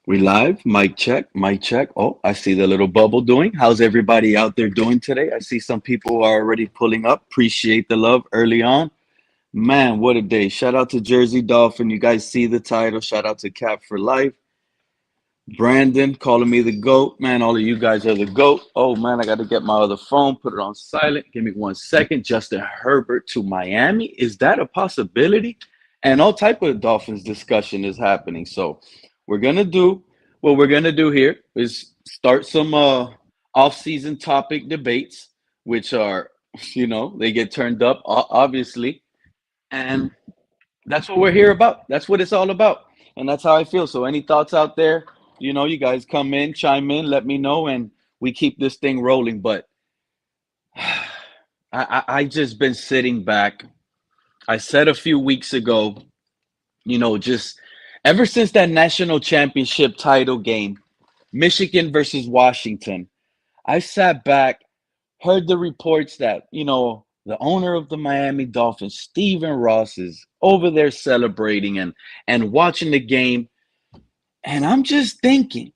We live, mic check, mic check. Oh, I see the little bubble doing. How's everybody out there doing today? I see some people are already pulling up. Appreciate the love early on. Man, what a day. Shout out to Jersey Dolphin. You guys see the title. Shout out to Cap for Life. Brandon calling me the GOAT. Man, all of you guys are the GOAT. Oh, man, I got to get my other phone, put it on silent. Give me 1 second. Justin Herbert to Miami. Is that a possibility? And all type of Dolphins discussion is happening. So we're going to do what we're going to do here is start some off-season topic debates, which are, they get turned up, obviously. And that's what we're here about. That's what it's all about. And that's how I feel. So any thoughts out there, you guys come in, chime in, let me know, and we keep this thing rolling. But I just been sitting back. I said a few weeks ago, just ever since that national championship title game, Michigan versus Washington, I sat back, heard the reports that, the owner of the Miami Dolphins, Stephen Ross, is over there celebrating and watching the game. And I'm just thinking,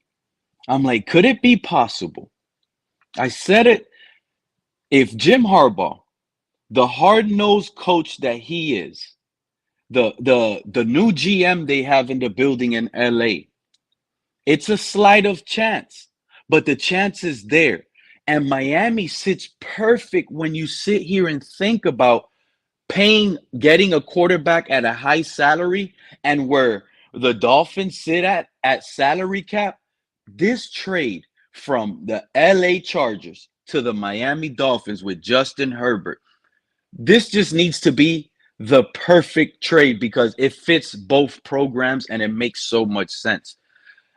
I'm like, could it be possible? I said it. If Jim Harbaugh, the hard-nosed coach that he is, the new GM they have in the building in LA, it's a slight of chance, but the chance is there. And Miami sits perfect when you sit here and think about getting a quarterback at a high salary, and where the Dolphins sit at salary cap. This trade from the LA Chargers to the Miami Dolphins with Justin Herbert, this just needs to be the perfect trade because it fits both programs and it makes so much sense.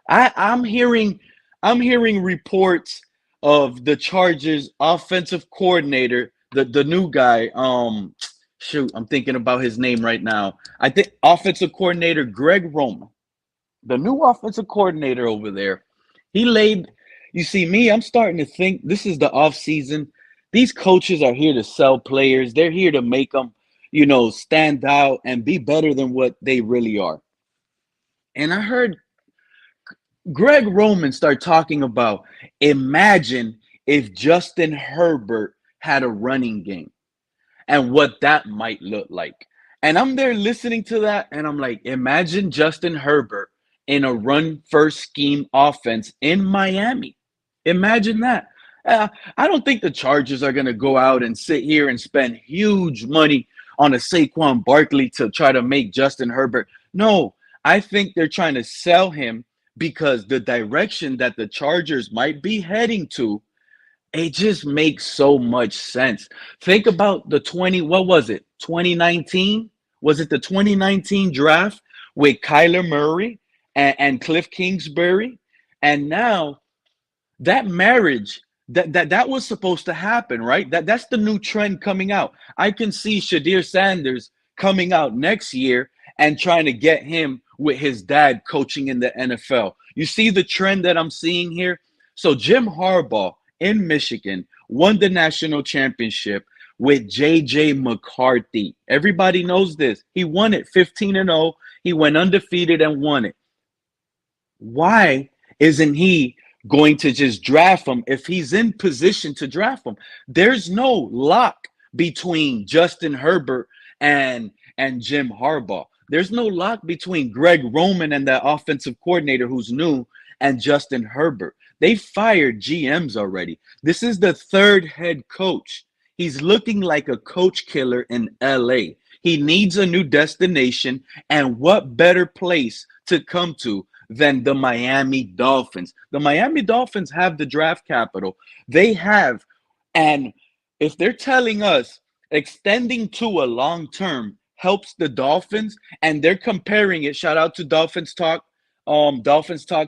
I'm hearing reports of the Chargers offensive coordinator, the new guy. Shoot, I'm thinking about his name right now. I think offensive coordinator Greg Roman, the new offensive coordinator over there. He laid. You see me. I'm starting to think this is the offseason. These coaches are here to sell players. They're here to make them, stand out and be better than what they really are. And I heard Greg Roman start talking about, imagine if Justin Herbert had a running game and what that might look like. And I'm there listening to that, and I'm like, imagine Justin Herbert in a run first scheme offense in Miami. Imagine that. I don't think the Chargers are going to go out and sit here and spend huge money on a Saquon Barkley to try to make Justin Herbert. No, I think they're trying to sell him because the direction that the Chargers might be heading to, it just makes so much sense. Think about what was it, 2019? Was it the 2019 draft with Kyler Murray and Cliff Kingsbury? And now that marriage, that was supposed to happen, right? That's the new trend coming out. I can see Shadir Sanders coming out next year and trying to get him with his dad coaching in the NFL. You see the trend that I'm seeing here? So Jim Harbaugh in Michigan won the national championship with J.J. McCarthy. Everybody knows this. He won it 15-0. He went undefeated and won it. Why isn't he going to just draft him if he's in position to draft him? There's no lock between Justin Herbert and Jim Harbaugh. There's no lock between Greg Roman and that offensive coordinator who's new and Justin Herbert. They fired GMs already. This is the third head coach. He's looking like a coach killer in LA. He needs a new destination, and what better place to come to than the Miami Dolphins? The Miami Dolphins have the draft capital. They have, and if they're telling us extending to a long term helps the Dolphins, and they're comparing it, shout out to Dolphins Talk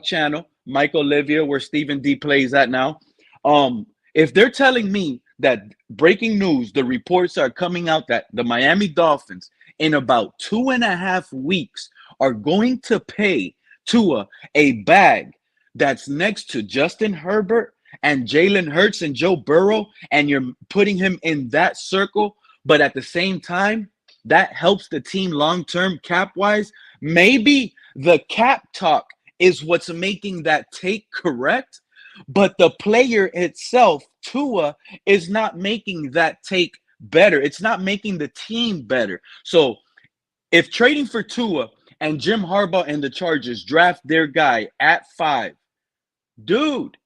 channel, Mike Olivia, where Stephen D plays at now. If they're telling me that breaking news, the reports are coming out that the Miami Dolphins in about 2.5 weeks are going to pay Tua a bag that's next to Justin Herbert and Jalen Hurts and Joe Burrow, and you're putting him in that circle, but at the same time, that helps the team long-term cap-wise. Maybe the cap talk is what's making that take correct. But the player itself, Tua, is not making that take better. It's not making the team better. So if trading for Tua and Jim Harbaugh and the Chargers draft their guy at 5, dude,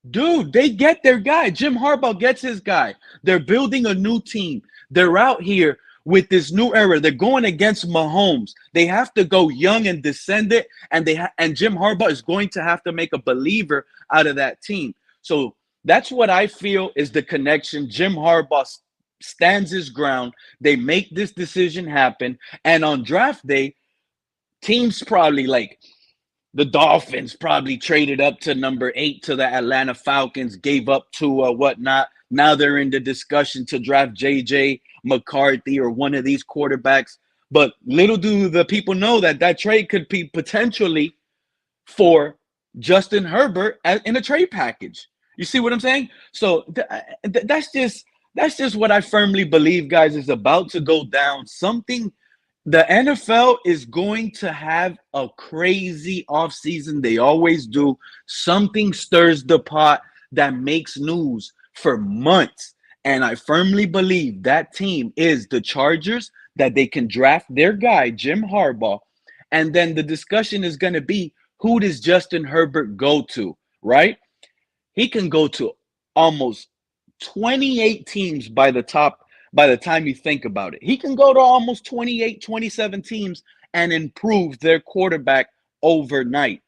they get their guy. Jim Harbaugh gets his guy. They're building a new team. They're out here with this new era. They're going against Mahomes. They have to go young and descendant, and and Jim Harbaugh is going to have to make a believer out of that team. So that's what I feel is the connection. Jim Harbaugh stands his ground. They make this decision happen, and on draft day, teams probably like the Dolphins probably traded up to number 8 to the Atlanta Falcons, gave up to whatnot. Now they're in the discussion to draft J.J. McCarthy or one of these quarterbacks. But little do the people know that trade could be potentially for Justin Herbert in a trade package. You see what I'm saying? So that's just what I firmly believe, guys, is about to go down. The NFL is going to have a crazy offseason. They always do. Something stirs the pot that makes news for months. And I firmly believe that team is the Chargers, that they can draft their guy, Jim Harbaugh. And then the discussion is going to be, who does Justin Herbert go to, right? He can go to almost 28 teams by the time you think about it. He can go to almost 28, 27 teams and improve their quarterback overnight.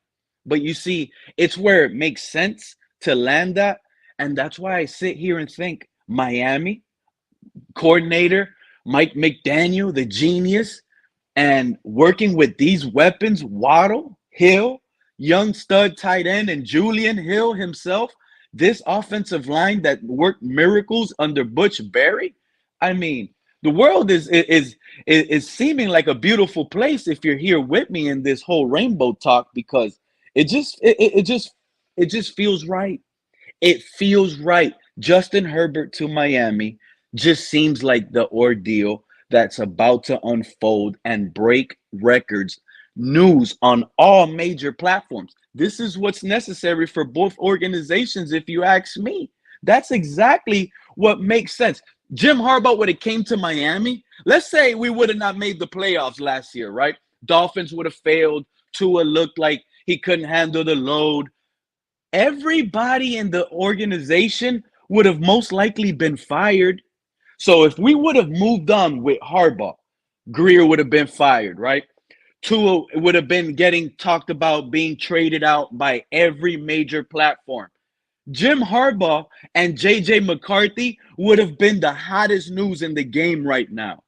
But you see, it's where it makes sense to land that. And that's why I sit here and think Miami coordinator, Mike McDaniel, the genius, and working with these weapons, Waddle, Hill, young stud tight end, and Julian Hill himself, this offensive line that worked miracles under Butch Berry. I mean, the world is seeming like a beautiful place if you're here with me in this whole rainbow talk, because it just feels right. It feels right. Justin Herbert to Miami just seems like the ordeal that's about to unfold and break records, news on all major platforms. This is what's necessary for both organizations, if you ask me. That's exactly what makes sense. Jim Harbaugh would have came to Miami. Let's say we would have not made the playoffs last year, right? Dolphins would have failed. Tua looked like he couldn't handle the load. Everybody in the organization would have most likely been fired. So if we would have moved on with Harbaugh, Grier would have been fired, right? Tua would have been getting talked about being traded out by every major platform. Jim Harbaugh and J.J. McCarthy would have been the hottest news in the game right now.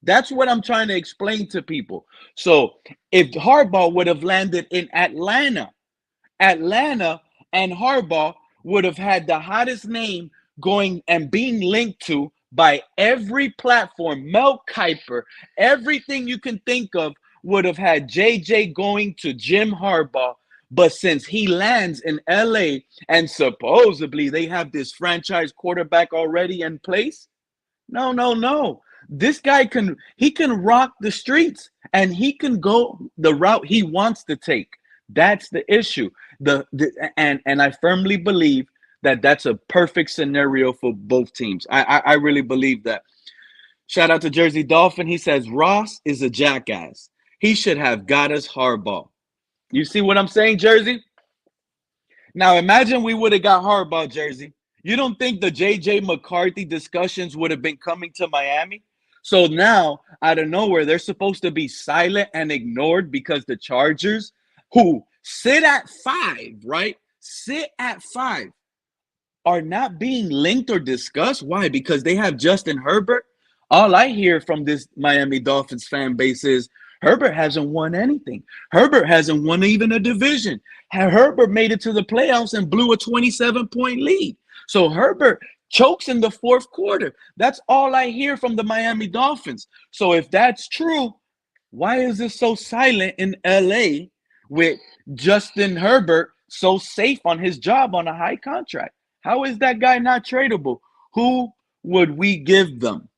That's what I'm trying to explain to people. So if Harbaugh would have landed in Atlanta and Harbaugh would have had the hottest name going and being linked to by every platform, Mel Kiper, everything you can think of would have had JJ going to Jim Harbaugh. But since he lands in LA and supposedly they have this franchise quarterback already in place, no. This guy can rock the streets and he can go the route he wants to take. That's the issue. And I firmly believe that that's a perfect scenario for both teams. I really believe that. Shout out to Jersey Dolphin. He says Ross is a jackass. He should have got us Harbaugh. You see what I'm saying, Jersey? Now imagine we would have got Harbaugh, Jersey. You don't think the J.J. McCarthy discussions would have been coming to Miami? So now, out of nowhere, they're supposed to be silent and ignored because the Chargers, who sit at 5, right? Sit at 5, are not being linked or discussed. Why? Because they have Justin Herbert. All I hear from this Miami Dolphins fan base is Herbert hasn't won anything. Herbert hasn't won even a division. Herbert made it to the playoffs and blew a 27-point lead. So Herbert chokes in the fourth quarter. That's all I hear from the Miami Dolphins. So if that's true, why is it so silent in LA with Justin Herbert so safe on his job on a high contract? How is that guy not tradable? Who would we give them?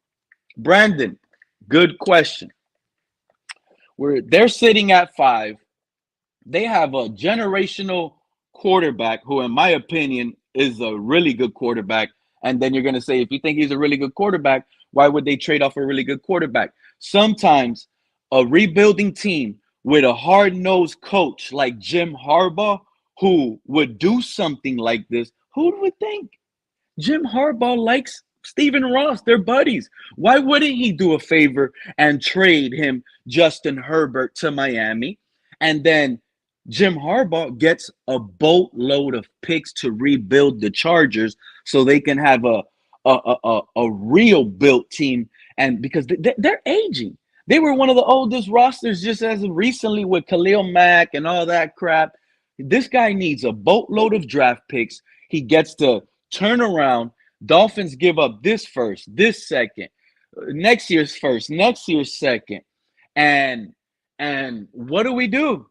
Brandon, good question. They're sitting at 5. They have a generational quarterback who, in my opinion, is a really good quarterback. And then you're going to say, if you think he's a really good quarterback, why would they trade off a really good quarterback? Sometimes a rebuilding team with a hard-nosed coach like Jim Harbaugh, who would do something like this, who would think? Jim Harbaugh likes Stephen Ross. They're buddies. Why wouldn't he do a favor and trade him Justin Herbert to Miami? And then Jim Harbaugh gets a boatload of picks to rebuild the Chargers so they can have a real built team. And because they're aging. They were one of the oldest rosters just as recently with Khalil Mack and all that crap. This guy needs a boatload of draft picks. He gets to turn around. Dolphins give up this first, this second, next year's first, next year's second. And what do?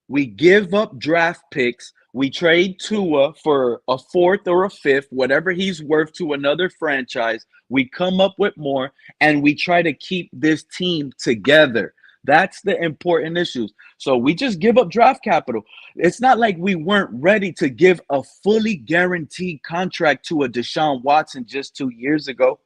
We give up draft picks. We trade Tua for a fourth or a fifth, whatever he's worth to another franchise. We come up with more, and we try to keep this team together. That's the important issues. So we just give up draft capital. It's not like we weren't ready to give a fully guaranteed contract to a Deshaun Watson just 2 years ago.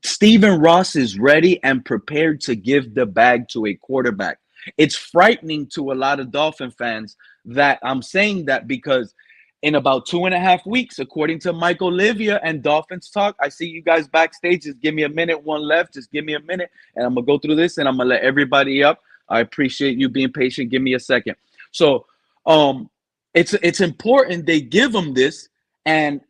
Stephen Ross is ready and prepared to give the bag to a quarterback. It's frightening to a lot of Dolphin fans that I'm saying that because in about 2.5 weeks, according to Mike Olivia and Dolphins Talk, I see you guys backstage. Just give me a minute, one left. Just give me a minute, and I'm going to go through this, and I'm going to let everybody up. I appreciate you being patient. Give me a second. So it's important they give them this, and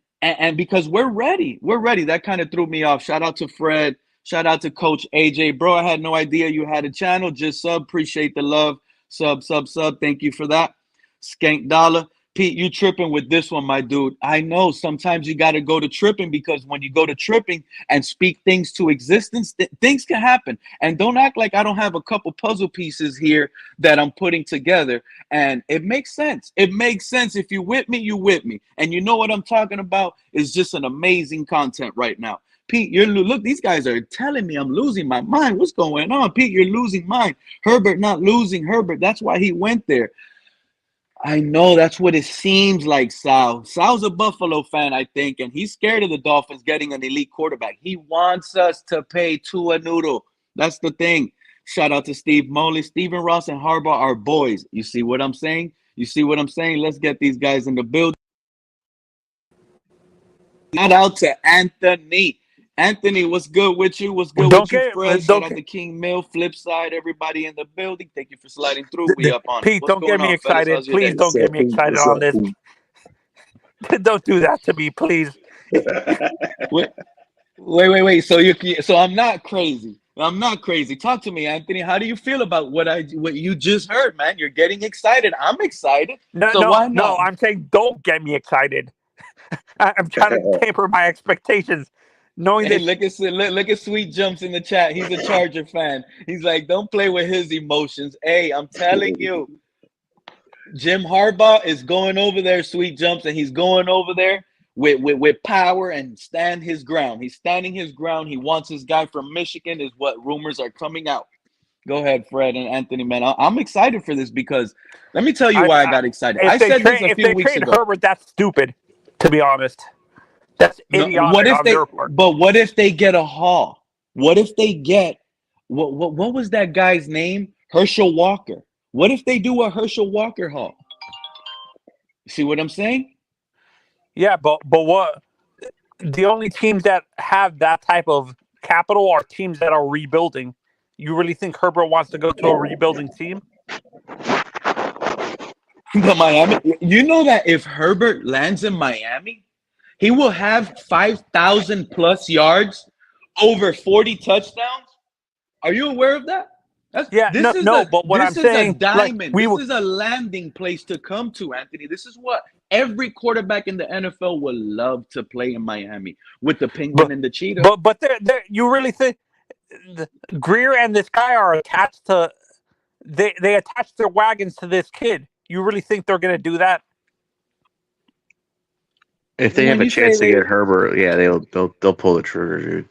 because we're ready. We're ready. That kind of threw me off. Shout out to Fred. Shout out to Coach AJ. Bro, I had no idea you had a channel. Just sub. Appreciate the love. Sub. Thank you for that. Skank Dollar. Pete, you tripping with this one, my dude. I know sometimes you got to go to tripping because when you go to tripping and speak things to existence, things can happen. And don't act like I don't have a couple puzzle pieces here that I'm putting together. And it makes sense. It makes sense. If you with me, you with me. And you know what I'm talking about is just an amazing content right now. Pete, look, these guys are telling me I'm losing my mind. What's going on? Pete, you're losing mine. Herbert not losing Herbert. That's why he went there. I know that's what it seems like, Sal. Sal's a Buffalo fan, I think, and he's scared of the Dolphins getting an elite quarterback. He wants us to pay Tua Noodle. That's the thing. Shout out to Steve Moley. Stephen Ross and Harbaugh are boys. You see what I'm saying? Let's get these guys in the building. Shout out to Anthony. Anthony, what's good with you? What's good with you, Fred? Shout out to King Mill, Flipside, everybody in the building. Thank you for sliding through. We up on Pete, don't get me excited. Please don't get me excited on this. Don't do that to me, please. Wait. So I'm not crazy. Talk to me, Anthony. How do you feel about what you just heard, man? You're getting excited. I'm excited. Why not? No, I'm saying don't get me excited. I'm trying to temper my expectations. Knowing that look at Sweet Jumps in the chat. He's a Charger fan. He's like, don't play with his emotions. Hey, I'm telling you, Jim Harbaugh is going over there, Sweet Jumps, and he's going over there with power and stand his ground. He's standing his ground. He wants his guy from Michigan, is what rumors are coming out. Go ahead, Fred and Anthony, man. I'm excited for this because let me tell you why I got excited. I said this a few weeks ago. Herbert, that's stupid, to be honest. That's idiotic on their part. But what if they get a haul? What if they get what was that guy's name? Herschel Walker. What if they do a Herschel Walker haul? See what I'm saying? Yeah, but what? The only teams that have that type of capital are teams that are rebuilding. You really think Herbert wants to go to a rebuilding team? But Miami, you know that if Herbert lands in Miami, he will have 5,000 plus yards, over 40 touchdowns. Are you aware of that? But what I'm saying, this is a diamond. This is a landing place to come to, Anthony. This is what every quarterback in the NFL would love to play in Miami with the Penguin and the Cheetah. But you really think Grier and this guy are attached to? They attach their wagons to this kid. You really think they're going to do that? If they have a chance to get Herbert, yeah, they'll pull the trigger, dude.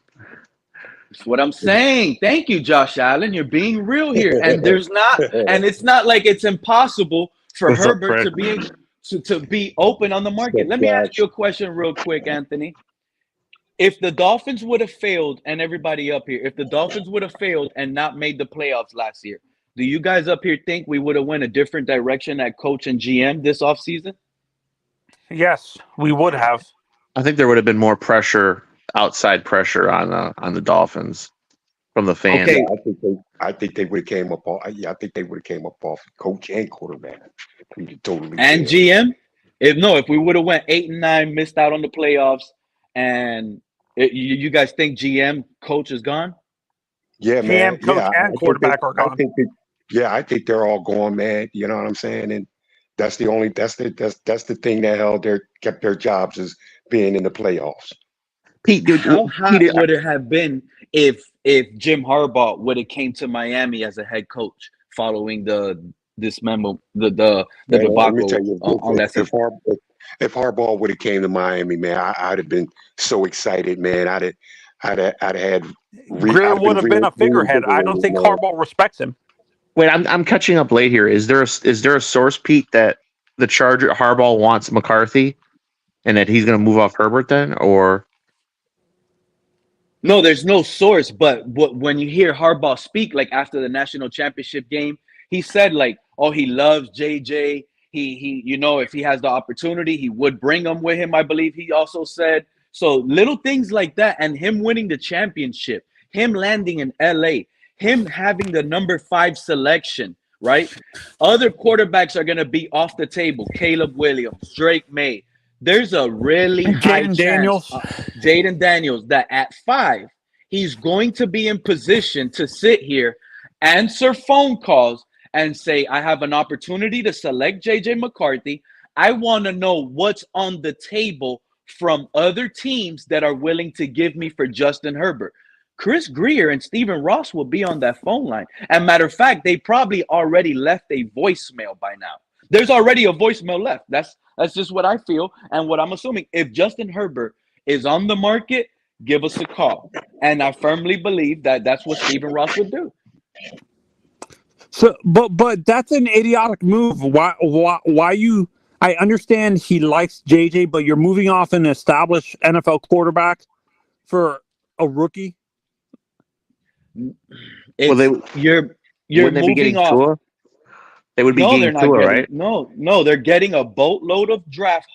That's what I'm saying. Thank you, Josh Allen. You're being real here. And it's not like it's impossible for What's up, Herbert Fred? to be open on the market. Let me ask you a question real quick, Anthony. If the Dolphins would have failed, and everybody up here, if the Dolphins would have failed and not made the playoffs last year, do you guys up here think we would have went a different direction at coach and GM this offseason? Yes, we would have. I think there would have been more pressure, outside pressure on the Dolphins from the fans. Okay. I think they would have came up off. Yeah, I think they would have came up off coach and quarterback. Totally. And GM? If we would have went 8-9, missed out on the playoffs, and you guys think GM coach is gone? Yeah, man. GM, coach, yeah, and quarterback are gone. I think they're all gone, man. You know what I'm saying? And that's the thing that kept their jobs is being in the playoffs. Pete, dude, How hot would it have been if Jim Harbaugh would have came to Miami as a head coach following the debacle on that season? If Harbaugh would have came to Miami, man, I'd have been so excited, man. I'd had Grier would have been a figurehead. I don't think Harbaugh respects him. Wait, I'm catching up late here. Is there a source, Pete, that the Harbaugh wants McCarthy, and that he's going to move off Herbert then, or? No, there's no source. But when you hear Harbaugh speak, like after the national championship game, he said like, "Oh, he loves JJ. He if he has the opportunity, he would bring him with him." I believe he also said so. Little things like that, and him winning the championship, him landing in LA. Him having the number 5 selection, right? Other quarterbacks are going to be off the table. Caleb Williams, Drake May. There's a really high chance. Jaden Daniels, that at 5, he's going to be in position to sit here, answer phone calls, and say, I have an opportunity to select J.J. McCarthy. I want to know what's on the table from other teams that are willing to give me for Justin Herbert. Chris Grier and Stephen Ross will be on that phone line. And matter of fact, they probably already left a voicemail by now. There's already a voicemail left. That's just what I feel and what I'm assuming. If Justin Herbert is on the market, give us a call. And I firmly believe that that's what Stephen Ross would do. So, but that's an idiotic move. Why you? I understand he likes JJ, but you're moving off an established NFL quarterback for a rookie. You're moving off. Tua? They would be getting Tua, right? No, they're getting a boatload of draft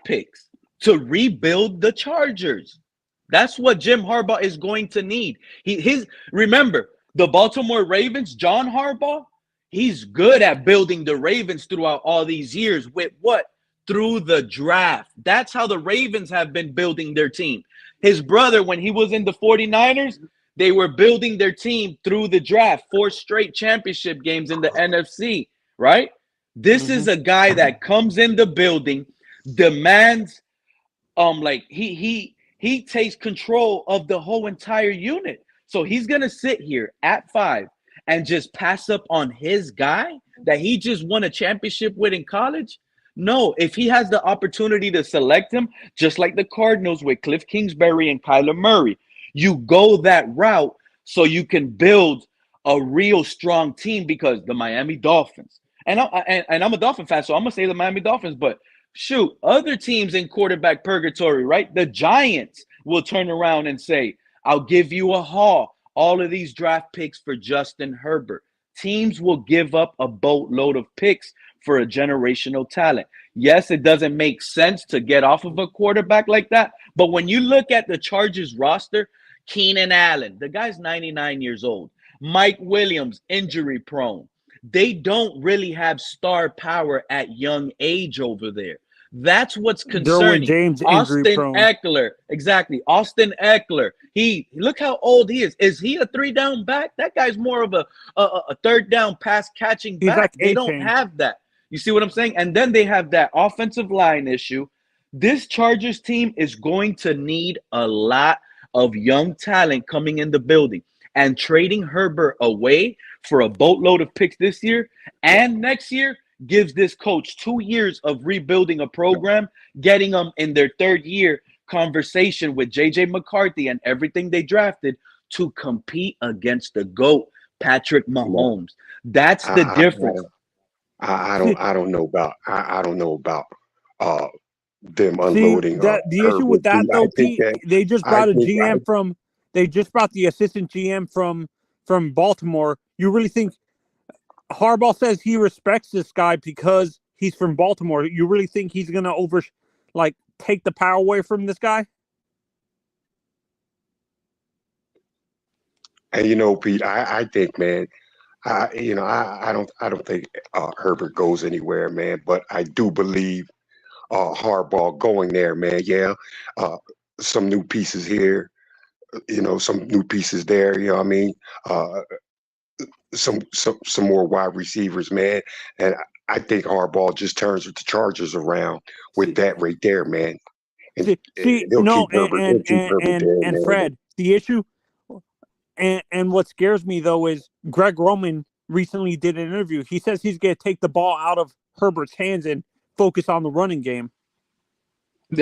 picks to rebuild the Chargers. That's what Jim Harbaugh is going to need. Remember, the Baltimore Ravens, John Harbaugh, he's good at building the Ravens throughout all these years with what? Through the draft. That's how the Ravens have been building their team. His brother, when he was in the 49ers, they were building their team through the draft, 4 straight championship games in the NFC, right? This is a guy that comes in the building, demands, he takes control of the whole entire unit. So he's going to sit here at 5 and just pass up on his guy that he just won a championship with in college? No, if he has the opportunity to select him, just like the Cardinals with Cliff Kingsbury and Kyler Murray, you go that route so you can build a real strong team because the Miami Dolphins, and I'm a Dolphin fan, so I'm going to say the Miami Dolphins, but shoot, other teams in quarterback purgatory, right? The Giants will turn around and say, I'll give you a haul, all of these draft picks for Justin Herbert. Teams will give up a boatload of picks for a generational talent. Yes, it doesn't make sense to get off of a quarterback like that, but when you look at the Chargers roster, Keenan Allen, the guy's 99 years old. Mike Williams, injury prone. They don't really have star power at young age over there. That's what's concerning. James, Austin injury-prone. Eckler, exactly. Austin Eckler. Look how old he is. Is he a 3-down back? That guy's more of a 3rd-down pass catching back. Like they don't have that. You see what I'm saying? And then they have that offensive line issue. This Chargers team is going to need a lot of young talent coming in the building, and trading Herbert away for a boatload of picks this year and next year gives this coach 2 years of rebuilding a program, getting them in their 3rd year conversation with J.J. McCarthy and everything they drafted to compete against the GOAT, Patrick Mahomes. That's the difference. I don't know about I don't know about uh them See unloading that the issue with Herbert. that I though, think Pete, that they just I brought a think I GM from they just brought the assistant GM from Baltimore. You really think Harbaugh says he respects this guy because he's from Baltimore? You really think he's gonna take the power away from this guy? and Pete, I think, man, I don't think Herbert goes anywhere, man, but I do believe Harbaugh going there, man. Yeah, uh, some new pieces here, some new pieces there. You know what I mean? Uh, some more wide receivers, man. And I think Harbaugh just turns the Chargers around with See, that right there, man. And they'll no, keep Herbert. They'll keep Herbert there, and man. Fred, the issue, and what scares me though is Greg Roman recently did an interview. He says he's going to take the ball out of Herbert's hands and focus on the running game.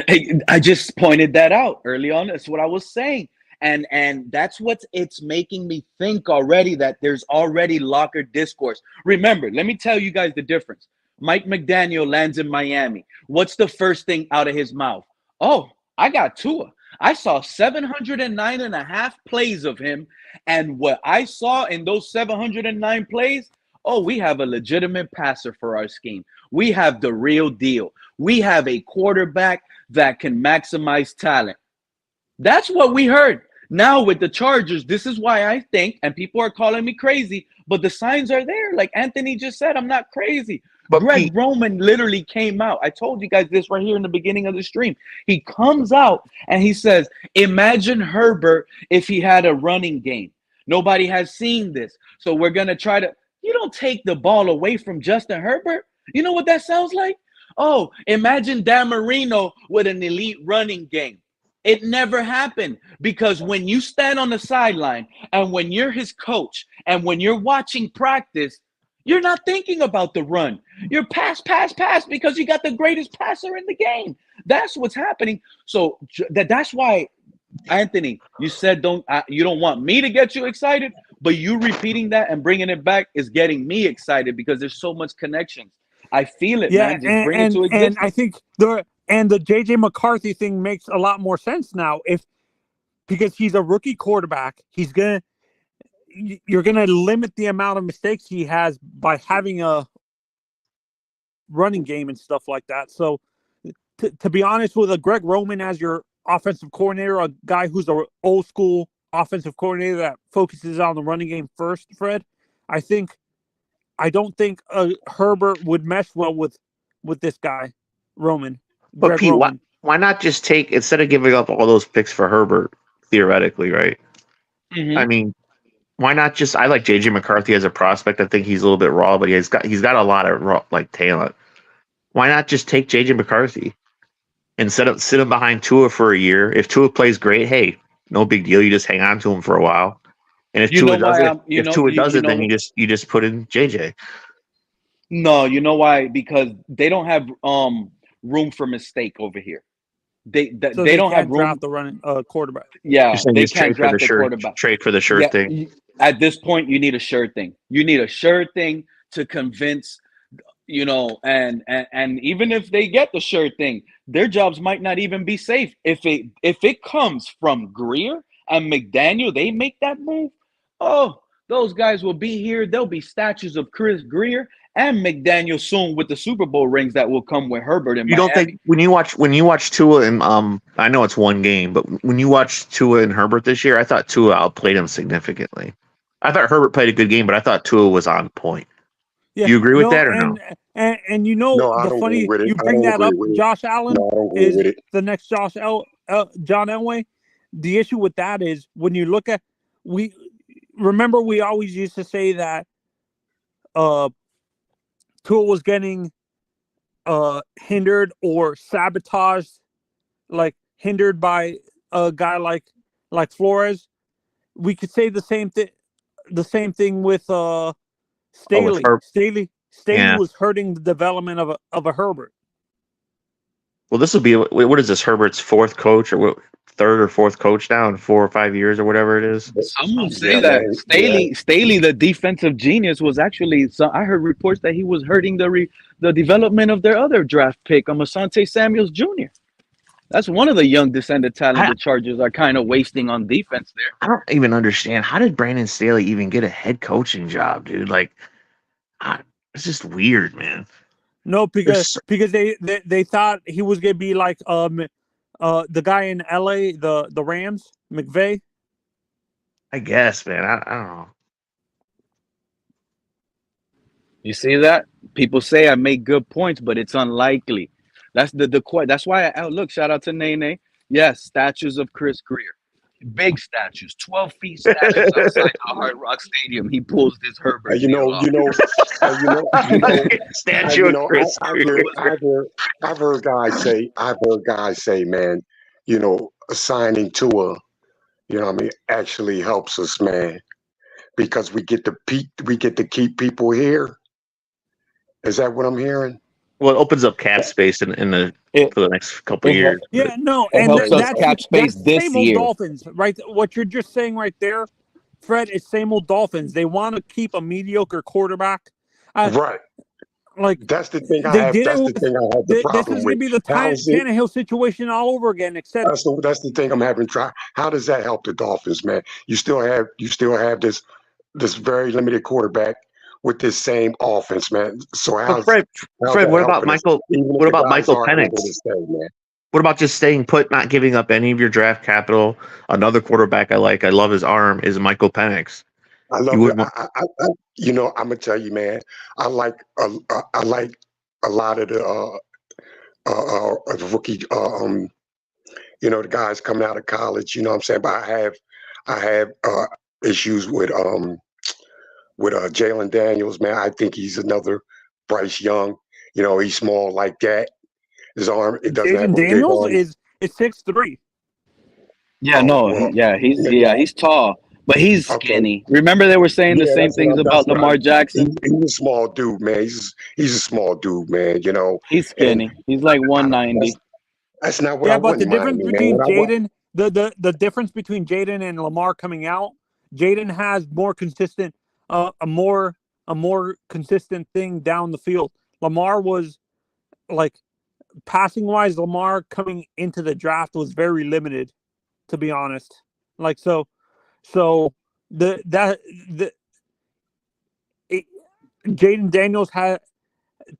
I just pointed that out early on. That's what I was saying. And that's what it's making me think already, that there's already locker discourse. Remember, let me tell you guys the difference. Mike McDaniel lands in Miami. What's the first thing out of his mouth? Oh, I got Tua. I saw 709 and a half plays of him. And what I saw in those 709 plays, oh, we have a legitimate passer for our scheme. We have the real deal. We have a quarterback that can maximize talent. That's what we heard. Now with the Chargers, this is why I think, and people are calling me crazy, but the signs are there. Like Anthony just said, I'm not crazy. But Greg Pete, Roman literally came out. I told you guys this right here in the beginning of the stream. He comes out and he says, imagine Herbert if he had a running game. Nobody has seen this. So we're going to try to – you don't take the ball away from Justin Herbert. You know what that sounds like? Oh, imagine Dan Marino with an elite running game. It never happened, because when you stand on the sideline and when you're his coach and when you're watching practice, you're not thinking about the run. You're pass because you got the greatest passer in the game. That's what's happening. So that's why, Anthony, you said you don't want me to get you excited, but you repeating that and bringing it back is getting me excited because there's so much connections. I feel it, man. Just bring it to existence. And I think the JJ McCarthy thing makes a lot more sense now, because he's a rookie quarterback. You're gonna limit the amount of mistakes he has by having a running game and stuff like that. So, to be honest, with a Greg Roman as your offensive coordinator, a guy who's an old school offensive coordinator that focuses on the running game first, Fred, I don't think Herbert would mesh well with this guy, Roman. but Greg Pete, Roman. why not just take, instead of giving up all those picks for Herbert, theoretically, right? Mm-hmm. I mean, why not just? I like JJ McCarthy as a prospect. I think he's a little bit raw, but he's got a lot of raw, talent. Why not just take JJ McCarthy instead of sit him behind Tua for a year? If Tua plays great, hey, no big deal. You just hang on to him for a while. And if Tua does it, then you just put in JJ. No, you know why? Because they don't have room for mistake over here. They don't have room. Draft the running quarterback. Yeah, they can't trade draft the quarterback. Trade for the sure thing. At this point, you need a sure thing. You need a sure thing to convince, and even if they get the sure thing, their jobs might not even be safe. If it comes from Grier and McDaniel, they make that move. Oh, those guys will be here. There'll be statues of Chris Grier and McDaniel soon with the Super Bowl rings that will come with Herbert in Miami. You don't think when you watch Tua and I know it's one game, but when you watch Tua and Herbert this year, I thought Tua outplayed him significantly. I thought Herbert played a good game, but I thought Tua was on point. Yeah, do you agree with that or no? And the funny you bring that up, Josh Allen is the next John Elway. The issue with that is when you look at we always used to say that Tua was getting hindered or sabotaged, hindered by a guy like Flores. We could say the same thing with Staley. Staley was hurting the development of a Herbert. Well, this will be, what is this, Herbert's fourth coach or third or fourth coach now in 4 or 5 years or whatever it is. Some would say Yeah, that man. Staley, the defensive genius, was actually. So I heard reports that he was hurting the development of their other draft pick, Asante Samuels Jr. That's one of the young descended talent I, the Chargers are kind of wasting on defense there. I don't even understand, how did Brandon Staley even get a head coaching job, dude? Like, it's just weird, man. No, There's because they thought he was gonna be like the guy in LA, the Rams, McVay. I guess, man. I don't know. You see that? People say I make good points, but it's unlikely. That's that's why look, shout out to Nene. Yes, statues of Chris Grier. Big statues, 12 feet statues outside the Hard Rock Stadium. He pulls this Herbert. Statue of Chris Grier. I've heard guys say, man, assigning Tua, actually helps us, man, because we get to keep people here. Is that what I'm hearing? Well, it opens up cap space for the next couple of years. Yeah, no, It and helps us that's cap space that's this same old year. Dolphins, right? What you're just saying right there, Fred, is same old Dolphins. They want to keep a mediocre quarterback. Right. Like That's the thing I they have. did That's it the with- thing I have the this problem is with. going to be the How is it? Tannehill situation all over again. Except That's the thing I'm having try. How does that help the Dolphins, man? You still have this very limited quarterback with this same offense, man. So But Fred, what about Michael? What about Michael Penix? What about just staying put, not giving up any of your draft capital? Another quarterback I like, I love his arm, is Michael Penix. I love it. I'm gonna tell you, man. I like a lot of the rookie, the guys coming out of college. You know what I'm saying? But I have issues with Jalen Daniels, man. I think he's another Bryce Young. He's small like that. His arm, it doesn't have Jaden a big Daniels arm. is 6'3". Yeah, he's tall, but he's Okay. skinny. Remember they were saying the Yeah, same that's things what- about that's what Lamar Jackson? He's a small dude, man. He's a small dude, man. He's skinny. He's like 190. That's not what Yeah, I but the want in difference Miami, between man. Jaden, the difference between Jaden and Lamar coming out, Jaden has more consistent, a more consistent thing down the field. Lamar was like passing wise. Lamar coming into the draft was very limited, to be honest. Like so Jaden Daniels had.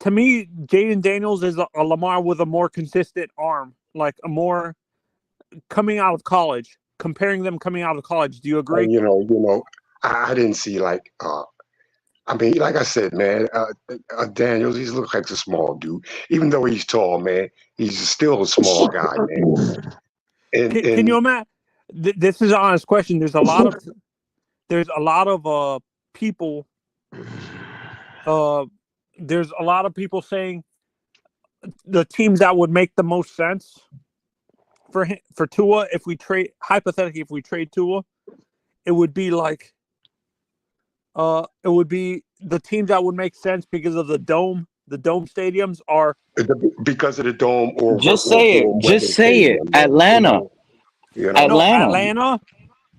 To me, Jaden Daniels is a Lamar with a more consistent arm, like a more coming out of college. Comparing them coming out of college, do you agree? I didn't see like I said, man, Daniels, he looks like a small dude. Even though he's tall, man, he's still a small guy, man. Can you imagine? This is an honest question. There's a lot of people. There's a lot of people saying the teams that would make the most sense for Tua, if we trade Tua, it would be like it would be the teams that would make sense because of the dome. The dome stadiums are because of the dome, or Just say it. Atlanta. Atlanta.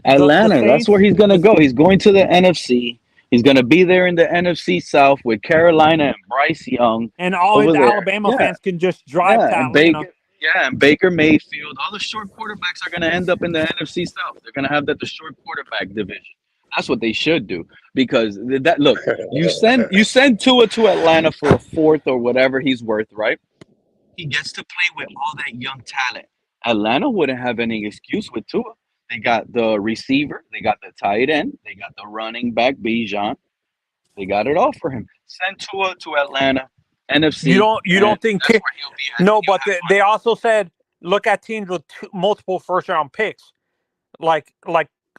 Atlanta. the That's where he's gonna go. He's going to the NFC. He's gonna be there in the NFC South with Carolina and Bryce Young. And all his over there. Alabama Yeah. fans can just drive to and Atlanta. and Baker Mayfield. All the short quarterbacks are gonna end up in the NFC South. They're gonna have the short quarterback division. That's what they should do, because look, you send Tua to Atlanta for a fourth or whatever he's worth, right? He gets to play with all that young talent. Atlanta wouldn't have any excuse with Tua. They got the receiver, they got the tight end, they got the running back Bijan. They got it all for him. Send Tua to Atlanta, NFC. You don't think? That's where he'll be at. No, but they also said look at teams with multiple first round picks, like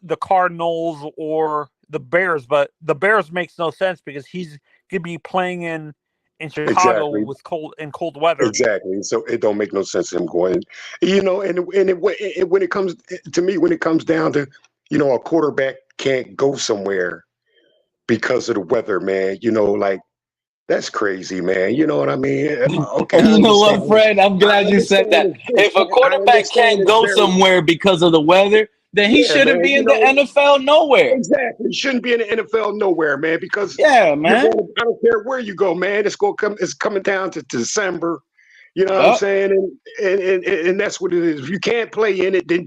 the Cardinals or the Bears. But the Bears makes no sense because he's gonna be playing in Chicago with cold weather. Exactly. So it don't make no sense him going. When it comes to me, when it comes down to, a quarterback can't go somewhere because of the weather, man. Like That's crazy, man. You know what I mean? Okay, I You know what, understand. Fred? I'm I glad you said understand that. If a I quarterback understand can't it's go very, somewhere because of the weather, then he yeah, shouldn't man. be in the NFL nowhere. Exactly. Shouldn't be in the NFL nowhere, man, because Yeah, you're man. going to, I don't care where you go, man. It's coming down to December. You know what I'm Yup. saying? And that's what it is. If you can't play in it, then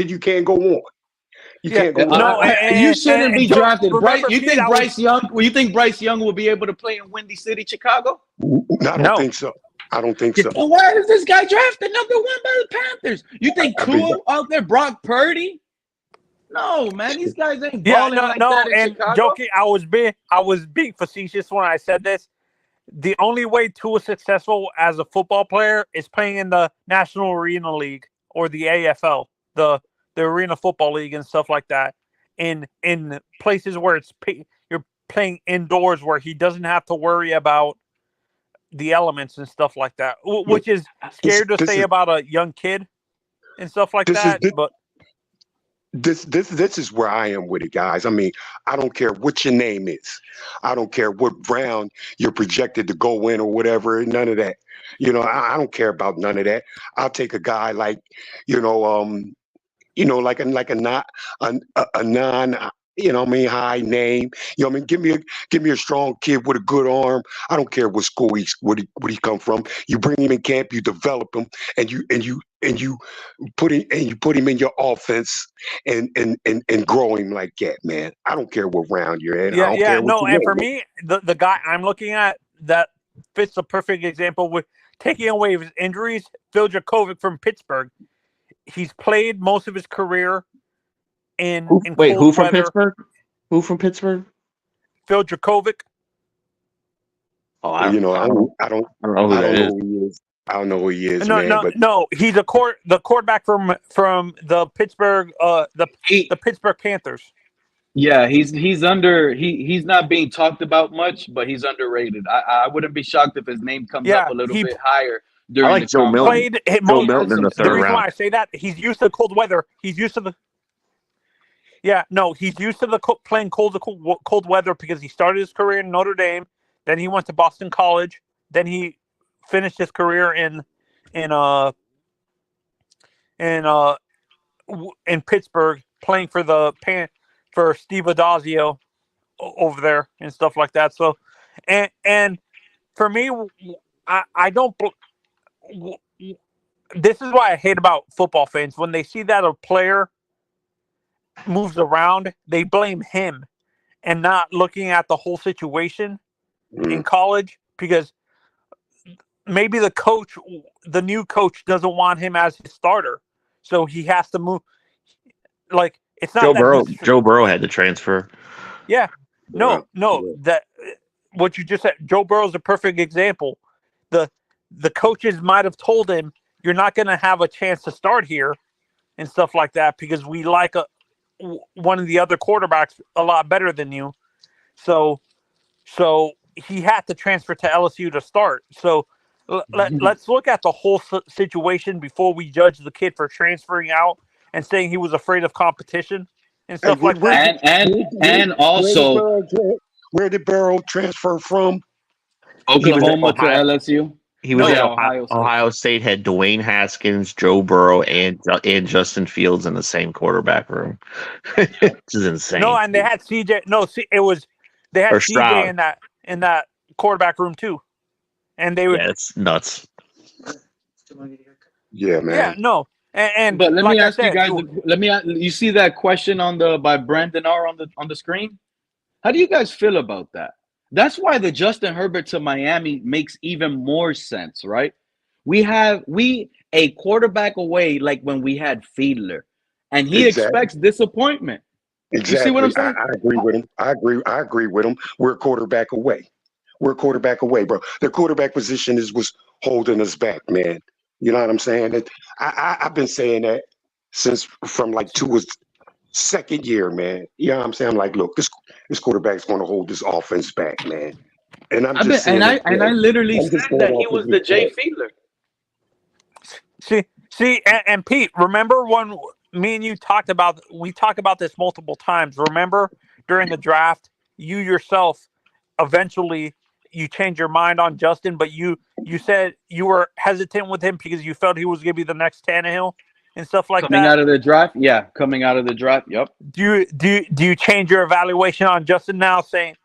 you can't go on. You Yeah, can't go on. no, You shouldn't be Joe, drafted. remember, You Pete, think Bryce Young? You think Bryce Young will be able to play in Windy City, Chicago? I don't no. think so. I don't think Yeah, so. Then why is this guy drafted number one by the Panthers? You think I mean, Tua out there, Brock Purdy? No, man, these guys ain't yeah, balling no, like no, that in and Chicago. joking, I was being facetious when I said this. The only way to a successful as a football player is playing in the National Arena League or the AFL, the Arena Football League and stuff like that. In places where you're playing indoors, where he doesn't have to worry about the elements and stuff like that, which is this scary to this say is about a young kid and stuff like this is that. But this is where I am with it, guys. I mean, I don't care what your name is. I don't care what round you're projected to go in or whatever. None of that. I don't care about none of that. I'll take a guy like, you know, like a not a non, what I mean, high name. I mean, give me a strong kid with a good arm. I don't care what school he come from. You bring him in camp, you develop him, and you put him in your offense and grow him like that, man. I don't care what round you're in. I don't yeah, care what no, you and for want. me, the guy I'm looking at that fits a perfect example with taking away his injuries. Phil Jakovic from Pittsburgh. He's played most of his career in Wait, cold who from weather. Pittsburgh? Who from Pittsburgh? Phil Jakovic. Oh, I don't, I don't know who I that don't know is. who he is. I don't know who he is, No, man. no, But no. He's the quarterback from the Pittsburgh He, the Pittsburgh Panthers. yeah, he's not being talked about much, but he's underrated. I wouldn't be shocked if his name comes up Yeah, a little he bit higher I during the like Joe combine. Milton. played Joe He has Milton in some the The third talent. reason why round. I say that, he's used to cold weather. He's used to the he's used to the playing cold weather because he started his career in Notre Dame, then he went to Boston College, then he finished his career in uh in uh in Pittsburgh playing for for Steve Adazio over there and stuff like that. So, and for me, I don't. This is why I hate about football fans when they see that a player moves around, they blame him and not looking at the whole situation in mm, college because maybe the new coach doesn't want him as his starter, so he has to move. Like it's not that he's Joe Burrow had to transfer. yeah, yeah, no, yeah. that what you just said. Joe Burrow's a perfect example. The the coaches might have told him you're not going to have a chance to start here and stuff like that because we like one of the other quarterbacks a lot better than you. So he had to transfer to LSU to start. So let's look at the whole situation before we judge the kid for transferring out and saying he was afraid of competition and Hey, stuff like where that. did And where did also where did Burrow transfer from? He was at Oklahoma to Ohio. LSU. He was No, at Yeah, Ohio State. Ohio State. Had Dwayne Haskins, Joe Burrow, and Justin Fields in the same quarterback room. Which is insane. no, and they had CJ. No, it was they had Or CJ Stroud. in that quarterback room too, and they were Yeah, it's nuts. Yeah, yeah man. no, and But let me like I ask you said, guys. You see that question by Brandon R on the screen? How do you guys feel about that? That's why the Justin Herbert to Miami makes even more sense, right? We a quarterback away like when we had Fiedler, and he Exactly. expects disappointment. You see what I'm Exactly. I, saying? I agree with him. I agree with him. We're a quarterback away. We're a quarterback away, bro. The quarterback position was holding us back, man. You know what I'm saying? I've been saying that since from like Tua's second year, man. You know what I'm saying? I'm like, look, this quarterback's going to hold this offense back, man. And I'm I've been just seeing it and I today. literally I'm said just going that he off was his the Jay report. Fiedler. see, and Pete, remember when me and you talked about this multiple times? Remember during the draft, you yourself eventually you changed your mind on Justin, but you said you were hesitant with him because you felt he was going to be the next Tannehill and stuff like Coming that. out of the draft, yeah, coming out of the draft, yep. Do you change your evaluation on Justin now, saying?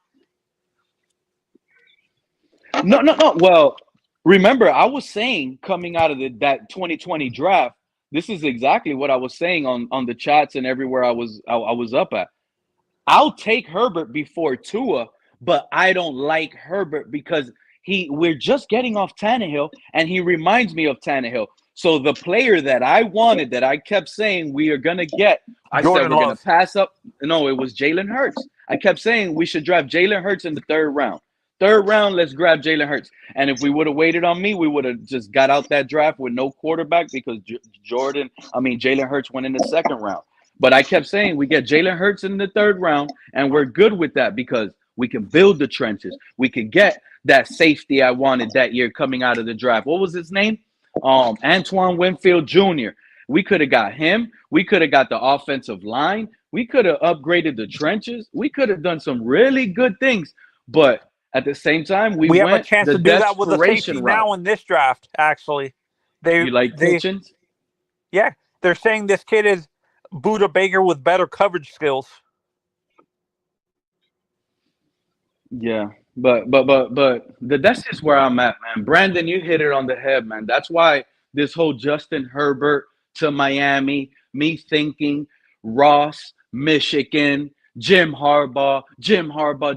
No. Well, remember, I was saying coming out of that 2020 draft, this is exactly what I was saying on the chats and everywhere I was up at. I'll take Herbert before Tua, but I don't like Herbert because we're just getting off Tannehill, and he reminds me of Tannehill. So the player that I wanted, that I kept saying we are gonna get, I said we're gonna pass up. No, it was Jalen Hurts. I kept saying we should draft Jalen Hurts in the third round. Third round, let's grab Jalen Hurts. And if we would have waited on me, we would have just got out that draft with no quarterback because Jalen Hurts went in the second round. But I kept saying we get Jalen Hurts in the third round, and we're good with that because we can build the trenches. We can get that safety I wanted that year coming out of the draft. What was his name? Antoine Winfield Jr. We could have got him. We could have got the offensive line. We could have upgraded the trenches. We could have done some really good things. But at the same time, we have a chance to do that with the safety route. now in this draft, actually. You like Kitchens? Yeah. They're saying this kid is Buda Baker with better coverage skills. Yeah, but that's just where I'm at, man. Brandon, you hit it on the head, man. That's why this whole Justin Herbert to Miami, me thinking Ross, Michigan, Jim Harbaugh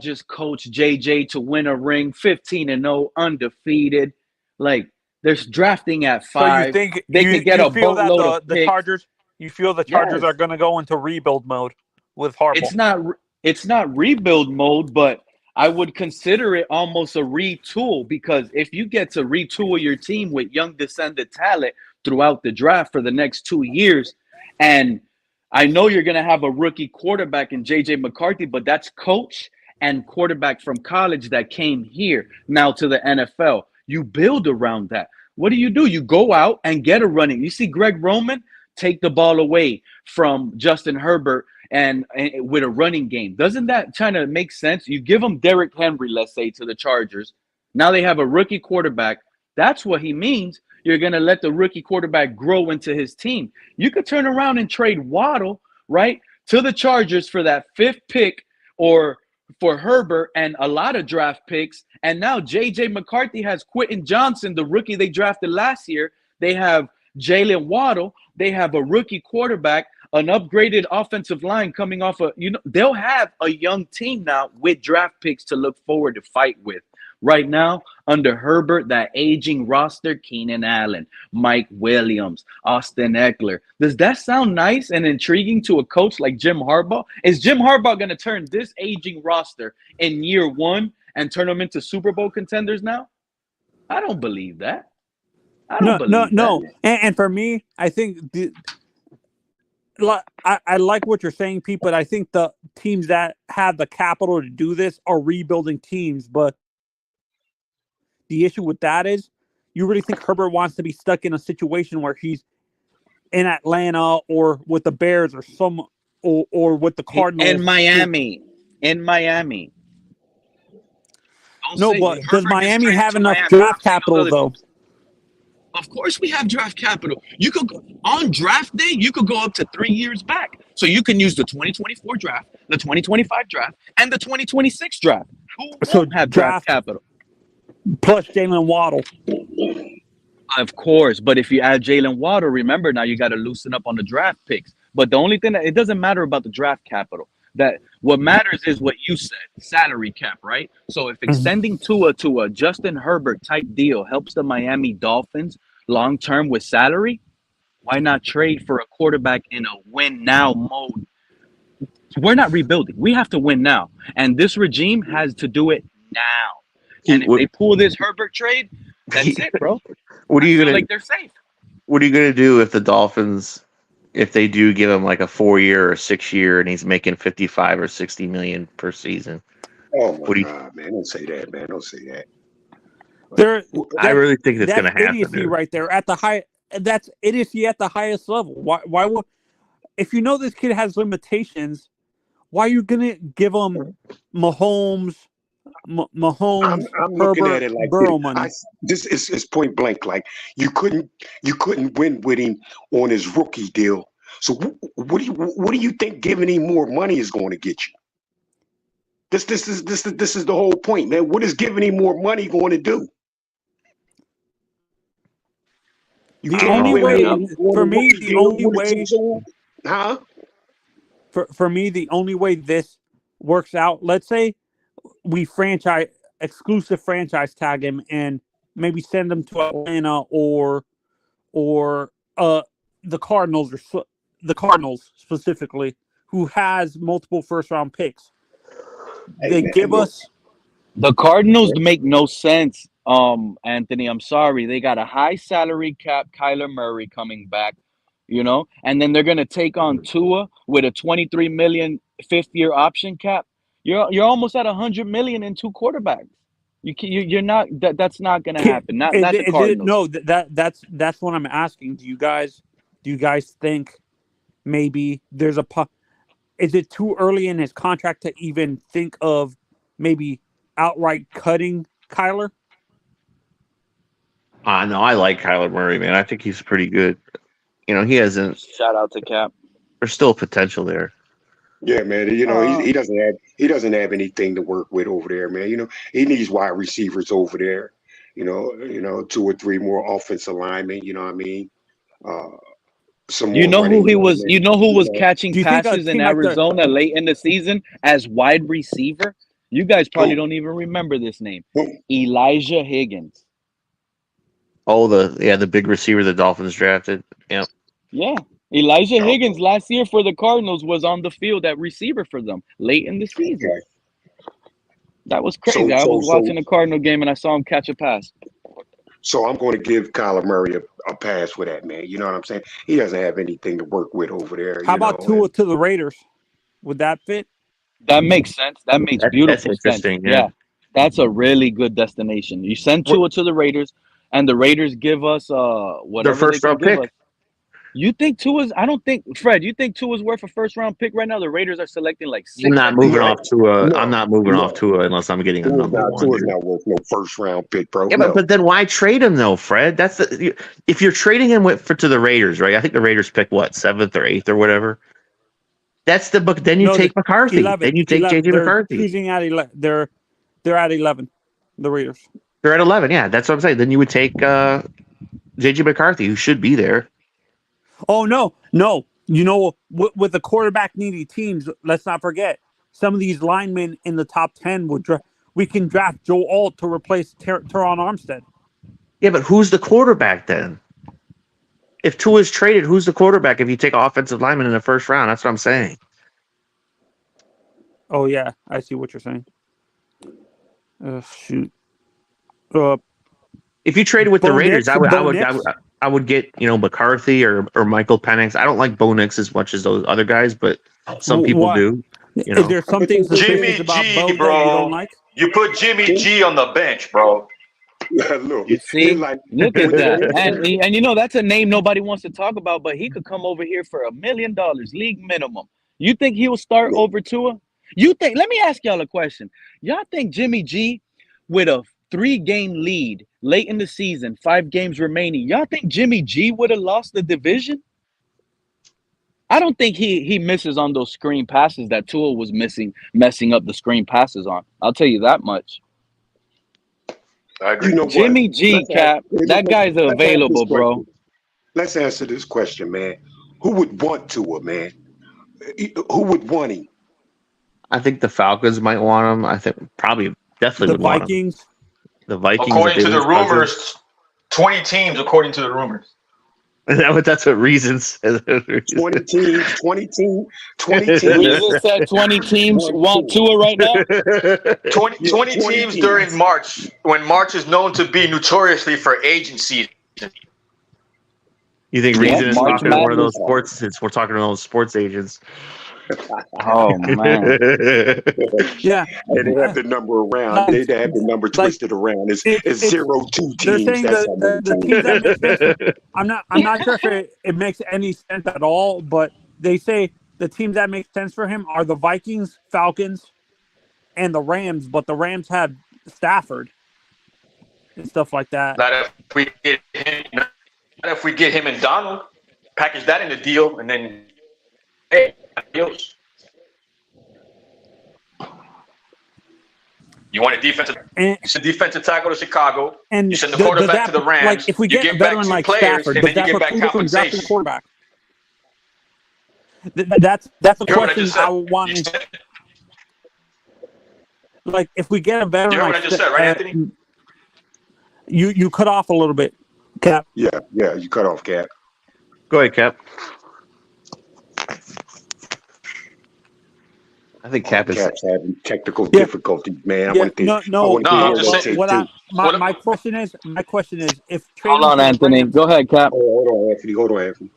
just coached JJ to win a ring, 15-0, undefeated. Like, there's drafting at 5. So you think they could get a boatload of the Chargers? You feel the Chargers are going to go into rebuild mode with Harbaugh? It's not rebuild mode, but I would consider it almost a retool, because if you get to retool your team with young descendant talent throughout the draft for the next 2 years, and I know you're going to have a rookie quarterback in J.J. McCarthy, but that's coach and quarterback from college that came here now to the NFL. You build around that. What do? You go out and get a running. You see Greg Roman take the ball away from Justin Herbert and with a running game. Doesn't that kind of make sense? You give them Derrick Henry, let's say, to the Chargers. Now they have a rookie quarterback. That's what he means. You're going to let the rookie quarterback grow into his team. You could turn around and trade Waddle, right, to the Chargers for that 5th pick, or for Herbert and a lot of draft picks. And now J.J. McCarthy has Quentin Johnson, the rookie they drafted last year. They have Jalen Waddle. They have a rookie quarterback, an upgraded offensive line coming off they'll have a young team now with draft picks to look forward to fight with. Right now, under Herbert, that aging roster, Keenan Allen, Mike Williams, Austin Eckler. Does that sound nice and intriguing to a coach like Jim Harbaugh? Is Jim Harbaugh going to turn this aging roster in year 1 and turn them into Super Bowl contenders now? I don't believe that. No. And for me, I think I like what you're saying, Pete, but I think the teams that have the capital to do this are rebuilding teams. But the issue with that is, you really think Herbert wants to be stuck in a situation where he's in Atlanta or with the Bears or with the Cardinals in Miami? No, but does Miami have enough draft capital though? Of course we have draft capital. You could go, on draft day, you could go up to 3 years back. So you can use the 2024 draft, the 2025 draft, and the 2026 draft. Who won't have draft capital? Plus Jalen Waddle. Of course, but if you add Jalen Waddle, remember now you got to loosen up on the draft picks. But the only thing it doesn't matter about the draft capital. That what matters is what you said, salary cap, right? So if extending Tua to a Justin Herbert type deal helps the Miami Dolphins long term with salary, why not trade for a quarterback in a win now mode? We're not rebuilding. We have to win now. And this regime has to do it now. And if they pull this Herbert trade, that's it, bro. What are you gonna like they're safe? What are you gonna do if the Dolphins, if they do give him like a 4-year or 6-year and he's making 55 or 60 million per season? Oh my God, man! Don't say that, man! Don't say that. I really think that's going to happen. Idiocy right there at the high. That's idiocy at the highest level. Why would, if you know this kid has limitations, why are you going to give him Mahomes, Mahomes, I'm looking at Herbert, it like Burrow this. money. This is point blank. Like you couldn't win with him on his rookie deal. So what do you think giving him more money is going to get you? This is the whole point, man. What is giving him more money going to do? You The can't only win way, with him on for a me, rookie the deal only with way, huh? for me, the only way this works out, let's say we exclusive franchise tag him and maybe send him to Atlanta or the Cardinals or the Cardinals specifically, who has multiple first round picks. Hey, They man, give look, us The Cardinals make no sense, Anthony. I'm sorry. They got a high salary cap, Kyler Murray coming back, and then they're gonna take on Tua with a 23 million fifth-year option cap. You're almost at 100 million in two quarterbacks. You're not that's not gonna happen. Not the Cardinals. no that's what I'm asking. Do you guys think maybe there's is it too early in his contract to even think of maybe outright cutting Kyler? No, I like Kyler Murray, man. I think he's pretty good. He hasn't. Shout out to Cap. There's still potential there. yeah, man. He doesn't have anything to work with over there, man. He needs wide receivers over there. Two or three more offensive linemen. You know what I mean? Uh, some You more know who running he game, was. man. You know who You was know catching Do you think a passes in team like the Arizona late in the season as wide receiver? You guys probably who? don't even remember this name, Who? Elijah Higgins. Oh, the big receiver the Dolphins drafted. Yeah. Yeah, Elijah Okay. Higgins last year for the Cardinals was on the field at receiver for them late in the season. Okay. That was So crazy. I so was so watching a Cardinal game and I saw him catch a pass. so I'm going to give Kyler Murray a pass for that, man. You know what I'm saying? He doesn't have anything to work with over there. how about Tua to the Raiders? Would that fit? That makes sense. That makes That's beautiful sense. interesting. Yeah. Yeah, that's a really good destination. You send What Tua to the Raiders, and the Raiders give us their whatever they first can round give pick? us. You think Tua's? I don't think Fred. You think Tua's worth a first round pick right now? The Raiders are selecting like I'm 6th, not I moving think. No, off Tua. I'm no, not moving off no. Tua unless I'm getting a number one, Tua's dude. not worth no first round pick, bro. Yeah, but No. then why trade him though, Fred? If you're trading him to the Raiders, right? I think the Raiders pick what, 7th or 8th or whatever. That's the book. Then you No, take McCarthy. Then you take 11. JJ They're McCarthy. choosing at 11. They're at 11. The Raiders. They're at 11. Yeah, that's what I'm saying. Then you would take JJ McCarthy, who should be there. Oh no. With the quarterback needy teams, let's not forget some of these linemen in the top 10 we can draft Joe Alt to replace Teron Armstead. Yeah, but who's the quarterback then? If Tua is traded, who's the quarterback if you take offensive lineman in the first round? That's what I'm saying. Oh yeah, I see what you're saying. Shoot. If you traded with the Bo Raiders, Nix, I would get McCarthy or Michael Penix. I don't like Bo Nix as much as those other guys, but some people What? do. Is there something suspicious Jimmy about G, Bo that you don't bro. like? You put Jimmy G on the bench, bro. Look, You it's see, like look at with the that, Raiders, and that's a name nobody wants to talk about, but he could come over here for $1 million, league minimum. You think he will start look, over Tua? You think? Let me ask y'all a question. Y'all think Jimmy G, with a 3-game lead late in the season, 5 games remaining, y'all think Jimmy G would have lost the division? I don't think he misses on those screen passes that Tua was messing up the screen passes on. I'll tell you that much. I agree. you know what? Jimmy G, Let's Cap, that guy's ask this available, bro. question. Let's answer this question, man. Who would want Tua, man? Who would want him? I think the Falcons might want him. I think definitely The would want him. Vikings. The Vikings, if According they to the lose Cousins. rumors, 20 teams, according to the rumors. That's what reasons. 20 teams, 20 teams, 20 teams. Reason said 20 teams want Tua right now. 20 Yeah, 20 20 teams during teams. March, when March is known to be notoriously for agency. You think Yeah, Reason is March talking to one of those Madness. sports? Since we're talking to those sports agents. Oh man, Yeah. And they have the number around. Like, They have the number twisted around. It's it's 0-2 they're teams. saying That's how many the teams. teams that make sense. I'm not sure if it makes any sense at all, but they say the teams that make sense for him are the Vikings, Falcons, and the Rams, but the Rams have Stafford and stuff like that. Not if we get him. Not if we get him and Donald. Package that in the deal, and then hey, adios. You want a defensive? And, you send defensive tackle to Chicago. and you send the quarterback to the Rams. Like if we get a veteran like Stafford, and does then that you get back preclude us from drafting a compensation. quarterback? That's a You heard what I question just said? I want. Like if we get a veteran You heard like what I just said, right, Anthony? You cut off a little bit, Cap. Yeah, you cut off, Cap. Go ahead, Cap. I think Cap is. Cap's having technical difficulties, man. I want to I'm just saying. My question is if Hold on, Anthony. Go ahead, Cap. Hold on, Anthony.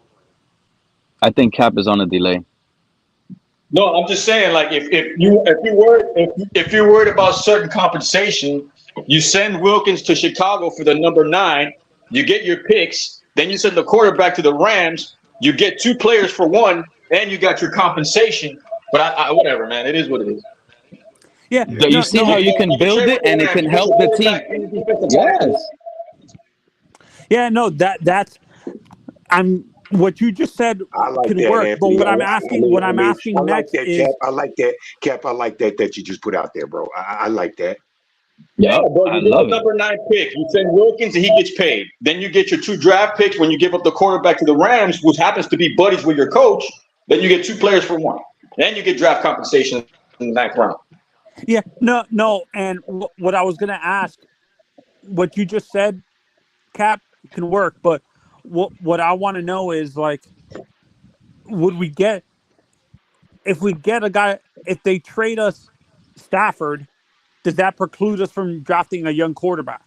I think Cap is on a delay. No, I'm just saying, like if you're worried about certain compensation, you send Wilkins to Chicago for the number 9. You get your picks, then you send the quarterback to the Rams. You get 2 players for 1, and you got your compensation. But I whatever, man. It is what it is. Yeah. You see how you can build it and it can help the team. Yes. Yeah. No. That's. What you just said can work, Anthony. but what I'm asking next is. I like that, Cap. I like that you just put out there, bro. I like that. Yeah, bro. I You get love the it. number 9 pick. You send Wilkins, and he gets paid. Then you get your 2 draft picks when you give up the quarterback to the Rams, which happens to be buddies with your coach. Then you get 2 players for 1. Then you get draft compensation in the 9th round. Yeah, no. And what I was going to ask, what you just said, Cap, can work. But what I want to know is, like, if we get a guy, if they trade us Stafford, does that preclude us from drafting a young quarterback?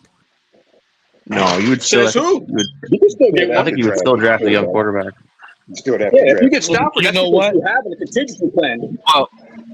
No, you would still. Says who? You can still get I think you would still draft a young quarterback. You still have if you get Stafford, You that's know what what? you have in a contingency plan. Well,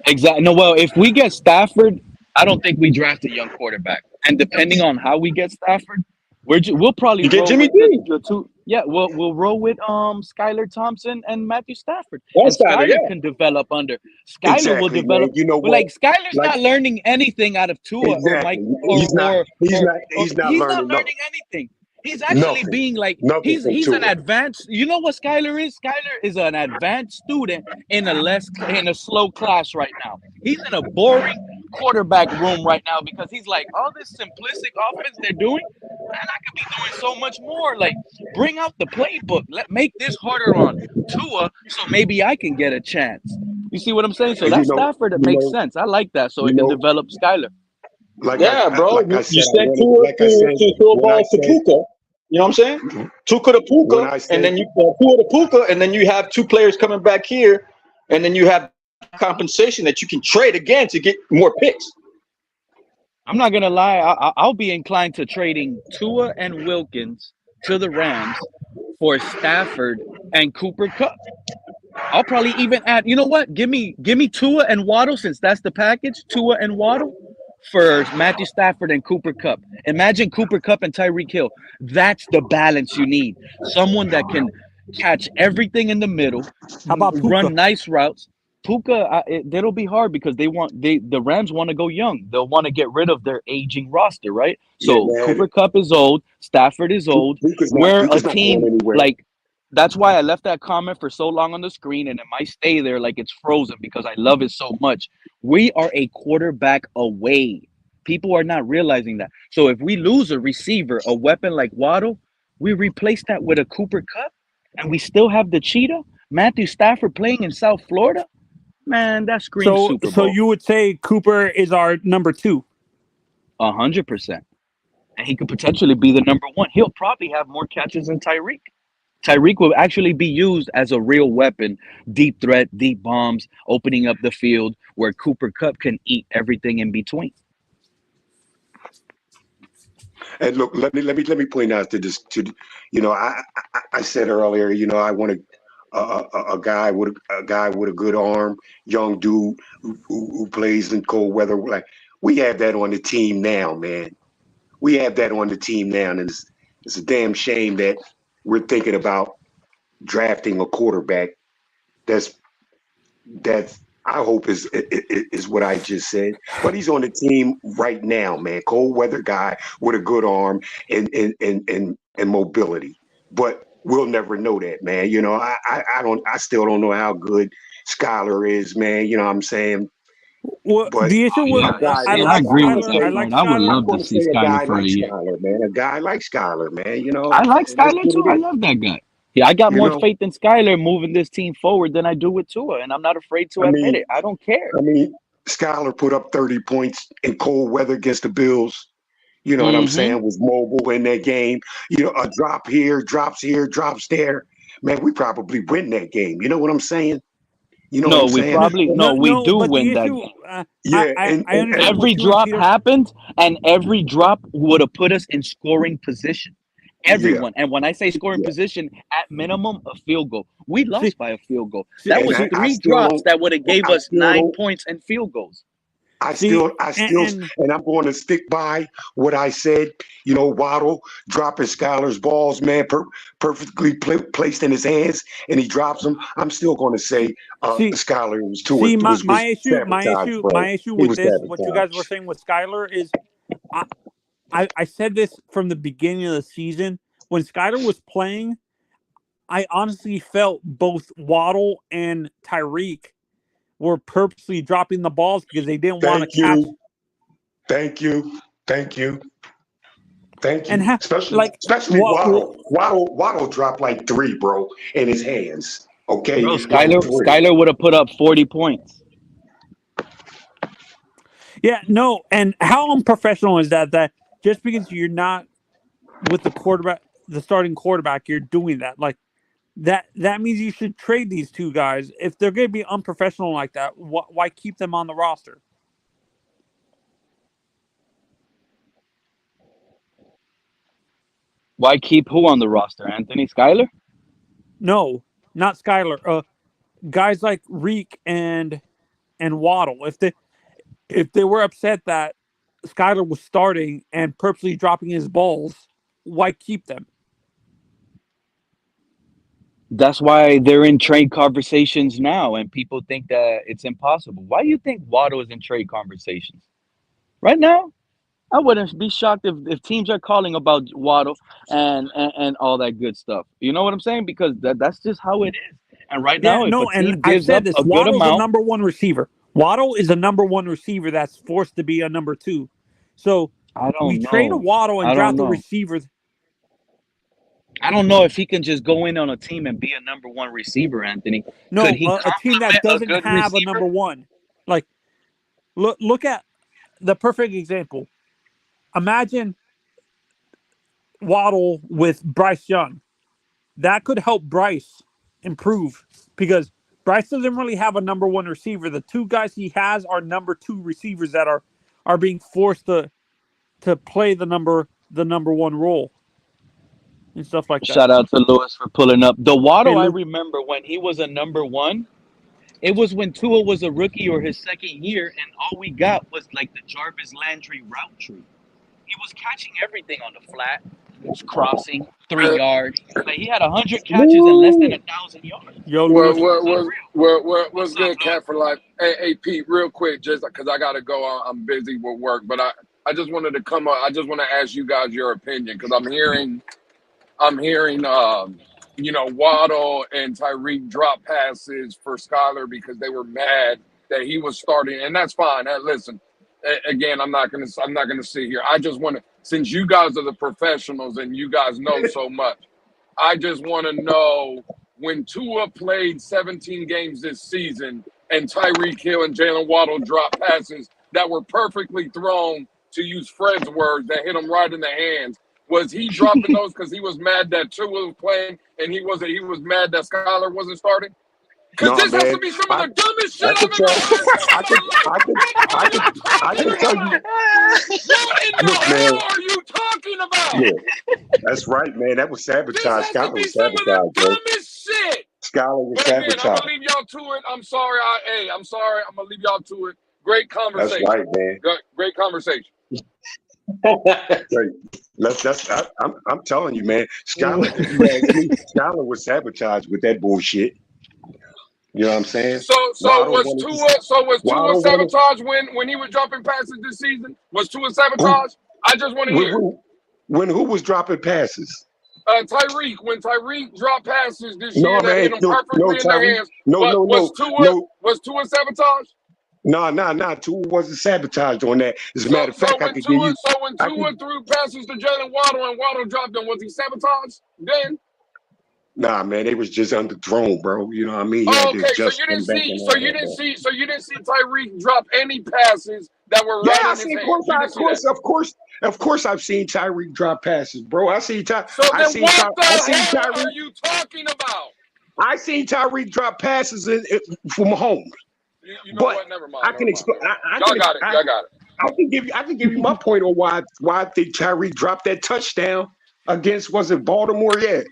exactly. No, well, if we get Stafford, I don't think we draft a young quarterback. And depending on how we get Stafford, we'll probably You get roll Jimmy with G. the 2. Yeah, we'll roll with Skylar Thompson and Matthew Stafford. That's and Skylar, Skylar can develop under. Skylar will develop. Man. You know But what? like Skylar's not learning anything out of Tua or Mike. He's not learning anything. He's actually being like he's an advanced. You know what Skylar is? Skylar is an advanced student in a slow class right now. He's in a boring quarterback room right now because he's like, all this simplistic offense they're doing, man, I could be doing so much more. Like, bring out the playbook. Make this harder on Tua so maybe I can get a chance. You see what I'm saying? So that Stafford, it makes sense. I like that. So it can develop Skylar. You sent Tua to throw balls to Puka. You know what I'm saying? Tuka to Puka, and then you Tua to Puka, and then you have 2 players coming back here, and then you have compensation that you can trade again to get more picks. I'm not gonna lie. I'll be inclined to trading Tua and Wilkins to the Rams for Stafford and Cooper Kupp. I'll probably even add. You know what? Give me Tua and Waddle, since that's the package. Tua and Waddle for Matthew Stafford and Cooper Kupp. Imagine Cooper Kupp and Tyreek Hill. That's the balance you need. Someone that can catch everything in the middle. How about Puka? Run nice routes. Puka, it'll be hard because the Rams want to go young. They'll want to get rid of their aging roster, right? So Cooper Kupp is old. Stafford is old. We're a team like. That's why I left that comment for so long on the screen, and it might stay there like it's frozen because I love it so much. We are a quarterback away. People are not realizing that. So if we lose a receiver, a weapon like Waddle, we replace that with a Cooper Kupp, and we still have the cheetah, Matthew Stafford playing in South Florida. Man, that screams Super Bowl. So you would say Cooper is our number 2? 100%. And he could potentially be the number 1. He'll probably have more catches than Tyreek. Tyreek will actually be used as a real weapon, deep threat, deep bombs, opening up the field where Cooper Kupp can eat everything in between. And look, let me point out to this. I said earlier, I want a guy with a good arm, young dude who plays in cold weather. Like, we have that on the team now, man. We have that on the team now, and it's a damn shame that we're thinking about drafting a quarterback that's I hope is what I just said. But he's on the team right now, man. Cold weather guy with a good arm and mobility. But we'll never know that, man. You know, I still don't know how good Skylar is, man. You know what I'm saying? Well, But the issue with a guy, I Yeah, I like agree with Skylar. that I part. like I would Skylar. I'm love to going to see say a Skylar guy for like a year. Skylar, man. A guy like Skylar, man. You know, I like and that's Skylar what too. it I is. love that guy. Yeah, I got You more know, faith in Skylar moving this team forward than I do with Tua, and I'm not afraid to I admit mean, it. I don't care. I mean, Skylar put up 30 points in cold weather against the Bills. You know what I'm Hmm. saying? Was mobile in that game. You know, a drop here, drops there. Man, we probably win that game. You know what I'm saying? You know what No, I'm we saying? No, probably no, no, we no. do But the win that issue, game. Yeah, I understand what Every you and drop Peter. happened, and every drop would have put us in scoring position. yeah, Everyone, and when I say scoring yeah. position, at minimum a field goal. We See, lost by a field goal. see, That And was see, I three still drops don't, that would have gave I us still 9 points and field goals. see, I still, and I'm going to stick by what I said. You know, Waddle dropping Skylar's balls, man, perfectly placed in his hands, and he drops them. I'm still going to say see, Skylar was see. My was issue, sabotage, bro. my issue He with was this, what you guys were sabotage. saying with Skylar is, I, I said this from the beginning of the season when Skylar was playing. I honestly felt both Waddle and Tyreek were purposely dropping the balls because they didn't want to Thank catch. you, thank you, thank you, thank And you. like Especially what? Waddle dropped like three, bro, in his hands. Okay, Bro, like three. Skylar would have put up 40 points. Yeah, no. And how unprofessional is that? That just because you're not with the quarterback, the starting quarterback, you're doing that. Like that means you should trade these two guys if they're going to be unprofessional like that. Why keep them on the roster? Why keep who on the roster? Anthony Skylar? No, not Skyler. Guys like Reek and Waddle. If they were upset that Skyler was starting and purposely dropping his balls, why keep them? That's why they're in trade conversations now, and people think that it's impossible. Why do you think Waddle is in trade conversations right now? I wouldn't be shocked if teams are calling about Waddle and all that good stuff. You know what I'm saying? Because that's just how it is. And right Yeah, now, if a no, and team I've gives said up this. a good Waddle's a amount, number one receiver. Waddle is a number one receiver that's forced to be a number two. So I we don't trade a know. Waddle and I don't draft a know. receiver. I don't know if he can just go in on a team and be a number one receiver, Anthony. Could No, he a team that complement a doesn't good have a receiver? number one. Like look at the perfect example. Imagine Waddle with Bryce Young. That could help Bryce improve because Bryce doesn't really have a number one receiver. The two guys he has are number two receivers that are being forced to play the number one role and stuff like that. Shout out to Lewis for pulling up. The Hey Waddle, I Lou. remember when he was a number one, it was when Tua was a rookie or his second year, and all we got was like the Jarvis Landry route tree. He was catching everything on the flat. He was crossing 3 yards. Like he had 100 catches and less than Woo! 1,000 yards. Yo What Lewis. what It's was unreal. what's What's up, good, Lewis? Cat for Life? Hey Pete, real quick, just because I gotta go, I'm busy with work, but I just wanted to come up. I just want to ask you guys your opinion because I'm hearing Waddle and Tyreek drop passes for Skylar because they were mad that he was starting, and that's fine. Listen, again, I'm not gonna sit here. I just want to, since you guys are the professionals and you guys know so much, I just want to know when Tua played 17 games this season and Tyreek Hill and Jalen Waddle dropped passes that were perfectly thrown, to use Fred's words, that hit him right in the hands. Was he dropping those because he was mad that Tua was playing and he was mad that Skylar wasn't starting? Because No, this has to man. be some of I the dumbest shit I I've could ever tell. heard I could I could I in could my I could life. tell you. What in the Look, man. hell are you talking about? Look, that's right, man. That was This sabotage. has to Skylar be was some of the sabotage, bro. dumbest shit. Skylar was But again, I'm sabotage. gonna leave y'all to it. I'm sorry. I'm sorry. I'm gonna leave y'all to it. Great That's conversation. right, man. Great conversation. Great. I'm telling you, man. Skylar, if you ask me, Skylar was sabotage with that bullshit. You know what I'm saying? So Waddle was wanted Tua to, Tua Waddle wanted, sabotage when he was dropping passes this season? Was Tua who, sabotage? I just want to hear. when who was dropping passes? Tyreek, when Tyreek dropped passes this year No, that man, hit him no, perfectly in the Tyree, hands, no, what no, was no, Tua no, was Tua sabotage? nah. Tua wasn't sabotaged on that. As a So matter of fact, when I could, Tua threw passes to Jalen Waddle and Waddle dropped them, was he sabotaged then? nah, man, they was just underthrown, bro. You know what I mean? He had Oh, to okay, so adjust you didn't them back see and so all you that, didn't man. see so you didn't see Tyreek drop any passes that were Yeah, right I in his see. hands. You didn't see that. Of course, I've seen Tyreek drop passes, bro. I seen So then what the hell are you talking about? I seen Tyreek drop passes from Mahomes. You know But what? Never mind. I can explain. Y'all got it. Y'all got it. I can give you my point on why I think Tyreek dropped that touchdown against, was it Baltimore? Yeah,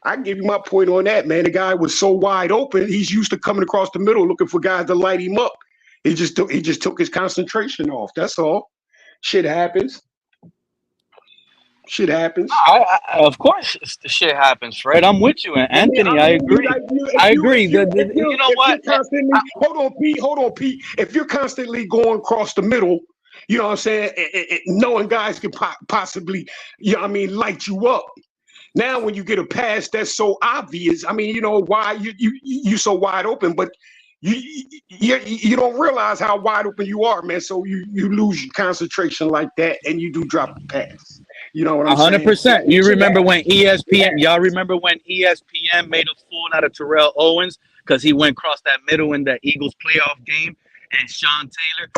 I can give you my point on that, man. The guy was so wide open. He's used to coming across the middle looking for guys to light him up. He just took his concentration off. That's all. Shit happens. Of course, the shit happens, Fred. I'm with you, and I mean, Anthony. I agree. I agree. You know if you're what? constantly, hold on, Pete. If you're constantly going across the middle, you know what I'm saying, knowing guys can possibly, you know what I mean, light you up. Now, when you get a pass that's so obvious, I mean, you know why you so wide open, but you don't realize how wide open you are, man. So you lose your concentration like that, and you do drop the pass. You know what I'm saying? 100%. You remember when ESPN? Y'all remember when ESPN made a fool out of Terrell Owens because he went across that middle in the Eagles playoff game, and Sean Taylor,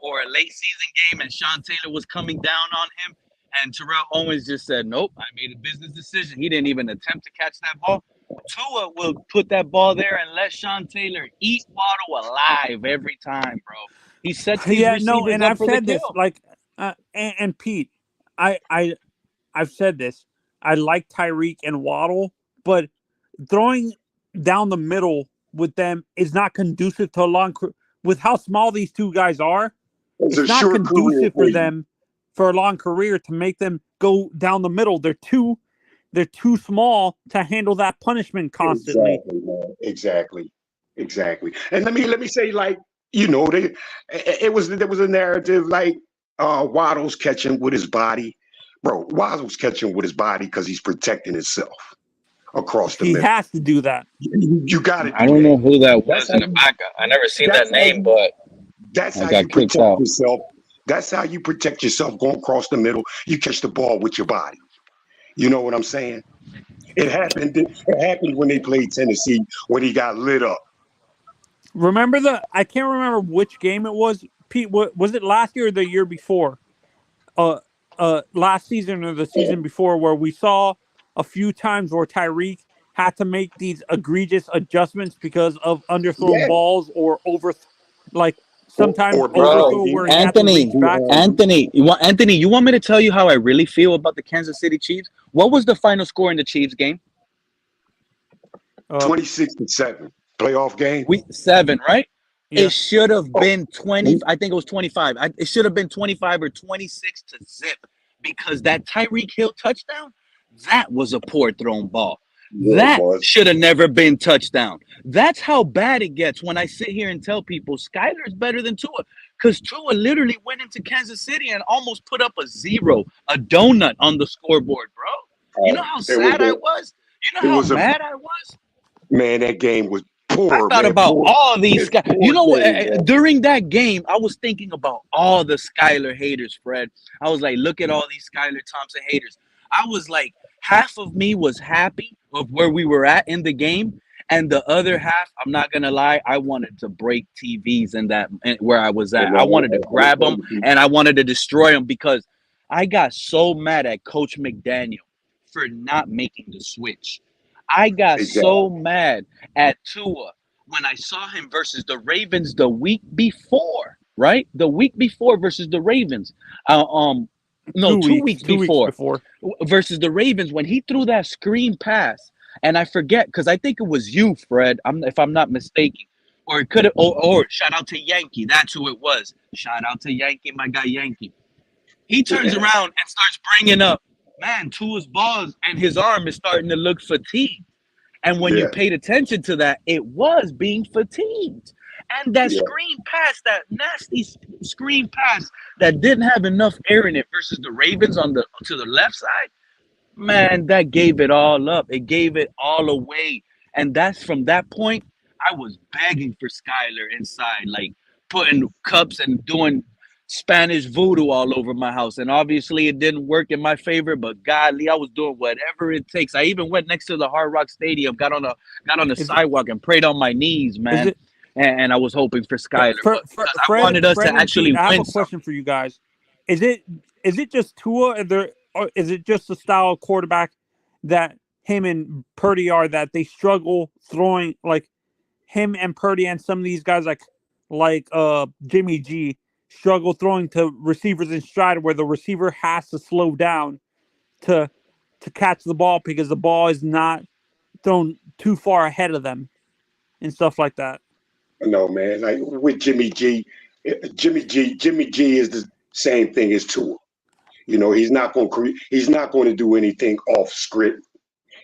or a late season game, and Sean Taylor was coming down on him, and Terrell Owens just said, "Nope, I made a business decision." He didn't even attempt to catch that ball. Tua will put that ball there and let Sean Taylor eat Waddle alive every time, bro. He sets these receivers and up I've for the said this, kill. like, and Pete, I've said this. I like Tyreek and Waddle, but throwing down the middle with them is not conducive to a long. With how small these two guys are, It's it's a not short career conducive for for you. them for a long career to make them go down the middle. They're too small to handle that punishment constantly. Exactly, man. Exactly. And let me say, like, you know, there was a narrative like Waddle's catching with his body. Bro, Waddle's catching with his body because he's protecting himself across the He middle. has to do that. You got to I do don't know that. who that That's was how in the you, backup. I never seen that that's how name, you, but that's I how you got kicked protect out. yourself. That's how you protect yourself going across the middle. You catch the ball with your body. You know what I'm saying? It happened when they played Tennessee when he got lit up. I can't remember which game it was. Pete, was it last year or the year before? Last season or the season before, where we saw a few times where Tyreek had to make these egregious adjustments because of underthrown Yeah. balls or like sometimes Or Bro, overthrow behind where him. he had to Anthony, reach back. you want me to tell you how I really feel about the Kansas City Chiefs? What was the final score in the Chiefs game? 26-7 playoff game. Week 7, right? Yeah. It should have Oh, been 20. I think it was 25. It should have been 25 or 26 to zip because that Tyreek Hill touchdown, that was a poor thrown ball. yeah, it That was. should have never been touchdown. That's how bad it gets when I sit here and tell people Skyler's better than Tua, because Tua literally went into Kansas City and almost put up a donut on the scoreboard, bro. You know how It was sad I was? You know it how was a mad I was? man. That game was I poor, thought man. about Poor, all these guys. You know what? game, man. During that game, I was thinking about all the Skyler haters, Fred. I was like, look at all these Skyler Thompson haters. I was like, half of me was happy of where we were at in the game, and the other half, I'm not gonna lie, I wanted to break TVs where I was at. I wanted to grab them and I wanted to destroy them because I got so mad at Coach McDaniel for not making the switch. I got Exactly. so mad at Tua when I saw him versus the Ravens the week before, right? The week before versus the Ravens. No, 2 weeks before versus the Ravens when he threw that screen pass. And I forget because I think it was you, Fred, if I'm not mistaken. Or it could have, or shout out to Yankee. That's who it was. Shout out to Yankee, my guy Yankee. He turns around and starts bringing up, man, Tua's balls and his arm is starting to look fatigued. And when you Yeah. paid attention to that, it was being fatigued. And that Yeah. screen pass, that nasty screen pass that didn't have enough air in it versus the Ravens on the to the left side, man, that gave it all up. It gave it all away. And that's from that point, I was begging for Skylar inside, like putting cups and doing Spanish voodoo all over my house. And obviously it didn't work in my favor, but godly, I was doing whatever it takes. I even went next to the Hard Rock Stadium, got on the Is it, sidewalk and prayed on my knees, is man. it And I was hoping for Skylar, for, but for because I Fred, wanted us Fred to and actually Pete? I have win a something. question for you guys. Is it just Tua, or is it just the style of quarterback that him and Purdy are, that they struggle throwing, like him and Purdy and some of these guys like Jimmy G struggle throwing to receivers in stride, where the receiver has to slow down to catch the ball because the ball is not thrown too far ahead of them and stuff like that? No, man. Like with Jimmy G, Jimmy G is the same thing as Tua. You know, he's not going to do anything off script.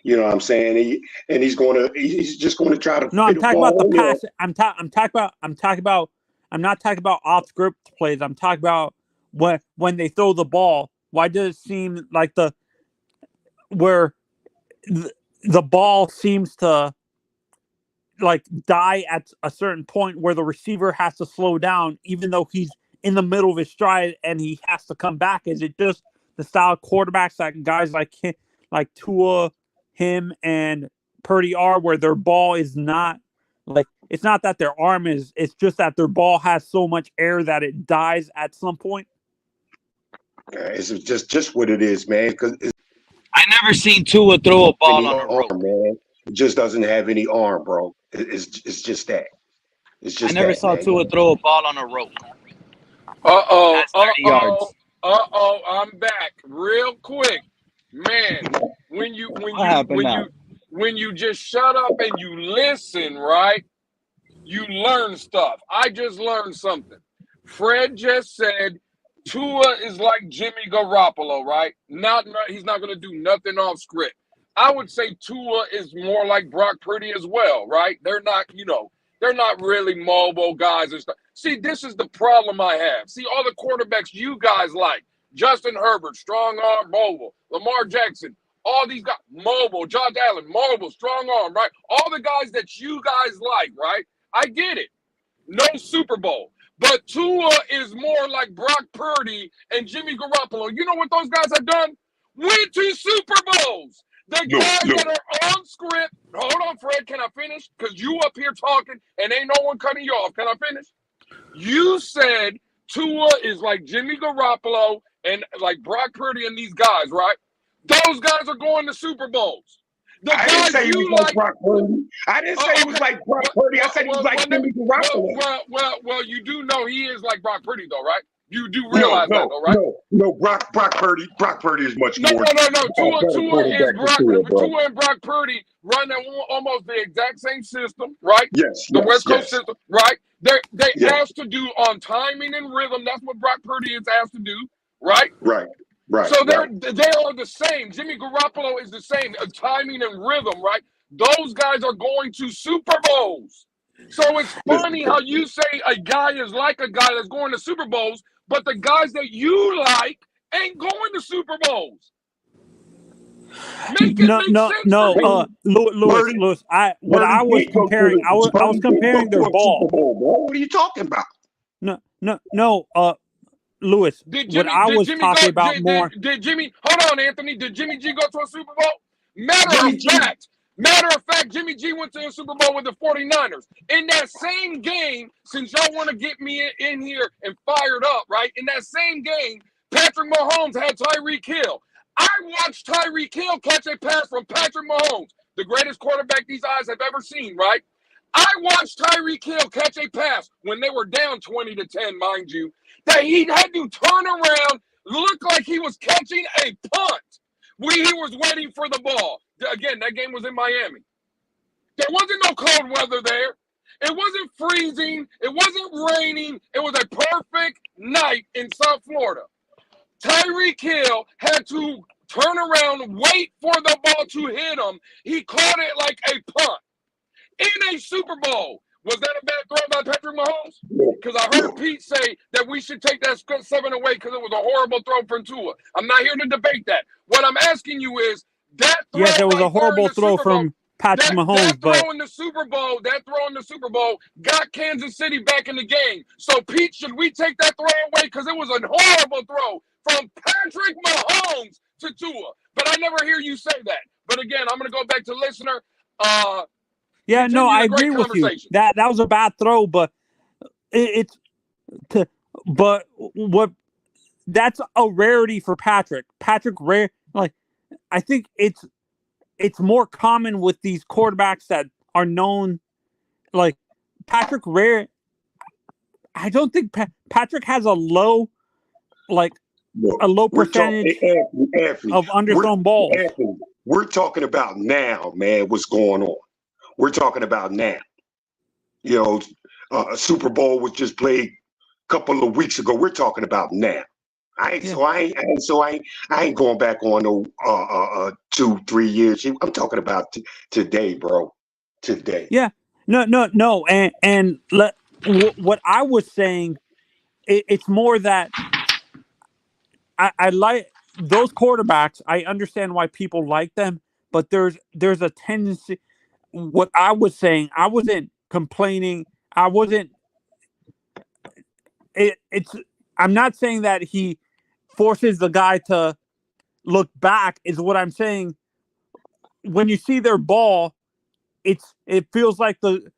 You know what I'm saying? He's just going to try to No, fit I'm a talking about the ball in there. pass. I'm talking about. I'm not talking about off script plays. I'm talking about when they throw the ball. Why does it seem like where the ball seems to like die at a certain point where the receiver has to slow down, even though he's in the middle of his stride and he has to come back? Is it just the style of quarterbacks that guys like him, like Tua, him, and Purdy are, where their ball is not like, it's not that their arm is, it's just that their ball has so much air that it dies at some point? It's just what it is, man. Because I never seen Tua throw a ball any on a arm, rope. man. It just doesn't have any arm, bro. It's just that. It's I just never that, saw man. Tua throw a ball on a rope. Uh-oh, That's 30 yards. I'm back real quick. Man, when you What happened now? when you just shut up and you listen, right? You learn stuff. I just learned something. Fred just said Tua is like Jimmy Garoppolo, right? He's not going to do nothing off script. I would say Tua is more like Brock Purdy as well, right? They're not, they're not really mobile guys and stuff. See, this is the problem I have. See, all the quarterbacks you guys like, Justin Herbert, strong arm, mobile, Lamar Jackson, all these guys, mobile, Josh Allen, mobile, strong arm, right? All the guys that you guys like, right? I get it. No Super Bowl. But Tua is more like Brock Purdy and Jimmy Garoppolo. You know what those guys have done? Went to Super Bowls. The guys that are on script. Hold on, Fred. Can I finish? Because you up here talking and ain't no one cutting you off. Can I finish? You said Tua is like Jimmy Garoppolo and like Brock Purdy and these guys, right? Those guys are going to Super Bowls. I didn't say he was like Brock Purdy. I didn't say he was like Brock Purdy. I said he was like Jimmy Garoppolo. Well, you do know he is like Brock Purdy, though, right? You do realize that, though, right? No, Brock Purdy is much more. No. Tua and Brock Purdy run almost the exact same system, right? Yes. The West Coast system, right? They Yes. asked to do on timing and rhythm. That's what Brock Purdy is asked to do, right? Right. So they are the same. Jimmy Garoppolo is the same. Timing and rhythm, right? Those guys are going to Super Bowls. So it's funny how you say a guy is like a guy that's going to Super Bowls, but the guys that you like ain't going to Super Bowls. Make sense. Lewis. I was comparing their ball. What are you talking about? No. Lewis, Did what I was talking about more. Did Jimmy? Hold on, Anthony. Did Jimmy G go to a Super Bowl? Matter of fact, Jimmy G went to a Super Bowl with the 49ers. In that same game, since y'all want to get me in here and fired up, right? In that same game, Patrick Mahomes had Tyreek Hill. I watched Tyreek Hill catch a pass from Patrick Mahomes, the greatest quarterback these eyes have ever seen, right? I watched Tyreek Hill catch a pass when they were down 20-10, mind you, that he had to turn around, look like he was catching a punt when he was waiting for the ball. Again, that game was in Miami. There wasn't no cold weather there. It wasn't freezing. It wasn't raining. It was a perfect night in South Florida. Tyreek Hill had to turn around, wait for the ball to hit him. He caught it like a punt in a Super Bowl. Was that a bad throw by Patrick Mahomes? Because I heard Pete say that we should take that 7 away because it was a horrible throw from Tua. I'm not here to debate that. What I'm asking you is that throw Yeah, there was right a horrible throw from Patrick Mahomes, that throw in the Super Bowl got Kansas City back in the game. So, Pete, should we take that throw away? Because it was a horrible throw from Patrick Mahomes to Tua. But I never hear you say that. But again, I'm going to go back to listener. yeah, no, I agree with you. That was a bad throw, but but what? That's a rarity for Patrick. Patrick rare, like I think it's more common with these quarterbacks that are known, like Patrick Rare. I don't think Patrick has a low percentage of underthrown balls. Anthony, we're talking about now, man. What's going on? We're talking about now. You know, Super Bowl was just played a couple of weeks ago. We're talking about now. I ain't going back on no 2-3 years. I'm talking about today, bro. Today. Yeah. No. And what I was saying, it's more that I like those quarterbacks. I understand why people like them, but there's a tendency. What I was saying, I wasn't complaining. I wasn't. I'm not saying that he forces the guy to look back. Is what I'm saying. When you see their ball, it feels like the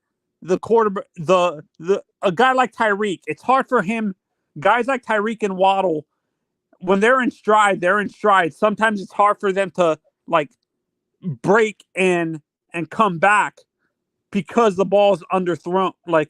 quarterback, a guy like Tyreek. It's hard for him. Guys like Tyreek and Waddle, when they're in stride, they're in stride. Sometimes it's hard for them to like break and come back because the ball's underthrown. Like,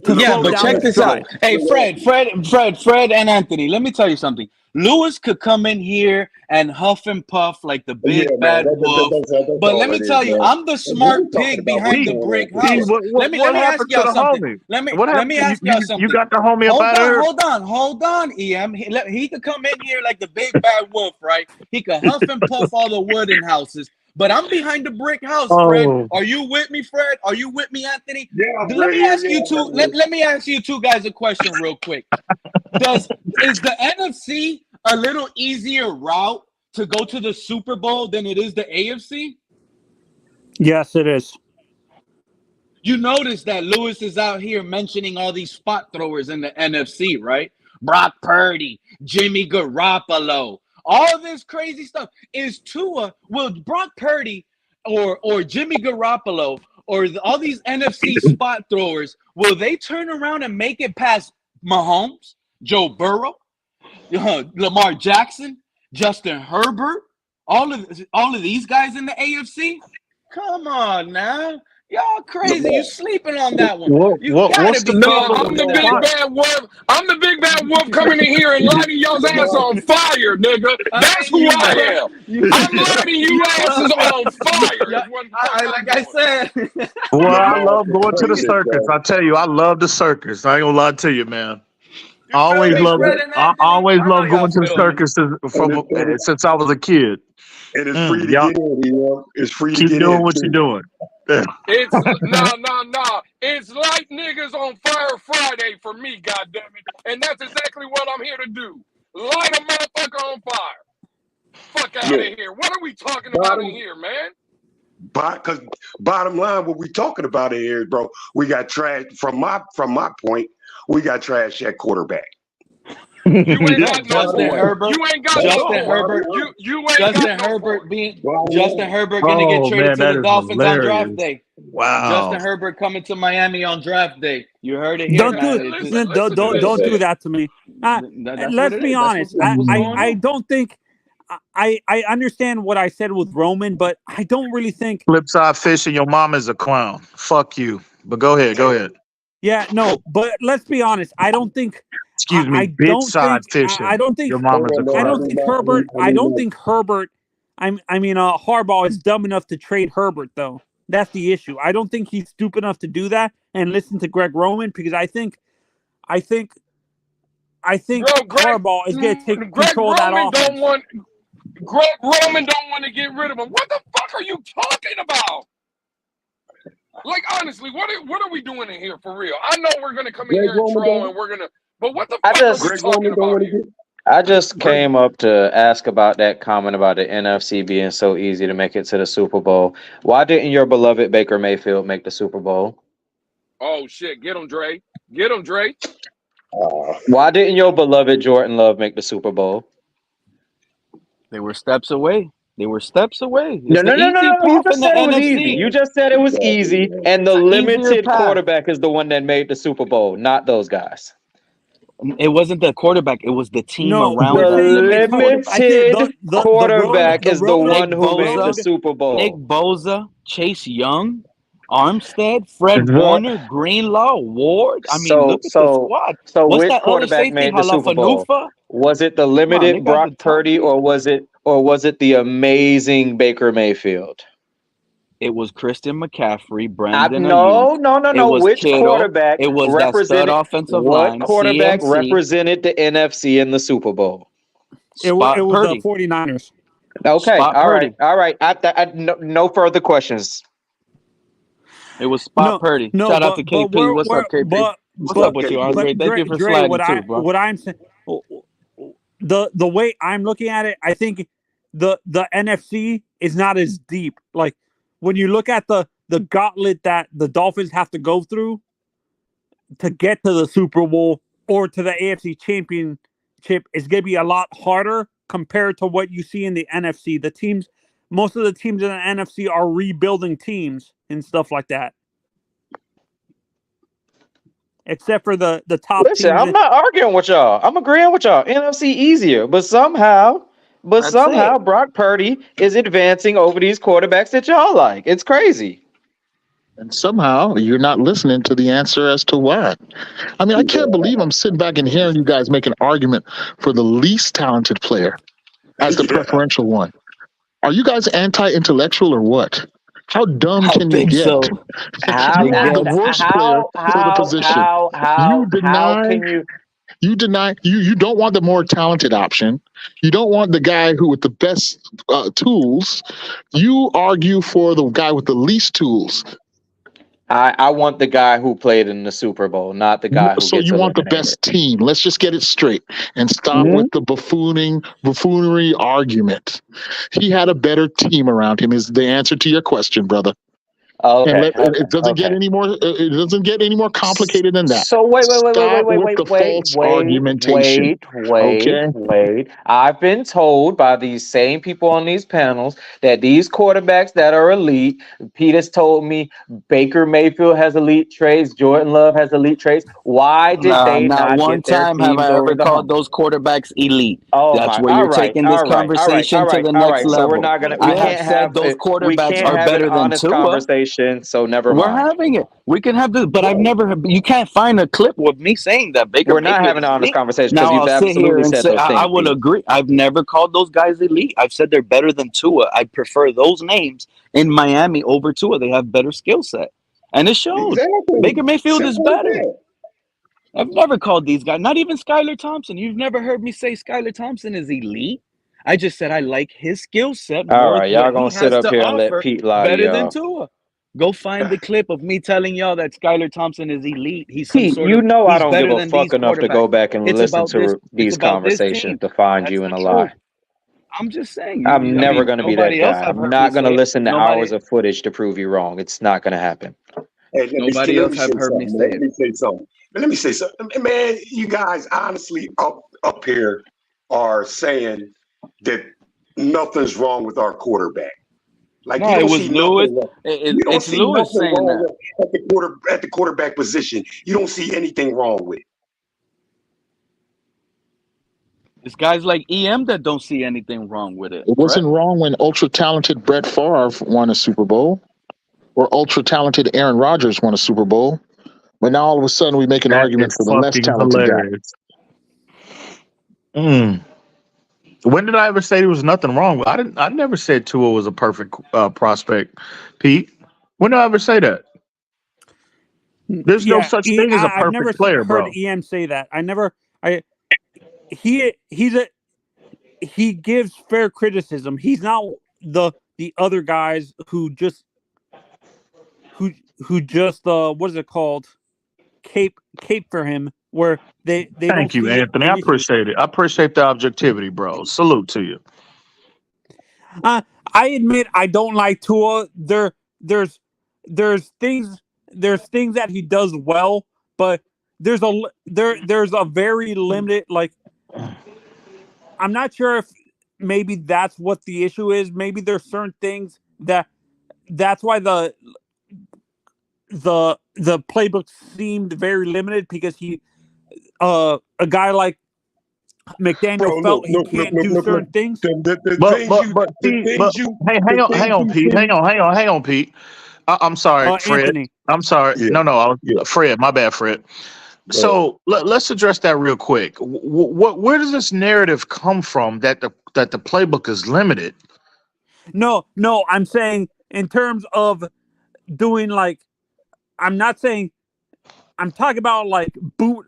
yeah, but check this out. Hey, Fred, and Anthony. Let me tell you something. Lewis could come in here and huff and puff like the big bad wolf. But let me tell you, I'm the smart pig behind the brick house. Let me ask y'all something. Let me ask y'all something. You got the homie about her? Hold on, EM. He could come in here like the big bad wolf, right? He could huff and puff all the wooden houses. But I'm behind the brick house, Fred. Are you with me, Fred? Are you with me, Anthony? Yeah, let me ask you two. Let me ask you two guys a question real quick. Is the NFC a little easier route to go to the Super Bowl than it is the AFC? Yes, it is. You notice that Lewis is out here mentioning all these spot throwers in the NFC, right? Brock Purdy, Jimmy Garoppolo. All this crazy stuff is Tua. Will Brock Purdy or Jimmy Garoppolo or all these NFC spot throwers, will they turn around and make it past Mahomes, Joe Burrow, Lamar Jackson, Justin Herbert, all of these guys in the AFC? Come on now. Y'all crazy. You sleeping on that one. What's the I'm the big bad wolf. I'm the big bad wolf coming in here and lighting y'all's ass on fire, nigga. That's who I am. I'm lighting you asses on fire. Like I said. Well, I love going to the circus. I tell you, I love the circus. I ain't gonna lie to you, man. I always love going to the circus since I was a kid. And it's free to get in, you know? It's free to get in. Keep doing what you're doing. It's nah. It's like niggas on Fire Friday for me, goddammit. And that's exactly what I'm here to do. Light a motherfucker on fire. Fuck out of here. What are we talking about in here, man? Because bottom line, what we talking about in here, bro, we got trash. From my point, we got trash at quarterback. You ain't got Justin Herbert. You ain't got Justin Herbert. You ain't Justin Herbert Justin Herbert gonna get traded to the Dolphins on draft day. Wow. Justin Herbert coming to Miami on draft day. You heard it here. Don't do that to me. Let's be honest. I don't think I understand what I said with Roman, but I don't really think Flipside fish and your mom is a clown. Fuck you. But go ahead. Yeah, no, but let's be honest. I don't think. Excuse me, bitch side fishing. I don't think your mom is a clown. I don't think Herbert. I don't think Herbert. Harbaugh is dumb enough to trade Herbert, though. That's the issue. I don't think he's stupid enough to do that and listen to Greg Roman, because I think I think Bro, Harbaugh is going to take Greg control of that Roman offense. Greg Roman don't want to get rid of him. What the fuck are you talking about? Like, honestly, what are we doing in here for real? I know we're gonna come in Greg here and Roman troll don't. and we're gonna, but what the I fuck are we just Greg talking Roman don't about want to here? get. I just Greg, came up to ask about that comment about the NFC being so easy to make it to the Super Bowl. Why didn't your beloved Baker Mayfield make the Super Bowl? Oh shit, get him, Dre. Get him, Dre. Why didn't your beloved Jordan Love make the Super Bowl? They were steps away. They were steps away. No, It's the no, no, no, easy no. You path in just the said it was easy. NFC. You just said it was easy, and the It's an easier limited path. quarterback is the one that made the Super Bowl, not those guys. It wasn't the quarterback. It was the team No, around we're The them. saying limited quarterback. I think limited quarterback the is the road one who made the Bosa, Super Nick Bowl. Bosa, Chase Young, Armstead, Fred The- Warner, Greenlaw, Ward. I mean, So, look at the so, squad. so, What's which that other quarterback safety? made the Super Bowl? Halafanufa? Was it the Come on, they limited got Brock the top Purdy, tier. or was it the amazing Baker Mayfield? It was Christian McCaffrey, Brandon Ayuk. No. It was Which Kittle. quarterback It was that stud represented? offensive What line, quarterback CMC, represented the NFC in the Super Bowl? it was Spot the Purdy. 49ers. Okay, Spot all Purdy. right. No further questions. It was Spot No, Purdy. no, Shout out to but KP. What's up, KP? What's up with you, Andre? Thank you for Dre, sliding too, bro. what I'm saying, the way I'm looking at it, I think the NFC is not as deep. Like when you look at the gauntlet that the Dolphins have to go through to get to the Super Bowl or to the AFC Championship, is going to be a lot harder compared to what you see in the NFC. Most of the teams in the NFC are rebuilding teams and stuff like that. Except for the top Listen, teams. I'm not arguing with y'all. I'm agreeing with y'all. NFC easier, but somehow That's it. Brock Purdy is advancing over these quarterbacks that y'all like. It's crazy. And somehow you're not listening to the answer as to why. I mean, I can't believe I'm sitting back and hearing you guys make an argument for the least talented player as the preferential one. Are you guys anti-intellectual or what? How dumb I can you think get? so. How You are the worst player for the position. You deny you don't want the more talented option. You don't want the guy who with the best tools. You argue for the guy with the least tools. I want the guy who played in the Super Bowl, not the guy who So gets you want the eliminated. best team. Let's just get it straight and stop with the buffoonery argument. He had a better team around him is the answer to your question, brother. Okay. It doesn't get any more. It doesn't get any more complicated than that. So wait, Stop with the false argumentation. Wait. I've been told by these same people on these panels that these quarterbacks that are elite, Peter's told me Baker Mayfield has elite traits, Jordan Love has elite traits. Why did they not not one get their time have teams I over ever the called hump? those quarterbacks elite. Oh That's my! where you're All right, taking this conversation to the next level. So we're not gonna. I have said those quarterbacks are better an than honest Tua. conversation. So never We're mind. having it. We can have this, but I've never. You can't find a clip with me saying that Baker. We're not Mayfield having is an honest elite. conversation because Now you've I'll sit here absolutely and said say those things. I will Pete. agree. I've never called those guys elite. I've said they're better than Tua. I prefer those names in Miami over Tua. They have better skill set, and it showed. Exactly. Baker Mayfield is Simple as better. that. I've never called these guys. Not even Skylar Thompson. You've never heard me say Skylar Thompson is elite. I just said I like his skill set All more. right, y'all what gonna he sit has up to here and let offer Pete lie to better than y'all. Tua. Go find the clip of me telling y'all that Skylar Thompson is elite. He's some Pete, sort you of. know I He's don't give better a than fuck these enough to quarterbacks. go back and It's listen about to this. It's these about this conversations team. to find That's you the in a truth. lie. I'm just saying. I'm never gonna be that nobody else guy. have I'm heard not me gonna say it. listen to Nobody, hours of footage to prove you wrong. It's not gonna happen. Hey, nobody let else me have say heard me something. say Let it. me say something. Let me say something. Man, you guys honestly up here are saying that nothing's wrong with our quarterback. Like No, you it don't was see Lewis. nothing wrong. You don't It's see Lewis nothing saying wrong that. with at the quarterback position. You don't see anything wrong with it. It's guys like EM that don't see anything wrong with it. It Brett? wasn't wrong when ultra-talented Brett Favre won a Super Bowl or ultra-talented Aaron Rodgers won a Super Bowl. But now all of a sudden we make an That argument is for the less fucking talented guy. hilarious. When did I ever say there was nothing wrong with? I never said Tua was a perfect prospect, Pete. When did I ever say that? There's no such thing as a I've never perfect player, heard bro. EM say that. he gives fair criticism. He's not the other guys who just what is it called? Cape for him, where they Thank don't you, see Anthony. an I issue. appreciate it. I appreciate the objectivity, bro. Salute to you. I admit I don't like Tua. There's things that he does well, but there's a very limited, like, I'm not sure if maybe that's what the issue is. Maybe there's certain things that's why the playbook seemed very limited, because a guy like McDaniel felt he can't do certain things. Hang on, Pete. I'm sorry, Fred. Anthony. I'm sorry. Yeah. No, Yeah. Fred. My bad, Fred. So let's address that real quick. Where does this narrative come from that the playbook is limited? No, I'm saying in terms of doing, like, I'm talking about like boot.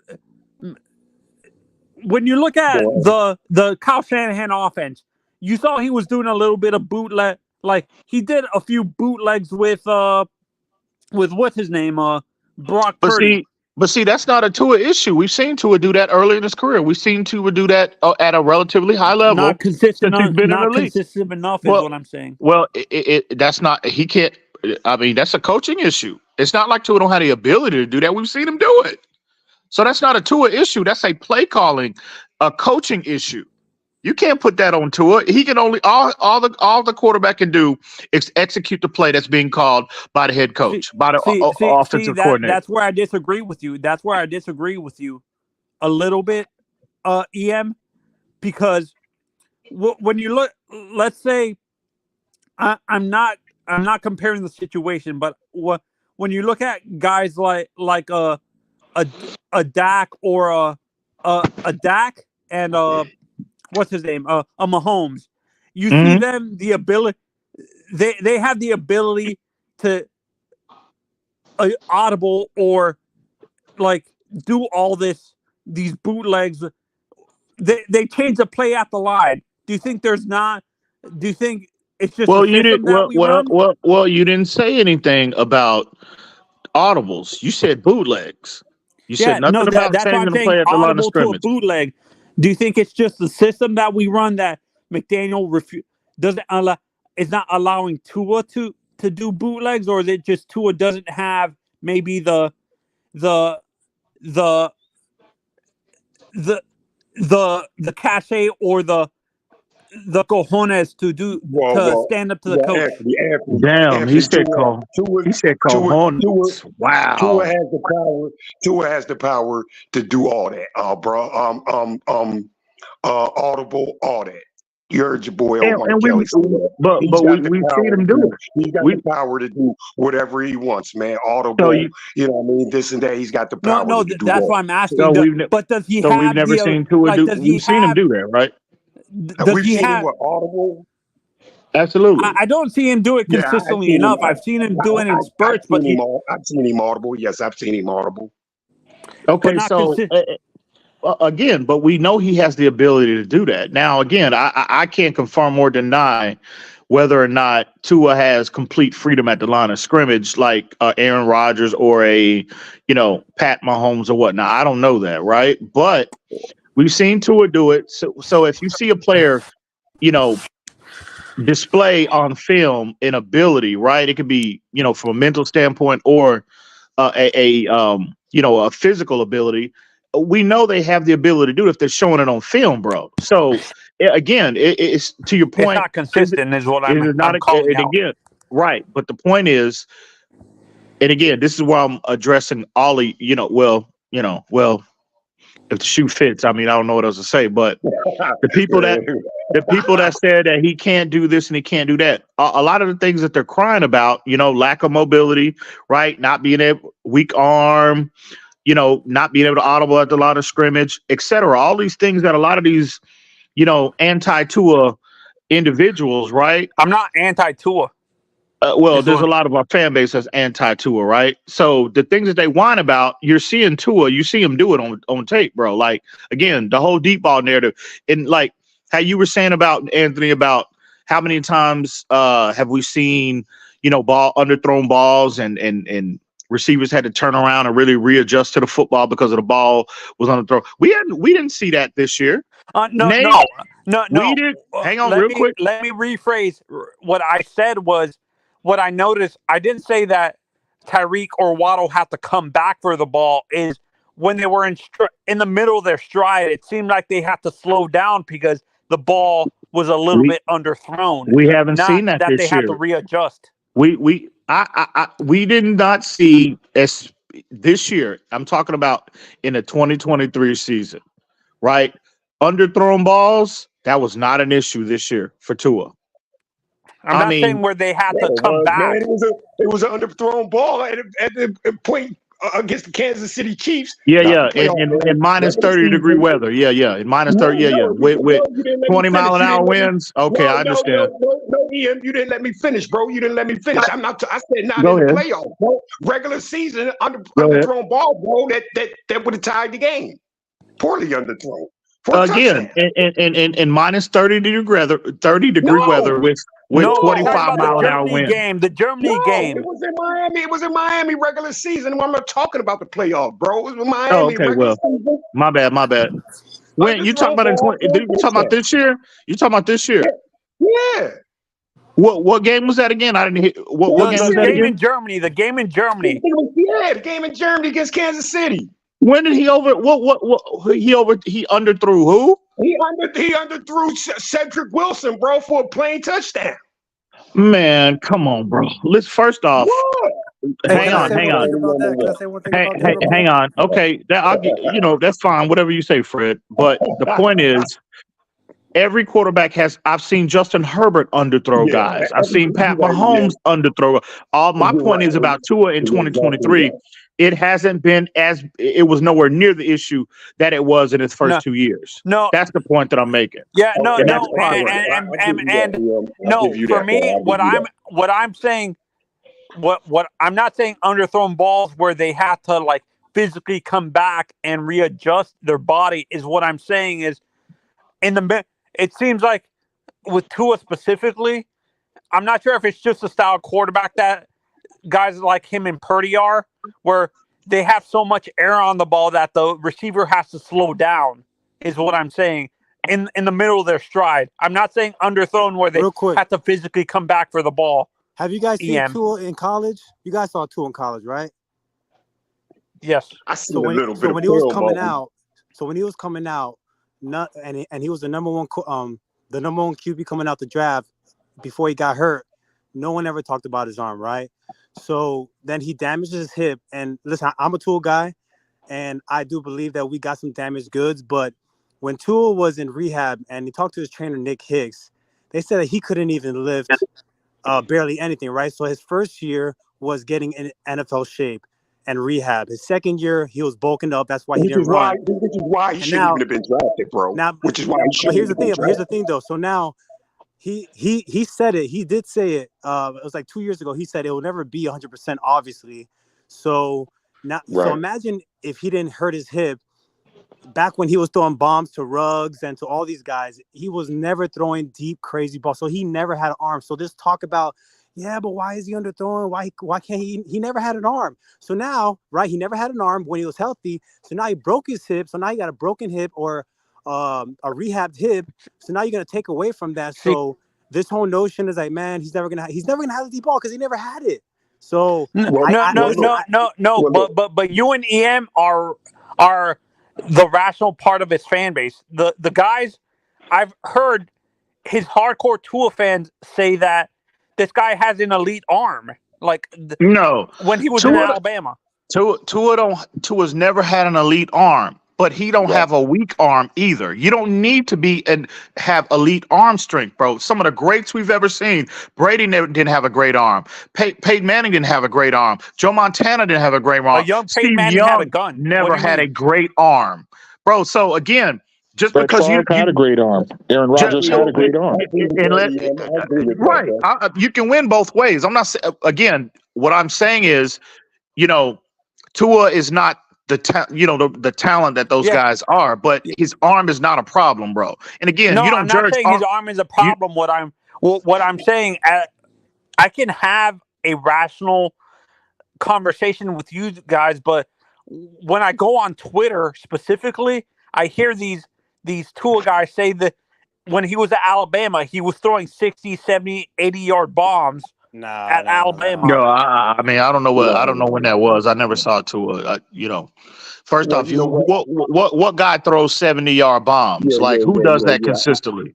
When you look at the Kyle Shanahan offense, you saw he was doing a little bit of bootleg. Like, he did a few bootlegs with what's his name, Brock Purdy. But see, that's not a Tua issue. We've seen Tua do that earlier in his career. We've seen Tua do that at a relatively high level. Not consistent. Since he's been in the Not league. consistent enough is what I'm saying. Well, that's not. He can't. I mean, that's a coaching issue. It's not like Tua don't have the ability to do that. We've seen him do it. So that's not a Tua issue. That's a play calling, a coaching issue. You can't put that on Tua. He can only all the quarterback can do is execute the play that's being called by the head coach, by the offensive coordinator. That's where I disagree with you. That's where I disagree with you a little bit, EM, because when you look, let's say, I'm not comparing the situation, but when you look at guys like a Dak or a Dak and what's his name, a Mahomes, you see them the ability. They have the ability to audible or like do all these bootlegs. They change the play at the line. Do you think there's not? Do you think it's just you didn't say anything about audibles. You said bootlegs. You said nothing about changing the play at the line of scrimmage. To a bootleg. Do you think it's just the system that we run that McDaniel doesn't allow? Is not allowing Tua to do bootlegs, or is it just Tua doesn't have maybe the cachet or the cojones to stand up to the coach? Anthony, he said cojones. Wow. Tua has the power to do all that, bro. Audible, all that. You heard your boy Omar Kelly. But we've seen him do it. He's got the power to do whatever he wants, man. Audible, you know what I mean? This and that. He's got the power to do that's that. why I'm asking. But does he have? We've never seen Tua do. We've seen him do that, right? We've seen him with Audible. Absolutely. I don't see him do it consistently enough. I've seen him do it in spurts, but I've seen him audible. Yes, I've seen him audible. Okay, so again, but we know he has the ability to do that. Now, again, I can't confirm or deny whether or not Tua has complete freedom at the line of scrimmage, like Aaron Rodgers or Pat Mahomes or whatnot. I don't know that, right? But we've seen Tua do it. So if you see a player, display on film an ability, right? It could be, from a mental standpoint or a physical ability. We know they have the ability to do it if they're showing it on film, bro. So again, it's to your point. It's not consistent, is what I'm calling out. Again, right? But the point is, and again, this is why I'm addressing Ollie. If the shoe fits, I mean, I don't know what else to say. But the people that said that he can't do this and he can't do that, a lot of the things that they're crying about, lack of mobility, right? Not being able, weak arm. Not being able to audible at the line of scrimmage, etc. All these things that a lot of these, anti-Tua individuals, right? I'm not anti-Tua. Well, there's a lot of our fan base that's anti-Tua, right? So the things that they whine about, you're seeing Tua, you see him do it on tape, bro. Like, again, the whole deep ball narrative. And like how you were saying about, Anthony, about how many times have we seen, underthrown balls and receivers had to turn around and really readjust to the football because of the ball was underthrown. We didn't see that this year. No. We did. Hang on real quick. Let me rephrase. What I said was, what I noticed, I didn't say that Tyreek or Waddle had to come back for the ball. Is when they were in the middle of their stride, it seemed like they had to slow down because the ball was a little bit underthrown. We haven't seen that this they year. had to readjust. We did not see this year. I'm talking about in the 2023 season, right? Underthrown balls, that was not an issue this year for Tua. I'm not saying where they had to come back. Man, it was an underthrown ball at the point against the Kansas City Chiefs. Yeah. In minus 30-degree weather. Yeah. In minus 30, yeah. With 20-mile-an-hour winds. Okay, I understand. No, Ian, you didn't let me finish, bro. You didn't let me finish. I said not in the playoffs, bro. Regular season, underthrown ball, bro, that would have tied the game. Poorly underthrown. Again, in minus 30-degree weather with 25-mile-an-hour wind. The Germany game. It was in Miami. It was in Miami regular season. I'm not talking about the playoff, bro. It was in Miami. Oh, okay. Well, season. My bad. When you talking about this year? You talking about this year? Yeah. What game was that again? I didn't hear. What game was that again? In Germany. The game in Germany. Yeah, the game in Germany against Kansas City. When did he he underthrew who? He underthrew Cedric Wilson, bro, for a plain touchdown. Man, come on, bro. Let's first off. Hang on. Hang on. Okay, I'll get. That's fine. Whatever you say, Fred. But the point is, every quarterback has. I've seen Justin Herbert underthrow guys. I've seen Pat Mahomes underthrow. My point is about Tua in 2023. It hasn't been it was nowhere near the issue that it was in its first 2 years. No, that's the point that I'm making. Yeah, for me, what I'm saying, what I'm not saying underthrown balls where they have to like physically come back and readjust their body is what I'm saying is it seems like with Tua specifically, I'm not sure if it's just the style of quarterback that guys like him and Purdy are, where they have so much air on the ball that the receiver has to slow down, is what I'm saying, in the middle of their stride. I'm not saying underthrown where they have to physically come back for the ball. Have you guys seen Tua in college? You guys saw Tua in college, right? Yes. I see a little bit. So when he was coming out, and he was the number one QB coming out the draft before he got hurt. No one ever talked about his arm, right? So then he damages his hip. And listen, I'm a Tua guy, and I do believe that we got some damaged goods. But when Tua was in rehab and he talked to his trainer, Nick Hicks, they said that he couldn't even lift barely anything, right? So his first year was getting in NFL shape and rehab. His second year, he was bulking up. That's why he didn't run. Which is why he shouldn't even have been drafted, bro. Which is why he shouldn't. But here's the thing, though. So now, He said it. He did say it. It was like 2 years ago. He said it will never be 100%, obviously. So now, so imagine if he didn't hurt his hip back when he was throwing bombs to Ruggs and to all these guys. He was never throwing deep, crazy balls. So he never had an arm. So this talk about, but why is he underthrowing? Why can't he? He never had an arm. So now, right? He never had an arm when he was healthy. So now he broke his hip. So now he got a broken hip or a rehabbed hip. So now you're gonna take away from that. So this whole notion is like, man, he's never gonna have the deep ball because he never had it. So but you and EM are the rational part of his fan base. The guys, I've heard his hardcore Tua fans say that this guy has an elite arm. Like when he was in Alabama. Tua's never had an elite arm. But he don't have a weak arm either. You don't need to be and have elite arm strength, bro. Some of the greats we've ever seen. Brady didn't have a great arm. Peyton Manning didn't have a great arm. Joe Montana didn't have a great arm. Young Peyton Manning had a gun. Never had a great arm, bro. So again, just Brett because Favre had a great arm. Aaron Rodgers had a great arm. You can win both ways. I'm not saying, again, what I'm saying is, Tua is not the talent that those guys are, but his arm is not a problem, bro. And again, no, you don't I'm not judge saying his arm is a problem. What I'm saying, I can have a rational conversation with you guys, but when I go on Twitter specifically, I hear these Tua guys say that when he was at Alabama, he was throwing 60, 70, 80-yard bombs at Alabama. No, I mean, I don't know when that was. I never saw Tua. First off, what guy throws 70-yard bombs? Who does that consistently?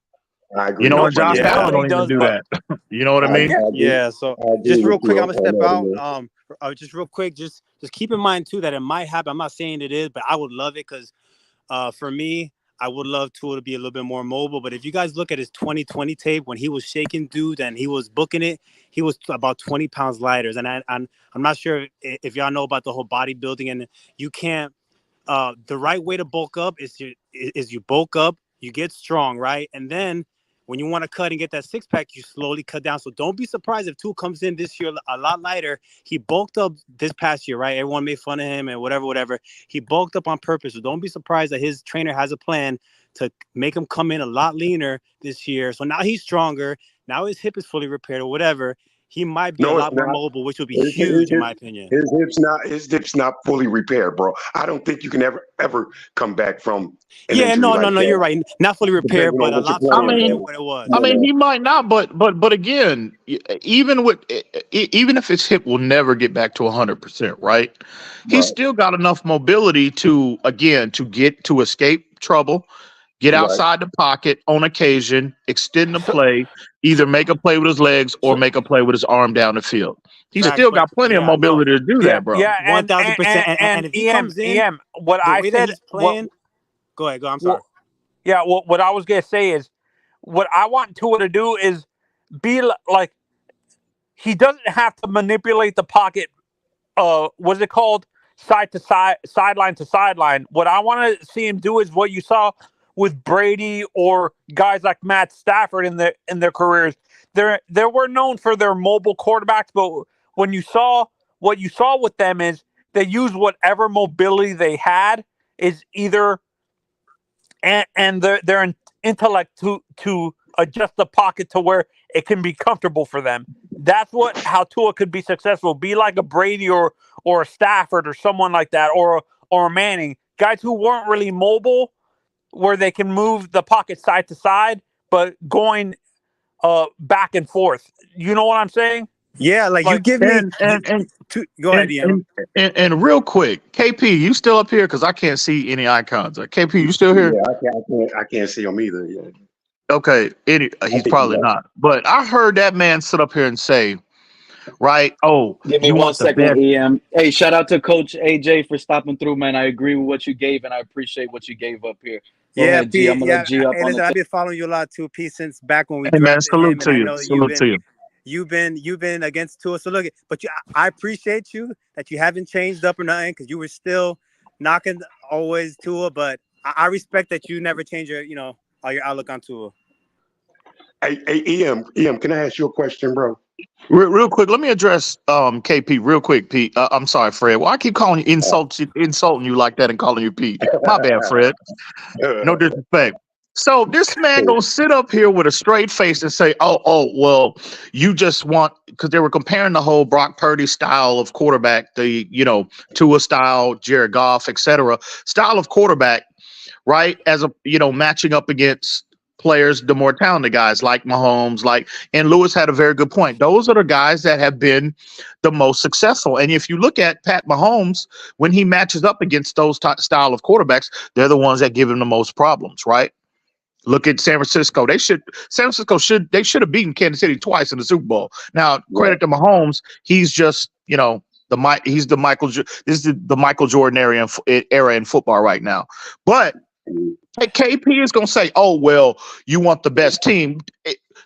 I agree. And Josh Allen don't even do that. You know what I mean? Yeah. So just real quick, I'm gonna step out. Just real quick, just keep in mind too that it might happen. I'm not saying it is, but I would love it because, for me, I would love Tua to be a little bit more mobile. But if you guys look at his 2020 tape when he was shaking dudes and he was booking it, he was about 20 pounds lighter. And I'm not sure if y'all know about the whole bodybuilding, and you can't. The right way to bulk up is you bulk up, you get strong, right, and then when you want to cut and get that six-pack, you slowly cut down. So don't be surprised if Tua comes in this year a lot lighter. He bulked up this past year, right? Everyone made fun of him and whatever. He bulked up on purpose. So don't be surprised that his trainer has a plan to make him come in a lot leaner this year. So now he's stronger. Now his hip is fully repaired or whatever. He might be a lot more mobile, which would be huge in my opinion. His hip's not fully repaired, bro. I don't think you can ever come back from an injury no, like that. You're right. Not fully repaired, but a lot stronger than what it was. I mean, he might not, but again, even if his hip will never get back to 100%, right? He's still got enough mobility to escape trouble, get outside the pocket on occasion, extend the play, either make a play with his legs or make a play with his arm down the field. He's still got plenty of mobility to do that, bro. Yeah, 1,000%. And if he comes in, what I said, playing, go ahead. I'm sorry. What I was gonna say is, what I want Tua to do is be like, he doesn't have to manipulate the pocket. What's it called? Side to side, sideline to sideline. What I want to see him do is what you saw with Brady or guys like Matt Stafford in their careers. They were known for their mobile quarterbacks, but what you saw with them is they use whatever mobility they had is either and their intellect to adjust the pocket to where it can be comfortable for them. That's how Tua could be successful. Be like a Brady or a Stafford or someone like that, or a Manning. Guys who weren't really mobile, where they can move the pocket side to side, but going back and forth. You know what I'm saying? Yeah, like you give me. Go ahead, Ian. And real quick, KP, you still up here? Because I can't see any icons. KP, you still here? Yeah, I can't see him either. Yeah. Okay, he's probably not. But I heard that man sit up here and say, right? Oh, give me 1 second, EM. Hey, shout out to Coach AJ for stopping through, man. I agree with what you gave, and I appreciate what you gave up here. I've been following you a lot too, P, since back when we. Hey, man, salute to you. Salute to you. You've been against Tua, so look. But I appreciate you that you haven't changed up or nothing, because you were still knocking always Tua. But I respect that you never change your outlook on Tua. Hey, EM, can I ask you a question, bro? Real quick, let me address KP real quick, Pete. I'm sorry, Fred. Well, I keep calling you insulting you like that and calling you Pete. My bad, Fred. No disrespect. So this man gonna sit up here with a straight face and say, "Oh, well, you just want," because they were comparing the whole Brock Purdy style of quarterback, the Tua style, Jared Goff, etc. style of quarterback, right? As a matching up against players, the more talented guys like Mahomes, and Lewis had a very good point. Those are the guys that have been the most successful. And if you look at Pat Mahomes, when he matches up against those style of quarterbacks, they're the ones that give him the most problems, right? Look at San Francisco. They should have beaten Kansas City twice in the Super Bowl. Now, credit to Mahomes, he's just, he's the Michael. This is the Michael Jordan era in football right now. But KP is going to say, "Oh, well, you want the best team."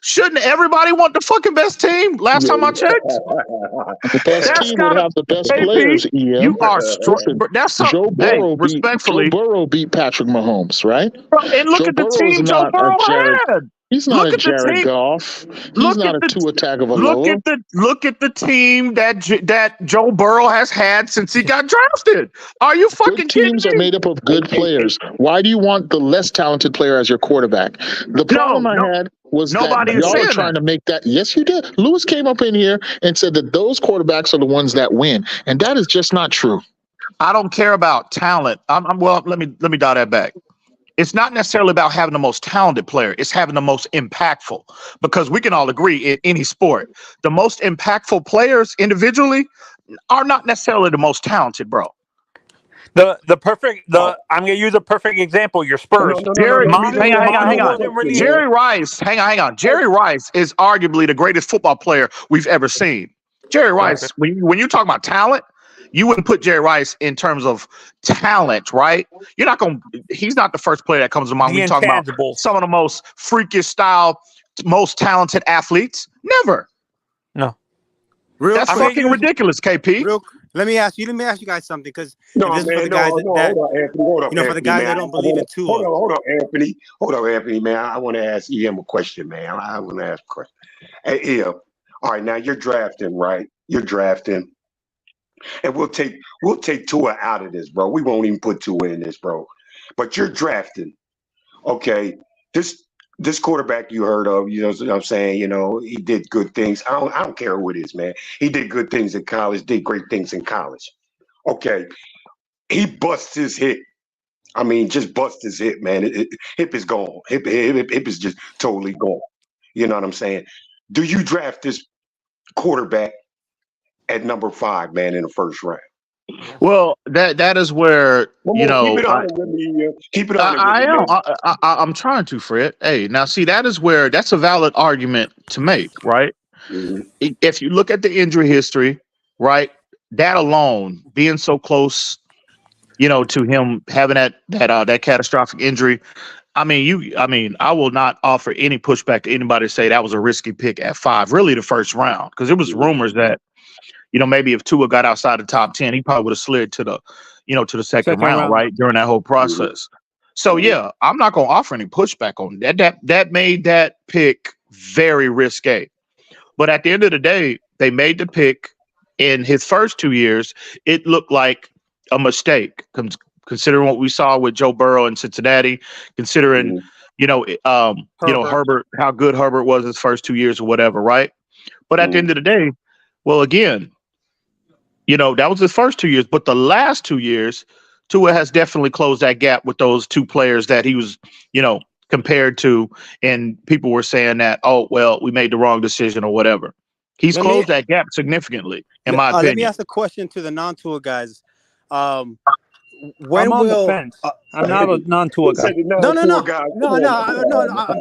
Shouldn't everybody want the fucking best team? Last time I checked, The best that's team would gotta have the best KP, players, EM. you are strong. Listen, That's Joe something. Hey, Burrow respectfully, beat Patrick Mahomes, right? and look Joe at the Burrow is team Joe not a Burrow Jared. had. He's not Look a at the Jared team. Goff. He's Look not at a the Tua Tagovailoa. look at the team that Joe Burrow has had since he got drafted. Are you fucking Good kidding teams me? are made up of good players. Why do you want the less talented player as your quarterback? The problem I had was nobody that is y'all are saying trying that. to make that. Yes, you did. Lewis came up in here and said that those quarterbacks are the ones that win, and that is just not true. I don't care about talent. Well, let me dial that back. It's not necessarily about having the most talented player. It's having the most impactful, because we can all agree in any sport, the most impactful players individually are not necessarily the most talented, bro. I'm gonna use a perfect example. Your Spurs. Jerry, hang Manu on. wasn't really- Jerry Rice, hang on. Jerry Rice is arguably the greatest football player we've ever seen. Jerry Rice, when you talk about talent, you wouldn't put Jerry Rice in terms of talent, right? He's not the first player that comes to mind when you talk about some of the most freakish style, most talented athletes. Never. No. That's fucking ridiculous, KP. Let me ask you guys something, because No, this is man, for the guys hold on, Anthony. Hold up, for the guys that don't believe in Tua. Hold up, Anthony. Hold up, Anthony, man. I want to ask EM a question, man. I want to ask a question. Hey, EM. All right, now you're drafting, right? You're drafting. And we'll take Tua out of this, bro. We won't even put Tua in this, bro. But you're drafting. Okay. This quarterback you heard of, you know what I'm saying? You know, he did good things. I don't care who it is, man. He did good things in college, did great things in college. Okay. He busts his hip. I mean, just bust his hip, man. Hip is gone. Hip is just totally gone. You know what I'm saying? Do you draft this quarterback at number 5, man, in the first round? Well, that is where keep it on with me. Keep it on. I'm trying to, Fred. Hey, now see, that's a valid argument to make, right? Mm-hmm. If you look at the injury history, right, that alone, being so close, to him having that catastrophic injury. I will not offer any pushback to anybody to say that was a risky pick at 5, really the first round, because it was rumors that, maybe if Tua got outside the top 10, he probably would have slid to the second round, right, during that whole process. So yeah, I'm not going to offer any pushback on that. That made that pick very risque. But at the end of the day, they made the pick. In his first 2 years, it looked like a mistake, considering what we saw with Joe Burrow in Cincinnati, considering Herbert, how good Herbert was his first 2 years or whatever, right? But at the end of the day, well, again, that was his first 2 years, but the last 2 years, Tua has definitely closed that gap with those two players that he was, compared to, and people were saying that, oh, well, we made the wrong decision or whatever. He's closed that gap significantly, in my opinion. Let me ask a question to the non-Tua guys. I'm on the fence. I'm not a non-Tua guy. No. I'm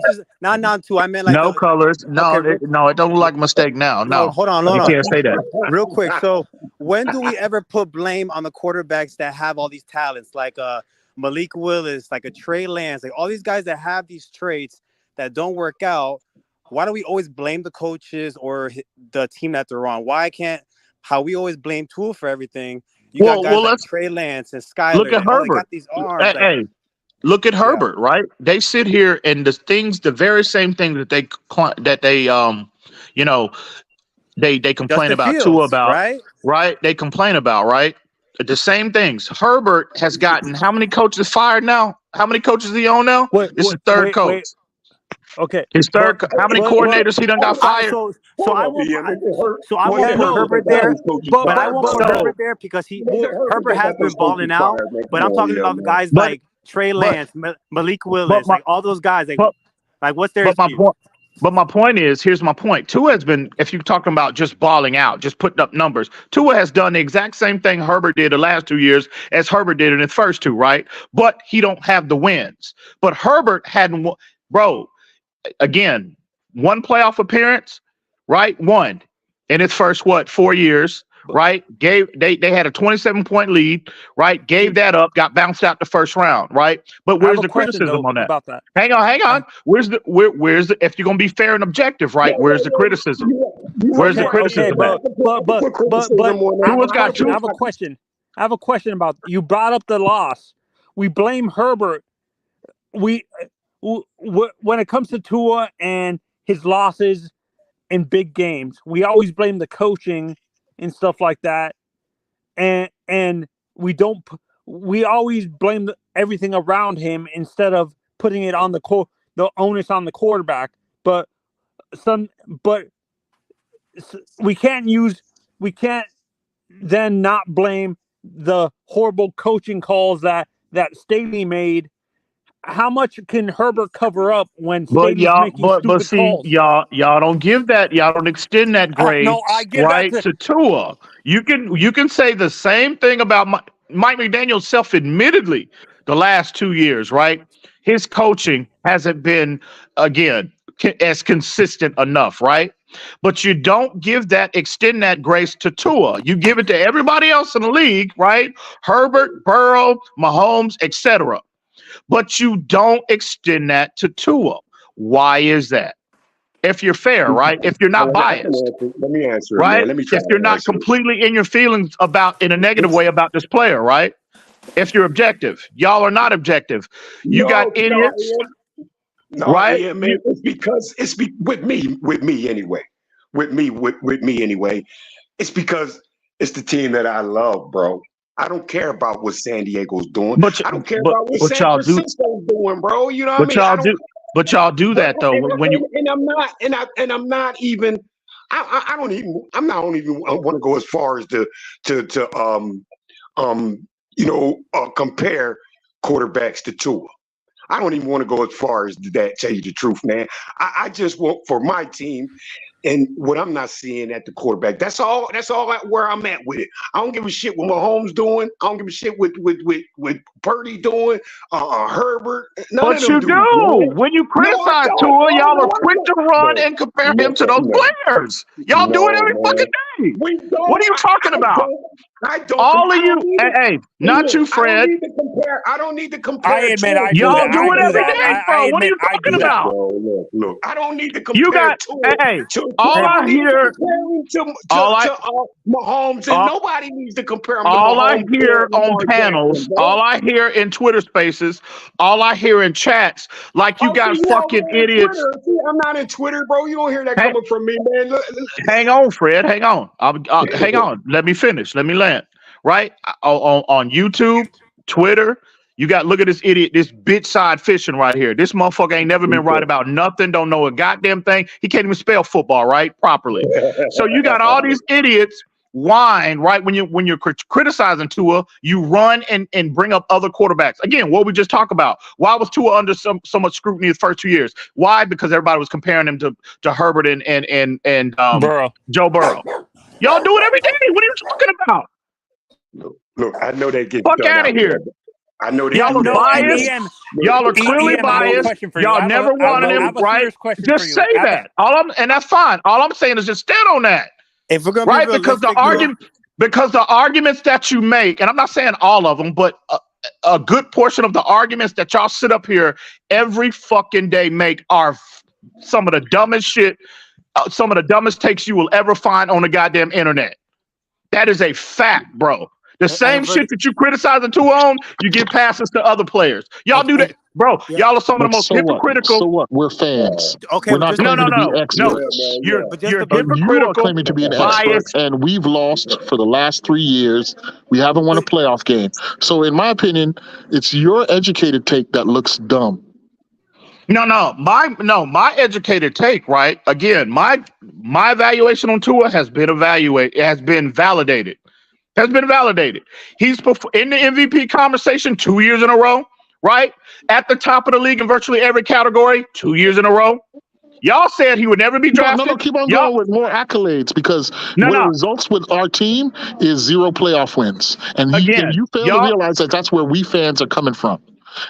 just not non-Tua. I meant like no colors. No, okay, it don't look like a mistake now. No, hold on. You can't say that. Real quick. So when do we ever put blame on the quarterbacks that have all these talents, like Malik Willis, like a Trey Lance, like all these guys that have these traits that don't work out? Why do we always blame the coaches or the team that they're on? How we always blame Tua for everything? You got guys like Trey Lance and Skyler. Look at Herbert. Got these arms. Hey, look at Herbert, right? They sit here and the very same thing that they complain about Tua about, right? They complain about, right? The same things. Herbert has gotten how many coaches fired now? How many coaches is he on now? This is third coach. Okay. His third. How many coordinators he done got fired? So I won't put Herbert there, but I won't put Herbert there because Herbert has been balling out. But I'm talking about the guys like Trey Lance, Malik Willis, like all those guys. Like what's their excuse? But my point is, here's my point. Tua has been, if you're talking about just balling out, just putting up numbers, Tua has done the exact same thing Herbert did the last 2 years as Herbert did in his first 2, right? But he don't have the wins. But Herbert hadn't, bro. Again, one playoff appearance, right? One in his first 4 years, right? They had a 27-point lead, right? Gave that up, got bounced out the first round, right? But where's the criticism on that? About that? Hang on. Where's the if you're gonna be fair and objective, right? Where's the criticism? Where's the criticism at? I have a question about you brought up the loss. We blame Herbert. When it comes to Tua and his losses in big games, we always blame the coaching and stuff like that, and we always blame everything around him instead of putting it on the onus on the quarterback. But we can't then not blame the horrible coaching calls that Staley made. How much can Herbert cover up when Staley's making stupid calls? Y'all don't give that. Y'all don't extend that grade to Tua. You can say the same thing about Mike McDaniel self-admittedly the last 2 years, right? His coaching hasn't been, again, as consistent enough, right? But you don't extend that grace to Tua. You give it to everybody else in the league, right? Herbert, Burrow, Mahomes, etc. But you don't extend that to Tua. Why is that? If you're fair, right? If you're not biased. Let me answer it, right? Man. Let me try if you're not completely in your feelings in a negative way about this player, right? If you're objective. Y'all are not objective. You got idiots. Right? Yeah, man. It's because with me anyway. With me anyway. It's because it's the team that I love, bro. I don't care about what San Diego's doing. I don't care about what San Francisco's doing, bro. You know what I mean? But y'all do that though. I'm not even want to go as far as to compare quarterbacks to Tua. I don't even want to go as far as that, tell you the truth, man. I just want for my team and what I'm not seeing at the quarterback. That's all where I'm at with it. I don't give a shit what Mahomes doing. I don't give a shit with Purdy doing, Herbert. But you do. When you criticize Tua, y'all are quick to run and compare him to those players. Y'all do it every fucking day. What are you talking about? I don't. All of you, hey, not you, Fred. I don't need to compare. Y'all do it every day, bro. What are you talking about? Look, I don't need to compare. All I hear to Mahomes, and nobody needs to compare him to all Mahomes. I hear on panels, all I hear in Twitter spaces, all I hear in chats, like you got fucking idiots. I'm not in Twitter, bro. You don't hear that coming from me, man. Hang on, Fred. Hang on. Hang on. Let me finish. Let me land. Right? On YouTube, Twitter, look at this idiot, this bitch side fishing right here. This motherfucker ain't never been right about nothing, don't know a goddamn thing. He can't even spell football, right? Properly. So you got all these idiots whine, right? When you're criticizing Tua, you run and bring up other quarterbacks. Again, what we just talked about. Why was Tua under so much scrutiny the first 2 years? Why? Because everybody was comparing him to Herbert and Burrow. Joe Burrow. Y'all do it every day. What are you talking about? Look, I know they get fuck out of here. I know y'all are biased. Y'all are clearly biased. Y'all never wanted him, right? Just say that. And that's fine. All I'm saying is just stand on that. If we're gonna right, because the arguments that you make, and I'm not saying all of them, but a good portion of the arguments that y'all sit up here every fucking day make are some of the dumbest shit, some of the dumbest takes you will ever find on the goddamn internet. That is a fact, bro. The same shit that you criticize the two on, you give passes to other players. Y'all do that, bro. Y'all are some of the most hypocritical. So what? We're fans. Okay, we're not claiming to be experts. You're hypocritical. You are claiming to be an expert, and we've lost for the last 3 years. We haven't won a playoff game. So, in my opinion, it's your educated take that looks dumb. My educated take, right? Again, my evaluation on Tua has been validated. He's in the MVP conversation 2 years in a row, right? At the top of the league in virtually every category, 2 years in a row. Y'all said he would never be drafted. No, keep on going with more accolades because what results with our team is 0 playoff wins. And you fail to realize that that's where we fans are coming from.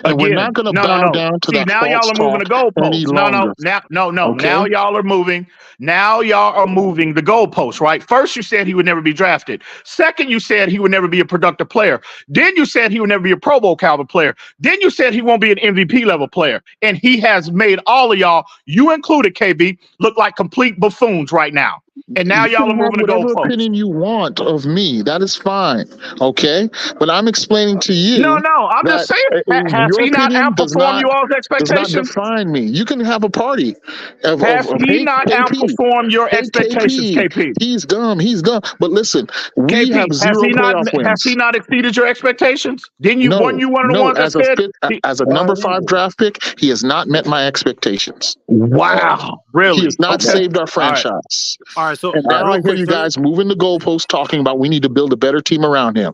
And we're Again, not going to no. bow down to See, that now false y'all are moving the talk any goalposts. longer. No. Okay? Now y'all are moving. Now y'all are moving the goalposts, right? First, you said he would never be drafted. Second, you said he would never be a productive player. Then you said he would never be a Pro Bowl caliber player. Then you said he won't be an MVP level player. And he has made all of y'all, you included, KB, look like complete buffoons right now. And now You y'all can are moving have the whatever goalposts. opinion you want of me. That is fine. Okay? But I'm explaining to you No. I'm just that saying, has your he not opinion outperformed you all's does not expectations? define me. You can have a party Has he hey, not KP. outperformed your Hey, expectations, KP. KP? He's dumb. But listen, we have KP, zero playoff has he wins. not exceeded your expectations? Didn't you No, one of the ones that as a said number 5 draft pick, he has not met my expectations. wow, He really? has not Okay. saved our All right. franchise. All right, so And I real don't hear quick, you guys moving the goalposts talking about we need to build a better team around him.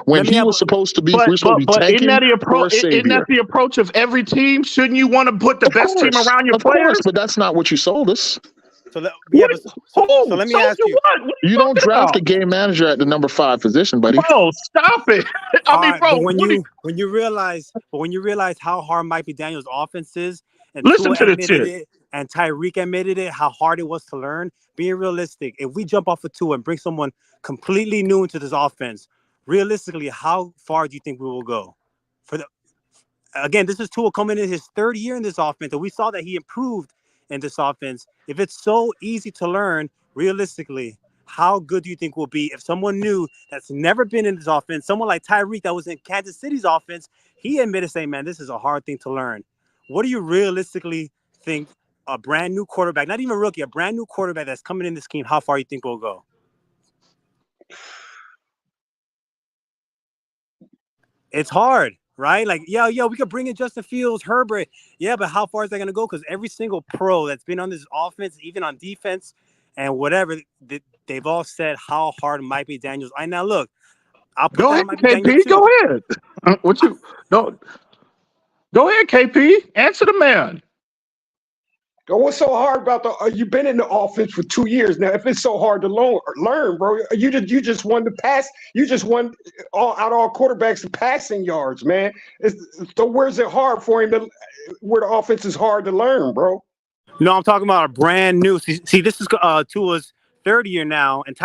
When let me he have was supposed to be, But we're supposed to be isn't tanking that the for a approach? Isn't that savior. the approach of every team? Shouldn't you want to put the best team around your Of course, players? but that's not what you sold us. so let, yeah, What? but so let me Sold ask you you. what? What are You you don't talking draft about? a game manager at the number 5 position, buddy. Bro, stop it. I All mean, right, bro, but when you realize how hard Mike McDaniel's offense is, and listen Tua to this admitted shit. it, and Tyreek admitted it, how hard it was to learn. Being realistic, if we jump off of Tua and bring someone completely new into this offense, realistically, how far do you think we will go? Again, this is Tua coming in his third year in this offense, and we saw that he improved in this offense. If it's so easy to learn, realistically, how good do you think we'll be if someone new that's never been in this offense, someone like Tyreek that was in Kansas City's offense, he admitted saying, man, this is a hard thing to learn. What do you realistically think a brand new quarterback, not even rookie, a brand new quarterback that's coming in this scheme, how far you think we'll go? It's hard, right? Like, we could bring in Justin Fields, Herbert. Yeah, but how far is that going to go? Because every single pro that's been on this offense, even on defense and whatever, they've all said how hard Mike McDaniel's. Now, look, I'll put Go that ahead, on Mike McDaniel KP. too. Go ahead. What you don't? Go ahead, KP. Answer the man. What's so hard about you've been in the offense for 2 years now. If it's so hard to learn, bro, you just won the pass. You just won all quarterbacks in passing yards, man. So where's it hard for him where the offense is hard to learn, bro? No, I'm talking about a brand new. See, this is Tua's third year now, and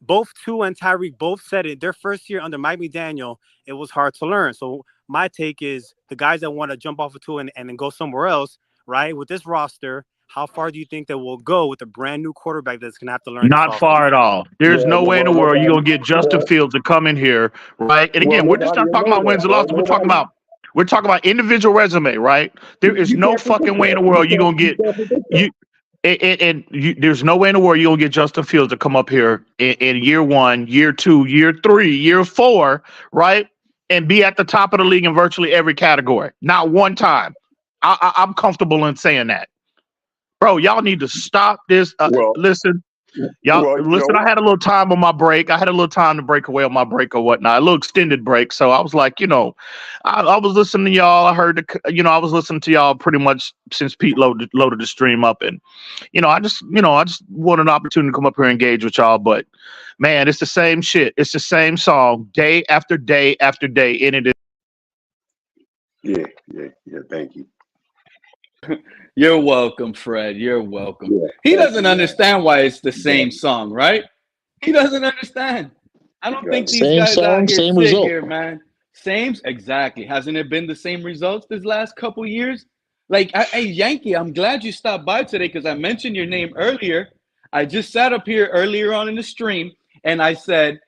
both Tua and Tyreek both said it. Their first year under Mike McDaniel, it was hard to learn. So my take is the guys that want to jump off of Tua and then go somewhere else, right? With this roster, how far do you think that we'll go with a brand new quarterback that's going to have to learn? Not far at all. There's no way in the world you're going to get Justin Fields to come in here, right? And again, we're just not talking about wins and losses. We're talking about individual resume, right? There is no fucking way in the world you're going to get there's no way in the world you're going to get Justin Fields to come up here in year 1, year 2, year 3, year 4, right? And be at the top of the league in virtually every category. Not one time. I'm comfortable in saying that. Bro, y'all need to stop this. Listen, I had a little time on my break. I had a little time to break away on my break or whatnot, a little extended break. So I was like, I was listening to y'all. I heard, I was listening to y'all pretty much since Pete loaded the stream up. And, I just wanted an opportunity to come up here and engage with y'all. But, man, it's the same shit. It's the same song day after day after day. And it is. Yeah. Thank you. You're welcome, Fred. You're welcome. He doesn't understand why it's the same song, right? He doesn't understand. I don't think these Same guys song, out here same sit result. here, man. Same, exactly. Hasn't it been the same results this last couple years? Like, hey, Yankee, I'm glad you stopped by today because I mentioned your name earlier. I just sat up here earlier on in the stream and I said,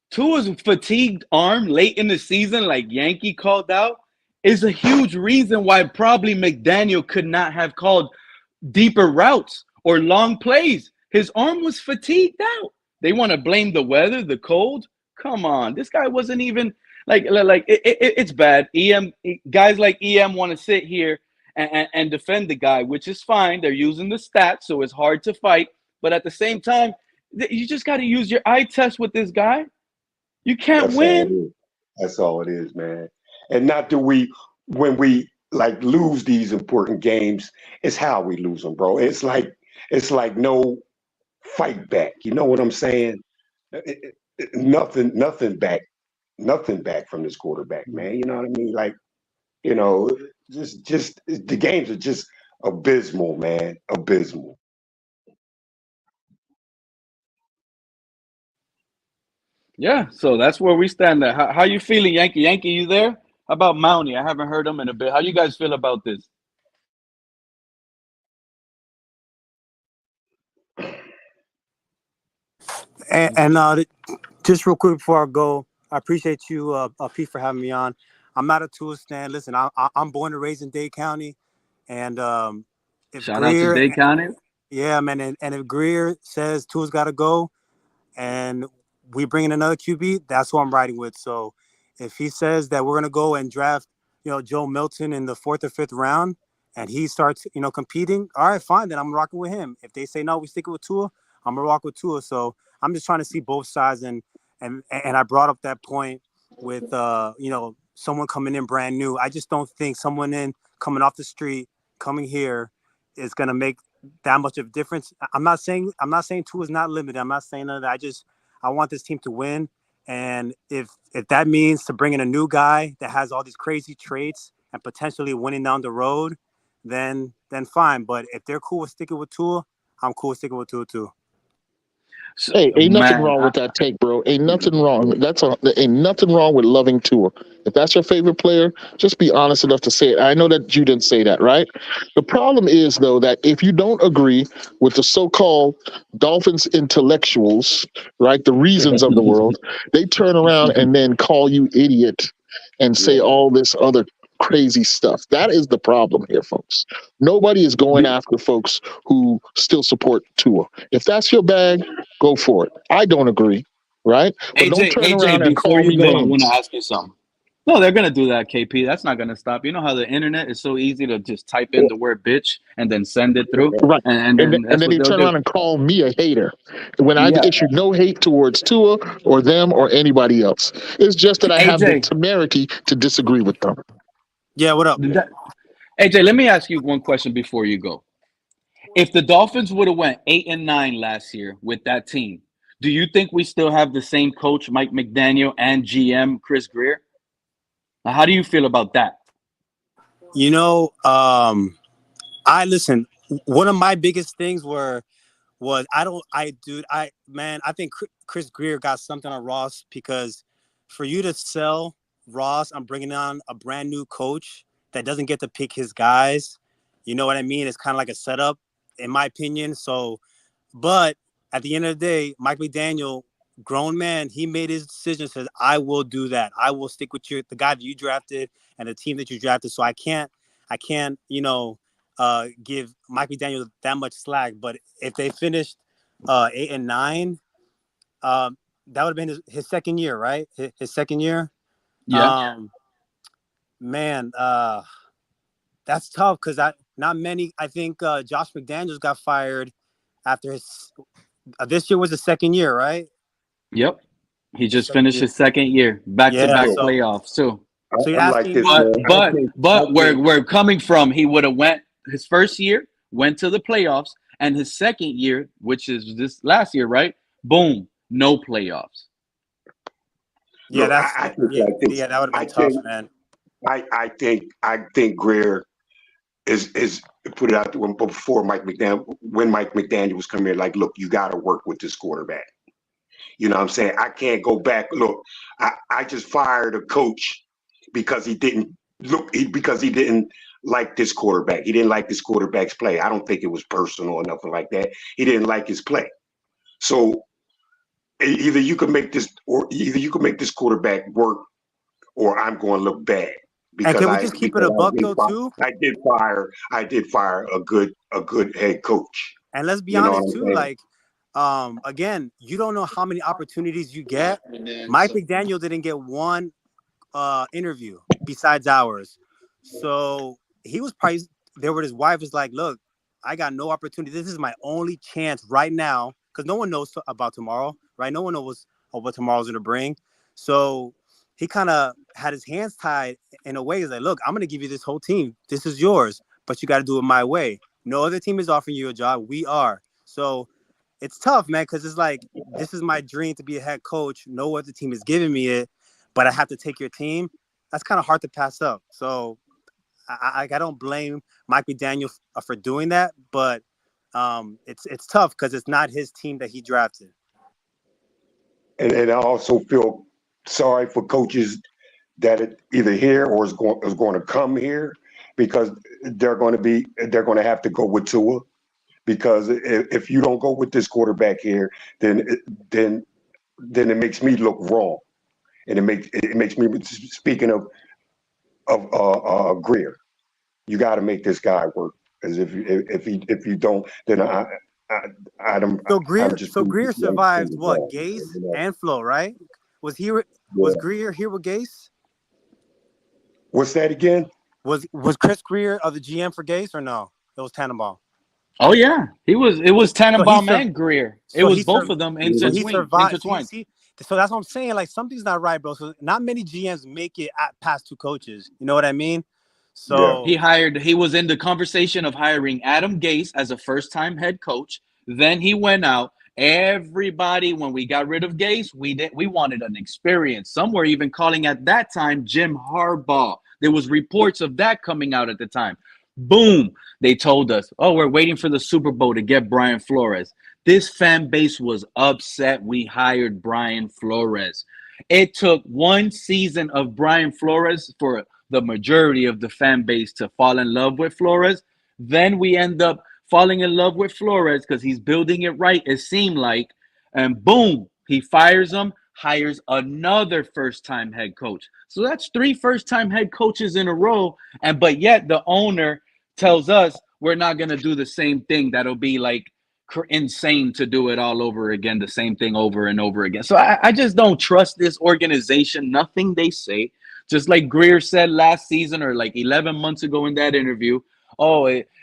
Tua's fatigued arm late in the season, like Yankee called out, is a huge reason why probably McDaniel could not have called deeper routes or long plays. His arm was fatigued out. They want to blame the weather, the cold. Come on, this guy wasn't even it's bad. Guys like EM want to sit here and defend the guy, which is fine. They're using the stats, so it's hard to fight. But at the same time, you just got to use your eye test with this guy. You can't win. That's all it is, man. And not that when we lose these important games, it's how we lose them, bro. It's like no fight back. You know what I'm saying? Nothing back from this quarterback, man. You know what I mean? Like You know, just the games are just abysmal, man. Abysmal. Yeah, so that's where we stand at. How you feeling, Yankee? Yankee, you there? How about Mountie? I haven't heard him in a bit. How you guys feel about this? And just real quick before I go, I appreciate you, Pete, for having me on. I'm not a Tua stan. Listen, I'm born and raised in Dade County, and if Shout out to Grier, Dade County. yeah, man, and if Grier says Tua's got to go, and we bring in another QB, that's who I'm riding with. So if he says that we're gonna go and draft, Joe Milton in the 4th or 5th round, and he starts, competing, all right, fine, then I'm rocking with him. If they say no, we stick with Tua, I'm gonna rock with Tua. So I'm just trying to see both sides, and I brought up that point with someone coming in brand new. I just don't think someone coming off the street, coming here, is gonna make that much of a difference. I'm not saying Tua is not limited. I'm not saying that. I want this team to win. And if that means to bring in a new guy that has all these crazy traits and potentially winning down the road, then fine. But if they're cool with sticking with Tua, I'm cool with sticking with Tua too. So, Hey, ain't nothing man, wrong with that take, bro. Ain't nothing wrong. Ain't nothing wrong with loving Tua. If that's your favorite player, just be honest enough to say it. I know that you didn't say that, right? The problem is, though, that if you don't agree with the so-called Dolphins intellectuals, right, the reasons of the world, they turn around and then call you idiot and say all this other crazy stuff. That is the problem here, folks. Nobody is going after folks who still support Tua. If that's your bag, go for it. I don't agree, right? But don't turn AJ, around and before call you me go, I want to names. ask you something. No, they're gonna do that, KP. That's not gonna stop. You know how the internet is so easy to just type in the word bitch and then send it through, Right. and then And that's then what he they'll turned do. around and called me a hater when I've Yeah, issued no hate towards Tua or them or anybody else. It's just that I have the AJ, temerity to disagree with them. Yeah, what up? AJ, let me ask you one question before you go. If the Dolphins would have went 8-9 last year with that team, do you think we still have the same coach, Mike McDaniel, and GM Chris Grier? Now, how do you feel about that? I listen. One of my biggest things was I think Chris Grier got something on Ross, because for you to sell Ross on bringing on a brand new coach that doesn't get to pick his guys, you know what I mean? It's kind of like a setup, in my opinion. So, but at the end of the day, Mike McDaniel, grown man, he made his decision. Says, I will do that. I will stick with the guy that you drafted and the team that you drafted. So I can't, give Mike McDaniel that much slack. But if they finished 8-9, that would have been his second year, right? His second year. Yeah. Man, that's tough, because not many. I think Josh McDaniels got fired after his. This year was the second year, right? Yep. He just Second finished year. his second year, back-to-back Yeah. playoffs too. So you're I'm like asking this, me? man. But where we're coming from, he would have went his first year, went to the playoffs, and his second year, which is this last year, right? Boom, no playoffs. Yeah, Look, I think like this. that would have I been tough, think man. I think Greer is put it out there before Mike McDaniel, when Mike McDaniel was coming here, like, look, you got to work with this quarterback. You know what I'm saying? I can't go back. Look, I just fired a coach because he didn't because he didn't like this quarterback. He didn't like this quarterback's play. I don't think it was personal or nothing like that. He didn't like his play. So either you can make this quarterback work, or I'm going to look bad. And Because can we just keep it a buck though too? I did fire a good head coach. And let's be You know what honest I'm too, saying? like, again, you don't know how many opportunities you get. Mike McDaniel didn't get one interview besides ours. So he was probably there with his wife, was like, look, I got no opportunity. This is my only chance right now, because no one knows about tomorrow, right? No one knows what tomorrow's going to bring. So he kind of had his hands tied in a way. He's like, look, I'm going to give you this whole team. This is yours, but you got to do it my way. No other team is offering you a job. We are. So it's tough, man, because it's like, this is my dream to be a head coach. No other team is giving me it, but I have to take your team. That's kind of hard to pass up. So I don't blame Mike McDaniel for doing that, but it's tough because it's not his team that he drafted. And I also feel sorry for coaches that it either here or is going to come here, because they're going to have to go with Tua, because if you don't go with this quarterback here, then it makes me look wrong, and it makes me, speaking of Grier, you got to make this guy work, because if you don't, then I don't. So Grier, just Grier survived what, Gase and Flo, right? Was Grier here with Gase? What's that again? Was Chris Grier of the GM for Gase or no? It was Tannenbaum. Oh yeah, it was Tannenbaum and Grier. It was both of them intertwined. See, so that's what I'm saying. Like, something's not right, bro. So not many GMs make it past two coaches. You know what I mean? So he was in the conversation of hiring Adam Gase as a first-time head coach. Then he went out. Everybody, when we got rid of Gase, we wanted an experience. Some were even calling at that time Jim Harbaugh. There was reports of that coming out at the time. Boom. They told us, oh, we're waiting for the Super Bowl to get Brian Flores. This fan base was upset we hired Brian Flores. It took one season of Brian Flores for the majority of the fan base to fall in love with Flores. Then we end up falling in love with Flores because he's building it right, it seemed like. And boom, he fires him, hires another first-time head coach. So that's 3 first-time head coaches in a row. But yet the owner tells us we're not going to do the same thing. That'll be like insane to do it all over again, the same thing over and over again. So I just don't trust this organization, nothing they say. Just like Grier said last season, or like 11 months ago in that interview,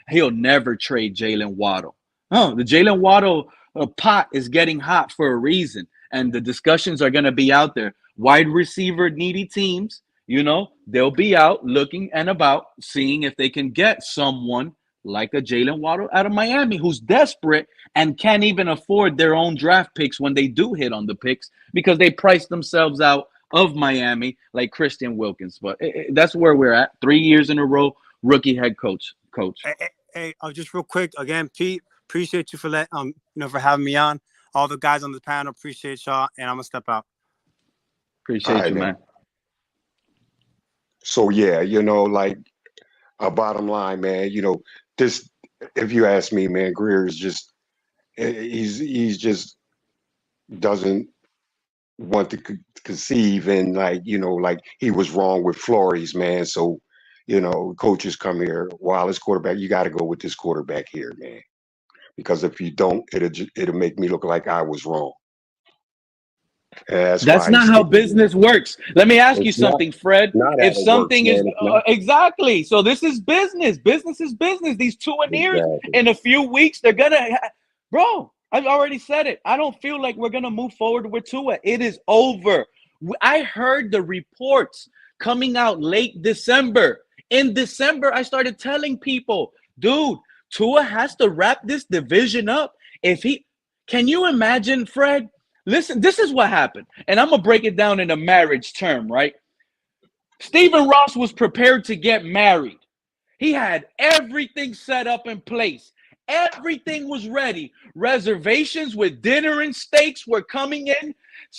he'll never trade Jalen Waddle. Oh, the Jalen Waddle pot is getting hot for a reason. And the discussions are going to be out there. Wide receiver needy teams, they'll be out looking and about, seeing if they can get someone like a Jalen Waddle out of Miami who's desperate and can't even afford their own draft picks when they do hit on the picks, because they price themselves out of Miami like Christian Wilkins. But that's where we're at. 3 years in a row, rookie head coach. Hey, just real quick again, Pete. Appreciate you for for having me on. All the guys on the panel, appreciate y'all, and I'm gonna step out. Appreciate you, man. So yeah, like a bottom line, man. This. If you ask me, man, Grier is just he's just doesn't want to conceive, and like he was wrong with Flores, man. So coaches come here, this quarterback, you got to go with this quarterback here, man, because if you don't, it'll make me look like I was wrong. That's not how business works. Let me ask you something, Fred. If something is exactly, so this is business. Business is business. These Tuaneers in a few weeks, they're gonna, bro. I've already said it. I don't feel like we're gonna move forward with Tua. It is over. I heard the reports coming out late December. In December, I started telling people, dude, Tua has to wrap this division up. Can you imagine, Fred? Listen, this is what happened. And I'm going to break it down in a marriage term, right? Stephen Ross was prepared to get married. He had everything set up in place. Everything was ready. Reservations with dinner and steaks were coming in.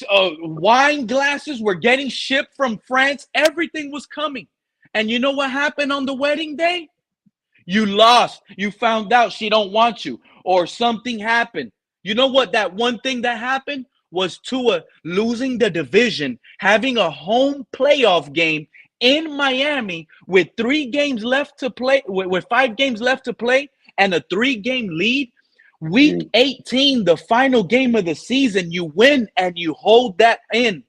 Wine glasses were getting shipped from France. Everything was coming. And you know what happened on the wedding day? You lost. You found out she don't want you, or something happened. You know what? That one thing that happened was Tua losing the division, having a home playoff game in Miami with 3 games left to play, with 5 games left to play, and a 3-game lead. Week 18, the final game of the season, you win and you hold that in.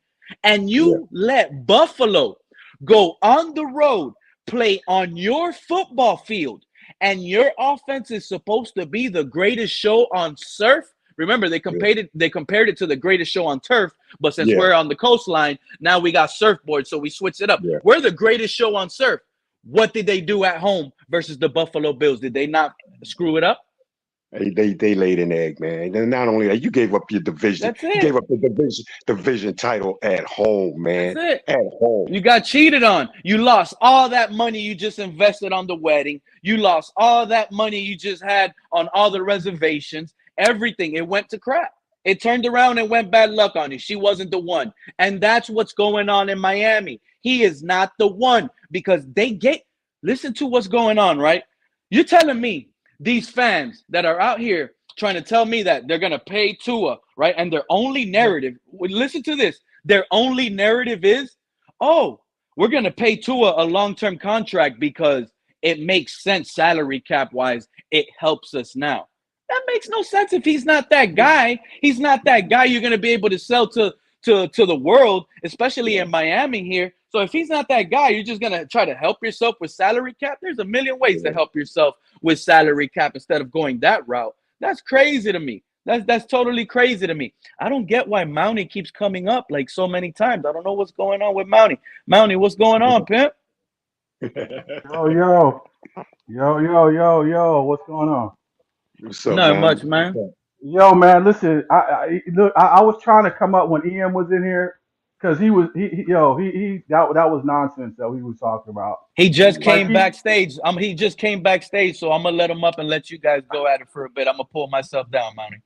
And you let Buffalo go on the road, play on your football field, and your offense is supposed to be the greatest show on surf. Remember, they compared it to the greatest show on turf, but since we're on the coastline, now we got surfboards, so we switched it up. We're the greatest show on surf. What did they do at home versus the Buffalo Bills? Did they not screw it up? They laid an egg, man. And not only that, you gave up your division. That's You it. gave up the division title at home, man. That's it. At home. You got cheated on. You lost all that money you just invested on the wedding. You lost all that money you just had on all the reservations. Everything. It went to crap. It turned around and went bad luck on you. She wasn't the one. And that's what's going on in Miami. He is not the one because listen to what's going on, right? You're telling me these fans that are out here trying to tell me that they're going to pay Tua, right? And their only narrative, listen to this, their only narrative is, oh, we're going to pay Tua a long-term contract because it makes sense salary cap-wise. It helps us now. That makes no sense if he's not that guy. He's not that guy you're going to be able to sell to the world, especially in Miami here. So if he's not that guy, you're just going to try to help yourself with salary cap. There's a million ways to help yourself with salary cap instead of going that route. That's crazy to me. That's totally crazy to me. I don't get why Mountie keeps coming up like so many times. I don't know what's going on with Mountie. Mountie, what's going on, pimp? Yo, what's going on? What's up, Not man? much, man. Yo, man, listen, I was trying to come up when Ian was in here because that was nonsense that he was talking about. He just came backstage. He just came backstage, so I'm gonna let him up and let you guys go at it for a bit. I'm gonna pull myself down, Mountie.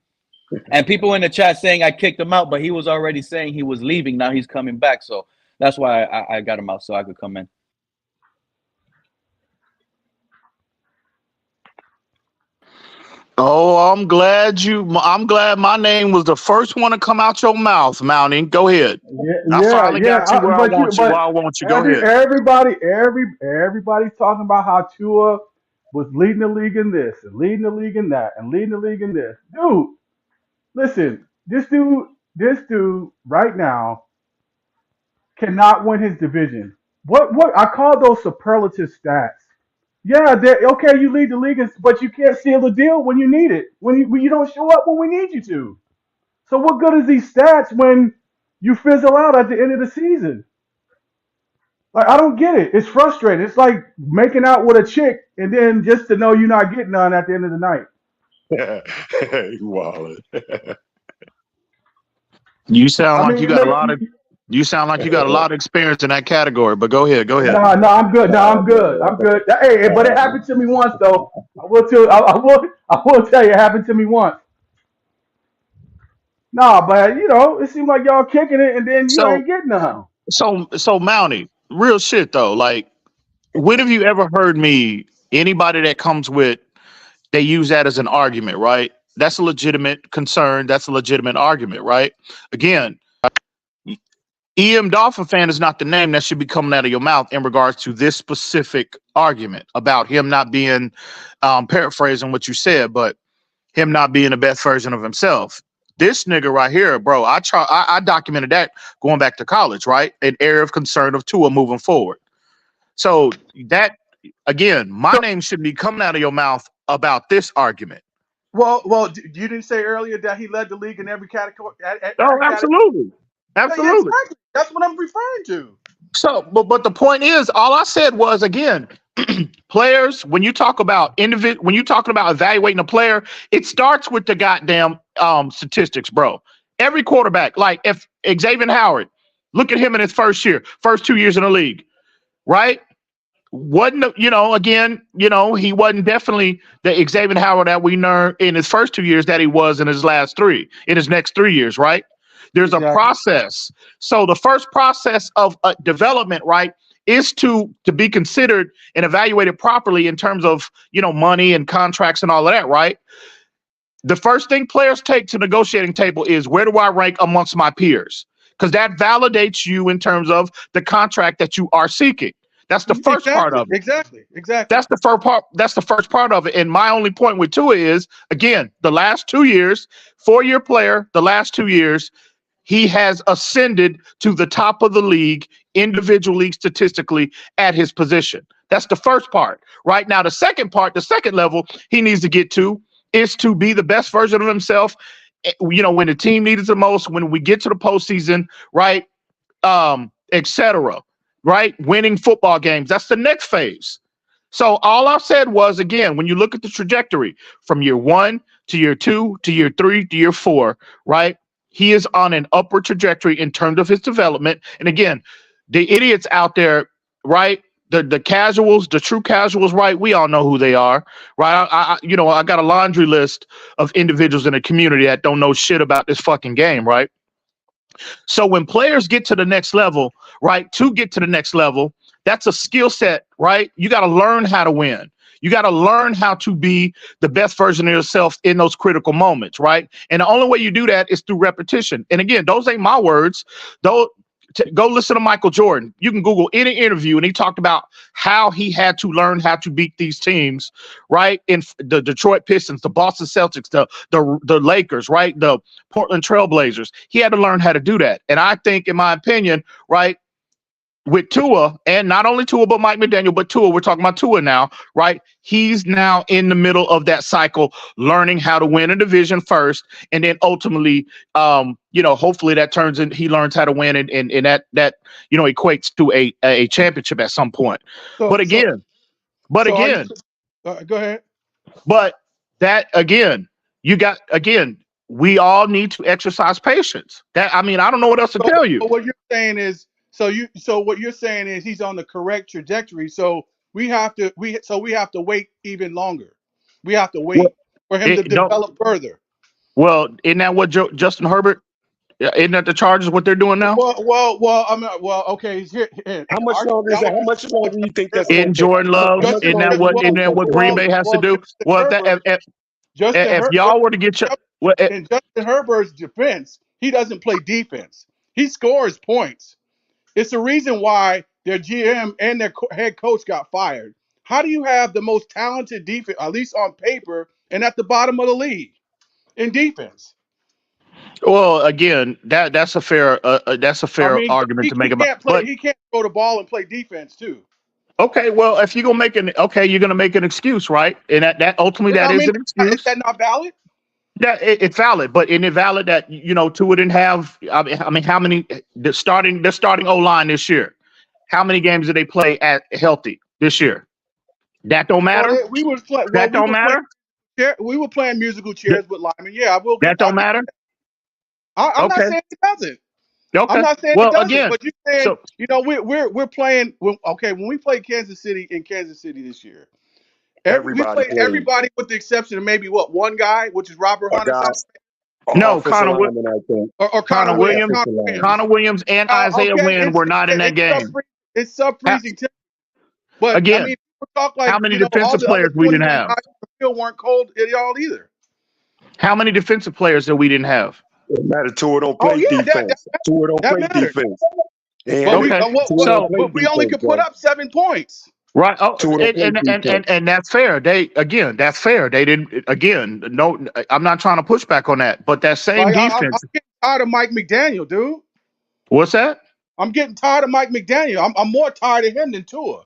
And people in the chat saying I kicked him out, but he was already saying he was leaving. Now he's coming back, so that's why I got him out so I could come in. Oh, I'm glad my name was the first one to come out your mouth, Mounting. Go ahead. I finally got you where I want you. Go ahead. Everybody's talking about how Tua was leading the league in this and leading the league in that and leading the league in this. Dude, listen, this dude right now cannot win his division. What I call those superlative stats. Yeah, okay, you lead the league, but you can't seal the deal when you need it. When you don't show up when we need you to. So what good is these stats when you fizzle out at the end of the season? Like, I don't get it. It's frustrating. It's like making out with a chick and then just to know you're not getting none at the end of the night. You wild. You sound like you got a lot of experience in that category, but go ahead. No, I'm good. Hey, but it happened to me once, though. I will tell you, it happened to me once. Nah, but it seemed like y'all kicking it, and then you ain't getting none. So Mountie, real shit though. Like, when have you ever heard anybody that comes with, they use that as an argument, right? That's a legitimate concern. That's a legitimate argument, right? Again, EM Dolphin fan is not the name that should be coming out of your mouth in regards to this specific argument about him not being, paraphrasing what you said, but him not being the best version of himself. This nigga right here, bro, I documented that going back to college, right? An area of concern of Tua moving forward. So that, again, my name should be coming out of your mouth about this argument. Well, you didn't say earlier that he led the league in every category. Absolutely. Absolutely. Yeah, exactly. That's what I'm referring to. So, but the point is, all I said was, again, players, when you talk about when you're talking about evaluating a player, it starts with the goddamn statistics, bro. Every quarterback, like if Xavier Howard, look at him in his first 2 years in the league, right? He wasn't definitely the Xavier Howard that we learned in his first 2 years that he was in his next 3 years, right? There's a process. So the first process of development, right, is to be considered and evaluated properly in terms of, money and contracts and all of that, right? The first thing players take to negotiating table is, where do I rank amongst my peers? Because that validates you in terms of the contract that you are seeking. That's the first part of it. Exactly. That's the first part. That's the first part of it. And my only point with Tua is, again, the last 2 years, 4-year player, the last 2 years, he has ascended to the top of the league individually, statistically, at his position. That's the first part. Right now, the second part, the second level he needs to get to is to be the best version of himself, when the team needs it the most, when we get to the postseason, right, etc., right? Winning football games. That's the next phase. So all I said was, again, when you look at the trajectory from year 1 to year 2 to year 3 to year 4, right? He is on an upward trajectory in terms of his development. And again, the idiots out there, right? The casuals, the true casuals, right? We all know who they are, right? I got a laundry list of individuals in the community that don't know shit about this fucking game, right? So when players get to the next level, right? To get to the next level, that's a skill set, right? You got to learn how to win. You got to learn how to be the best version of yourself in those critical moments, right? And the only way you do that is through repetition. And again, those ain't my words. Though, go listen to Michael Jordan. You can Google any interview, and he talked about how he had to learn how to beat these teams, right? In the Detroit Pistons, the Boston Celtics, the Lakers, right? The Portland Trailblazers. He had to learn how to do that. And I think, in my opinion, right, with Tua, and not only Tua, but Mike McDaniel, but Tua, we're talking about Tua now, right? He's now in the middle of that cycle, learning how to win a division first, and then ultimately, hopefully that turns in, he learns how to win, and that equates to a championship at some point. Go ahead. But that again, we all need to exercise patience. I don't know what else to tell you. What you're saying is, what you're saying is he's on the correct trajectory. So we have to wait even longer. We have to wait for him to develop further. Well, isn't that what Justin Herbert? Isn't that the Chargers what they're doing now? Okay. Here. How much longer is that? How much longer do you think that's going to take? Jordan Love? Isn't that what Green Bay has to do? Well, if y'all were to get in Justin Herbert's defense, he doesn't play defense. He scores points. It's the reason why their GM and their head coach got fired. How do you have the most talented defense, at least on paper, and at the bottom of the league in defense? Well, again, that's a fair argument to make about. But he can't throw the ball and play defense too. Okay, well, if you're gonna make an excuse, right? And that ultimately is an excuse. Is that not valid? Yeah, it's valid, but isn't it valid that Tua didn't have? I mean, how many the starting O-line this year? How many games did they play at healthy this year? That don't matter. We were playing musical chairs with linemen. Yeah, I will. That don't matter. I'm not saying it doesn't. Okay. I'm not saying it doesn't. Again, but you're saying, we're playing. When we played Kansas City this year, everybody with the exception of maybe one guy, which is Robert Hunter. No, Connor Williams. Connor Williams and Isaiah Wynn were not in that game. It's sub-freezing temperature. But again, people talk like how many defensive players we didn't have? Still weren't cold at all either. How many defensive players that we didn't have? It matters. Tua don't play defense. Tua don't play defense. But we only could put up 7 points. Right. Oh, and that's fair. That's fair. They didn't. No, I'm not trying to push back on that. But that same defense. I'm getting tired of Mike McDaniel, dude. What's that? I'm getting tired of Mike McDaniel. I'm more tired of him than Tua.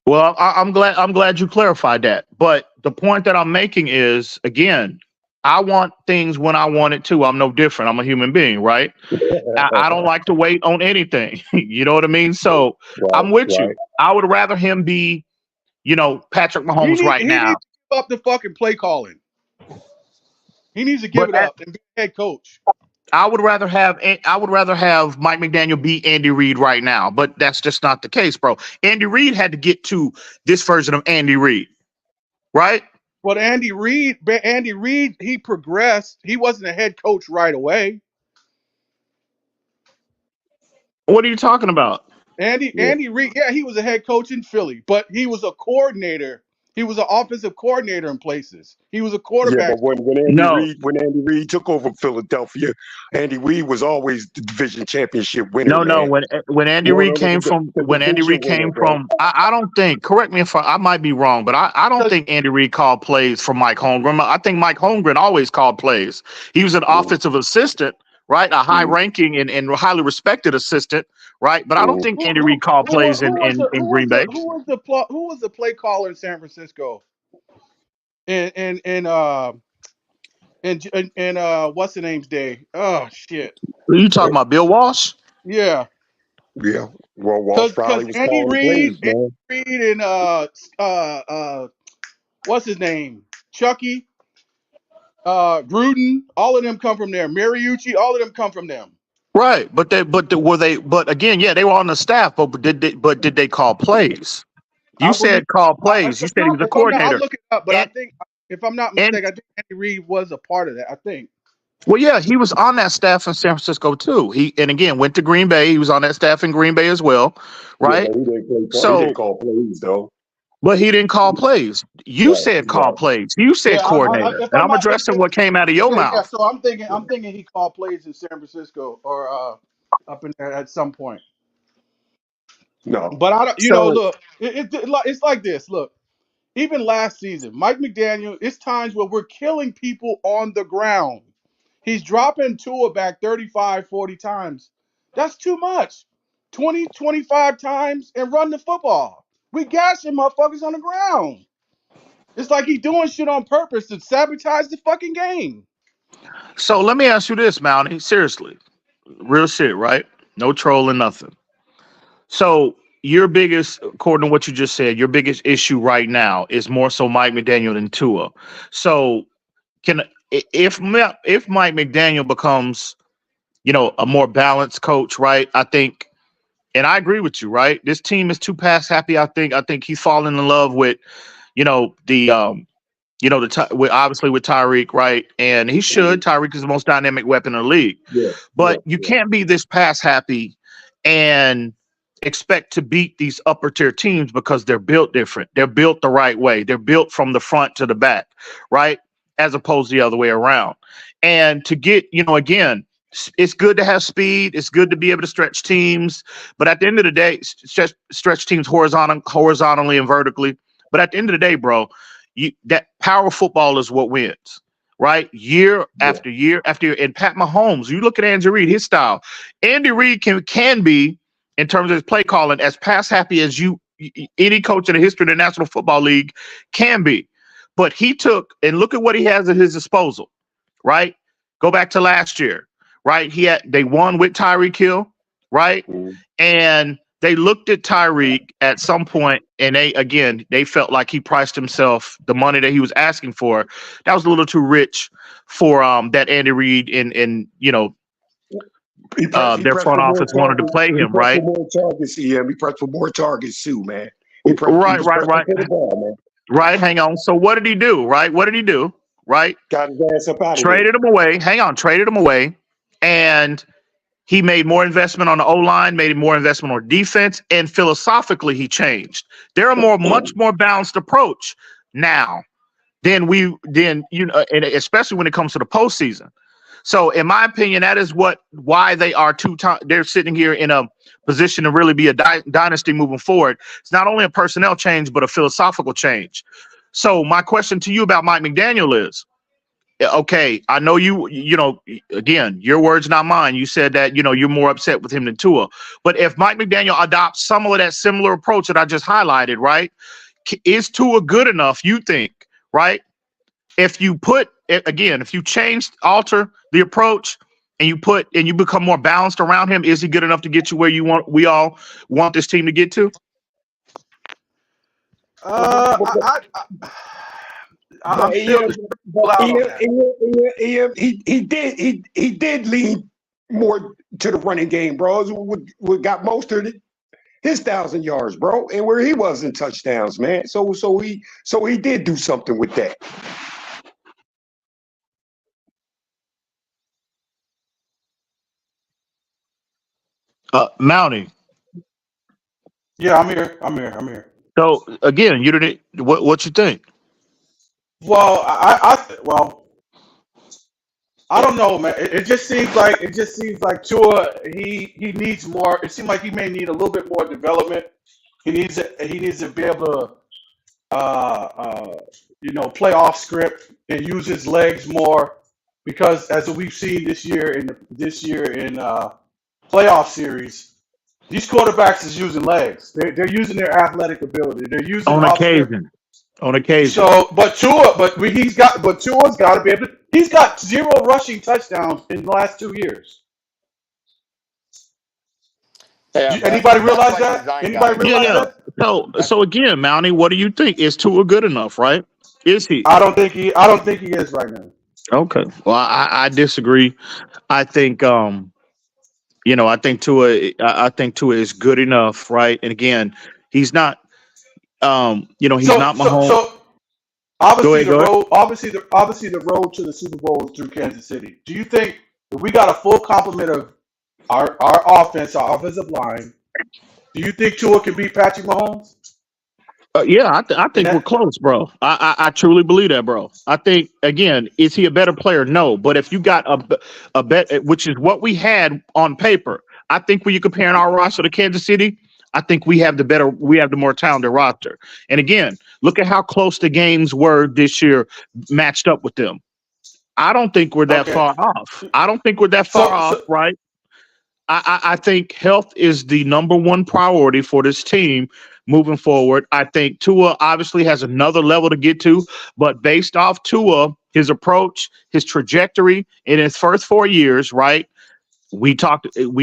Well, I'm glad you clarified that. But the point that I'm making is, again, I want things when I want it too. I'm no different. I'm a human being, right? I don't like to wait on anything. You know what I mean? So I'm with you. I would rather him be, Patrick Mahomes now. He needs to give up the fucking play calling. He needs to give it up and be head coach. I would rather have Mike McDaniel be Andy Reid right now, but that's just not the case, bro. Andy Reid had to get to this version of Andy Reid, right? But Andy Reid, he progressed. He wasn't a head coach right away. What are you talking about? Andy Reid, he was a head coach in Philly, but he was a coordinator. He was an offensive coordinator in places. He was a quarterback. Yeah, but when Andy Reid took over Philadelphia, Andy Reid was always the division championship winner. No. When Andy Reid came from, I don't think. Correct me if I might be wrong, but I don't think Andy Reid called plays for Mike Holmgren. I think Mike Holmgren always called plays. He was an offensive assistant, right? A high-ranking and highly respected assistant. Right, but I don't think Andy Reid called plays in Green Bay. Who was the play caller in San Francisco? And what's the name's day? Oh shit! Are you talking about Bill Walsh? Yeah. Yeah. Well, Walsh probably was calling plays, man. Andy Reid, and what's his name, Chucky, Gruden, all of them come from there. Mariucci, all of them come from them. Right, but again, yeah, they were on the staff, but did they call plays? You said call plays. You said he was a coordinator. I'll look it up, but I think, if I'm not mistaken, I think Andy Reid was a part of that. I think. Well, yeah, he was on that staff in San Francisco too. He again went to Green Bay. He was on that staff in Green Bay as well, right? Yeah, he didn't call plays though. But he didn't call plays. You said call plays. You said coordinator, and I'm addressing what came out of your mouth. Yeah, so I'm thinking he called plays in San Francisco or up in there at some point. No, but I don't. Look, it's like this. Look, even last season, Mike McDaniel. It's times where we're killing people on the ground. He's dropping Tua back 35, 40 times. That's too much. 20, 25 times and run the football. We gashing motherfuckers on the ground. It's like he's doing shit on purpose to sabotage the fucking game. So let me ask you this, Mountie. Seriously. Real shit, right? No trolling, nothing. So your biggest, according to what you just said, your biggest issue right now is more so Mike McDaniel than Tua. So if Mike McDaniel becomes, a more balanced coach, right? I think, and I agree with you, right? This team is too pass happy. I think he's falling in love with, obviously with Tyreek, right? And he should. Tyreek is the most dynamic weapon in the league. But you can't be this pass happy and expect to beat these upper tier teams because they're built different. They're built the right way. They're built from the front to the back, right? As opposed to the other way around. And to get, again, it's good to have speed. It's good to be able to stretch teams. But at the end of the day, stretch teams horizontally and vertically. But at the end of the day, bro, that power football is what wins, right? Year after year after year. And Pat Mahomes, you look at Andy Reid, his style. Andy Reid can be, in terms of his play calling, as pass happy as any coach in the history of the National Football League can be. But he took, and look at what he has at his disposal, right? Go back to last year, right? They won with Tyreek Hill, right? And they looked at Tyreek at some point, and they felt like he priced himself, the money that he was asking for, that was a little too rich for that Andy Reid and their front office wanted to play him, right? For more targets, he pressed for more targets too, man. Right. Hang on. So what did he do? Right. What did he do? Right. Got his ass up out of Traded him away. Hang on. Traded him away, and he made more investment on the O-line, made more investment on defense, and philosophically he changed. They're a much more balanced approach now than and especially when it comes to the postseason. So in my opinion, that is why they are they're sitting here in a position to really be a dynasty moving forward. It's not only a personnel change, but a philosophical change. So my question to you about Mike McDaniel is, okay, I know again, your words, not mine. You said that, you're more upset with him than Tua. But if Mike McDaniel adopts some of that similar approach that I just highlighted, right, is Tua good enough, you think, right? If you alter the approach and you become more balanced around him, is he good enough to get you where we all want this team to get to? He did lean more to the running game, bro. We got most of his 1,000 yards, bro, and where he was in touchdowns, man. So he did do something with that. Mountie. Yeah, I'm here. So again, you didn't. What you think? Well, I don't know, man. It just seems like Tua. He needs more. It seems like he may need a little bit more development. He needs to be able to play off script and use his legs more, because as we've seen this year in playoff series, these quarterbacks is using legs. They're using their athletic ability. They're using on occasion. So, Tua's got to be able to. He's got 0 rushing touchdowns in the last 2 years. Yeah, Anybody that's realize like that? design Anybody guys. Yeah, realize yeah. that? So again, Mountie, what do you think? Is Tua good enough, right? Is he? I don't think he is right now. Okay. Well, I disagree. I think I think I think Tua is good enough, right? And again, he's not he's So not Mahomes. Go obviously ahead, go ahead. obviously the road to the Super Bowl is through Kansas City. Do you think if we got a full complement of our offense, our offensive line, do you think Tua can beat Patrick Mahomes? Yeah, I In think we're that, close, bro. I truly believe that, bro. I think again, is he a better player? No, but if you got a bet, which is what we had on paper, I think when you're comparing our roster to Kansas City, I think we have the more talented roster. And again, look at how close the games were this year matched up with them. I don't think we're that okay. far off. I don't think we're that far off, So right? I think health is the number one priority for this team moving forward. I think Tua obviously has another level to get to, but based off Tua, his approach, his trajectory in his first 4 years, right? We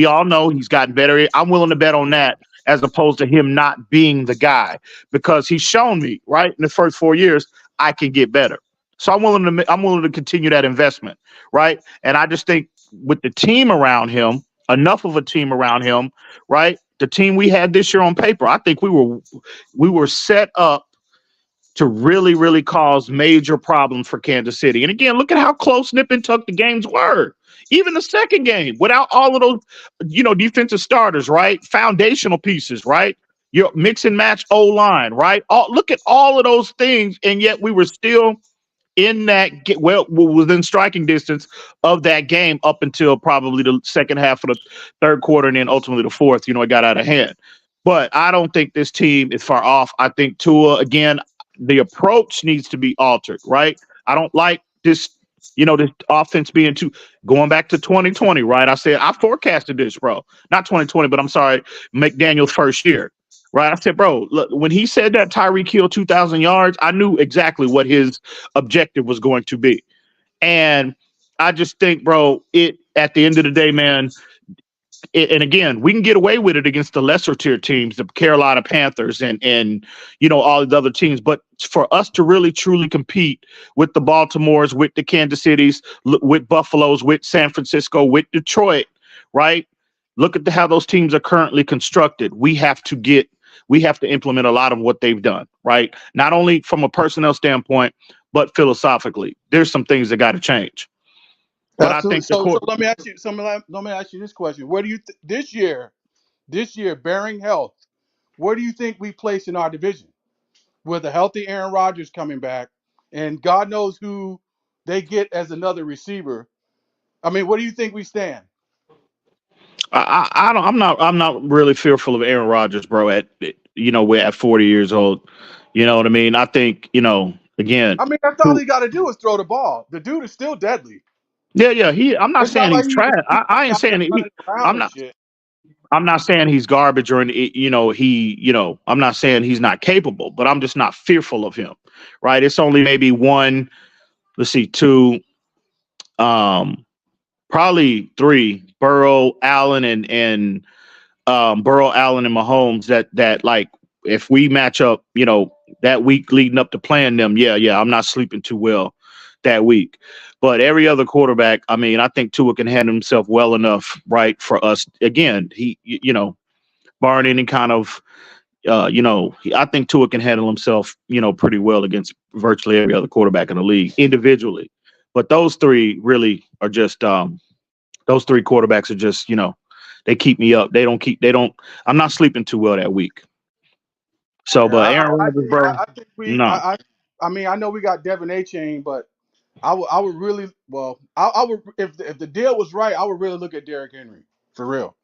all know he's gotten better. I'm willing to bet on that as opposed to him not being the guy because he's shown me, right, in the first 4 years, I can get better. So I'm willing to continue that investment, right? And I just think with the team around him, enough of a team around him, right? The team we had this year on paper, I think we were set up to really, really cause major problems for Kansas City. And again, look at how close nip and tuck the games were. Even the second game, without all of those, defensive starters, right? Foundational pieces, right? Your mix and match O-line, right? Look at all of those things, and yet we were still in that within striking distance of that game up until probably the second half of the third quarter, and then ultimately the fourth. It got out of hand. But I don't think this team is far off. I think Tua, again, the approach needs to be altered, right? I don't like this, this offense being going back to 2020, right? I said I forecasted this, bro. Not 2020, but I'm sorry, McDaniel's first year. Right. I said, bro, look, when he said that Tyreek Hill 2,000 yards, I knew exactly what his objective was going to be. And I just think, bro, at the end of the day, man, and again, we can get away with it against the lesser tier teams, the Carolina Panthers and all the other teams. But for us to really, truly compete with the Baltimores, with the Kansas Cities, with Buffaloes, with San Francisco, with Detroit, right? Look at how those teams are currently constructed. We have to implement a lot of what they've done, right? Not only from a personnel standpoint, but philosophically. There's some things that got to change. But absolutely. I think So let me ask you. Let me ask you this question: where do you this year, bearing health, where do you think we place in our division with a healthy Aaron Rodgers coming back, and God knows who they get as another receiver? I mean, where do you think we stand? I'm not really fearful of Aaron Rodgers, bro. We're at 40 years old. You know what I mean? I think, again. I mean, that's all he got to do is throw the ball. The dude is still deadly. Yeah. I'm not It's saying not like he's trash. I ain't saying I'm not saying he's garbage or I'm not saying he's not capable, but I'm just not fearful of him. Right? It's only maybe one, let's see, two, probably three, Burrow, Allen, and Mahomes that like if we match up, that week leading up to playing them, I'm not sleeping too well that week. But every other quarterback, I mean, I think Tua can handle himself well enough, right, for us. Again, he, barring any kind of, I think Tua can handle himself, pretty well against virtually every other quarterback in the league individually. But those three really are just those three quarterbacks are just, they keep me up. I'm not sleeping too well that week. So, but Aaron Rodgers, bro, I think no. I mean, I know we got Devin A-Chain, but I would really, I would, if the deal was right, I would really look at Derrick Henry for real.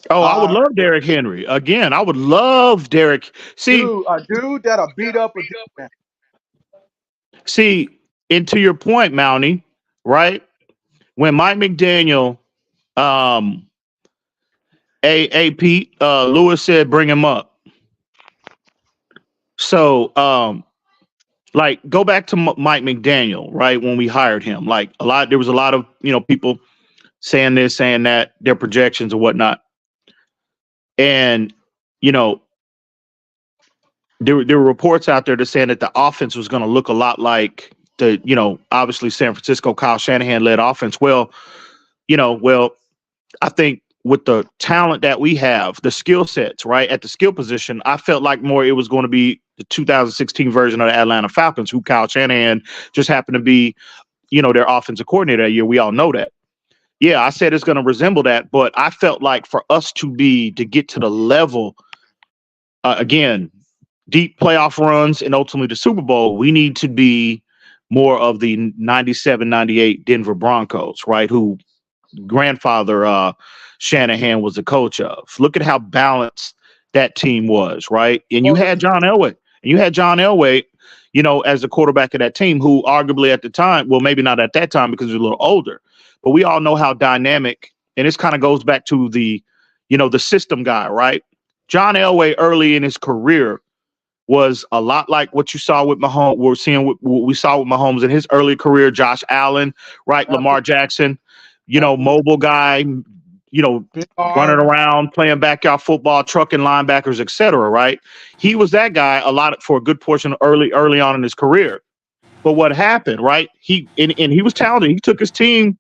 Oh, I would love Derrick Henry. Again, I would love Derrick. Dude, a dude that'll beat up a defense. See, and to your point, Mountie, right? When Mike McDaniel, Pete, Lewis said, bring him up. So, go back to Mike McDaniel, right? When we hired him, there was a lot of, people saying this, saying that, their projections and whatnot. And, there were reports out there that saying that the offense was going to look a lot like the, obviously San Francisco Kyle Shanahan led offense. Well, I think with the talent that we have, the skill sets, right, at the skill position, I felt like more it was going to be the 2016 version of the Atlanta Falcons, who Kyle Shanahan just happened to be, their offensive coordinator that year. We all know that. Yeah, I said it's going to resemble that, but I felt like for us to get to the level, again, deep playoff runs and ultimately the Super Bowl, we need to be more of the 97-98 Denver Broncos, right, who grandfather Shanahan was the coach of. Look at how balanced that team was, right? And you had John Elway. As the quarterback of that team, who arguably at the time, well, maybe not at that time because he was a little older, but we all know how dynamic, and this kind of goes back to the system guy, right? John Elway early in his career was a lot like what you saw with Mahomes. We're seeing what we saw with Mahomes in his early career. Josh Allen, right? Lamar Jackson, mobile guy, running around, playing backyard football, trucking linebackers, etc. Right? He was that guy for a good portion early on in his career. But what happened, right? He was talented. He took his team.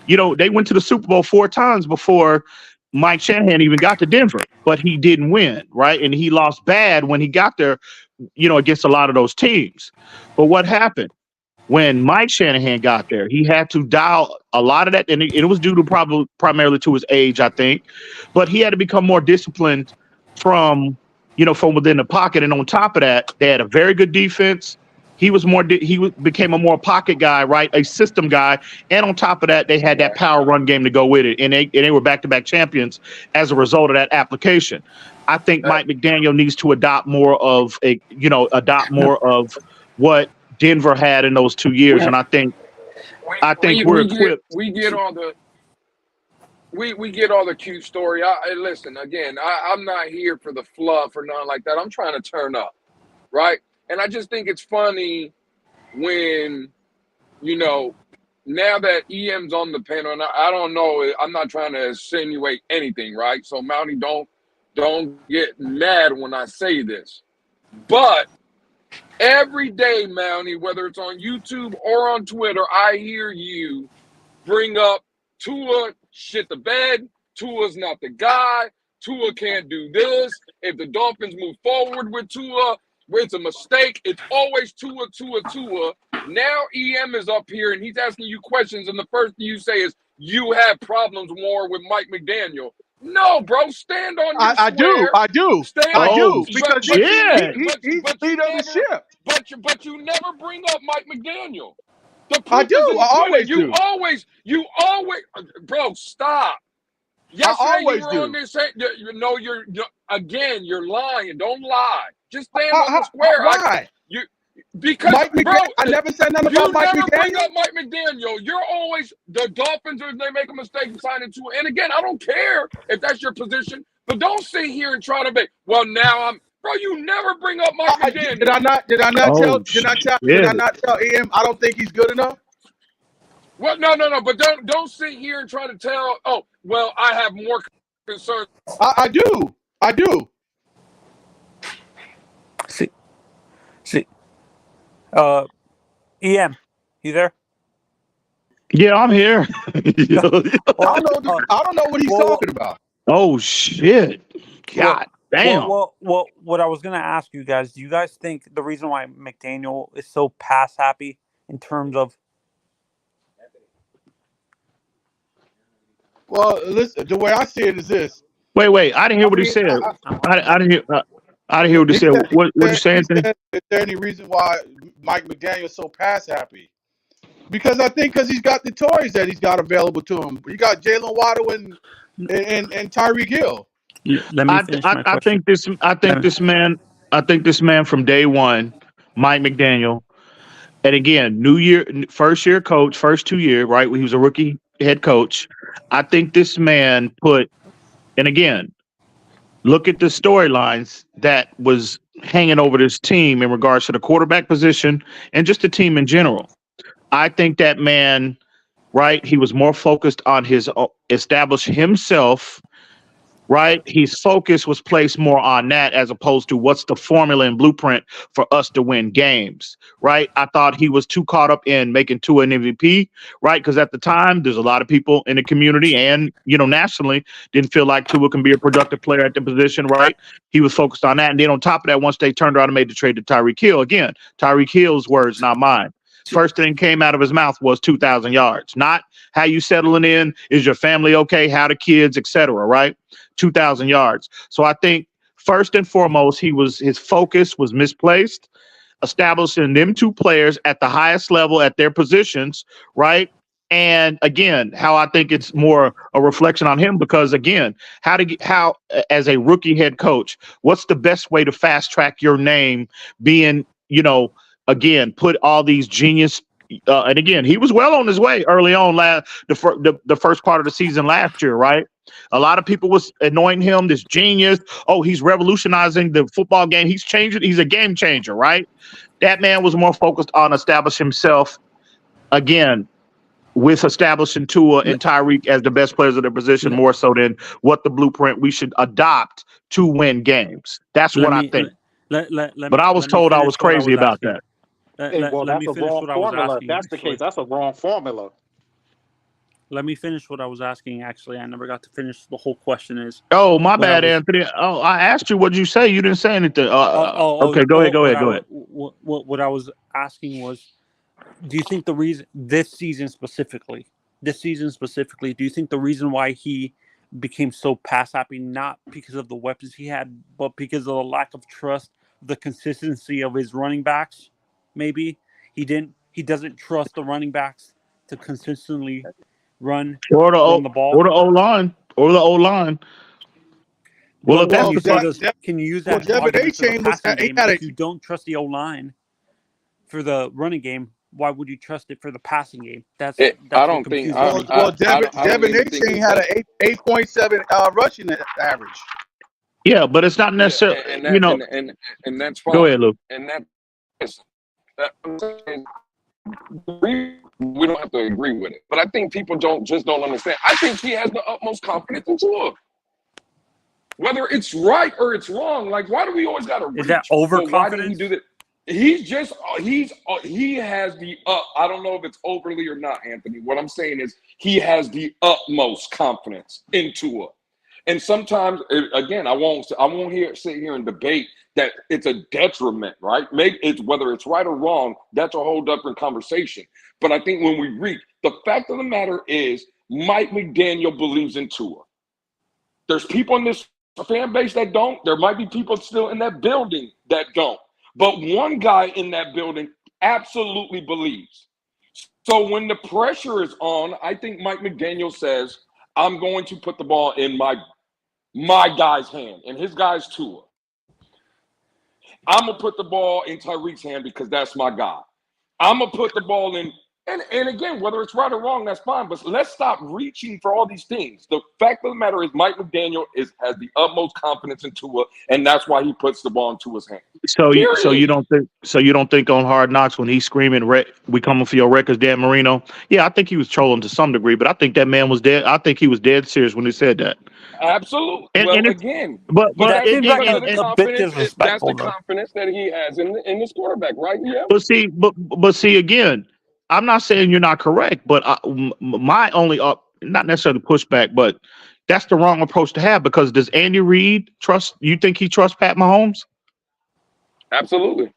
They went to the Super Bowl 4 times before Mike Shanahan even got to Denver, but he didn't win, right? And he lost bad when he got there, against a lot of those teams. But what happened? When Mike Shanahan got there, he had to dial a lot of that, and it was due to primarily to his age, I think. But he had to become more disciplined from within the pocket. And on top of that, they had a very good defense. He became a more pocket guy, right? A system guy. And on top of that, they had that power run game to go with it. And they were back-to-back champions as a result of that application. I think Mike McDaniel needs to adopt more of of what Denver had in those 2 years. And I think we're equipped. We get all the cute story. Listen, again, I'm not here for the fluff or nothing like that. I'm trying to turn up, right? And I just think it's funny when, now that EM's on the panel, and I don't know, I'm not trying to insinuate anything, right? So, Mountie, don't get mad when I say this. But every day, Mountie, whether it's on YouTube or on Twitter, I hear you bring up Tua shit the bed, Tua's not the guy, Tua can't do this. If the Dolphins move forward with Tua, it's a mistake. It's always Tua. Now EM is up here and he's asking you questions, and the first thing you say is you have problems more with Mike McDaniel. No, bro, stand on your square. I do. Because he's the leader of the ship. But you never bring up Mike McDaniel. I do. I always do. You always, bro, stop. Yesterday I always you were do. on this. You're lying. Don't lie. Just stand on the square. Why? Because Mike McDaniel, I never said nothing about Mike McDaniel. You never bring up Mike McDaniel. You're always the Dolphins, if they make a mistake and sign into it. And again, I don't care if that's your position, but don't sit here and try to make. Well, now bro. You never bring up Mike McDaniel. Did I not tell EM I don't think he's good enough? Well, no. But don't sit here and try to tell. Oh, well, I have more concerns. I do. See. EM, you there? Yeah, I'm here. I don't know what he's talking about. Oh shit! God damn. Well, what I was gonna ask you guys: do you guys think the reason why McDaniel is so pass happy in terms of? Well, listen. The way I see it is this. Wait. I didn't hear what he said. I didn't hear. I didn't hear what he said. What you saying? Is there any reason why Mike McDaniel is so pass happy? Because he's got the toys that he's got available to him. He got Jalen Waddle and Tyreek Hill. Let me finish my question. I think this man from day one, Mike McDaniel, and again, new year, first year coach, first 2 years, right? He was a rookie head coach. I think this man and again, look at the storylines that was hanging over this team in regards to the quarterback position and just the team in general. I think that man, right, he was more focused on his establish himself right? His focus was placed more on that as opposed to what's the formula and blueprint for us to win games, right? I thought he was too caught up in making Tua an MVP, right? Because at the time, there's a lot of people in the community and, nationally didn't feel like Tua can be a productive player at the position, right? He was focused on that. And then on top of that, once they turned around and made the trade to Tyreek Hill, again, Tyreek Hill's words, not mine. First thing came out of his mouth was 2,000 yards, not how you settling in, is your family okay, how the kids, etc., right? 2,000 yards. So I think first and foremost, his focus was misplaced, establishing them two players at the highest level at their positions, right? And again, how I think it's more a reflection on him because again, how as a rookie head coach, what's the best way to fast track your name being, again, put all these genius. And again, he was well on his way early on the first part of the season last year, right? A lot of people was anointing him this genius. Oh, he's revolutionizing the football game. He's changing. He's a game changer, right? That man was more focused on establishing himself again with establishing Tua and Tyreek as the best players of their position more so than what the blueprint we should adopt to win games. That's what I think. But I was told I was crazy about that. Well, that's a wrong formula. If that's the case, that's a wrong formula. Let me finish what I was asking. Actually, I never got to finish the whole question. Oh, my bad, Anthony. Oh, I asked you what did you say. You didn't say anything. Okay, go ahead. What I was asking was, do you think the reason this season specifically, do you think the reason why he became so pass happy, not because of the weapons he had, but because of the lack of trust, the consistency of his running backs? Maybe he doesn't trust the running backs to consistently run the ball or the O-line. Well, if that's can you use that as argument for the passing game? If you don't trust the O-line for the running game, why would you trust it for the passing game? That's I don't think. Devin Achane had an 8.7 rushing average. Yeah, but it's not necessarily, and that's fine. Go ahead, Luke. And I'm saying we don't have to agree with it, but I think people don't understand. I think he has the utmost confidence in Tua. Whether it's right or it's wrong, like why do we always got to reach? Is that overconfidence? Why did he do that? He has the I don't know if it's overly or not, Anthony. What I'm saying is he has the utmost confidence in Tua. And sometimes, again, I won't sit here and debate that it's a detriment, right? Whether it's right or wrong, that's a whole different conversation. But I think when we reach, the fact of the matter is Mike McDaniel believes in Tua. There's people in this fan base that don't. There might be people still in that building that don't. But one guy in that building absolutely believes. So when the pressure is on, I think Mike McDaniel says, I'm going to put the ball in my guy's hand, and his guy's Tua. I'm going to put the ball in Tyreek's hand because that's my guy. I'm going to put the ball in, and again, whether it's right or wrong, that's fine, but let's stop reaching for all these things. The fact of the matter is Mike McDaniel has the utmost confidence in Tua, and that's why he puts the ball in Tua's hand. So you don't think on Hard Knocks when he's screaming, "We coming for your records, Dan Marino"? Yeah, I think he was trolling to some degree, but I think that man was dead. I think he was dead serious when he said that. Absolutely. That's the confidence that he has in this quarterback, right? Yeah. But see again, I'm not saying you're not correct, but my only not necessarily pushback, but that's the wrong approach to have because does Andy Reid trust? You think he trusts Pat Mahomes? Absolutely.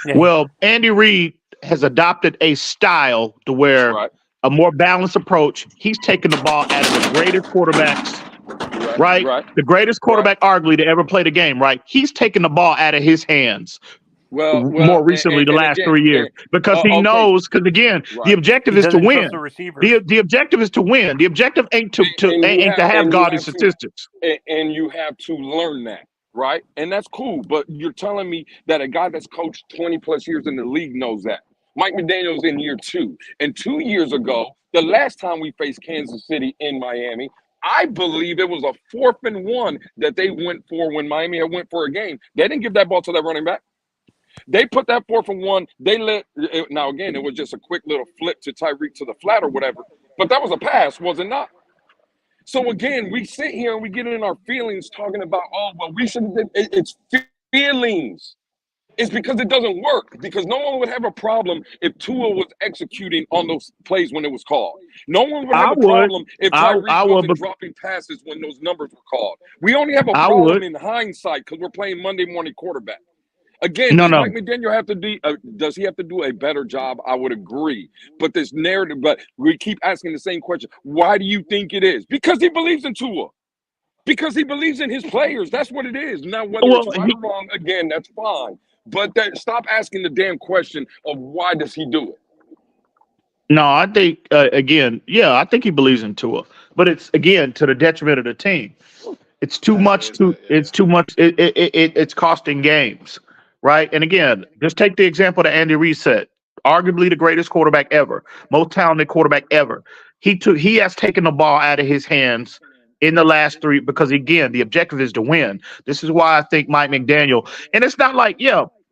Yeah. Well, Andy Reid has adopted a style to where a more balanced approach. He's taking the ball out of the greatest quarterbacks. Right? The greatest quarterback arguably to ever play the game, right? He's taking the ball out of his hands. Well, more recently, the last 3 years, because he knows. Because again, the objective is to win. The objective is to win. The objective ain't to have gaudy statistics. And you have to learn that, right? And that's cool. But you're telling me that a guy that's coached 20 plus years in the league knows that. Mike McDaniel's in year 2, and 2 years ago, the last time we faced Kansas City in Miami, I believe it was a 4th and 1 that they went for when Miami had went for a game. They didn't give that ball to that running back. They put that 4th and 1. Now again, it was just a quick little flip to Tyreek to the flat or whatever. But that was a pass, was it not? So again, we sit here and we get in our feelings talking about, oh, well, we should have. It's feelings. It's because it doesn't work. Because no one would have a problem if Tua was executing on those plays when it was called. No one would have a problem if Tyreek wasn't dropping passes when those numbers were called. We only have a problem in hindsight because we're playing Monday morning quarterback. Again, does Mike McDaniel have to do? Does he have to do a better job? I would agree. But this narrative, but we keep asking the same question. Why do you think it is? Because he believes in Tua. Because he believes in his players. That's what it is. Now, whether it's right or wrong, again, that's fine. But stop asking the damn question of why does he do it? No, I think again, I think he believes in Tua, but it's again to the detriment of the team. It's too much. It's too much. It's costing games, right? And again, just take the example that Andy Reid said, arguably the greatest quarterback ever, most talented quarterback ever. He has taken the ball out of his hands in the last three because again, the objective is to win. This is why I think Mike McDaniel, and it's not like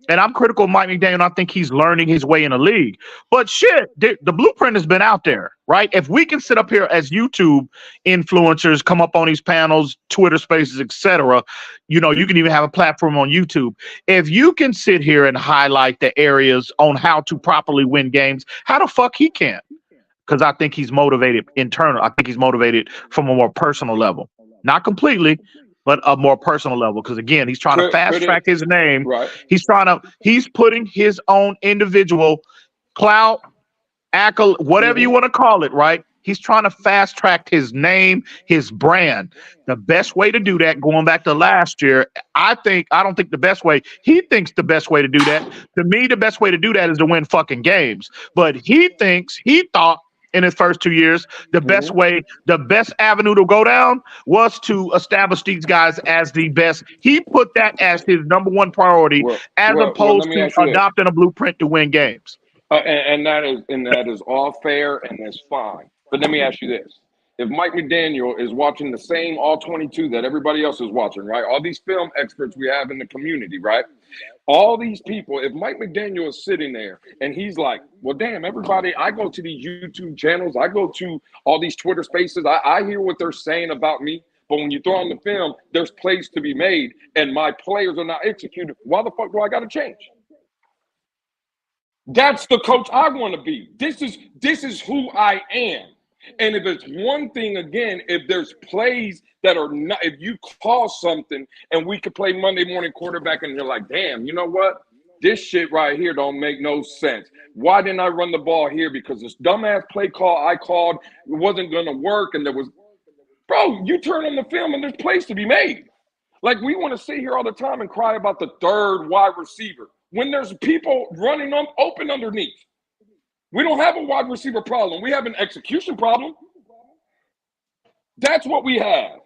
and I'm critical of Mike McDaniel. I think he's learning his way in the league. But shit, the blueprint has been out there, right? If we can sit up here as YouTube influencers, come up on these panels, Twitter Spaces, etc., you can even have a platform on YouTube. If you can sit here and highlight the areas on how to properly win games, how the fuck he can't? Because I think he's motivated internal. I think he's motivated from a more personal level. Not completely, but a more personal level. Because again, he's trying to fast track his name. Right. He's putting his own individual clout, accolade, whatever you want to call it, right? He's trying to fast track his name, his brand. The best way to do that, going back to last year, I don't think the best way. He thinks the best way to do that. To me, the best way to do that is to win fucking games. But he thought in his first 2 years, the best avenue to go down was to establish these guys as the best. He put that as his number one priority, opposed to adopting a blueprint to win games. And that is all fair and that's fine. But let me ask you this. If Mike McDaniel is watching the same all 22 that everybody else is watching, right? All these film experts we have in the community, right? All these people, if Mike McDaniel is sitting there and he's like, well, damn, everybody, I go to these YouTube channels, I go to all these Twitter Spaces, I hear what they're saying about me, but when you throw on the film, there's plays to be made and my players are not executed. Why the fuck do I got to change? That's the coach I want to be. This is who I am. And if it's one thing, again, if there's plays that are not, if you call something and we could play Monday morning quarterback and you're like, damn, you know what? This shit right here don't make no sense. Why didn't I run the ball here? Because this dumbass play call I called wasn't going to work. And bro, you turn on the film and there's plays to be made. Like we want to sit here all the time and cry about the third wide receiver when there's people running open underneath. We don't have a wide receiver problem. We have an execution problem. That's what we have.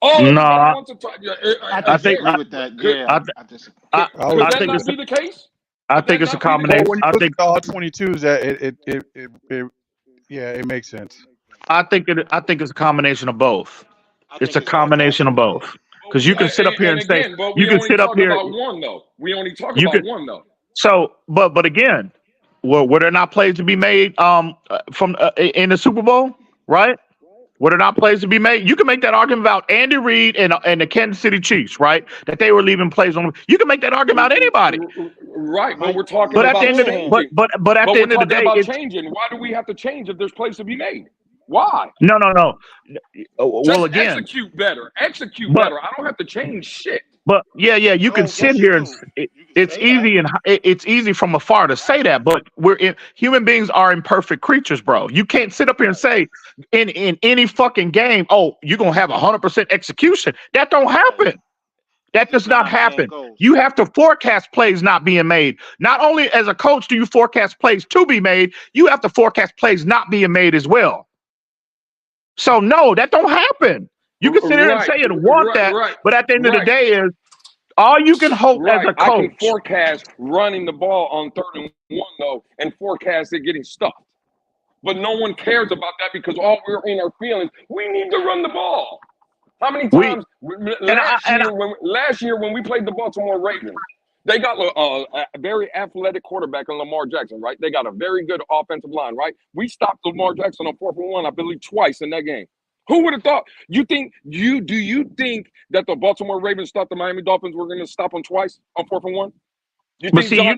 Oh, no, I think with that. Yeah, could that not be the case? I think it's a combination. When you look at all 22s, that it makes sense. I think it's a combination of both. It's a combination of both. Because you can sit up here and say you can sit up here. We only talk about one though. So, but again. Were there not plays to be made from in the Super Bowl, right? Were there not plays to be made? You can make that argument about Andy Reid and the Kansas City Chiefs, right? That they were leaving plays on. You can make that argument about anybody, right? But we're talking about changing. But at the end of the day, it's changing. Why do we have to change if there's plays to be made? Why? No. Well, again, execute better. I don't have to change shit. But you can sit here and it's easy from afar to say that, but human beings are imperfect creatures, bro. You can't sit up here and say in any fucking game, oh, you're gonna have 100% execution. That don't happen. That does not happen. You have to forecast plays not being made. Not only as a coach do you forecast plays to be made, you have to forecast plays not being made as well. So no, that don't happen. You can sit here and say and want that, but at the end of the day is all you can hope as a coach. I can forecast running the ball on 3rd and 1 though, and forecast it getting stuffed. But no one cares about that because all we're in our feelings. We need to run the ball. How many times last year when we played the Baltimore Ravens, they got a very athletic quarterback in Lamar Jackson, right? They got a very good offensive line, right? We stopped Lamar Jackson on 4th and 1, I believe, twice in that game. Who would have thought? Do you think that the Baltimore Ravens thought the Miami Dolphins were going to stop them twice on 4th and 1? You But think see, John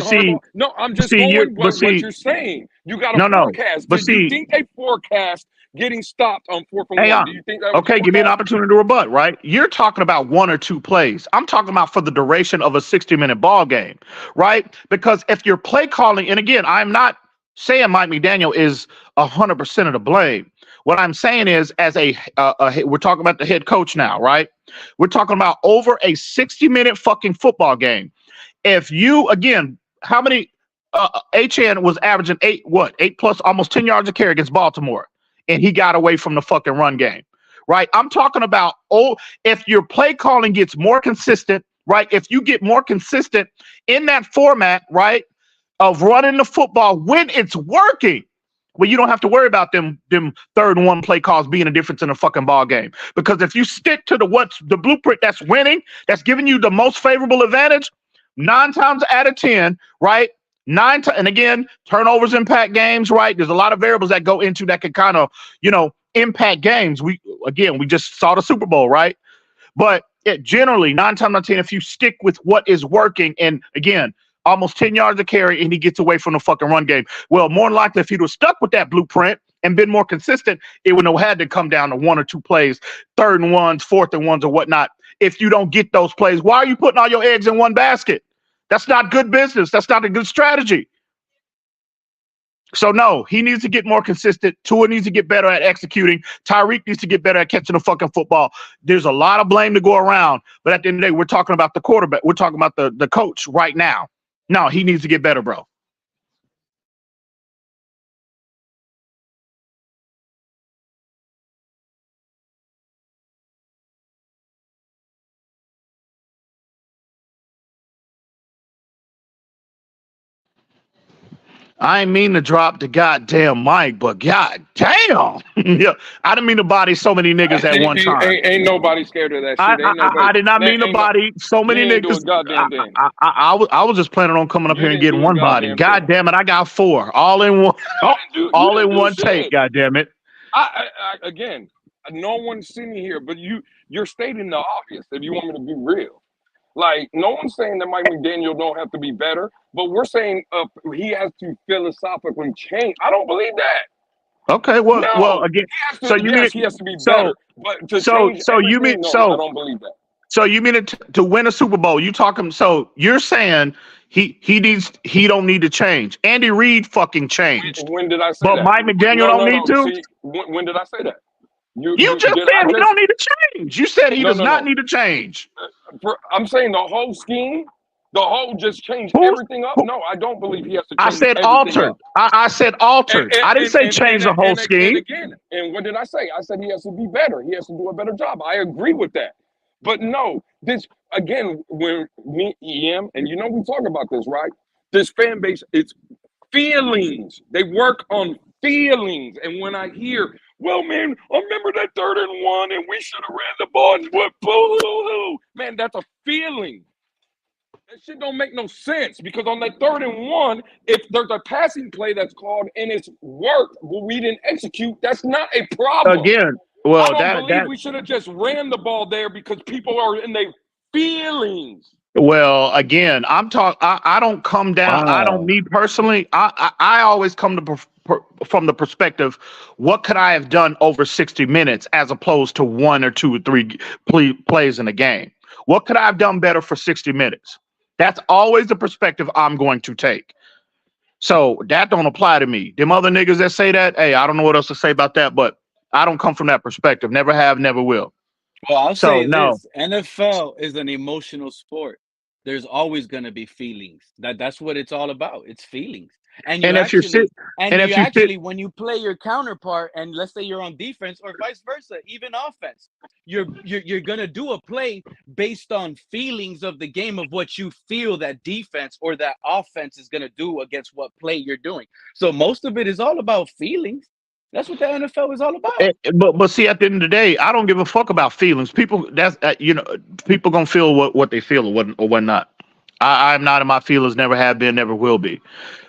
Harbaugh? No, I'm just going what you're saying. You got to forecast. But Did see, you think they forecast getting stopped on 4th and 1? Do you think that was okay, give me an opportunity to rebut, right? You're talking about 1 or 2 plays. I'm talking about for the duration of a 60-minute ball game, right? Because if you're play calling, and again, I'm not saying Mike McDaniel is 100% of the blame. What I'm saying is, as we're talking about the head coach now, right? We're talking about over a 60-minute fucking football game. If you, again, how many, HN was averaging 8 plus, almost 10 yards a carry against Baltimore, and he got away from the fucking run game, right? I'm talking about, if your play calling gets more consistent, right? If you get more consistent in that format, right, of running the football when it's working, well, you don't have to worry about them 3rd and 1 play calls being a difference in a fucking ball game. Because if you stick to the blueprint that's winning, that's giving you the most favorable advantage, 9 times out of 10, right? And again, turnovers impact games, right? There's a lot of variables that go into that can kind of, impact games. We just saw the Super Bowl, right? But generally, 9 times out of 10, if you stick with what is working, and again, almost 10 yards a carry, and he gets away from the fucking run game. Well, more than likely, if he'd have stuck with that blueprint and been more consistent, it wouldn't have had to come down to 1 or 2 plays, 3rd and 1s, 4th and 1s, or whatnot. If you don't get those plays, why are you putting all your eggs in one basket? That's not good business. That's not a good strategy. So, no, he needs to get more consistent. Tua needs to get better at executing. Tyreek needs to get better at catching the fucking football. There's a lot of blame to go around. But at the end of the day, we're talking about the quarterback. We're talking about the coach right now. No, he needs to get better, bro. I ain't mean to drop the goddamn mic, but goddamn. Yeah, I didn't mean to body so many niggas at one time. Ain't nobody scared of that shit. I did not mean to body so many niggas. I was just planning on coming up here and getting one body. God damn it, I got 4 all in one. All in one take. God damn it. Again, no one's sitting here, but you're stating the obvious. If you want me to be real. Like, no one's saying that Mike McDaniel don't have to be better, but we're saying he has to philosophically change. I don't believe that. Okay, well, again, he has to be better, but to change everything, I don't believe that. So you mean it to win a Super Bowl? You talking? So you're saying he don't need to change? Andy Reid fucking changed. When did I say but that? But Mike McDaniel don't need to. See, when did I say that? You just said he don't need to change. You said he does not need to change. I'm saying the whole scheme, the whole just changed everything up. No, I don't believe he has to change. I said altered. I said altered. I didn't say change the whole scheme. And what did I say? I said he has to be better. He has to do a better job. I agree with that. But no, this again, when me, EM, and we talk about this, right? This fan base, it's feelings. They work on feelings. And when I hear, well, man, I remember that 3rd and 1, and we should have ran the ball. And what, boo-hoo-hoo. Man, that's a feeling. That shit don't make no sense because on that 3rd and 1, if there's a passing play that's called and it's worked, but we didn't execute, that's not a problem. Again, well, I don't believe we should have just ran the ball there because people are in their feelings. Well, again, I'm talking. I don't come down. I don't. Me personally, I always come to from the perspective, what could I have done over 60 minutes as opposed to 1 or 2 or 3 plays in a game? What could I have done better for 60 minutes? That's always the perspective I'm going to take. So that don't apply to me. Them other niggas that say that, hey, I don't know what else to say about that, but I don't come from that perspective. Never have, never will. Well, I'll say this. NFL is an emotional sport. There's always going to be feelings. That's what it's all about. It's feelings. And when you play your counterpart, and let's say you're on defense or vice versa, even offense, you're gonna do a play based on feelings of the game of what you feel that defense or that offense is gonna do against what play you're doing. So most of it is all about feelings. That's what the NFL is all about. But see, at the end of the day, I don't give a fuck about feelings. People, people gonna feel what they feel or what not. I'm not in my feelings. Never have been. Never will be.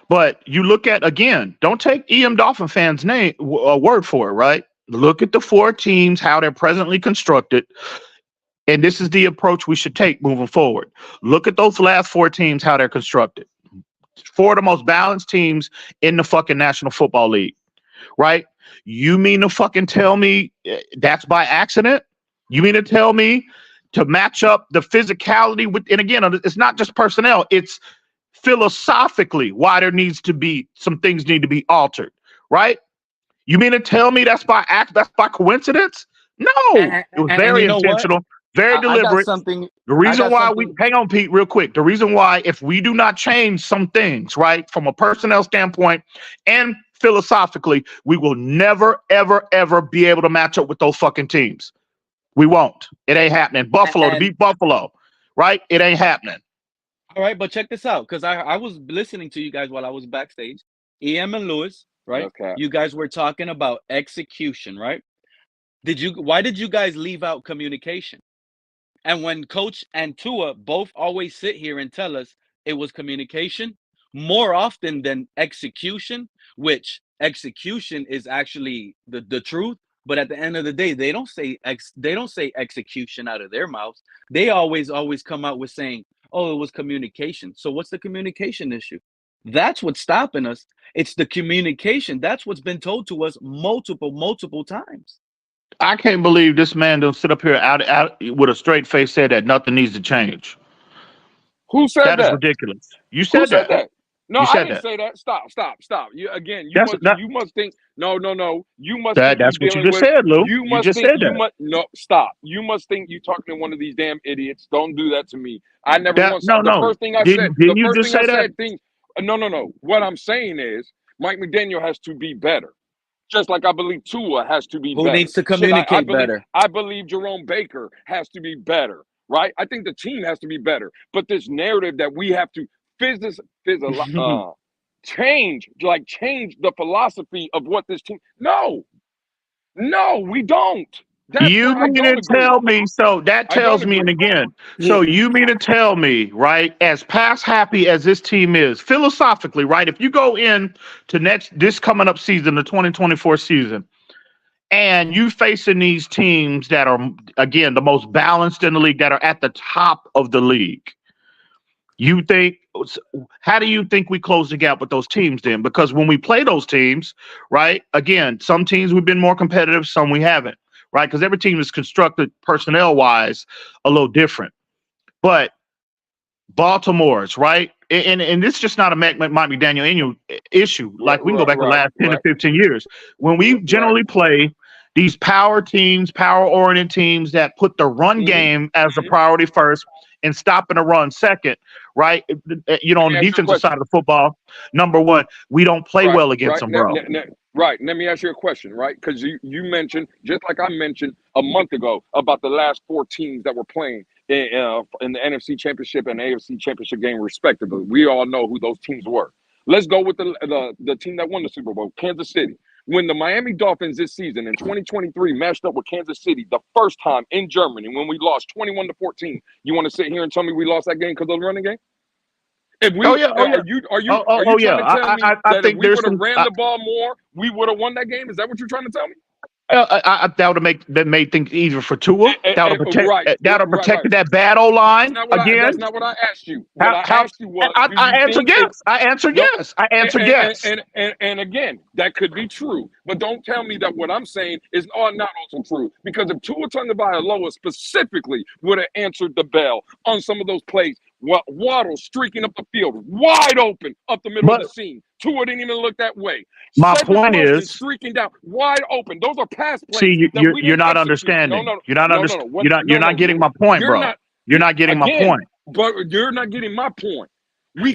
But you look at, again, don't take EM Dolphin fans' word for it, right? Look at the 4 teams, how they're presently constructed. And this is the approach we should take moving forward. Look at those last 4 teams, how they're constructed. 4 of the most balanced teams in the fucking National Football League, right? You mean to fucking tell me that's by accident? You mean to tell me to match up the physicality with, and again, it's not just personnel, it's philosophically why there needs to be some things need to be altered, right? You mean to tell me that's by coincidence? No, it was very intentional, very deliberate. The reason why hang on, Pete, real quick. The reason why, if we do not change some things, right, from a personnel standpoint and philosophically, we will never, ever, ever be able to match up with those fucking teams. We won't. It ain't happening. Buffalo to beat Buffalo, right? It ain't happening. All right, but check this out, because I was listening to you guys while I was backstage. EM and Lewis, right? Okay. You guys were talking about execution, right? Why did you guys leave out communication? And when Coach and Tua both always sit here and tell us it was communication more often than execution, which execution is actually the truth. But at the end of the day, they don't say execution out of their mouths. They always come out with saying, oh, it was communication. So what's the communication issue? That's what's stopping us. It's the communication. That's what's been told to us multiple times. I can't believe this man don't sit up here out with a straight face said that nothing needs to change. Who said that? That is ridiculous. You said that. No, I didn't say that. Stop. You must think. No. You must. That's what you just said, Lou. You just said that. No, stop. You must think you're talking to one of these damn idiots. Don't do that to me. I never once. No. The first thing I said. Didn't you just say that? No. What I'm saying is, Mike McDaniel has to be better. Just like I believe Tua has to be better. Who needs to communicate better? I believe Jerome Baker has to be better, right? I think the team has to be better. But this narrative that we have to change the philosophy of what this team. No, we don't. You mean to tell me, so that tells me, and again, so you mean to tell me, right, as pass happy as this team is, philosophically, right, if you go in to this coming up season, the 2024 season, and you facing these teams that are, again, the most balanced in the league, that are at the top of the league, how do you think we close the gap with those teams then? Because when we play those teams, right, again, some teams we've been more competitive, some we haven't. Right, because every team is constructed personnel-wise a little different. But Baltimore's, right, and this is just not a Mike McDaniel issue. Like, we can go back the last 10 to 15 years. When we generally play these power teams, power-oriented teams that put the run game as a priority first and stopping the run second, right? On the defensive side of the football, number one, we don't play well against them, bro. Right. Let me ask you a question, right? Because you mentioned, just like I mentioned a month ago, about the last 4 teams that were playing in the NFC Championship and AFC Championship game, respectively. We all know who those teams were. Let's go with the team that won the Super Bowl, Kansas City. When the Miami Dolphins this season in 2023 matched up with Kansas City the first time in Germany when we lost 21-14, you want to sit here and tell me we lost that game because of the running game? Are you trying to tell me that if we would have ran the ball more, we would have won that game? Is that what you're trying to tell me? That would have made things easier for Tua. That would have protected that bad O-line again. That's not what I asked you. What I asked you was, I answered yes. And again, that could be true, but don't tell me that what I'm saying is not also true. Because if Tua Tagovailoa specifically would have answered the bell on some of those plays, Waddle streaking up the field, wide open up the middle of the seam. Tua didn't even look that way. My point is streaking down, wide open. Those are pass plays. See, you're not understanding. You're not getting my point, bro. You're not getting my point. But you're not getting my point.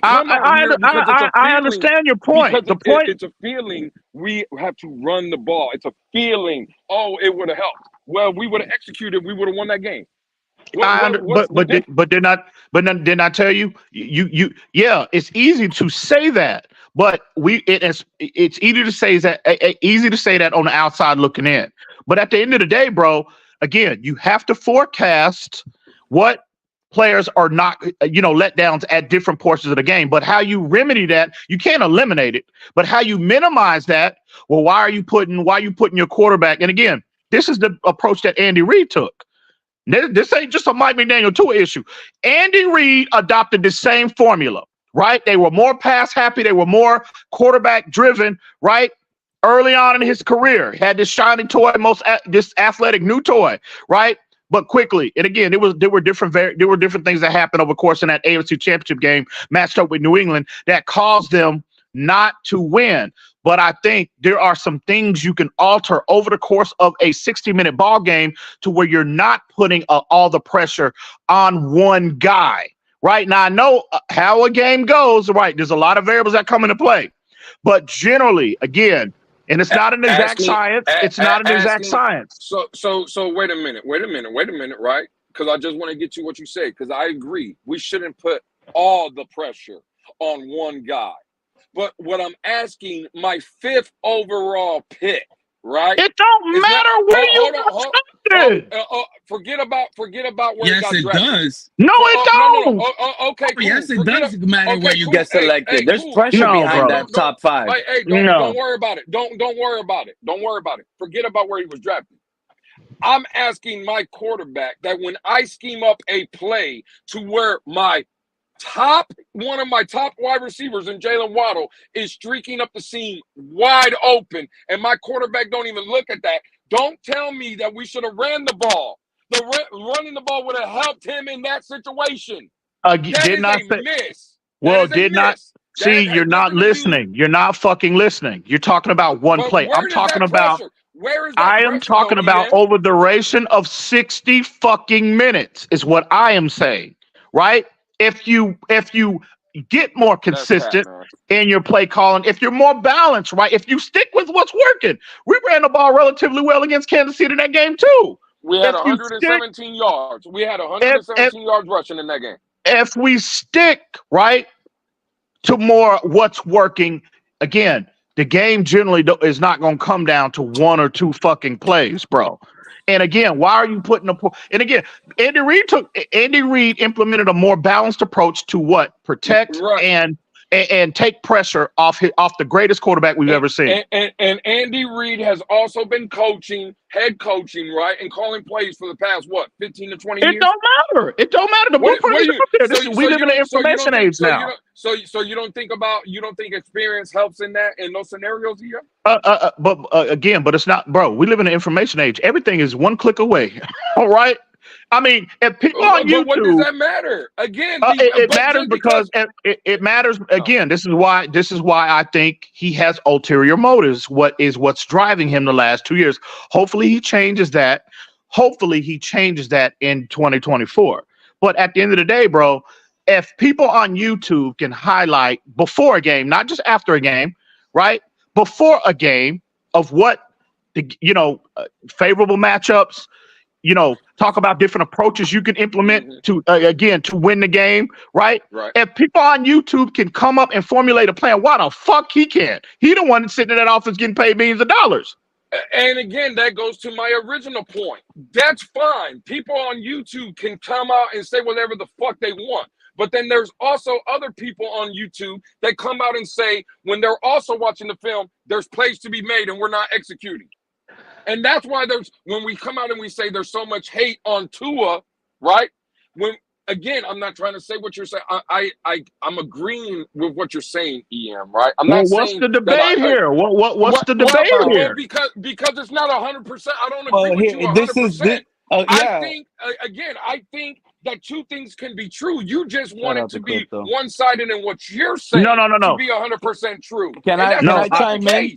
I understand your point. It's a feeling we have to run the ball. It's a feeling. Oh, it would have helped. Well, we would have executed. We would have won that game. But didn't I tell you? Yeah, it's easy to say that, but it's easy to say that on the outside looking in. But at the end of the day, bro, again, you have to forecast what players are not, letdowns at different portions of the game. But how you remedy that, you can't eliminate it. But how you minimize that, well, why are you putting your quarterback? And again, this is the approach that Andy Reid took. This ain't just a Mike McDaniel Tua issue. Andy Reid adopted the same formula, right? They were more pass happy. They were more quarterback driven, right? Early on in his career, had this shining toy, this athletic new toy, right? But quickly, and again, there were different things that happened over the course in that AFC Championship game matched up with New England that caused them not to win. But I think there are some things you can alter over the course of a 60-minute ball game to where you're not putting all the pressure on one guy. Right now, I know how a game goes. Right, there's a lot of variables that come into play, but generally, again. And it's not an exact science. It's not an exact science. So wait a minute, right? Because I just want to get to what you say, because I agree. We shouldn't put all the pressure on one guy. But what I'm asking, my 5th overall pick, right? It don't matter where you got drafted. Forget about where he got drafted. Yes, it does. No, it don't. No. Okay, cool. Yes, it does matter where you Get selected. There's pressure behind that top 5. Don't worry about it. Don't worry about it. Don't worry about it. Forget about where he was drafted. I'm asking my quarterback that when I scheme up a play to where one of my top wide receivers in Jalen Waddle is streaking up the seam wide open, and my quarterback don't even look at that. Don't tell me that we should have ran the ball. Running the ball would have helped him in that situation. Did not say. Miss. Well, did not. See, you're not listening. You're not fucking listening. You're talking about one play. I'm talking about. I am talking about over the duration of 60 fucking minutes is what I am saying, right? If you get more consistent in your play calling, if you're more balanced, right? If you stick with what's working. We ran the ball relatively well against Kansas City in that game too. We had 117 yards. We had 117 yards rushing in that game. If we stick, right, to more what's working, again, the game generally is not going to come down to 1 or 2 fucking plays, bro. And again, why are you putting and again, Andy Reid implemented a more balanced approach to what? Protect and take pressure off the greatest quarterback we've ever seen. And Andy Reid has also been head coaching, right, and calling plays for the past 15 to 20 years. It don't matter. The blueprint is up there. We live in an information age now. So you don't think experience helps in those scenarios here? But it's not, bro. We live in an information age. Everything is one click away. All right. I mean, if people on YouTube, what does that matter? Again, it matters because it matters. Again, this is why I think he has ulterior motives. What's driving him the last 2 years? Hopefully he changes that. In 2024. But at the end of the day, bro, if people on YouTube can highlight before a game, not just after a game, right? Before a game of what favorable matchups. Talk about different approaches you can implement to win the game, right? If people on YouTube can come up and formulate a plan, why the fuck he can't? He the one that's sitting in that office getting paid millions of dollars. And again, that goes to my original point. That's fine. People on YouTube can come out and say whatever the fuck they want. But then there's also other people on YouTube that come out and say, when they're also watching the film, there's plays to be made and we're not executing. And that's why when we come out and we say there's so much hate on Tua, right? Again, I'm not trying to say what you're saying. I'm agreeing with what you're saying, EM, right? I'm not what's saying the debate here? What's the debate here? Because it's not 100%. I don't agree with you 100%. I think that 2 things can be true. You just want it to be one-sided in what you're saying to be 100% true. Can I chime in?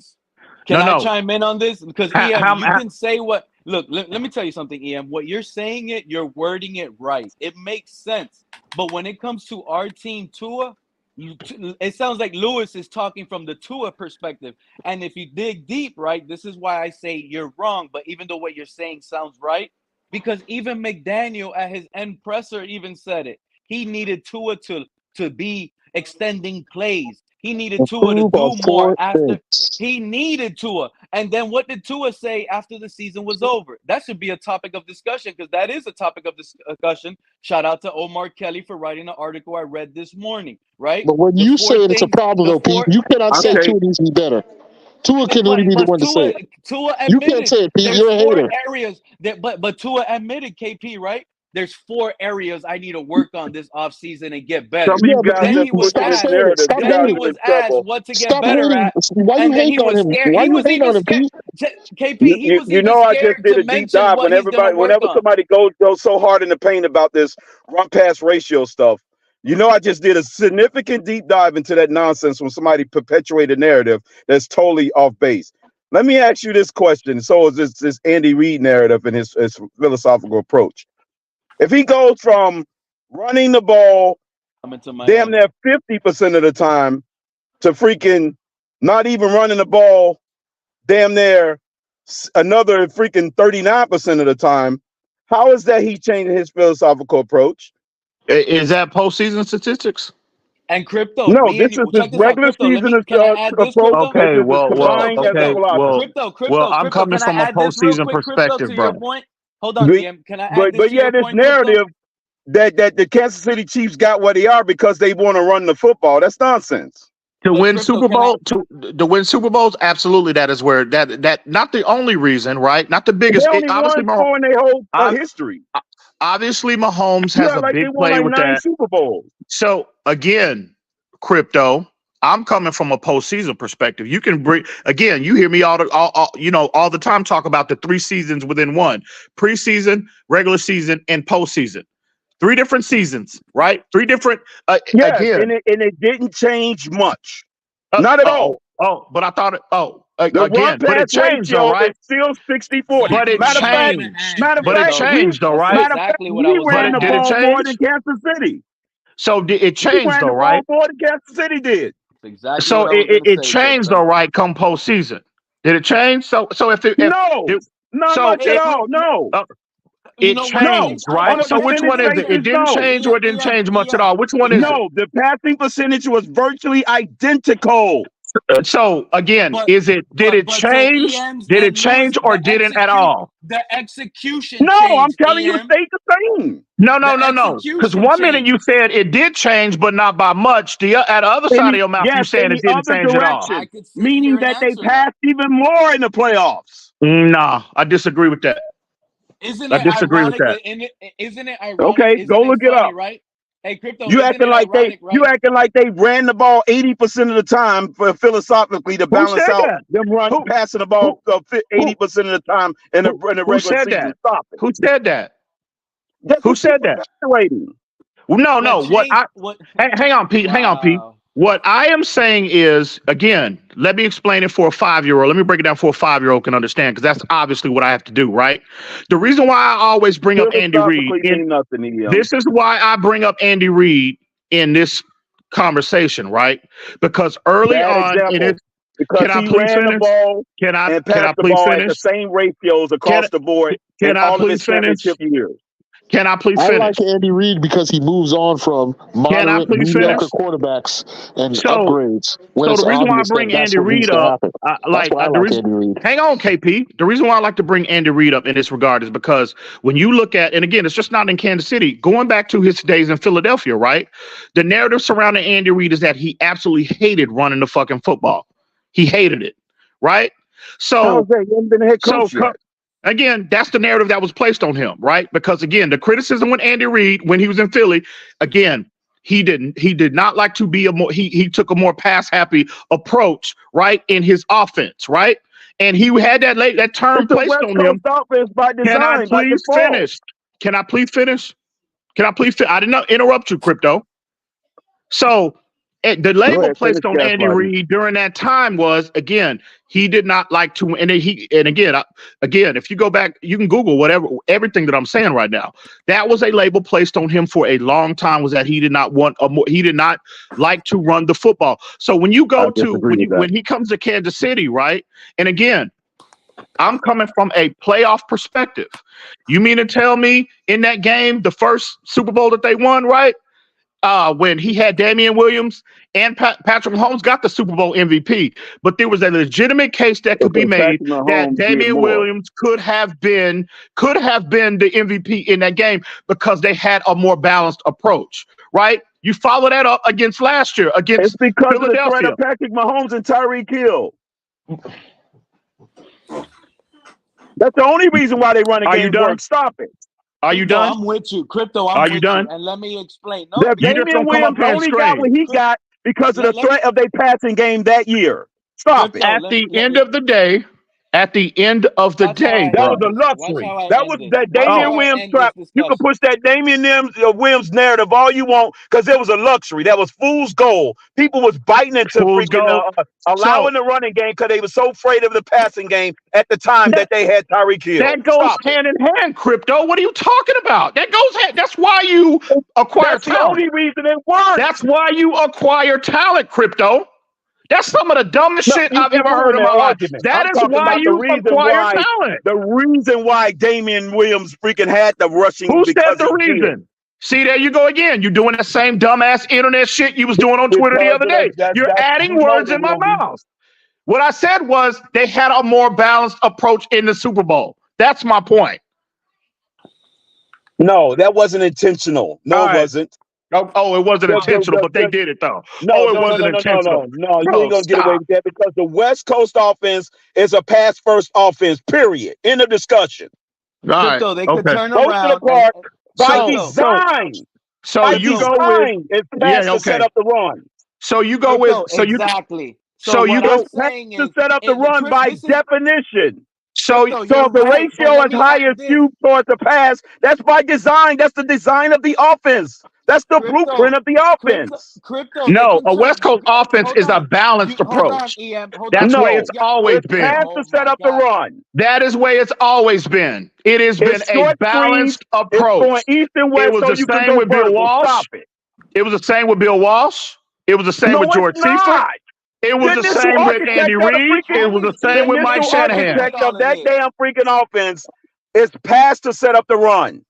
Can I chime in on this? Because EM, you can say what. Look, let me tell you something, EM. What you're saying you're wording it right. It makes sense. But when it comes to our team, Tua, it sounds like Lewis is talking from the Tua perspective. And if you dig deep, right, this is why I say you're wrong. But even though what you're saying sounds right, because even McDaniel at his end presser even said it. He needed Tua to be extending plays. he needed Tua to Improve on do more 4 after. things. He needed Tua. And then what did Tua say after the season was over? That should be a topic of discussion because that is a topic of discussion. Shout out to Omar Kelly for writing the article I read this morning, right? But when The you four say it's a things, problem, the though, Pete, four, you cannot say yeah. Tua needs to be better. Tua can only be the one to say it. Tua You can't admitted say it, Pete. there's You're a 4 hater. areas that, but Tua admitted, KP, right? There's 4 areas I need to work on this offseason and get better. Some of you Yeah, but guys Then that he was pushing stop this asked. saying it. narrative, Stop you Then guys he hating. are in was asked trouble. what to get Stop better hating. at, Why you and then he hating on was him? scared. Why He you was hating even on him, scared. Pete? KP, he was You even know, I just scared did to a deep mention dive. what he's gonna work Whenever on. somebody goes so hard in the paint about this run pass ratio stuff, you know, I just did a significant deep dive into that nonsense when somebody perpetuated a narrative that's totally off base. Let me ask you this question. So is this Andy Reid narrative and his philosophical approach. If he goes from running the ball damn near 50% of the time to freaking not even running the ball damn near another freaking 39% of the time, how is that he changing his philosophical approach? Is that postseason statistics? And crypto, No, me this and is you. his Check this out, regular crypto. season Can I add this, approach crypto? Okay, versus his combined Crypto, philosophy. I'm crypto. coming Can I from a add this real postseason quick, crypto, perspective, to your bro. point? Hold on, DM. Can I add this But to your this point, crypto? narrative that the Kansas City Chiefs got what they are because they want to run the football, that's nonsense. To But win crypto, Super can I? Bowl, to win Super Bowls, absolutely, that is where that not the only reason, right? Not the They biggest. only Obviously, won 4 in their whole history. obviously, Mahomes has Yeah, a like they big won play like with 9 that. Super Bowls. So again, crypto. I'm coming from a postseason perspective. You can bring again. You hear me all the time talk about the 3 seasons within one: preseason, regular season, and postseason. 3 different seasons, right? 3 different. Yes, Again, and it didn't change much. Not at all. But I thought it. The run Again, but pass it changed though, ratio is right? still 60-40. But it Exactly Matter what of I was fact, gonna changed. add, But it crypto. changed though, That's right? exactly what I we was ran gonna the Did it ball add. more change? than Kansas City. So it We changed ran though, the ball right? more than Kansas City did. That's exactly So what I was it gonna say, changed crypto. though, right? Come postseason, did it change? So No, it not so much at it all. No, You it know what? no. changed, On right? a So which percentage one is it? It basis, didn't no. change or it didn't change much at all. Which one is it? No, the passing percentage was virtually identical. So again, But did it so change? EMs Did it then Lewis, change or didn't at all? the execution No, I'm changed, telling you, it EM. stayed the same. No. The Because execution 1 minute you changed. said it did change, but not by much. At the other side of your mouth, you saying In it the didn't other change at all. I direction, could sit here meaning and that they answer that. passed even more in the playoffs. Nah, I disagree with that. Isn't I it disagree with ironic that. Isn't it ironic? Okay, Isn't go it look it funny, up. right? Hey, crypto, You isn't acting it like ironic, they ran the ball 80% of the time for philosophically to Who balance said out that? them Who passing the ball 80% of the time in the who regular said season. that? Stop it. Who said that? That's Who what said you're that? perpetuating. No. Hang on, Pete. Hang on, Pete. Wow. What I am saying is, again, let me explain it for a 5-year-old. Let me break it down for a 5-year-old can understand, because that's obviously what I have to do, right? The reason why I always bring up Andy Reid, mean nothing, EM. this is why I bring up Andy Reid in this conversation, right? Because early Bad on in example. it, Because can I he please ran the finish? ball Can I and passed the please ball at the finish? same ratios across the board Can in I all of please his finish? championship years. Can I please I finish? like Andy Reid because he moves on from Can I moderate, please mediocre finish? quarterbacks and So, upgrades when so it's the reason why I obvious that bring that's Andy what needs Reid to up, happen. That's why I the like reason. Andy Reid. Hang on, KP. The reason why I like to bring Andy Reid up in this regard is because when you look at, and again, it's just not in Kansas City, going back to his days in Philadelphia, right? The narrative surrounding Andy Reid is that he absolutely hated running the fucking football. He hated it, right? How is that? He hasn't been a head coach yet. Again, that's the narrative that was placed on him, right? Because again, the criticism with Andy Reid when he was in Philly, again, he did not like to be he took a more pass happy approach, right, in his offense, right? And he had that term placed on him. By design, Can I please finish? Can I please finish? I did not interrupt you, crypto. So the label placed on Andy Reid during that time was, again, he did not like to, and again, if you go back, you can Google everything that I'm saying right now. That was a label placed on him for a long time, was that he did not he did not like to run the football. So when you go to when he comes to Kansas City, right? And again, I'm coming from a playoff perspective. You mean to tell me in that game, the first Super Bowl that they won, right? when he had Damian Williams and Patrick Mahomes got the Super Bowl MVP. But there was a legitimate case that could be made that Damian Williams could have been the MVP in that game because they had a more balanced approach, right? You follow that up against last year against It's because Philadelphia. of the threat of Patrick Mahomes and Tyreek Hill. That's the only reason why they run a game work. Stop it. Are you done? I'm with you. Crypto, I'm Are with you done? And let me explain. No, Damian Williams only got what he got because of the threat of their passing game that year. Stop it. At the end of the day, that was a luxury. That was that Damian Williams trap. You can push that Damian Williams narrative all you want because it was a luxury. That was fool's gold. People was biting into allowing the running game because they were so afraid of the passing game at the time that they had Tyreek Hill. That goes hand in hand, Crypto. What are you talking about? That goes hand. That's why you acquire That's talent. the only reason it worked. That's why you acquire talent, Crypto. That's some of the dumbest shit I've ever heard in my life. That is why you acquire talent. The reason why Damian Williams freaking had the rushing. Who said the reason? See, there you go again. You're doing the same dumbass internet shit you was doing on Twitter the other day. You're adding words in my mouth. What I said was they had a more balanced approach in the Super Bowl. That's my point. No, that wasn't intentional. No, it wasn't. Oh, it wasn't intentional, but they did it though. No, it wasn't intentional. No, you ain't gonna get away with that because the West Coast offense is a pass first offense. Period. End of discussion. Right. Crypto, they could turn Go around to the park by design. So you go with to set up the run. So you go with exactly. So you go to set up the run by definition. So the ratio is higher skewed towards the pass. That's by design. That's the design of the offense. That's the blueprint of the offense. No, a West Coast offense is a balanced approach. That's where it's always been. Pass to set up the run. That is where it's always been. It has been a balanced approach. East and west, it was the same with Bill Walsh. It was the same with Bill Walsh. It was the same with George Seifert. It was the same with Andy Reid. It was the same with Mike Shanahan. The of that damn freaking offense is pass to set up the run.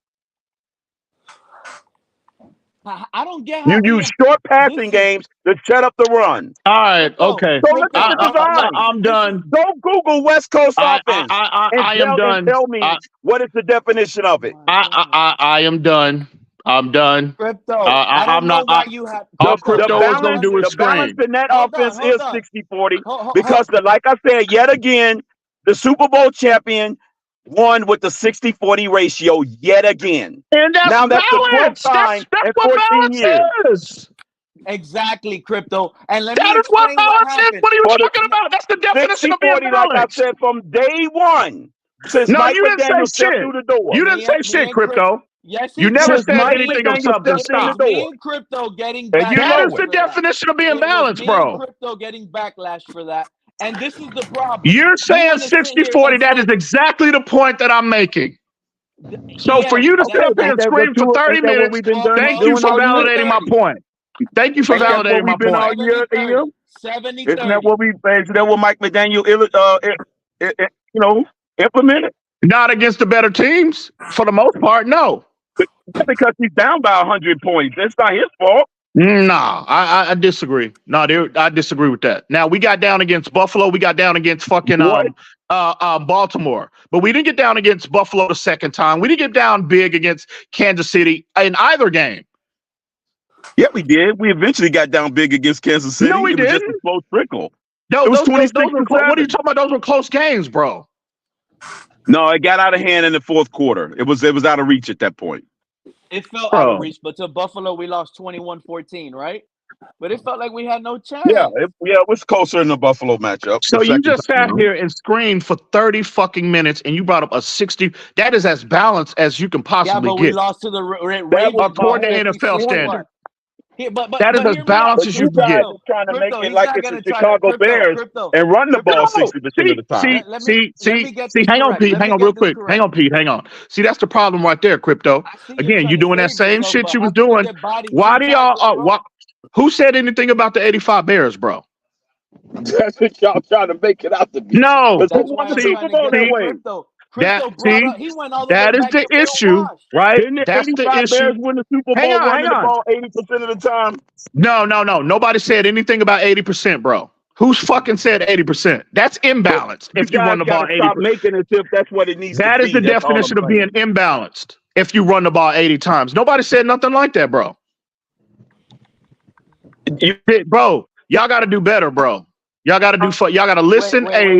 I don't get how you use short passing games to set up the run. All right, okay. So look at the design. I'm done. Go Google West Coast offense. I am done. And tell me what is the definition of it. I am done. I'm done. Crypto. I'm not. All Crypto is going to do is scream. The balance in that offense is 60-40 because, like I said, yet again, the Super Bowl champion won with the 60-40 ratio yet again. And that's now that's balance. The 12th time that's in what 14 balance years. is. Exactly, Crypto. And let that me is what balance happened. is. What are you talking about? That's the definition of being balanced. Like I said from day one. Since Mike you didn't McDaniel say shit. Through the door. You didn't say shit, Crypto. Yes, you never said Mike anything of substance. Stop. Me and Crypto getting backlash. That is the definition of being balanced, bro. Crypto getting backlash for that. And this is the problem. You're saying 60-40. That is exactly the point that I'm making. So for you to sit up here and scream for 30 minutes, thank you for validating my point. Thank you for validating my point. 70-30. Isn't that what Mike McDaniel implemented? Not against the better teams, for the most part, no. Because he's down by 100 points. That's not his fault. Nah, I disagree. No, I disagree with that. Now, we got down against Buffalo. We got down against fucking Baltimore. But we didn't get down against Buffalo the second time. We didn't get down big against Kansas City in either game. Yeah, we did. We eventually got down big against Kansas City. No, we didn't. Just a slow trickle. No, it was 26. What are you talking about? Those were close games, bro. No, it got out of hand in the fourth quarter. It was out of reach at that point. It felt out of reach, but to Buffalo, we lost 21-14, right? But it felt like we had no chance. Yeah, it was closer in the Buffalo matchup. So you just sat here and screamed for 30 fucking minutes, and you brought up a 60. That is as balanced as you can possibly get. Yeah, but we lost to the Ravens. According to NFL standard. But that is as balanced as you can get. Trying to make it like it's the Chicago Bears and run the ball 60% of the time. See, hang on, Pete. Hang on real quick. Hang on, Pete. Hang on. See, that's the problem right there, Crypto. Again, you doing that same shit you was doing. Why do y'all? Who said anything about the 85 Bears, bro? That's what y'all trying to make it out to be. No. Crypto brought up. He went all the way that is back the to Bill issue, Walsh. right? Didn't the That's the 85 issue. Bears win the Super Hang Bowl on, running the ball 80% of the time? No. Nobody said anything about 80%, bro. Who's fucking said 80%? That's imbalanced You if you guys run the got ball to stop 80%. making it as if that's what it needs to That is be. the That's all I'm definition of being saying. imbalanced if you run the ball 80 times. Nobody said nothing like that, bro. Bro, y'all got to do better, bro. Y'all got to y'all got to listen, and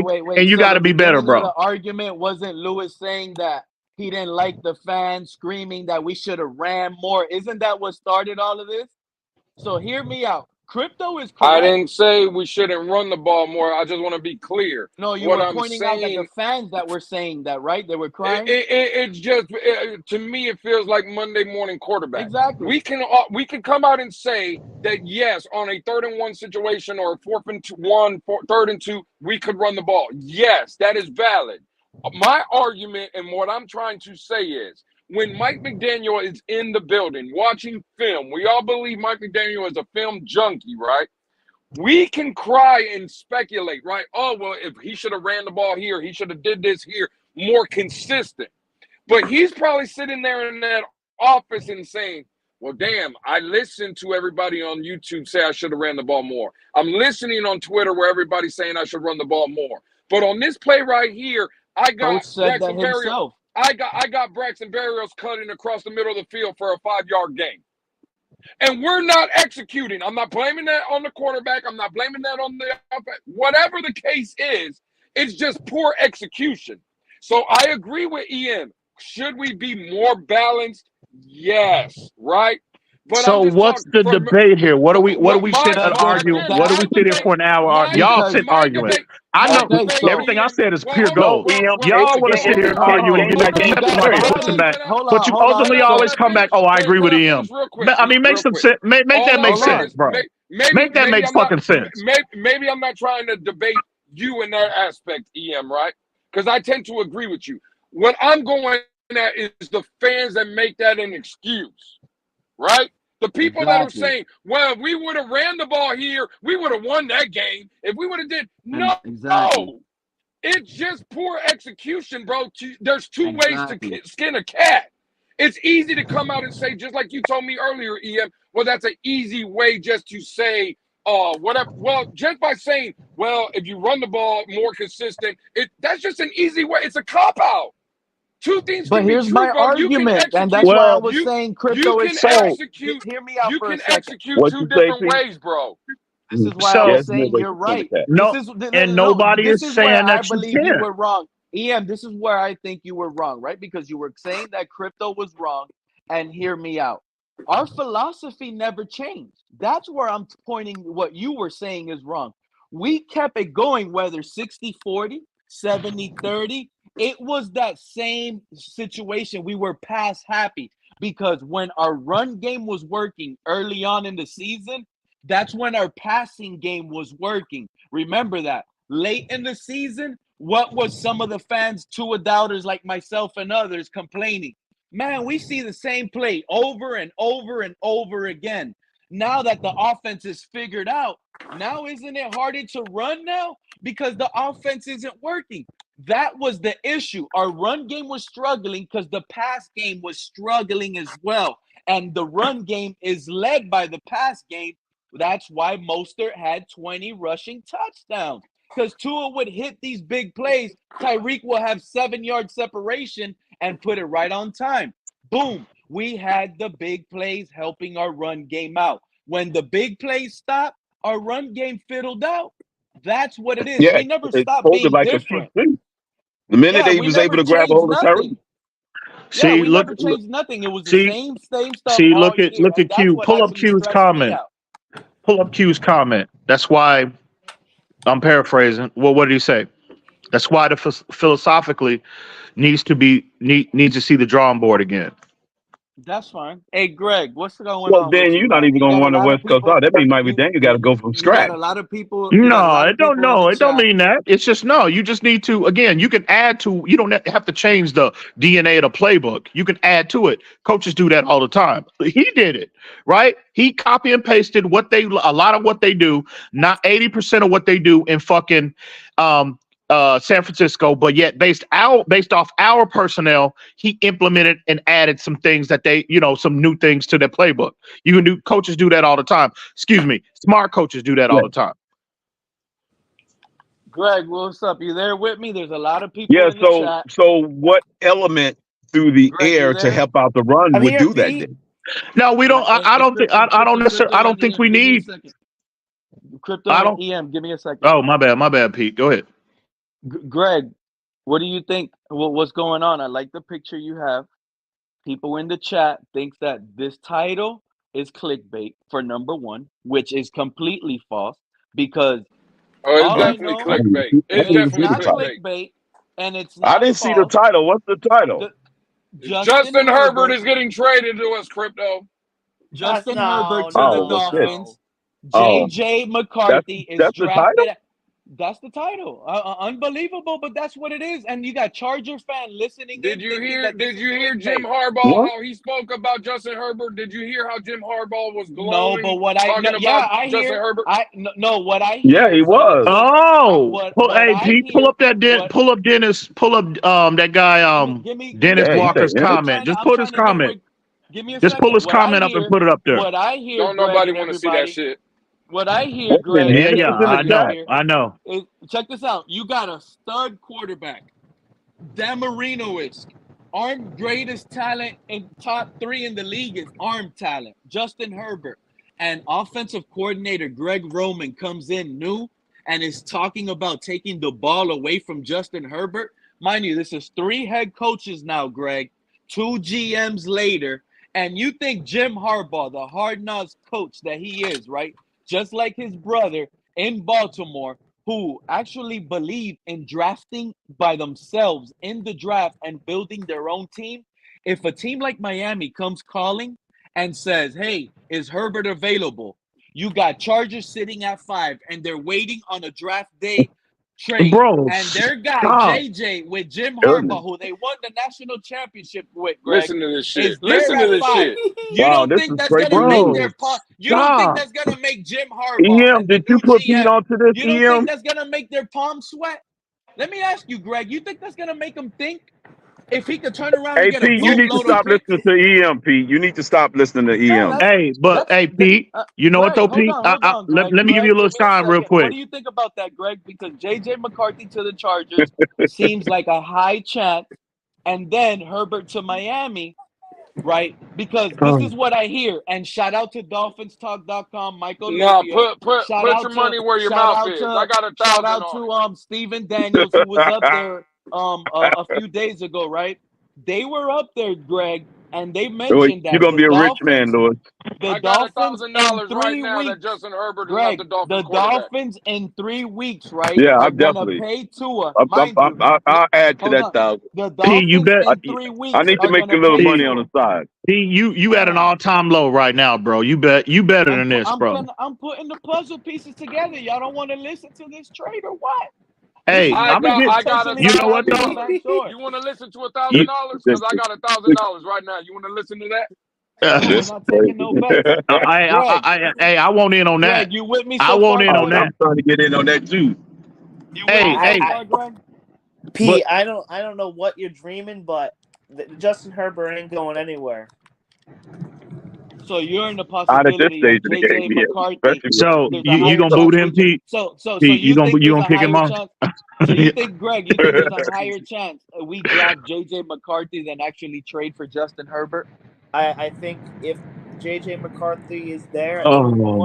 you So got to the be better, beginning of bro. the argument wasn't Lewis saying that he didn't like the fans screaming that we should have ran more. Isn't that what started all of this? So hear me out. Crypto is correct. I didn't say we shouldn't run the ball more. I just want to be clear. No, you what were I'm pointing out that saying, the fans that were saying that, right? They were crying. it's just to me, it feels like Monday morning quarterback. Exactly. We can come out and say that yes, on a 3rd and 1 situation or a 4th and 1, 3rd and 2, we could run the ball. Yes, that is valid. My argument and what I'm trying to say is, when Mike McDaniel is in the building watching film, we all believe Mike McDaniel is a film junkie, right? We can cry and speculate, right? Oh, well, if he should have ran the ball here, he should have did this here, more consistent. But he's probably sitting there in that office and saying, well, damn, I listened to everybody on YouTube say I should have ran the ball more. I'm listening on Twitter where everybody's saying I should run the ball more. But on this play right here, I got Coach said that Braxton Berrios. himself. I got Braxton Berrios cutting across the middle of the field for a 5-yard gain. And we're not executing. I'm not blaming that on the quarterback. I'm not blaming that on the offense. Whatever the case is, it's just poor execution. So I agree with Ian. Should we be more balanced? Yes, right? But So what's the debate here? What are we sitting and arguing? What are we sitting for an hour? Y'all sit arguing. I know everything I said is pure gold. Y'all want to sit here and argue and but you ultimately always come back. Oh, I agree with EM. I mean, make some sense. Make that make sense, bro. Make that make fucking sense. Maybe I'm not trying to debate you in that aspect, EM, right? Because I tend to agree with you. What I'm going at is the fans that make that an excuse, right? The people that are saying, well, if we would have ran the ball here, we would have won that game. If we would have did, no. It's just poor execution, bro. There's two ways to skin a cat. It's easy to come out and say, just like you told me earlier, EM, well, that's an easy way just to say, whatever. Well, just by saying, well, if you run the ball more consistent, that's just an easy way. It's a cop-out. Two things but can be here's true, my bro. argument, and that's why I was saying crypto is so. Hear me out you for can a second. execute two different ways, bro. This is why I was saying you're right. Nobody is saying that you believe you were wrong. EM, this is where I think you were wrong, right? Because you were saying that crypto was wrong, and hear me out. Our philosophy never changed. That's where I'm pointing what you were saying is wrong. We kept it going, whether 60-40, 70-30. It was that same situation. We were past happy because when our run game was working early on in the season, that's when our passing game was working. Remember that. Late in the season, what was some of the fans, Tua doubters like myself and others, complaining? Man, we see the same play over and over and over again. Now that the offense is figured out, now isn't it harder to run now? Because the offense isn't working. That was the issue. Our run game was struggling because the pass game was struggling as well. And the run game is led by the pass game. That's why Mostert had 20 rushing touchdowns. Because Tua would hit these big plays. Tyreek will have 7-yard separation and put it right on time. Boom. We had the big plays helping our run game out. When the big plays stopped, our run game fiddled out. That's what it is. Yeah, we never stopped being like different. The minute he was able to grab a hold of Tyreek. See, we never changed nothing. It was the same stuff. See, look at Q. Pull up Q's comment. Pull up Q's comment. That's why I'm paraphrasing. Well, what did he say? That's why the philosophically needs to see the drawing board again. That's fine. Hey, Greg, what's going on? Well, then you're not even going to want to West Coast out. That means Mike McDaniel got to go from scratch. A lot of people. No, it don't know. It don't mean that. It's just no. You just need to. Again, you can add to. You don't have to change the DNA of the playbook. You can add to it. Coaches do that all the time. He did it, right? He copy and pasted a lot of what they do, not 80% of what they do in fucking San Francisco, but yet based off our personnel, he implemented and added some things that some new things to their playbook. Coaches do that all the time. Excuse me, smart coaches do that all the time. Greg, what's up? You there with me? There's a lot of people Yeah. in the chat. So what element through the Greg, you air to there? help out the run would do that? Then? No, we don't. I don't think. I don't necessarily. I don't think we need. Crypto and EM, give me a second. Oh, my bad, Pete. Go ahead. Greg, what do you think? What's going on? I like the picture you have. People in the chat think that this title is clickbait for number one, which is completely false because it's definitely clickbait. It's definitely not clickbait. And it's not I didn't see the title. What's the title? Justin Herbert is getting traded to us, Crypto. Justin Herbert to the Dolphins. JJ McCarthy is drafted. That's the title. Unbelievable, but that's what it is. And you got Charger fan listening. Did you hear Jim Harbaugh how he spoke about Justin Herbert? Did you hear how Jim Harbaugh was glowing? No, but what I Justin hear. Herbert? What I hear. Yeah, he was. Pete, pull up Dennis. Pull up that guy. Dennis Walker's comment. Just put his comment. Give me a Just second. pull his comment up and put it up there. What I hear. Don't nobody want to see that shit. What I hear, Greg. I know. Check this out. You got a stud quarterback, Dan Marino-esque, arm greatest talent in top 3 in the league is arm talent. Justin Herbert and offensive coordinator Greg Roman comes in new and is talking about taking the ball away from Justin Herbert. Mind you, this is 3 head coaches now, Greg, 2 GMs later, and you think Jim Harbaugh, the hard-nosed coach that he is, right? Just like his brother in Baltimore, who actually believe in drafting by themselves in the draft and building their own team. If a team like Miami comes calling and says, hey, is Herbert available? You got Chargers sitting at 5 and they're waiting on a draft day trade. Bro, and their guy, JJ, with Jim Harbaugh, who they won the national championship with, Greg, listen to this shit. Listen to this shit. You don't think that's going to make their you don't think that's going to make Jim Harbaugh EM, did you put Pete onto this, you don't EM? think that's going to make their palms sweat? Let me ask you, Greg, you think that's going to make them think? If he could turn around and get Pete, you need to stop listening to EM, Pete. You need to stop listening to EM. Pete, you know what though, Pete? Let me give you a little time real quick. What do you think about that, Greg? Because JJ McCarthy to the Chargers seems like a high chance, and then Herbert to Miami, right? Because this is what I hear. And shout out to DolphinsTalk.com, Michael. No, put your money where your mouth is. I got $1,000. Shout out to Stephen Daniels, who was up there a few days ago, right? They were up there, Greg, and they mentioned that you're gonna be a rich man, Lewis. I got $1,000 right now that Justin Herbert is not the Dolphins. The Dolphins in 3 weeks, right? Yeah, are I'm definitely. Pay Tua. I'll add to that 1,000. The Dolphins you bet. in 3 weeks. I need to make a little money on the side. You at an all-time low right now, bro. You better than this, bro. I'm putting the puzzle pieces together. Y'all don't want to listen to this trade or what? Hey, I got you know what though? You want to listen to $1,000? Because I got $1,000 right now. You want to listen to that? I'm not taking no bets. I want in on that. Greg, you with me? I want in on that. I'm trying to get in on that too. Pete, I don't know what you're dreaming, but Justin Herbert ain't going anywhere. So you're in the possibility stage of of the JJ game, yeah. McCarthy. So you gonna boot him, Pete? So Pete, you gonna kick him off? So you think, Greg, you think there's a higher chance we draft JJ McCarthy than actually trade for Justin Herbert? I think if JJ McCarthy is there,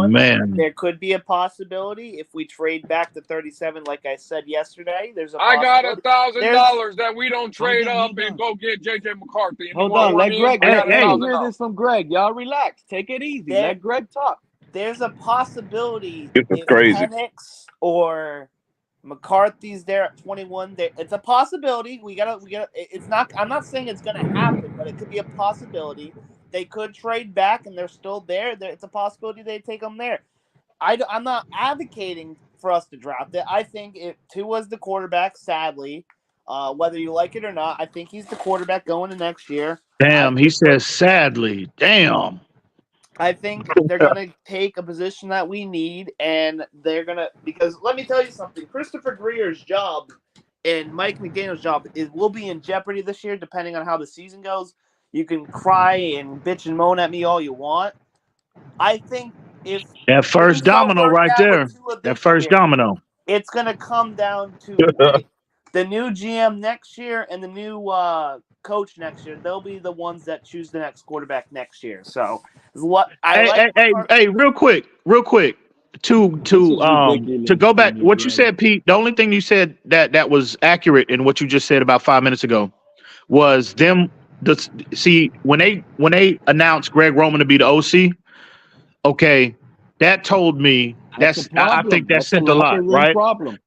man, there could be a possibility if we trade back to 37, like I said yesterday. There's a I got $1,000 that we don't trade up and go get JJ McCarthy. Hold on, let Greg. Hear this from Greg. Y'all relax. Take it easy. Let Greg talk. There's a possibility this is crazy. Penix or McCarthy's there at 21. It's a possibility. We gotta. It's not. I'm not saying it's gonna happen, but it could be a possibility. They could trade back, and they're still there. It's a possibility they take them there. I'm not advocating for us to draft it. I think if Tua's the quarterback, sadly, whether you like it or not, I think he's the quarterback going to next year. Damn, he says sadly. Damn. I think they're going to take a position that we need, and they're going to – because let me tell you something. Christopher Grier's job and Mike McDaniel's job will be in jeopardy this year, depending on how the season goes. You can cry and bitch and moan at me all you want. I think if that first domino right there, that first domino, it's going to come down to the new GM next year and the new coach next year. They'll be the ones that choose the next quarterback next year. So, what hey, real quick, to go back, what you said, Pete. The only thing you said that was accurate in what you just said about 5 minutes ago was them. When they announced Greg Roman to be the OC, okay, that told me I think that sent a lot, right?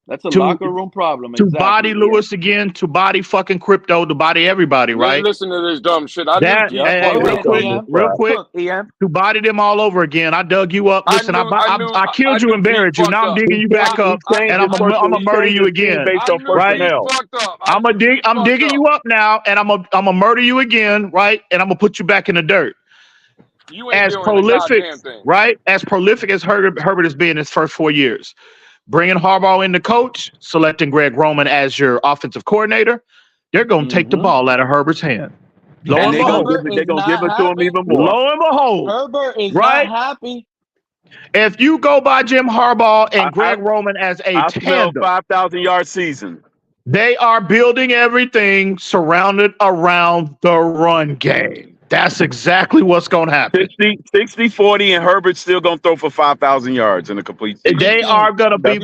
That's a locker room problem. To body Lewis again, to body fucking crypto, to body everybody, right? Listen to this dumb shit. Real quick, to body them all over again. I dug you up. Listen, I killed you and buried you. Now I'm digging you back up, and I'm gonna murder you again, right? I'm digging you up now, and I'm gonna murder you again, right? And I'm gonna put you back in the dirt. As prolific, right? As prolific as Herbert has been in his first 4 years, bringing Harbaugh in the coach, selecting Greg Roman as your offensive coordinator, they're going to take the ball out of Herbert's hand. Lo and behold, they're going to give it to him even more. Lo and behold, Herbert is right? not happy. If you go by Jim Harbaugh and Greg Roman as a tandem, 5,000-yard season. They are building everything surrounded around the run game. That's exactly what's going to happen. 60-40, and Herbert's still going to throw for 5,000 yards in a complete season. They are going to be.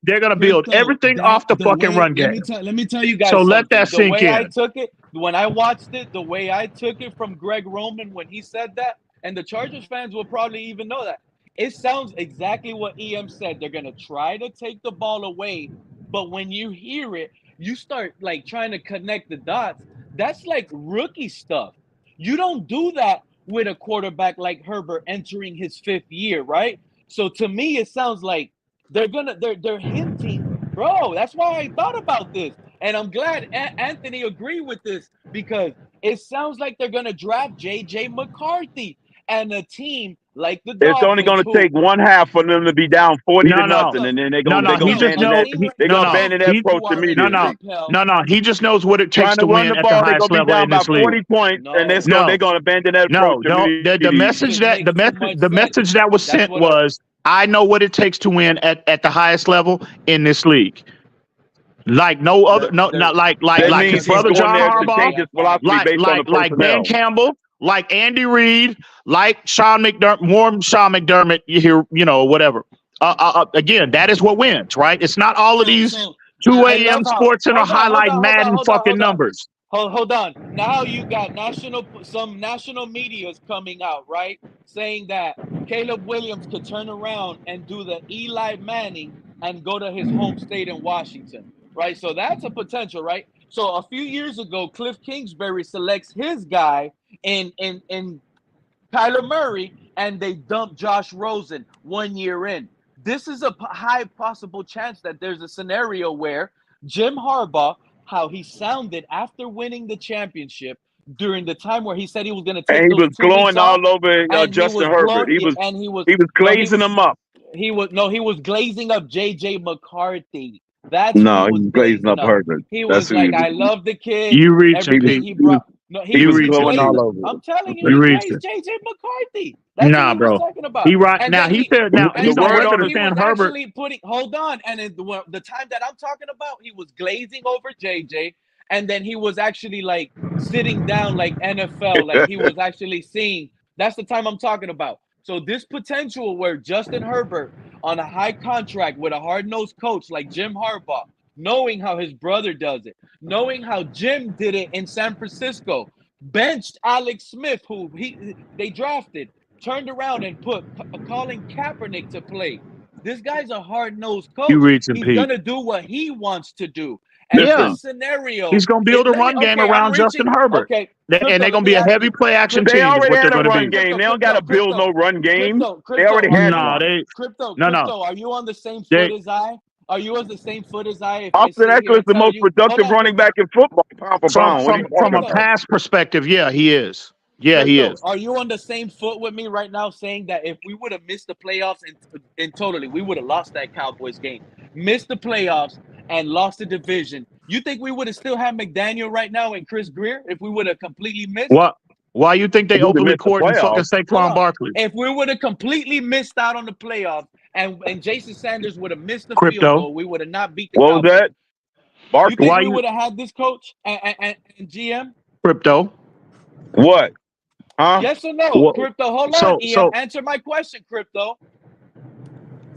They're going to build everything off the fucking run game. Let me tell you guys. So let that sink in. The way I took it, when I watched it, the way I took it from Greg Roman when he said that, and the Chargers fans will probably even know that. It sounds exactly what EM said. They're going to try to take the ball away, but when you hear it, you start like trying to connect the dots. That's like rookie stuff. You don't do that with a quarterback like Herbert entering his 5th year, right? So to me, it sounds like they're hinting, bro. That's why I thought about this, and I'm glad Anthony agreed with this because it sounds like they're gonna draft JJ McCarthy and a team like the Dolphins. It's only going to take one half for them to be down 40-0, and then they're going to abandon that approach immediately. No. He just knows what it takes to win at the highest level in this league. 40 points, and they're going to abandon that approach. The message that was sent was, I know what it takes to win at the highest level in this league. Like no other, not like his brother John Harbaugh, like Dan Campbell, like Andy Reid, like Sean McDermott, you hear, whatever. Again, that is what wins, right? It's not all of these 2 a.m. sports and highlight Madden fucking numbers. Hold on. Now you got some national media's coming out, right? Saying that Caleb Williams could turn around and do the Eli Manning and go to his home state in Washington, right? So that's a potential, right? So a few years ago, Cliff Kingsbury selects his guy in Kyler Murray, and they dump Josh Rosen 1 year in. This is a high possible chance that there's a scenario where Jim Harbaugh, how he sounded after winning the championship during the time where he said he was going to take, and he was glowing all over Justin Herbert. He was glazing him up. He was glazing up JJ McCarthy. That's he was glazing up Herbert. He was like, I love the kid. You reach it. He was glowing all over. I'm telling you, he glazed JJ McCarthy. That's what he was talking about. He said he's not understand Herbert. Hold on, and the time that I'm talking about, he was glazing over JJ, and then he was actually like sitting down like NFL, like he was actually seeing. That's the time I'm talking about. So this potential where Justin Herbert on a high contract with a hard-nosed coach like Jim Harbaugh, knowing how his brother does it, knowing how Jim did it in San Francisco, benched Alex Smith, who they drafted, turned around and put Colin Kaepernick to play. This guy's a hard-nosed coach. He's going to do what he wants to do. And this scenario, he's going to build a run game around Justin Herbert. And they're going to be a heavy play action team. They already had a run game. They don't got to build no run game. They already had one. Crypto, are you on the same foot as I? Are you on the same foot as I? Austin Eckler is the most productive running back in football, pound for pound. From a pass perspective, yeah, he is. Yeah, he is. Are you on the same foot with me right now, saying that if we would have missed the playoffs and totally, we would have lost that Cowboys game, missed the playoffs, and lost the division, you think we would have still had McDaniel right now and Chris Grier if we would have completely missed? What? Why you think they You'd have openly missed the courting fucking playoffs. Saquon Barkley? If we would have completely missed out on the playoffs and Jason Sanders would have missed the Crypto. field goal, we would have not beat the What was Cowboys. that? You Barkley. think Why we you- would have had this coach and GM? Crypto. What? Huh? Yes or no? Well, Crypto, hold so- on, Ian. so- Answer my question, Crypto.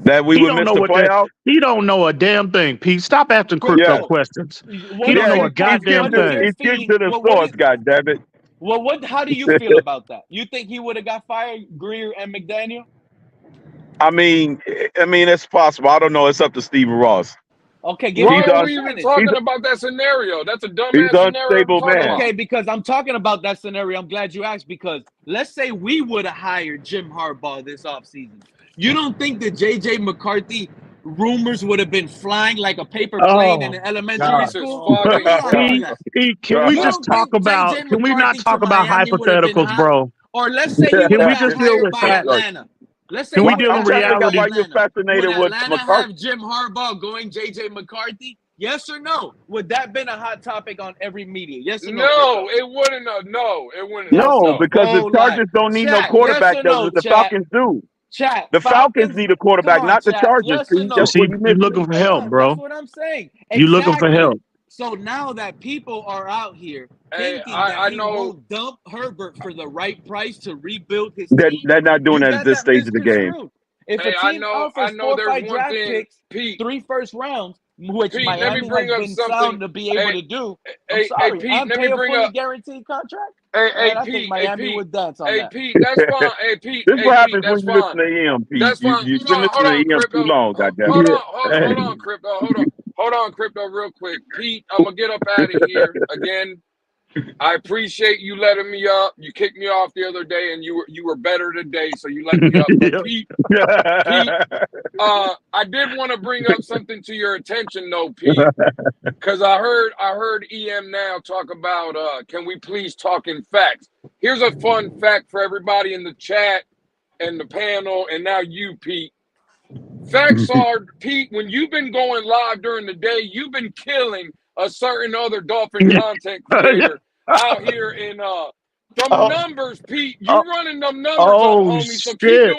That we He would don't miss know the what that. playoffs? He don't know a damn thing, Pete. Stop asking crypto Yeah. questions. What He is don't know your- a goddamn what is your thing. He's getting feeling- to the what source, is- goddammit. Well, how do you feel about that? You think he would have got fired, Grier and McDaniel? I mean, it's possible. I don't know. It's up to Stephen Ross. Okay, give Why me He's your are un- we even percentage. talking he's- about that scenario? That's a He's dumbass scenario. unstable to talk man. about. Okay, because I'm talking about that scenario. I'm glad you asked because let's say we would have hired Jim Harbaugh this offseason. You don't think that J.J. McCarthy rumors would have been flying like a paper plane in an elementary Jesus school? fucking Come on, Christ. man. Pete, can we You just don't talk think about? J.J. Can we not McCarthy talk to about Miami would have been hypotheticals, hot? bro? Or let's say he Can would we have got just deal hired with by facts? Atlanta. Let's say Can we he deal would in have got hired by reality? Why you're Atlanta. Would fascinated with Atlanta McCarthy? have Jim Harbaugh going J.J. McCarthy? Yes or no? Would that been a hot topic on every media? Yes or no? No, Crypto? it wouldn't have. No, it wouldn't have. No, No. because Oh, the Chargers don't need no Chat, quarterback. yes or no, The chat? Falcons do. Chat. The Falcons need a quarterback, Come on, not the chat. Chargers. Yes or Pete. no? You That's see, what you you missing. looking for Come help, on, bro. that's what I'm saying. You looking for Exactly. help. So now that people are out here Hey, thinking I that he know. won't dump Herbert for the right price to rebuild his They're, team, they're not doing you that got at this that stage of the game. misconstrued. If Hey, a I team know offers 4 or there's 5 one draft thing, picks, Pete. 3 first rounds, which Pete, let me Miami bring has up been something. sound to be able Hey, to do, I'm hey, sorry, Pete, and let me pay a bring fully up. guaranteed contract, Hey, man, I Pete, think Miami would dance on Hey, that. Pete, that's fine. Hey, Pete, This is what happens that's when you fine. listen to him, Pete. That's fine. You've been Hold listening on, to him Crypto. too long, goddamn. Hold on, Crypto. Hold on, Crypto, real quick. Pete, I'm gonna get up out of here again. I appreciate you letting me up. You kicked me off the other day, and you were better today, so you let me up. But Pete, I did want to bring up something to your attention, though, Pete, because I heard EM now talk about can we please talk in facts? Here's a fun fact for everybody in the chat and the panel, and now you, Pete. Facts are, Pete, when you've been going live during the day, you've been killing a certain other Dolphin content creator out here in numbers, Pete. You running them numbers up, homie. So shit.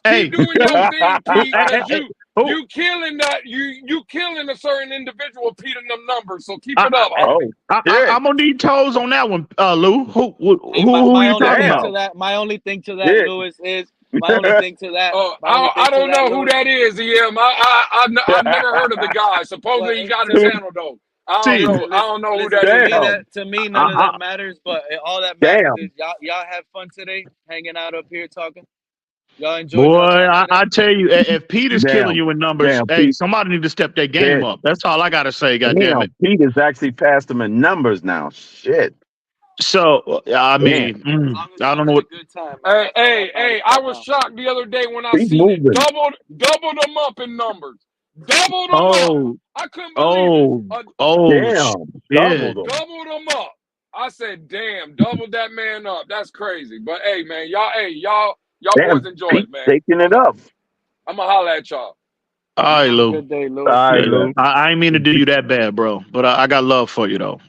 keep doing your thing, Pete. Hey, 'Cause you killing that. You killing a certain individual, Pete, in them numbers. So keep it up, homie. I'm gonna need toes on that one, Lou. Who My you only talking thing about? to that, my only thing to that, Yeah. Lewis, is my only thing to that. I don't know who that is, EM. I've never heard of the guy. Supposedly he got a channel though. I don't know who that is. To me, none of that matters. But all that matters is y'all have fun today, hanging out up here talking. Y'all enjoy. Boy, I tell you, if Pete is killing you in numbers, hey, Pete. somebody need to step their game up. That's all I gotta say. Goddamn it. Pete is actually past him in numbers now. Shit. So I mean, I don't know what. Hey! I was shocked the other day when I He's seen moving. it. Doubled them up in numbers. Doubled them up. I couldn't believe it. Damn. Doubled them up. I said, damn, doubled that man up. That's crazy. But hey, man, y'all boys enjoy it, man. Taking it up. I'm gonna holler at y'all. All right, Lou. Good day, Lou. All right, Lou. I ain't mean to do you that bad, bro. But I got love for you though.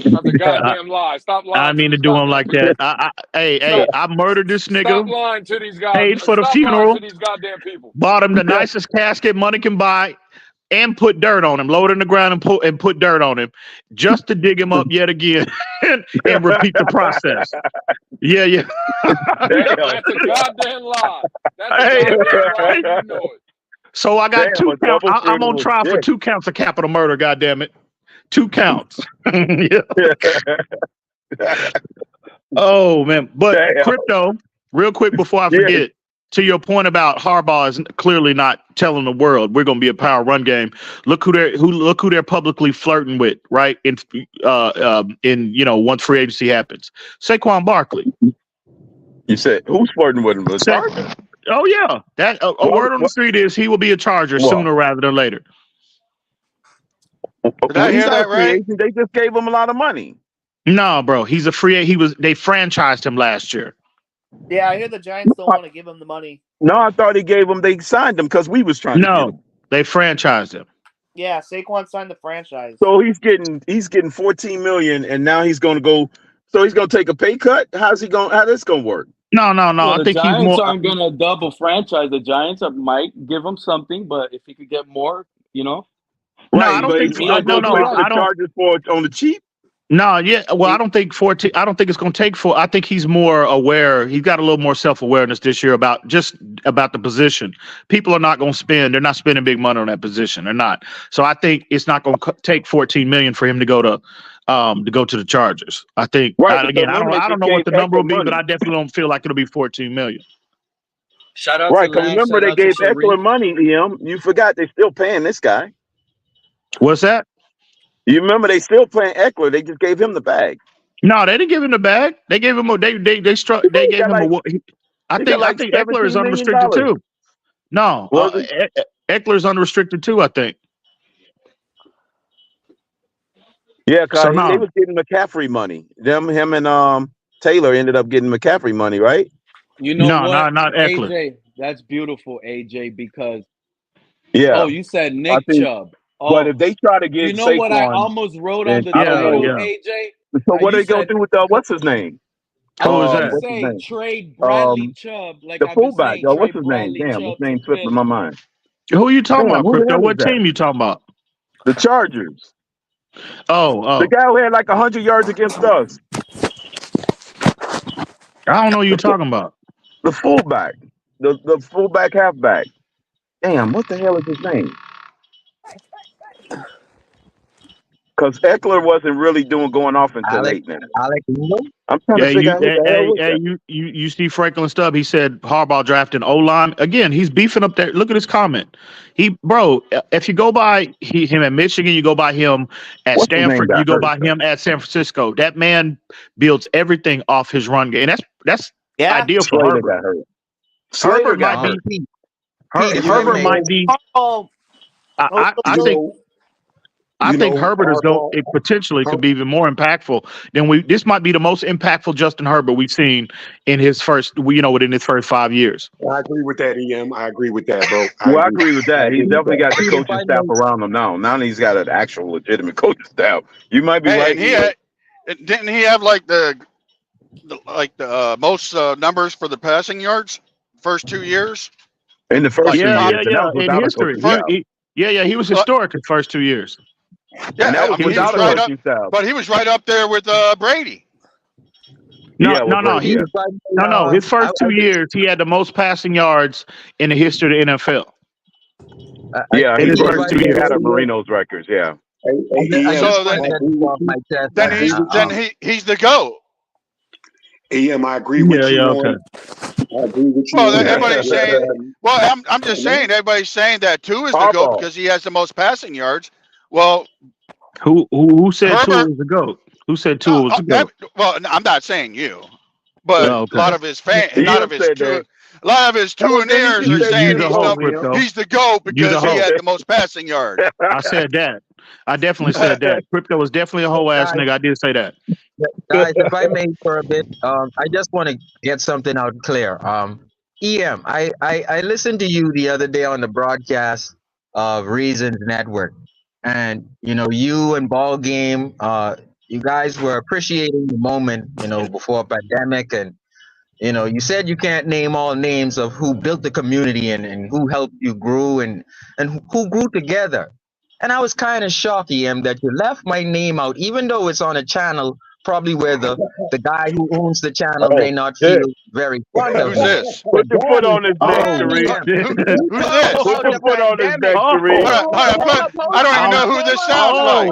That's a goddamn lie. Stop lying. I mean to do him like that. I murdered this nigga. Stop lying to these guys. Paid for the Stop funeral. lying to these goddamn people. Bought him the nicest casket money can buy, and put dirt on him. Lowered in the ground and put dirt on him, just to dig him up yet again and repeat the process. Yeah. That's a goddamn lie. That's a goddamn lie. You know it. So I got Damn, 2 counts. I'm on trial for 2 counts of capital murder. Goddamn it, 2 counts. Oh man, but Crypto, real quick before I forget, to your point about Harbaugh is clearly not telling the world we're going to be a power run game. Look who they're publicly flirting with, right? In once free agency happens, Saquon Barkley. You said who's flirting with him? The Chargers? Oh yeah, that a word on the street is he will be a Charger sooner rather than later. Did I hear that right? They just gave him a lot of money. No, bro, he's a free. They franchised him last year. Yeah, I hear the Giants don't want to give him the money. No, I thought they signed him because we was trying to get him. They franchised him. Yeah, Saquon signed the franchise. So he's getting $14 million, and now he's going to go. So he's going to take a pay cut. How's this going to work? No. Well, I the think he's Giants more. aren't going to double franchise. The Giants might give him something, but if he could get more, No, Right, I don't but think. he's going to go play for the Chargers for on the cheap. No, yeah. Well, I don't think 14. I don't think it's going to take 4. I think he's more aware. He's got a little more self-awareness this year about the position. People are not going to spend. They're not spending big money on that position. They're not. So I think it's not going to take 14 million for him to go to the Chargers. I think. Right, Again, I don't know what the number will be, but I definitely don't feel like it'll be 14 million. shout out Right, to because Lance. remember Shout they out to gave Eckler Sharif. money. You forgot they're still paying this guy. What's that? You remember they still playing Eckler. They just gave him the bag. No, they didn't give him the bag. They gave him a. They gave him a. I think Eckler is $17 unrestricted million. too. No, Eckler's unrestricted too. I think. Yeah, because So, they no. was getting McCaffrey money. Him and Taylor ended up getting McCaffrey money, right? You know No, what? not Eckler. AJ, that's beautiful, AJ, because Yeah. you said Nick think- Chubb. But if they try to get You know what I Saquon, almost wrote on then the I don't title, know. AJ? So what you are they gonna said- do with what's his name? Who is I that? was What's his say name? trade Bradley Chubb. Like The I've been fullback. saying, What's trade his name? Bradley Damn, Chubb his name to slipped in my mind. Who you talking Damn, about, who the Crypto? hell is What that? team you talking about? The Chargers. Oh, The guy who had like 100 yards against us. I don't know what you talking about. The fullback. The fullback halfback. Damn, what the hell is his name? Because Eckler wasn't really going off until late now. Alex Ingram? I'm trying to figure out who the hell was that. You see Franklin Stubb. He said Harbaugh drafting O-line again. He's beefing up there. Look at his comment. If you go by him at Michigan, you go by him at What's his name Stanford, got you go hurt, by though? him at San Francisco. That man builds everything off his run game, and that's ideal for Slater Herbert. got hurt. Slater Herbert got might hurt. be. Pete, Herbert might be. I think Herbert is going. It potentially could be even more impactful than this might be the most impactful Justin Herbert we've seen in his first. Within his first 5 years. I agree with that, EM. I agree with that, bro. I agree with that. He's definitely got the coaching staff around him now. Now he's got an actual legitimate coaching staff. You might be right. Didn't he have like the most numbers for the passing yards first 2 years? In the first 2 years. In history. He was historic his first 2 years. Yeah, And that was without a right coaching staff. but he was right up there with Brady. No. His first 2 years, he had the most passing yards in the history of the NFL. Yeah, in his his first 2 years had a Marino's records. Yeah. Then he's the GOAT. EM, I agree with you. Okay. I agree with you. Well, everybody's saying. Well, I'm just saying. Everybody's saying that Tua is the GOAT because he has the most passing yards. Well, who said Tua was the GOAT? Who said Tua was the GOAT? Well, I'm not saying you, but a lot of his fans, a lot of his Tuaneers are saying he's the GOAT because he had the most passing yards. I said that. I definitely said that. Crypto was definitely a whole ass nigga. I did say that. Guys, if I may for a bit, I just want to get something out clear. EM, I listened to you the other day on the broadcast of Reasons Network, and you and Ball Game, you guys were appreciating the moment, before a pandemic, and you said you can't name all names of who built the community and who helped you grow and who grew together. And I was kind of shocked, EM, that you left my name out, even though it's on a channel probably where the guy who owns the channel may not feel very fond of. Who's this? Put your foot on his neck, Sharif. Who's this? Put your foot on his neck, Sharif. I don't even know who this sounds like.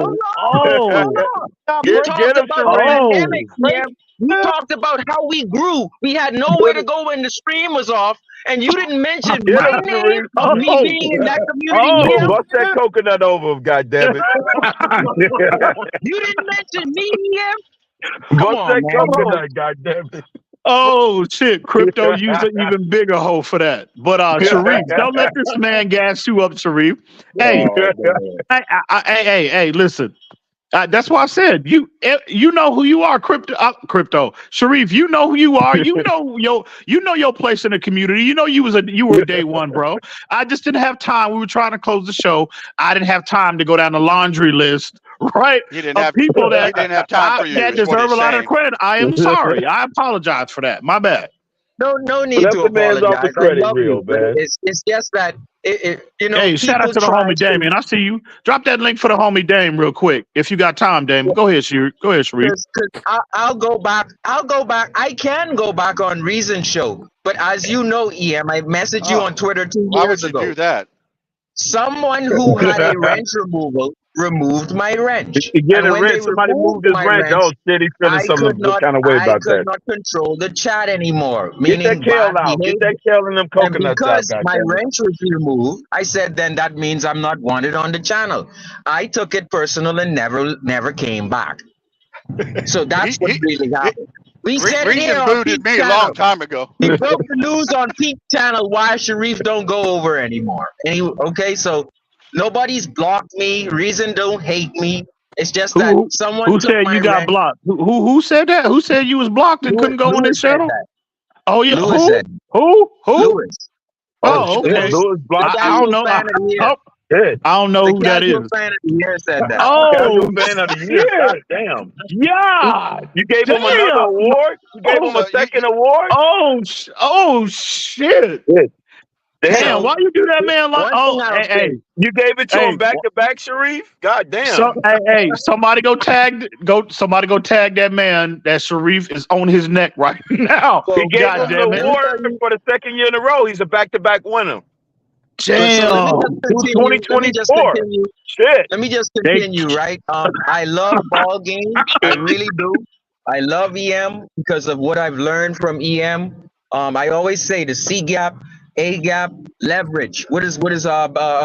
Get him, Sharif. We talked about how we grew. We had nowhere to go when the stream was off, and you didn't mention my name, me being in that community. Bust that coconut over him, goddammit. You didn't mention me, EM. Bust that coconut, goddammit. Oh shit! Crypto used an even bigger hole for that. But Sharif, don't let this man gas you up, Sharif. Hey, hey, listen. That's why I said you know who you are, crypto. Sharif, you know who you are. You know your place in the community. You know you were day one, bro. I just didn't have time. We were trying to close the show. I didn't have time to go down the laundry list, right? He didn't have time for you. That deserve a lot of credit. I am sorry. I apologize for that. My bad. No need to apologize. I love you, but it's just that Hey, shout out to the homie Damien. I see you. Drop that link for the homie Dame real quick if you got time, Dame. Go ahead, Sharif. I'll go back. I can go back on Reason Show, but as you know, EM, I messaged you on Twitter 2 years ago. Why would you do that? Someone who had a wrench removal removed my wrench. Somebody moved his wrench. Oh shit, he's feeling some kind of way about that. I could not control the chat anymore. Get that kale out. Get that kale and them coconuts out. Because my wrench was removed, I said then that means I'm not wanted on the channel. I took it personal and never came back. So that's what really happened. We said Reason booted me a long time ago. He broke the news on Peak Channel why Sharif don't go over anymore. Okay, so nobody's blocked me. Reason don't hate me. It's just that someone who said you got blocked. Who said that? Who said you was blocked and couldn't go on this channel? Oh yeah, who? Lewis. Oh, okay. Lewis blocked. I don't know. I don't know who that is. Fan of the year said that. Oh, fan of the year. God damn. Yeah. You gave him another award? You gave him a second award? Oh shit. Damn, why you do that, man? Hey, you gave it to him back to back, Sharif? God damn. Somebody go tag that man that Sharif is on his neck right now. He gave him the award for the second year in a row. He's a back-to-back winner. Damn. 2024. Shit. Let me just continue, right? I love ball games. I really do. I love EM because of what I've learned from EM. I always say the C gap, A gap, leverage. What is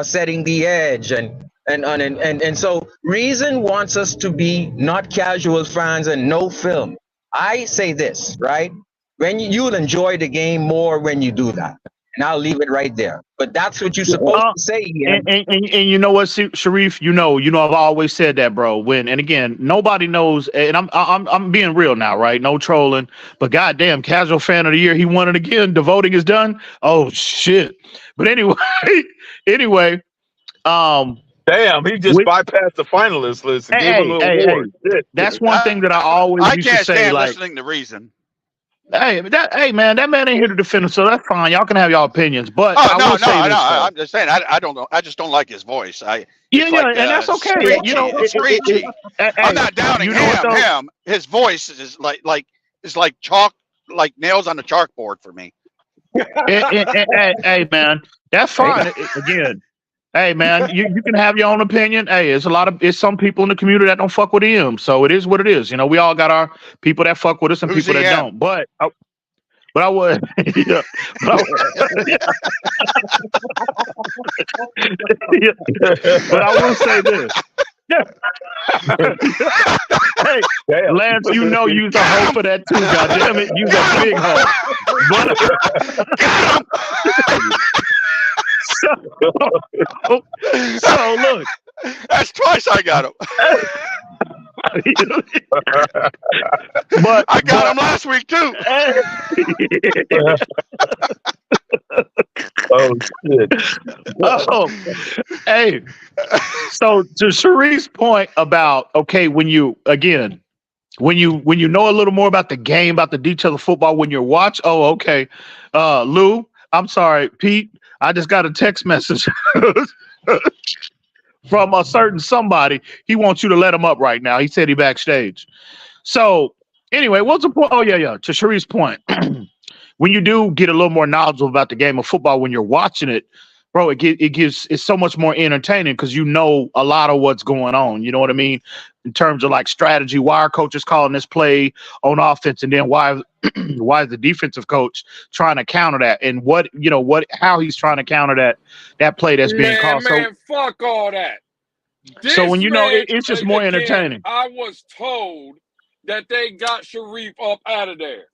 setting the edge and so Reason wants us to be not casual fans and no film. I say this, right? When you'll enjoy the game more when you do that. And I'll leave it right there. But that's what you're supposed to say. Yeah. And you know what, Sharif? You know, I've always said that, bro. And again, nobody knows. And I'm being real now, right? No trolling. But goddamn, casual fan of the year, he won it again. The voting is done. Oh shit. But anyway. Damn, he just bypassed the finalist list and gave him an award. That's one thing that I always used to say. I can't stand listening to Reason. Hey, man, that man ain't here to defend him, so that's fine. Y'all can have y'all opinions, but I'm just saying, I don't know. I just don't like his voice. And that's okay. It's screechy. I'm not doubting him. His voice is like chalk, like nails on the chalkboard for me. Hey, man, that's fine. Again. Hey man, you can have your own opinion. Hey, it's some people in the community that don't fuck with him, so it is what it is. We all got our people that fuck with us and people that don't. But I would, but I will say this. Hey, Lance, you's a hoe for that too. Goddamn it, you's a big hoe. So look, that's twice I got him. But I got him last week too. Oh shit. Hey. So to Sharif's point about when you know a little more about the game, about the detail of football when you're watch. Oh, okay. Lou, I'm sorry, Pete. I just got a text message from a certain somebody. He wants you to let him up right now. He said he backstage. So anyway, what's the point? Oh, yeah. To Sharif's point, when you do get a little more knowledgeable about the game of football when you're watching it, bro, it's so much more entertaining because you know a lot of what's going on. You know what I mean? In terms of like strategy, why are coaches calling this play on offense, and then why is the defensive coach trying to counter that, and how he's trying to counter that play that's being called. Man, fuck all that. So when it's just more entertaining. I was told that they got Sharif up out of there.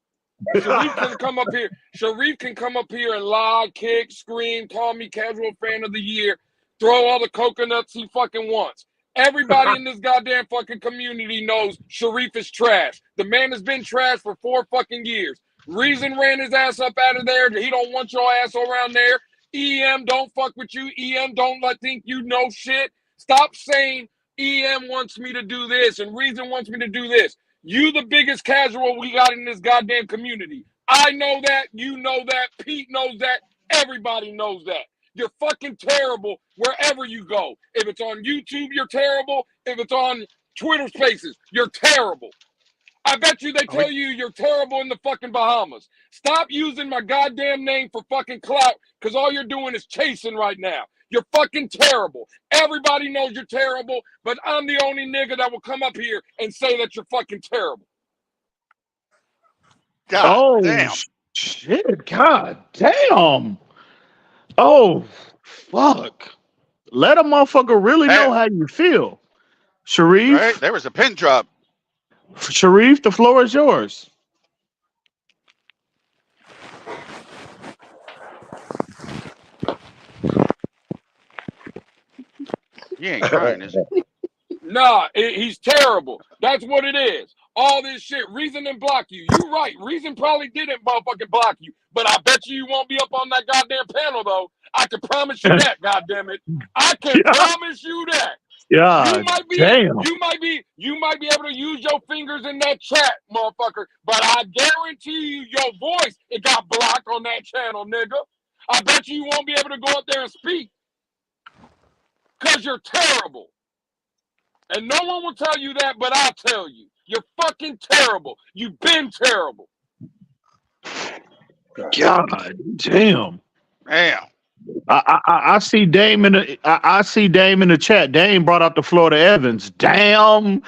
Sharif can come up here. Sharif can come up here and lie, kick, scream, call me casual fan of the year, throw all the coconuts he fucking wants. Everybody in this goddamn fucking community knows Sharif is trash. The man has been trash for 4 fucking years. Reason ran his ass up out of there. He don't want your ass around there. EM don't fuck with you. EM don't think you know shit. Stop saying EM wants me to do this and Reason wants me to do this. You the biggest casual we got in this goddamn community. I know that. You know that. Pete knows that. Everybody knows that. You're fucking terrible wherever you go. If it's on YouTube, you're terrible. If it's on Twitter Spaces, you're terrible. I bet you they tell you you're terrible in the fucking Bahamas. Stop using my goddamn name for fucking clout, because all you're doing is chasing right now. You're fucking terrible. Everybody knows you're terrible, but I'm the only nigga that will come up here and say that you're fucking terrible. God damn. Shit. God damn. Oh, fuck. Let a motherfucker really know how you feel. Sharif. Right? There was a pin drop. Sharif, the floor is yours. He ain't crying, is he? Nah, he's terrible. That's what it is. All this shit, Reason didn't block you. You right. Reason probably didn't motherfucking block you. But I bet you won't be up on that goddamn panel, though. I can promise you that, goddammit. I can promise you that. Yeah, damn. You might be able to use your fingers in that chat, motherfucker. But I guarantee you your voice, it got blocked on that channel, nigga. I bet you won't be able to go up there and speak. Because you're terrible. And no one will tell you that, but I'll tell you. You're fucking terrible. You've been terrible. God damn. Damn. I see Dame in the chat. Dame brought up the Florida Evans. Damn.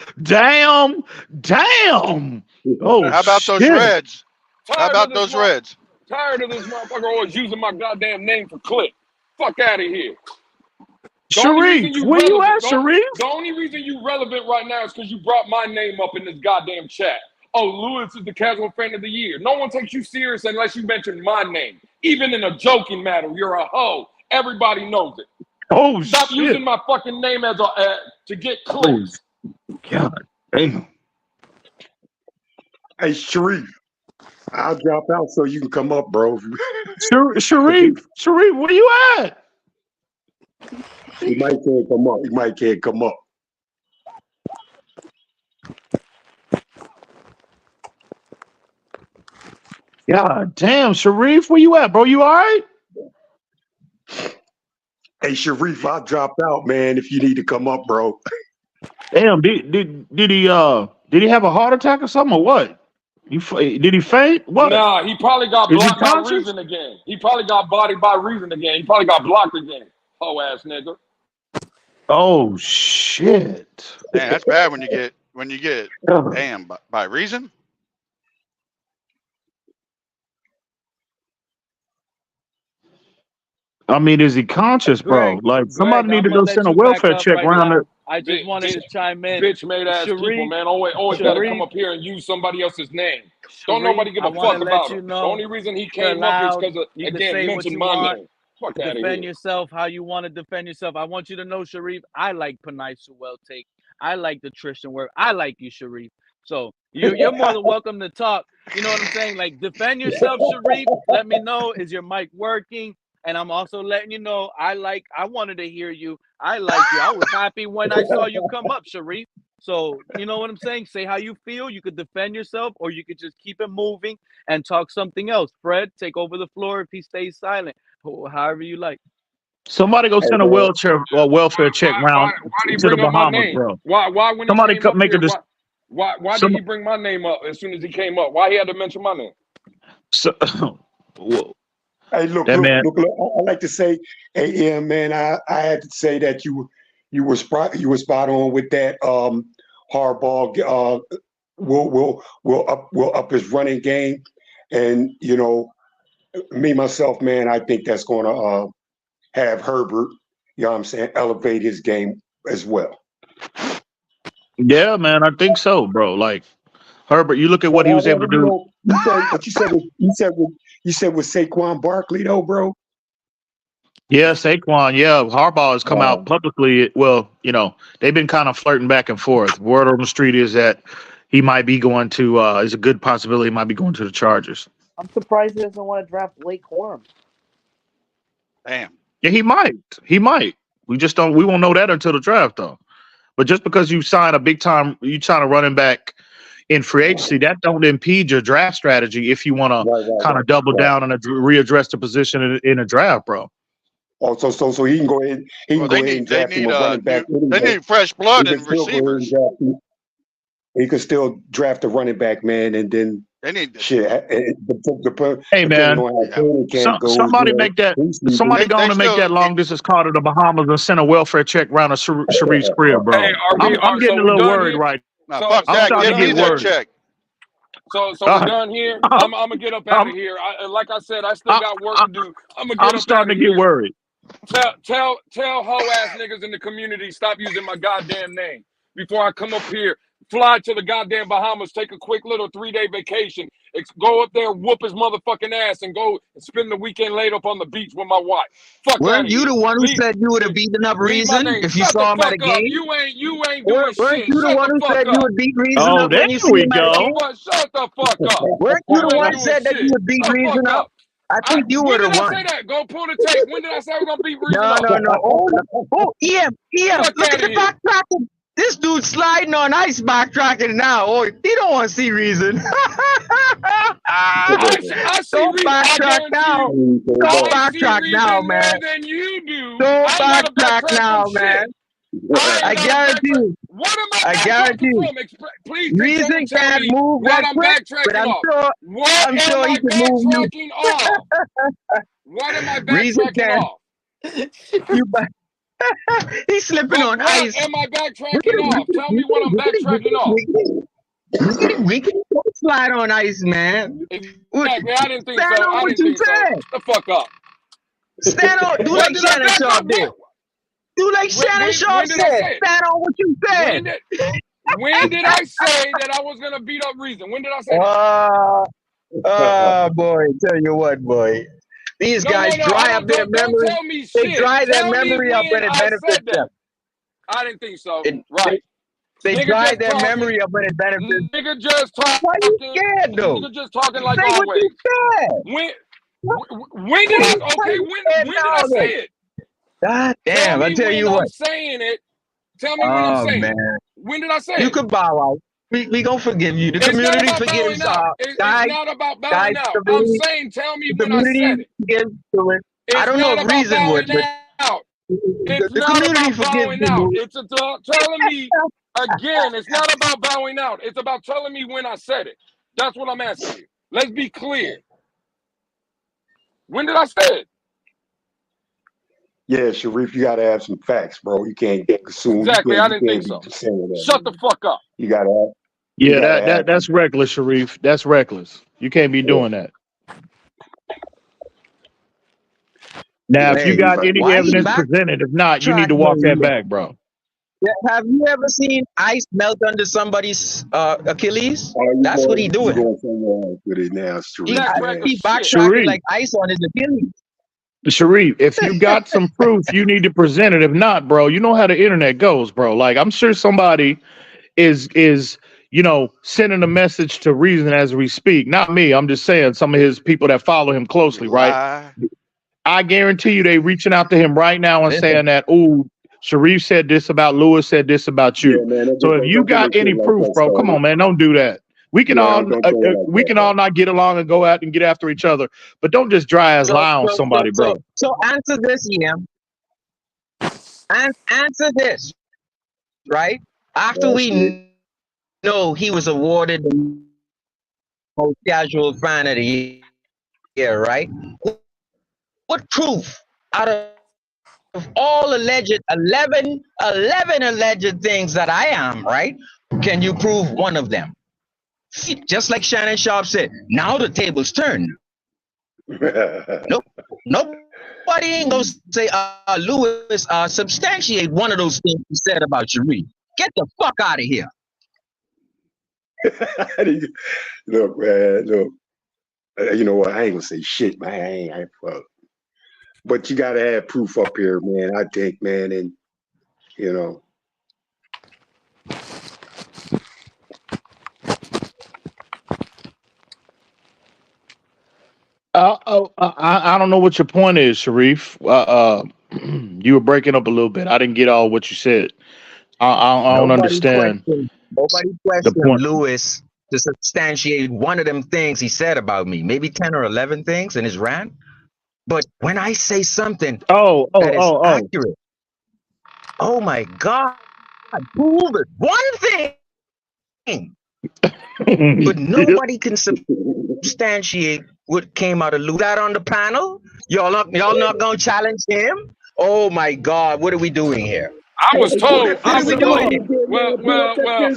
Oh, how about those Reds? How about those Reds? Tired of this motherfucker always using my goddamn name for click. Fuck out of here. Sharif, where you at, Sharif? The only reason you relevant right now is because you brought my name up in this goddamn chat. Oh, Lewis is the casual fan of the year. No one takes you serious unless you mention my name. Even in a joking matter, you're a hoe. Everybody knows it. Oh, Stop using my fucking name as to get clicks. God damn. Hey, Sharif, I'll drop out so you can come up, bro. Sharif, where you at? He might can't come up. God damn, Sharif, where you at, bro? You all right? Hey, Sharif, I dropped out, man. If you need to come up, bro. Damn, did he have a heart attack or something or what? Did he faint? What? Nah, he probably got blocked by Reason again. He probably got bodied by Reason again. He probably got blocked again. Hoe ass nigga. Oh shit. Man, that's bad when you get damn by Reason. I mean, is he conscious, bro? Like somebody need to go send a welfare check around it. I just wanted to chime in. Bitch made ass people, man. Always gotta come up here and use somebody else's name. Don't nobody give a fuck about him. The only reason he came up is because again mentioned my name. Fuck out of here. Defend yourself how you want to defend yourself. I want you to know, Sharif, I like Panay Sewell take. I like the Tristan work. I like you, Sharif. So you're more than welcome to talk. You know what I'm saying? Like, defend yourself, Sharif. Let me know, is your mic working? And I'm also letting you know, I wanted to hear you. I like you. I was happy when I saw you come up, Sharif. So, you know what I'm saying? Say how you feel. You could defend yourself, or you could just keep it moving and talk something else. Fred, take over the floor if he stays silent. However you like. Somebody go send a welfare check round to the Bahamas, bro. Why when somebody come make a why did he bring my name up as soon as he came up? Why he had to mention my name? So, whoa. Hey, look, I like to say, hey, man, I had to say that you were spot on with that. Harbaugh will up his running game, and you know, me myself, man, I think that's going to have Herbert, you know what I'm saying, elevate his game as well. Yeah, man, I think so, bro. Like Herbert, you look at what he was able to do. You said with Saquon Barkley though, bro. Yeah, Saquon. Yeah, Harbaugh has come out publicly. Well, they've been kind of flirting back and forth. Word on the street is that he might be going to. Is a good possibility he might be going to the Chargers. I'm surprised he doesn't want to draft Blake Corum. Damn. Yeah, he might. He might. We just don't. We won't know that until the draft, though. But just because you sign a running back in free agency, that don't impede your draft strategy if you want to kind of double down and readdress the position in a draft, bro. Oh, so he can go ahead. He can go ahead and draft him a running back. They need fresh blood and receivers. He could still draft a running back, man, and then they need shit. Hey, man, somebody make that. Somebody going to make that long distance call to the Bahamas and send a welfare check around to Sharif's crib, bro. Hey, I'm getting a little worried right now. So, Fuck that. Give me that worried. check. So we're done here. I'm gonna get up out of here. Like I said, I still got work to do. I'm starting to get worried. Tell hoe ass niggas in the community stop using my goddamn name before I come up here. Fly to the goddamn Bahamas, take a quick little 3-day vacation, go up there, whoop his motherfucking ass, and go spend the weekend laid up on the beach with my wife. Fuck. Weren't you the one who said you would have beaten up Reason if you saw him at a game? You ain't doing shit. Weren't you the one who said you would beat Reason up when you see him at a game? Shut the fuck up. Weren't you the one who said that you would beat Reason up? I think you were the one. When did I say that? Go pull the tape. When did I say I was gonna beat Reason up? No. Oh, EM, look at the backtracking. This dude's sliding on ice backtracking now. Oh, he don't want to see Reason. I see Don't backtrack now. Don't backtrack now, man. Than you do. Don't backtrack now, man. I guarantee you. What am I guarantee you. Please, Reason can't move that quick, but I'm sure he can move you. What am I backtracking off? He's slipping on ice. What am I backtracking off? Tell me what I'm backtracking off. We can slide on ice, man. Exactly. I didn't think so. Stand on what you said. Shut the fuck up. Stand on. Do like Shannon Sharp did. Do like Shannon Sharp said. Stand on what you said. When did I say that I was gonna beat up Reason? When did I say that? Boy, tell you what, boy. These guys dry up their memory. They dry their memory up and it benefits them. I didn't think so. Right. They dry their memory up and it benefits them. Nigga just talking. Why you scared, though? Nigga just talking like Say always. what you said. When did I? Okay, when did I say it? God damn! I tell you what. I'm saying it. Tell me when I'm saying it. When did I say it? You could bow out. We gonna forgive you. The community forgives guys. It's not about bowing out. I'm saying, tell me when I said it. I don't know if Reason would, but it's the not community about bowing forgives out. you. It's telling me again. It's not about bowing out. It's about telling me when I said it. That's what I'm asking you. Let's be clear. When did I say it? Yeah, Sharif, you got to have some facts, bro. You can't assume. Exactly, I didn't think so. Shut the fuck up. You got to. Yeah, that's reckless, Sharif. That's reckless. You can't be doing that. Now, if you got any evidence presented, if not, you need to walk that back, bro. Yeah, have you ever seen ice melt under somebody's Achilles? That's what he's doing. He's backtracking like ice on his Achilles. Sharif, if you got some proof, you need to present it. If not, bro, you know how the internet goes, bro. Like, I'm sure somebody is sending a message to Reason as we speak. Not me. I'm just saying some of his people that follow him closely, right? I guarantee you they reaching out to him right now and saying that, oh, Sharif said this about Lewis, said this about you. Yeah, man, so if you got any proof, bro, come on, man, don't do that. We can all not get along and go out and get after each other, but don't just dry as lie on somebody, bro. So answer this, Ian. Answer this, right? After we know he was awarded the most casual fan of the year, right? What proof out of all alleged 11 alleged things that I am, right? Can you prove one of them? Just like Shannon Sharp said, now the tables turn. Nope. Nobody ain't gonna say, Lewis, substantiate one of those things you said about Sharif. Get the fuck out of here. Look, man, look. You know what? I ain't gonna say shit, man. I ain't fuck. But you got to have proof up here, man. I think, man, and you know. I don't know what your point is, Sharif. You were breaking up a little bit. I didn't get all what you said. I don't understand Nobody the questioned point. Lewis to substantiate one of them things he said about me. Maybe 10 or 11 things in his rant. But when I say something that is accurate, oh my God, prove it. One thing. But nobody can substantiate what came out of Lewis. That on the panel? Y'all not gonna challenge him? Oh my God, what are we doing here? I was told. What are we doing? Well. What the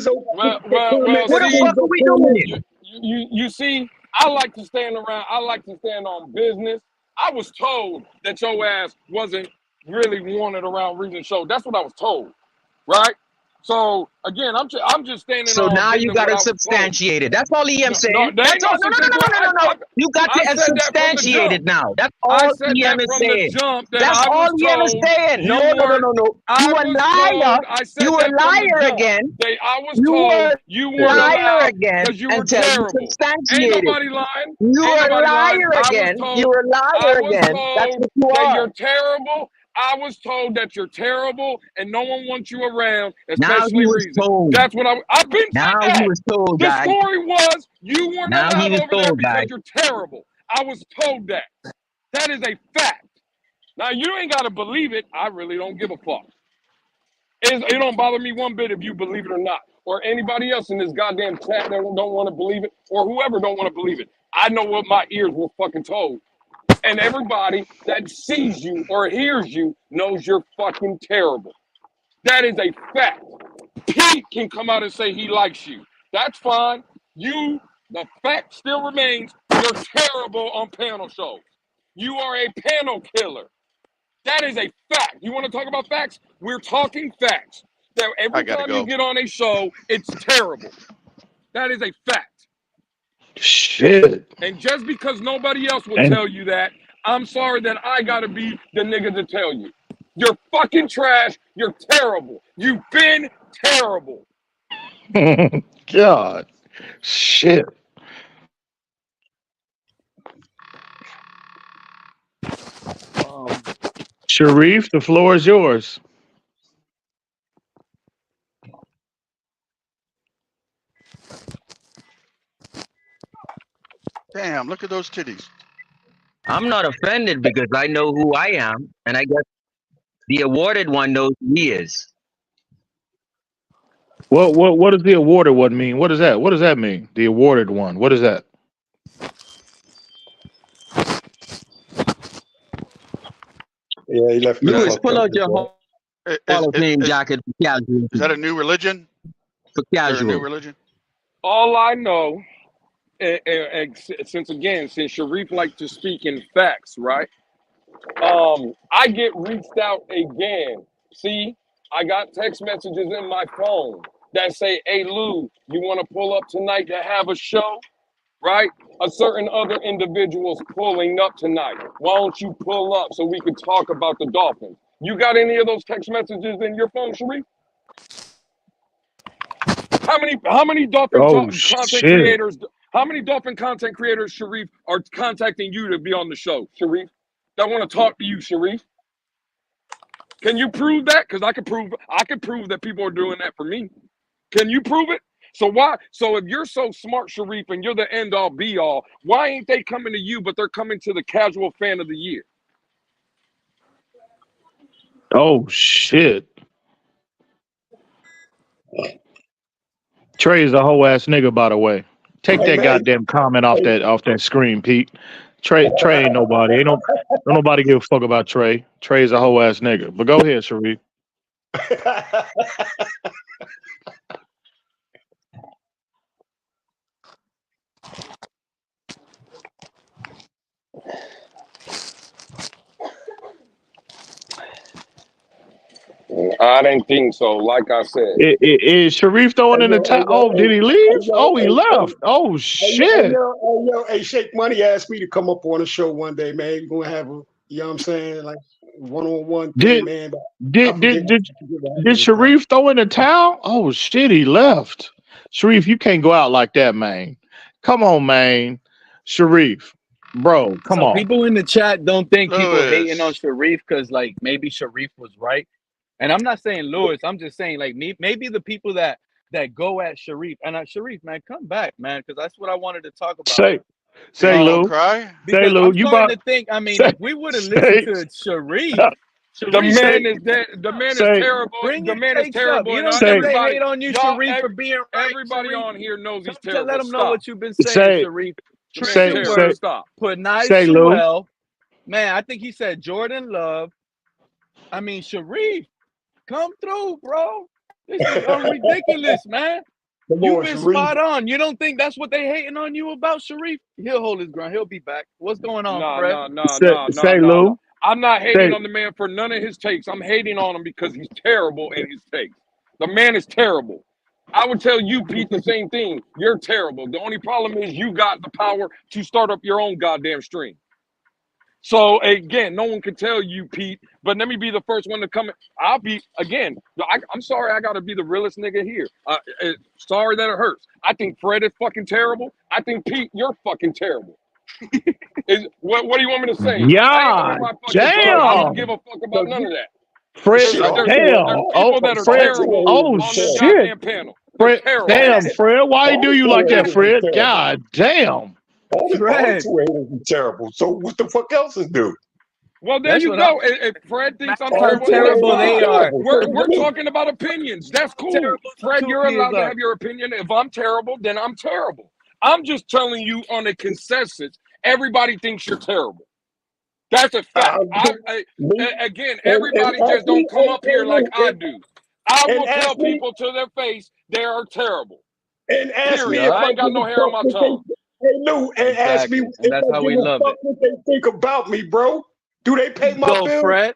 See, fuck are we doing? you see, I like to stand around. I like to stand on business. I was told that your ass wasn't really wanted around Reason Show. That's what I was told, right? So again, I'm just standing So on now business. you gotta substantiate it. That's all EM saying. No, they ain't That's all. no No. You got to substantiate it now. That's all EM is saying. That's all EM is saying. No. You a liar. You a liar again. You a liar again until you substantiate it. You a liar again. You a liar again. That's what you that are. you're terrible. I was told that you're terrible and no one wants you around, Now especially he was Reason. told. That's what I've been Now saying. he was told, The guy. story was you weren't Now he allowed was over there told, because guy. you're terrible. I was told that. That is a fact. Now you ain't got to believe it. I really don't give a fuck. It don't bother me one bit if you believe it or not, or anybody else in this goddamn chat that don't want to believe it, or whoever don't want to believe it. I know what my ears were fucking told. And everybody that sees you or hears you knows you're fucking terrible. That is a fact. Pete can come out and say he likes you. That's fine. The fact still remains, you're terrible on panel shows. You are a panel killer. That is a fact. You want to talk about facts? We're talking facts. That every time you get on a show, it's terrible. That is a fact. Shit. And just because nobody else will tell you that, I'm sorry that I gotta be the nigga to tell you. You're fucking trash. You're terrible. You've been terrible. God. Shit. Sharif, the floor is yours. Damn, look at those titties. I'm not offended because I know who I am, and I guess the awarded one knows who he is. What does the awarded one mean? What does that mean? The awarded one. What is that? Yeah, he left. Lewis, pull out your Hall of Fame jacket for casual. Is that a new religion? For Is there a new casual. religion? All I know, and since Sharif likes to speak in facts, right? I get reached out again. See, I got text messages in my phone that say, "Hey Lou, you want to pull up tonight to have a show?" Right? A certain other individual's pulling up tonight. Why don't you pull up so we can talk about the Dolphins? You got any of those text messages in your phone, Sharif? How many Dolphin content creators? How many Dolphin content creators, Sharif, are contacting you to be on the show, Sharif? That want to talk to you, Sharif. Can you prove that? Because I could prove that people are doing that for me. Can you prove it? So why? So if you're so smart, Sharif, and you're the end all be all, why ain't they coming to you, but they're coming to the casual fan of the year? Oh shit. Trey is a whole ass nigga, by the way. Take that goddamn comment off that screen, Pete. Trey ain't nobody. Don't nobody give a fuck about Trey. Trey is a whole ass nigga. But go ahead, Sharif. I didn't think so. Like I said, is Sharif throwing in the towel? Oh, did he leave? Oh, he left. Oh shit! Hey, Shake Money asked me to come up on a show one day, man. We're gonna have You know what I'm saying? Like one-on-one Did thing, man. But I did forget did did what did happened. Sharif throw in the towel? Oh shit, he left. Sharif, you can't go out like that, man. Come on, man. Sharif, bro, come So on. people in the chat don't think people hating on Lewis. Sharif because like maybe Sharif was right. And I'm not saying Lewis. I'm just saying like maybe the people that go at Sharif and Sharif, man, come back, man, because that's what I wanted to talk about. Say He ain't gonna Lou. cry. Say Because Lou. I'm You starting brought to think. I mean, say if we would have listened say to Sharif, The Sharif say man would is dead. The man is say terrible. bring The your man is takes up. terrible, You and don't think say they everybody, hate on you, y'all, Sharif, for being right, everybody Sharif? on here knows he's Come to let terrible. them know Stop. what you've been saying, say Sharif. The man's say Tristan terrible. Wirfs, Stop. say Lou. Sewell. Man, I think he said Jordan Love. I mean, Sharif, come through, bro. This is ridiculous, man. Come You've on, been Sharif. spot on. You don't think that's what they hating on you about, Sharif? He'll hold his ground. He'll be back. What's going on, Fred? Say Lou. I'm not hating Say on the man for none of his takes. I'm hating on him because he's terrible in his takes. The man is terrible. I would tell you, Pete, the same thing. You're terrible. The only problem is you got the power to start up your own goddamn stream. So again, no one can tell you, Pete. But let me be the first one to come. I'll be again. I'm sorry. I gotta be the realest nigga here. Sorry that it hurts. I think Fred is fucking terrible. I think Pete, you're fucking terrible. What do you want me to say? I ain't gonna yeah, be my fucking tongue. I don't damn. give a fuck about none of that. Fred, Shit, all two damn. There's Oh, people that are Fred. terrible Oh on this shit. goddamn panel. They're Fred, terrible. damn, Fred. Why you do all you two like that, haters is Fred? terrible. God damn. All the Fred. two haters is terrible. So what the fuck else is do? Well, there That's you what go. If Fred thinks I'm That's how terrible, then that's terrible they fine. are. We're talking about opinions. That's cool. Terrible the Fred, two you're of you allowed to are. have your opinion. If I'm terrible, then I'm terrible. I'm just telling you on a consensus, everybody thinks you're terrible. That's a fact. Again, everybody just don't come up here like I do. I will tell people to their face they are terrible. And ask me Period. if I I ain't got give no a hair on fuck my what tongue. they Lou, and ask me Exactly. if And that's I how give we a love fuck it. what they think about me, bro. Do they pay my Go, bills? Fred.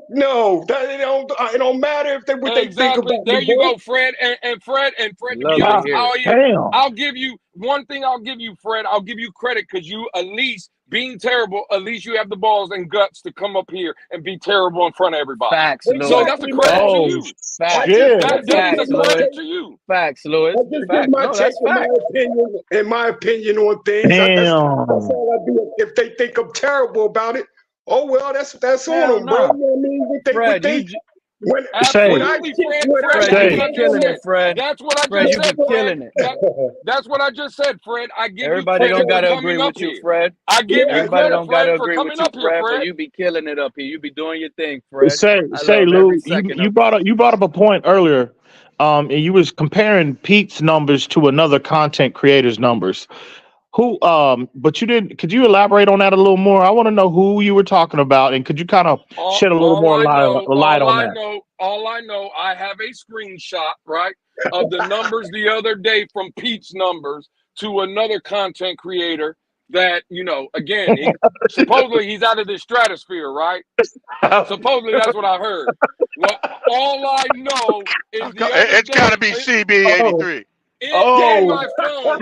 No, it don't matter if what they think Exactly. about There me, you bro. go, Fred. And Fred, to be Love to honest, hear it. Damn. I'll give you one thing. I'll give you, Fred. I'll give you credit because you, at least being terrible, at least you have the balls and guts to come up here and be terrible in front of everybody. Facts, Lewis. So that's a credit to Oh you. Facts. shit. That is a Facts, Lewis. credit to you. Facts, Lewis. I just give Facts. my No, take that's and facts. my opinion on things. That's Damn. all I do. If they think I'm terrible about it, oh well, that's on Hell them, bro. no. You know what I mean? Fred, When Absolutely, Fred. Fred, Fred, that's you what be I just killing said. it, Fred. That's what I Fred, just you said, be Fred. killing it. That's what I just said, Fred. I give Everybody you don't credit for gotta coming agree up with you, here. Fred. I give you Everybody credit, don't Fred, gotta for agree with coming you, up here, Fred, but Fred. you be killing it up here. You be doing your thing, Fred. Say I love Lou, every second you of it. brought up a point earlier. And you was comparing Pete's numbers to another content creator's numbers. Who but you didn't could you elaborate on that a little more? I want to know who you were talking about, and could you kind of shed a little more light on that? All I know, I have a screenshot, right, of the numbers the other day from Pete's numbers to another content creator that, again, supposedly he's out of the stratosphere, right? Supposedly that's what I heard. Well, all I know is the other It's got to day be CB83. in my phone,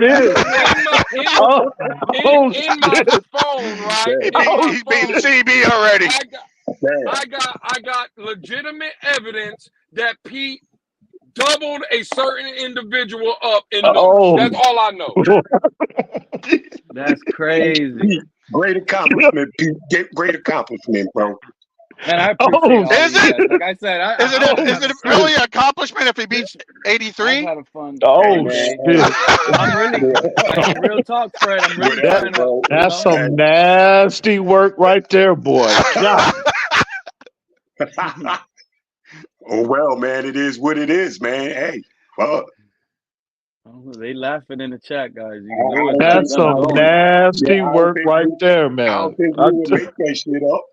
in my phone, right? In my He's beating phone, CB already. I got legitimate evidence that Pete doubled a certain individual up in numbers. That's all I know. That's crazy. Great accomplishment, Pete. Great accomplishment, bro. And I appreciate all Is of you it? guys. Like I said, Is it really an accomplishment if he beats 83? I've had a fun. Oh day. shit! I'm really like, real talk, Fred. I'm really trying to. That's some nasty work right there, boy. God. Oh well, man. It is what it is, man. Hey, fuck. Oh, they laughing in the chat, guys. That's some nasty work right there, man. I don't think we'll make that shit up.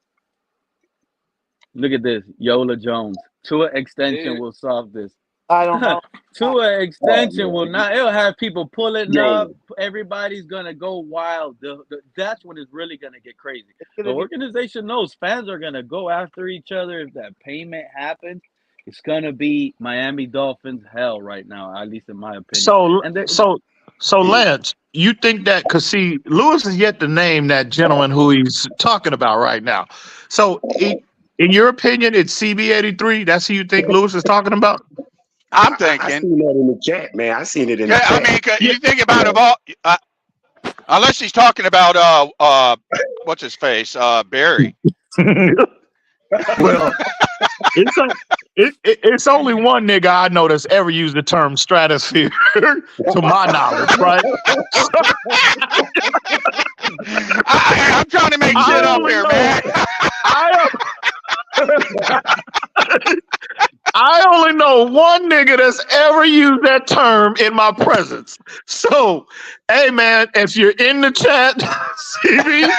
Look at this, Yola Jones. Tua extension will solve this. I don't know. Tua extension will not. It'll have people pulling up. Everybody's gonna go wild. That's when it's really gonna get crazy. The organization knows fans are gonna go after each other if that payment happens. It's gonna be Miami Dolphins hell right now, at least in my opinion. So Lance, you think that? Because see, Lewis is yet to name that gentleman who he's talking about right now. So, in your opinion, it's CB83. That's who you think Lewis is talking about? I'm I thinking. seen that in the chat, man. I seen it in the Yeah, I chat. mean, you think about it all. Unless he's talking about what's his face, Barry. Well, it's only one nigga I know that's ever used the term stratosphere, to my knowledge, right? I'm trying to make shit up here, man. I only know one nigga that's ever used that term in my presence. So, hey man, if you're in the chat, CB,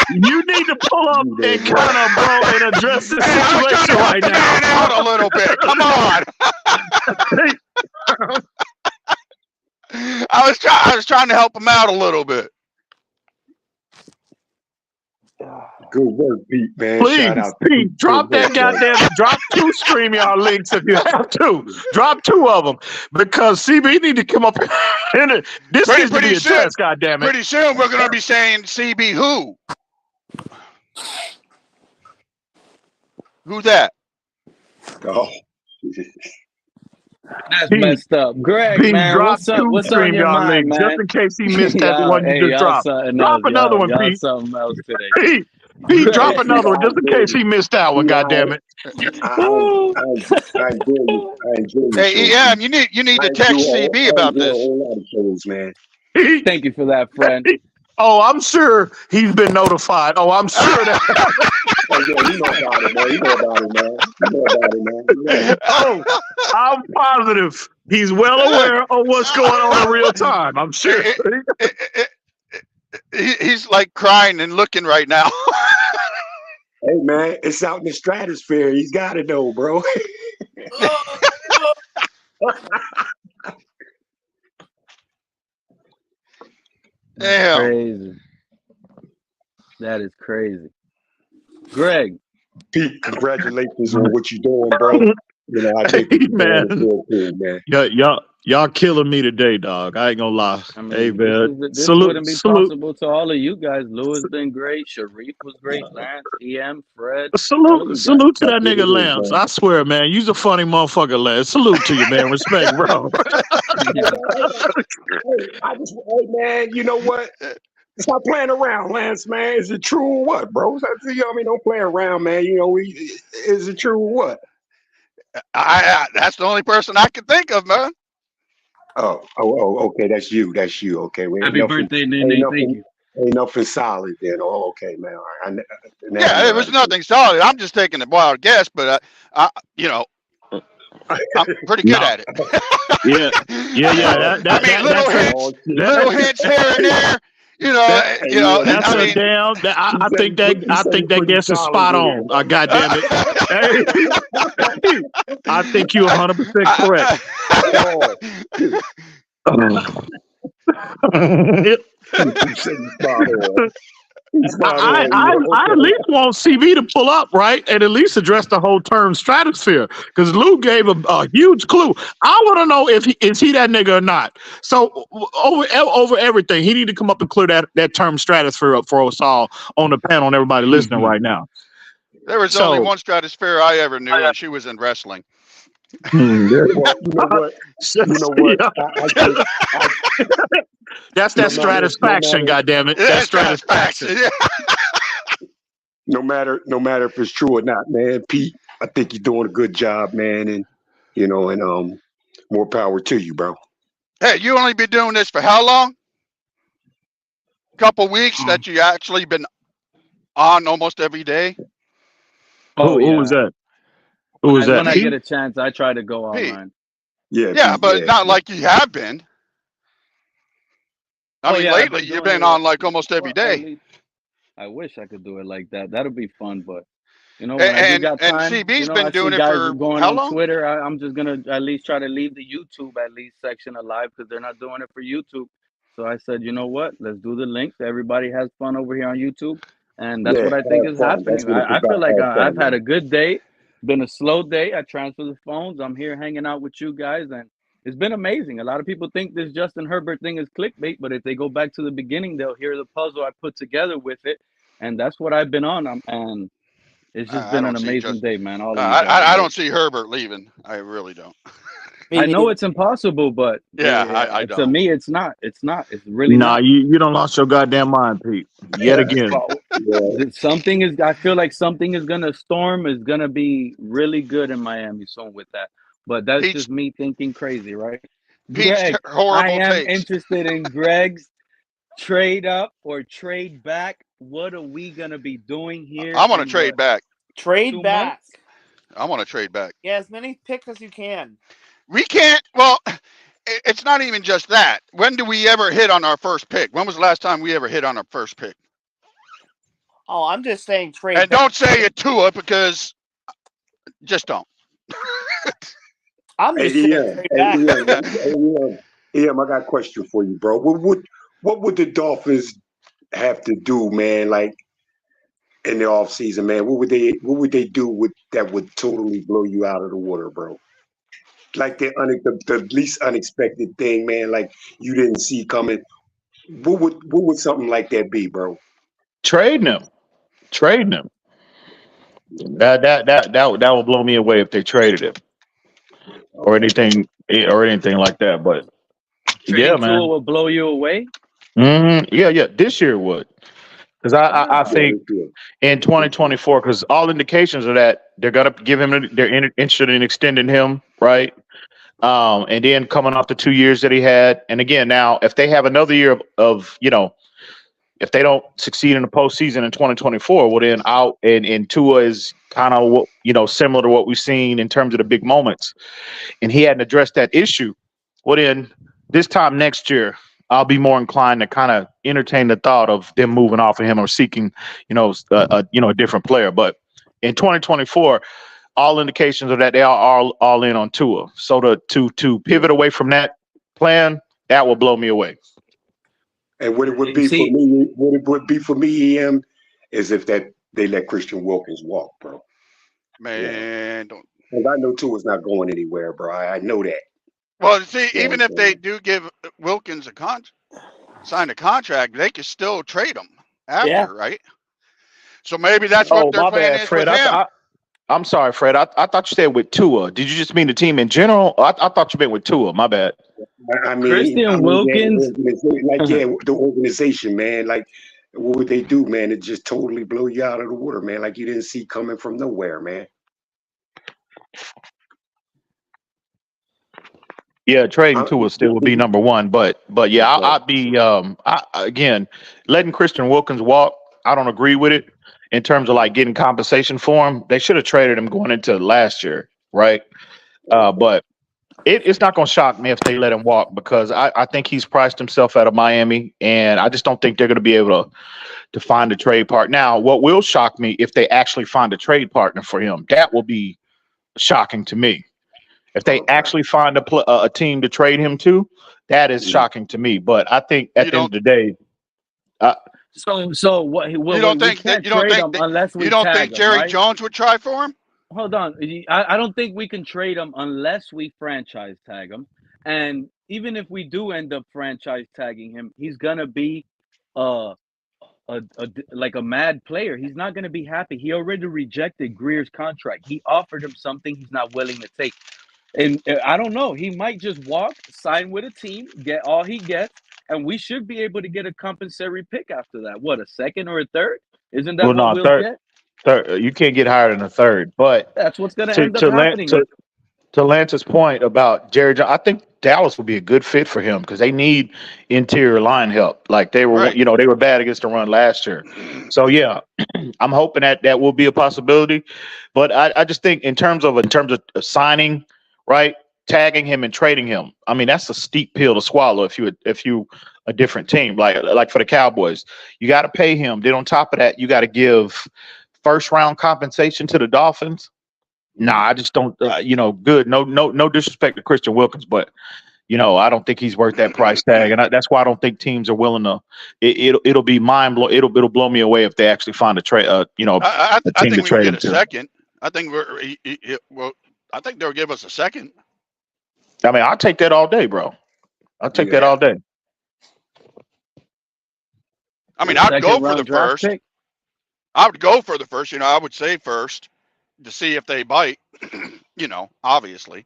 you need to pull up and kind of, bro, and address this situation right now. Out a little bit. Come on. I was trying to help him out a little bit. Good work, Pete, man. Please, Shout out to Pete, drop that goddamn, drop 2 StreamYard links if you have to. Drop 2 of them because CB need to come up in it. This needs to be addressed, goddammit. Pretty soon we're going to be saying CB who? Who's that? Oh. That's messed up. Greg, Pete, man, drop what's up? 2 What's on your StreamYard mind, links, man? just in case he missed that one you just dropped. Drop another one, y'all Pete. something else today. Pete, drop another one just in case he missed that one, goddammit. I enjoy you. I enjoy you. Hey, EM, you need to text CB about this. A whole lot of shows, man. Thank you for that, friend. Oh, I'm sure he's been notified. Oh, I'm sure that. Oh, yeah, you know about it, man. You know about it, man. You know about it, man. Yeah. Oh, I'm positive he's well aware of what's going on in real time. I'm sure. He's like crying and looking right now. Hey, man, it's out in the stratosphere. He's got to know, bro. Damn. Crazy. That is crazy. Greg. Pete, congratulations on what you're doing, bro. You know, I think man. Cool, man. Y'all killing me today, dog. I ain't gonna lie. I mean, hey, man. This salute, wouldn't be possible to all of you guys. Lewis been great. Sharif was great. Lance, EM, Fred. Salute to that nigga Lance. I swear, man. You's a funny motherfucker, Lance. Salute to you, man. Respect, bro. Hey, man, you know what? Stop playing around, Lance, man. Is it true or what, bro? I mean, don't play around, man. You know, is it true or what? That's the only person I can think of, man. Oh, okay. That's you. Okay. Happy birthday, Nene. Thank you. Ain't nothing solid then. Oh, okay, man. All right. Yeah, it was nothing solid. I'm just taking a wild guess, but I'm pretty good at it. Yeah. I mean, little hints here and there. That's damn. I think that guess is spot on. God damn it! Hey, I think you're 100% correct. I at least want CB to pull up, right, and at least address the whole term stratosphere, because Lou gave a huge clue. I want to know if is he that nigga or not. So over everything, he need to come up and clear that term stratosphere up for us all on the panel and everybody listening right now. There was only one stratosphere I ever knew, and she was in wrestling. You know what? That's that stratisfaction, goddammit. That's stratisfaction. No matter if it's true or not, man. Pete, I think you're doing a good job, man, and more power to you, bro. Hey, you only been doing this for how long? Couple weeks that you actually been on almost every day. Who was that? Who was that? When I get a chance, I try to go online. Yeah, but not like you have been. I mean, lately you've been on like almost every day. I wish I could do it like that. That'd be fun, but when and I do got time, CB's been doing it guys for going how on long? Twitter. I'm just gonna at least try to leave the YouTube section alive because they're not doing it for YouTube. So I said, you know what? Let's do the links. Everybody has fun over here on YouTube, and that's what I think is happening. I feel like I've had a good day. Been a slow day. I transfer the phones. I'm here hanging out with you guys, and it's been amazing. A lot of people think this Justin Herbert thing is clickbait, but if they go back to the beginning, they'll hear the puzzle I put together with it, and that's what I've been on. And it's just been an amazing day, man. All of you guys. I don't see Herbert leaving. I really don't. I know it's impossible, but I to don't. me, it's not. It's not. It's really Nah, not. you don't lost your goddamn mind, Pete. Yet again. Something is. I feel like something is gonna storm. Is gonna be really good in Miami soon with that. But that's just me thinking crazy, right? Greg, I am interested in Greg's trade up or trade back. What are we gonna be doing here? I want to trade back. Trade back. I want to trade back. Yeah, as many picks as you can. We can't. Well, it's not even just that. When do we ever hit on our first pick? When was the last time we ever hit on our first pick? Oh, I'm just saying trade. And don't say it to it because just don't. I'm just saying trade back. I got a question for you, bro. What would the Dolphins have to do, man? Like in the offseason, man, what would they do that would totally blow you out of the water, bro? Like the least unexpected thing, man, like you didn't see coming. What would something like that be, bro? Trading him. That would blow me away if they traded him or anything like that. But Trading man, Tua will blow you away. Yeah. This year would, because I think in 2024, because all indications are that they're gonna give him. They're interested in extending him, right? And then coming off the 2 years that he had, and again now, if they have another year of if they don't succeed in the postseason in 2024, well then out and Tua is kind of similar to what we've seen in terms of the big moments, and he hadn't addressed that issue. Well then, this time next year, I'll be more inclined to kind of entertain the thought of them moving off of him or seeking, a different player. But in 2024, all indications are that they are all in on Tua. So to pivot away from that plan, that will blow me away. And what it would be for me, EM, is if they let Christian Wilkins walk, bro. Man, don't. Because I know Tua's not going anywhere, bro. I know that. Well, see, even if they do give Wilkins sign a contract, they could still trade him after, right? So maybe that's what their plan is Fred. with him. I'm sorry, Fred. I thought you said with Tua. Did you just mean the team in general? I thought you meant with Tua. My bad. I mean, Christian Wilkins, the organization, man. Like, what would they do, man? It just totally blow you out of the water, man. Like you didn't see coming from nowhere, man. Yeah, trading Tua still would be number one, but yeah, I'd be again letting Christian Wilkins walk. I don't agree with it in terms of like getting compensation for him. They should have traded him going into last year, right? But it's not going to shock me if they let him walk because I think he's priced himself out of Miami, and I just don't think they're going to be able to find a trade partner. Now, what will shock me if they actually find a trade partner for him? That will be shocking to me. If they actually find a team to trade him to, that is shocking to me. But I think at the end of the day, so what? You don't think Jerry Jones would try for him? Hold on, I don't think we can trade him unless we franchise tag him. And even if we do end up franchise tagging him, he's gonna be like a mad player. He's not gonna be happy. He already rejected Grier's contract. He offered him something he's not willing to take. And I don't know. He might just walk, sign with a team, get all he gets, and we should be able to get a compensatory pick after that. What, a second or a third? Isn't that what we'll get? Third. You can't get higher than a third. But that's what's going to end up happening. To Lance's point about Jerry Jones, I think Dallas would be a good fit for him because they need interior line help. Like they were, they were bad against the run last year. So yeah, I'm hoping that will be a possibility. But I just think in terms of signing, right, tagging him and trading him, I mean that's a steep pill to swallow if you a different team. Like for the Cowboys, you got to pay him. Then on top of that, you got to give first round compensation to the Dolphins. Nah, I just don't. Good. No disrespect to Christian Wilkins, but I don't think he's worth that price tag, and that's why I don't think teams are willing to. It'll be mind blow. It'll blow me away if they actually find a trade. A team I to think we trade can him get a to. second. I think I think they'll give us a second. I mean, I'll take that all day, bro. I'll take that all day. I mean, I'd go for the Second-round draft first. pick? I would go for the first. I would say first to see if they bite. Obviously.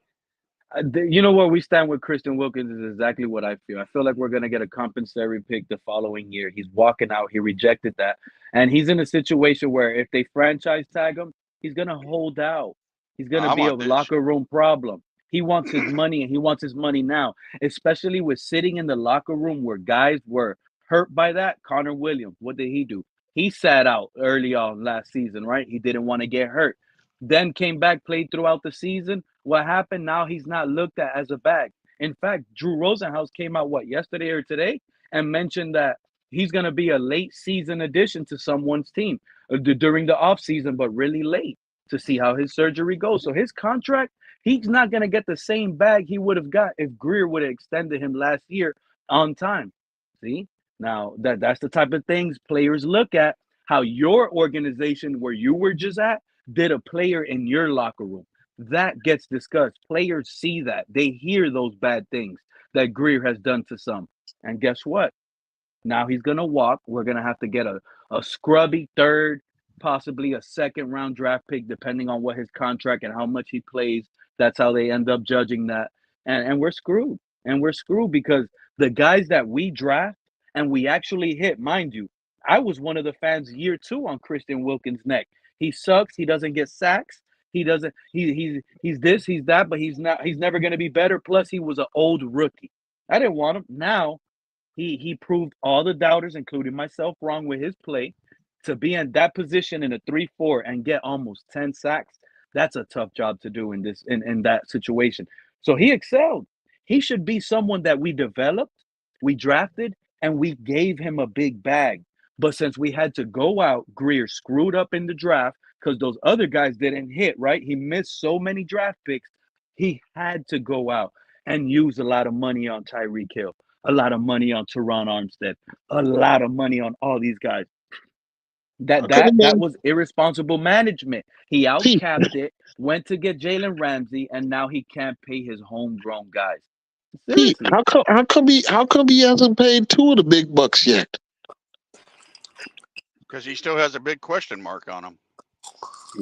You know where we stand with Christian Wilkins is exactly what I feel. I feel like we're going to get a compensatory pick the following year. He's walking out. He rejected that. And he's in a situation where if they franchise tag him, he's going to hold out. He's going to be a locker room problem. He wants his money, and he wants his money now, especially with sitting in the locker room where guys were hurt by that. Connor Williams, what did he do? He sat out early on last season, right? He didn't want to get hurt. Then came back, played throughout the season. What happened? Now he's not looked at as a bag. In fact, Drew Rosenhaus came out, yesterday or today, and mentioned that he's going to be a late season addition to someone's team during the offseason, but really late to see how his surgery goes. So his contract, he's not going to get the same bag he would have got if Grier would have extended him last year on time. See? Now, that's the type of things players look at, how your organization where you were just at did a player in your locker room. That gets discussed. Players see that. They hear those bad things that Grier has done to some. And guess what? Now he's going to walk. We're going to have to get a scrubby third, possibly a second-round draft pick, depending on what his contract and how much he plays. That's how they end up judging that. And we're screwed. And we're screwed because the guys that we draft and we actually hit, mind you, I was one of the fans year 2 on Christian Wilkins' neck. He sucks. He doesn't get sacks. He doesn't. He's this. He's that. But he's not. He's never going to be better. Plus, he was an old rookie. I didn't want him. Now, he proved all the doubters, including myself, wrong with his play. To be in that position in a 3-4 and get almost 10 sacks, that's a tough job to do in that situation. So he excelled. He should be someone that we developed, we drafted, and we gave him a big bag. But since we had to go out, Grier screwed up in the draft because those other guys didn't hit, right? He missed so many draft picks. He had to go out and use a lot of money on Tyreek Hill, a lot of money on Teron Armstead, a lot of money on all these guys. That was irresponsible management. He outcapped it, went to get Jalen Ramsey, and now he can't pay his homegrown guys. Seriously. How come he hasn't paid 2 of the big bucks yet? Because he still has a big question mark on him.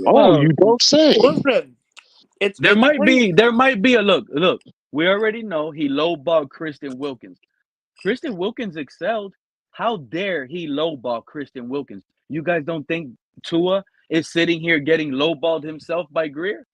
Oh, you don't say. Listen, there might be a look. We already know he lowballed Christian Wilkins. Christian Wilkins excelled. How dare he lowball Christian Wilkins? You guys don't think Tua is sitting here getting lowballed himself by Grier?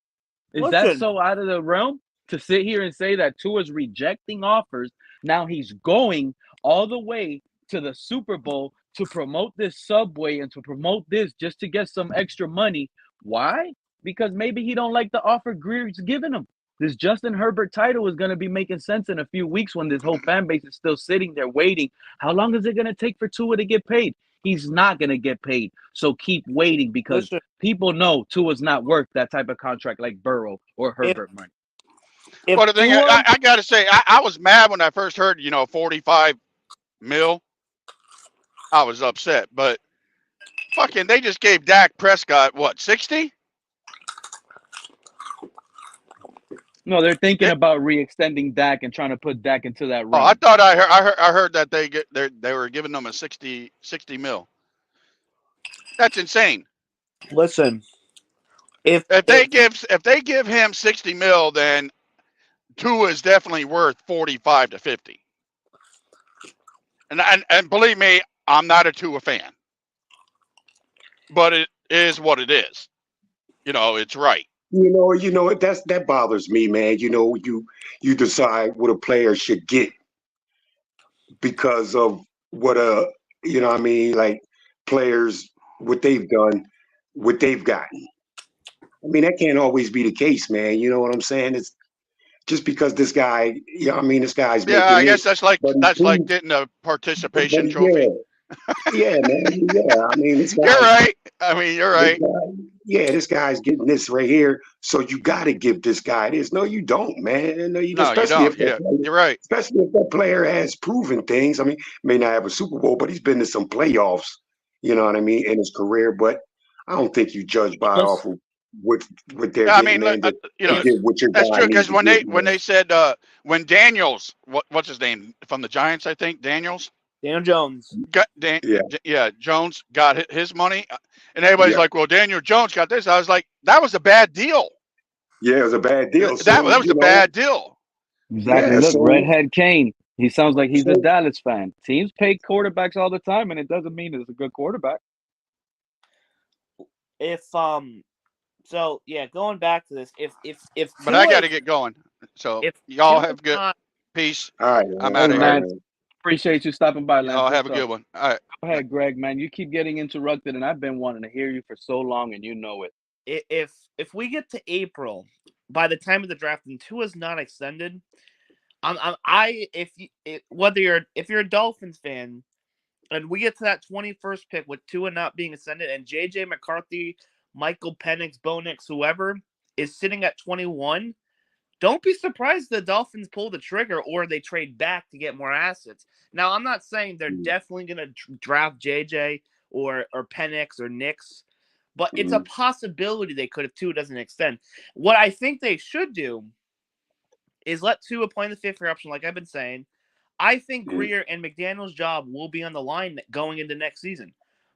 Is that so out of the realm to sit here and say that Tua's rejecting offers? Now he's going all the way to the Super Bowl to promote this Subway and to promote this just to get some extra money. Why? Because maybe he don't like the offer Grier's giving him. This Justin Herbert title is going to be making sense in a few weeks when this whole fan base is still sitting there waiting. How long is it going to take for Tua to get paid? He's not going to get paid. So keep waiting because people know Tua's not worth that type of contract like Burrow or Herbert money. Well, the thing I got to say, I was mad when I first heard, 45 mil. I was upset, but fucking, they just gave Dak Prescott, 60? No, they're thinking about re-extending Dak and trying to put Dak into that range. Oh, I thought I heard that they were giving them a 60 mil. That's insane. Listen, if they give him 60 mil, then Tua is definitely worth 45 to 50. And believe me, I'm not a Tua fan, but it is what it is. It's right. That bothers me, man. You decide what a player should get because of what like players, what they've done, what they've gotten. I mean, that can't always be the case, man. You know what I'm saying? It's just because this guy, this guy's making I guess that's like getting a participation trophy. Yeah, man. Yeah, this guy, you're right. You're right. This guy's getting this right here. So you got to give this guy this. No, you don't, man. No, you don't. You're right. Especially if that player has proven things. May not have a Super Bowl, but he's been to some playoffs. You know what I mean, in his career. But I don't think you judge by off of what they're Yeah, I getting, mean, man. To you know, get what your that's guy true needs because to when get, they man. said when Daniels, what's his name from the Giants, I think Daniels. Daniel Jones. Yeah, Jones got his money, and everybody's yeah, like, "Well, Daniel Jones got this." I was like, "That was a bad deal. yeah. It was a bad deal. That So was a bad deal." Exactly. yeah. Look, So Redhead Kane. He sounds like he's a so Dallas fan. Teams pay quarterbacks all the time, and it doesn't mean it's a good quarterback. If so yeah, going back to this, if But I Tua got to is get going. So if y'all Tua is have good not peace. all right, I'm man. out Hey, of All right, here. man, man. appreciate you stopping by, Lance. Y'all have What's a good up? one. All right. Go ahead, Greg, man. You keep getting interrupted, and I've been wanting to hear you for so long, and you know it. if we get to April by the time of the draft and Tua's not extended, if you're a Dolphins fan and we get to that 21st pick with Tua not being extended and JJ McCarthy, Michael Penix, Bo Nix, whoever is sitting at 21, don't be surprised the Dolphins pull the trigger or they trade back to get more assets. Now, I'm not saying they're definitely going to draft JJ or Penix or Nix, but it's a possibility they could if Tua doesn't extend. What I think they should do is let Tua play in the fifth year option, like I've been saying. I think Grier and McDaniel's job will be on the line going into next season.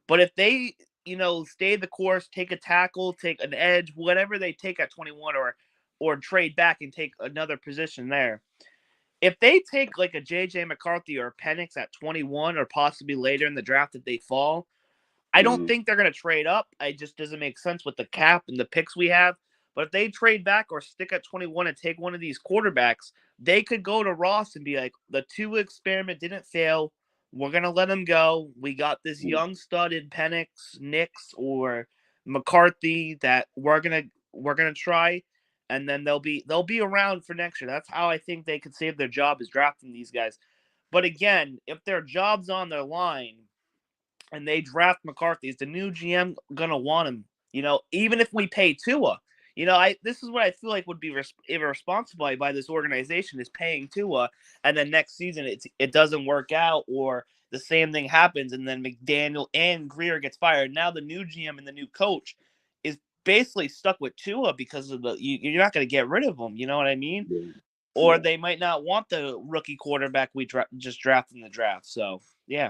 But if they, stay the course, take a tackle, take an edge, whatever they take at 21 or trade back and take another position there. If they take like a JJ McCarthy or Penix at 21 or possibly later in the draft if they fall, I don't think they're going to trade up. It just doesn't make sense with the cap and the picks we have. But if they trade back or stick at 21 and take one of these quarterbacks, they could go to Ross and be like, the Tua experiment didn't fail. We're going to let him go. We got this young stud in Penix, Nix, or McCarthy that we're gonna try, and then they'll be around for next year. That's how I think they could save their job, is drafting these guys. But again, if their job's on their line and they draft McCarthy, is the new GM gonna want him? Even if we pay Tua, this is what I feel like would be irresponsible by this organization, is paying Tua, and then next season it doesn't work out, or the same thing happens, and then McDaniel and Grier gets fired. Now the new GM and the new coach is basically stuck with Tua because of you're not going to get rid of him. You know what I mean? Or they might not want the rookie quarterback we just drafted in the draft. So yeah.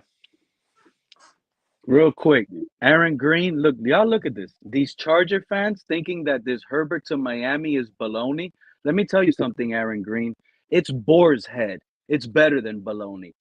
Real quick, Aaron Green, y'all look at this. These Charger fans thinking that this Herbert to Miami is baloney. Let me tell you something, Aaron Green. It's boar's head. It's better than baloney.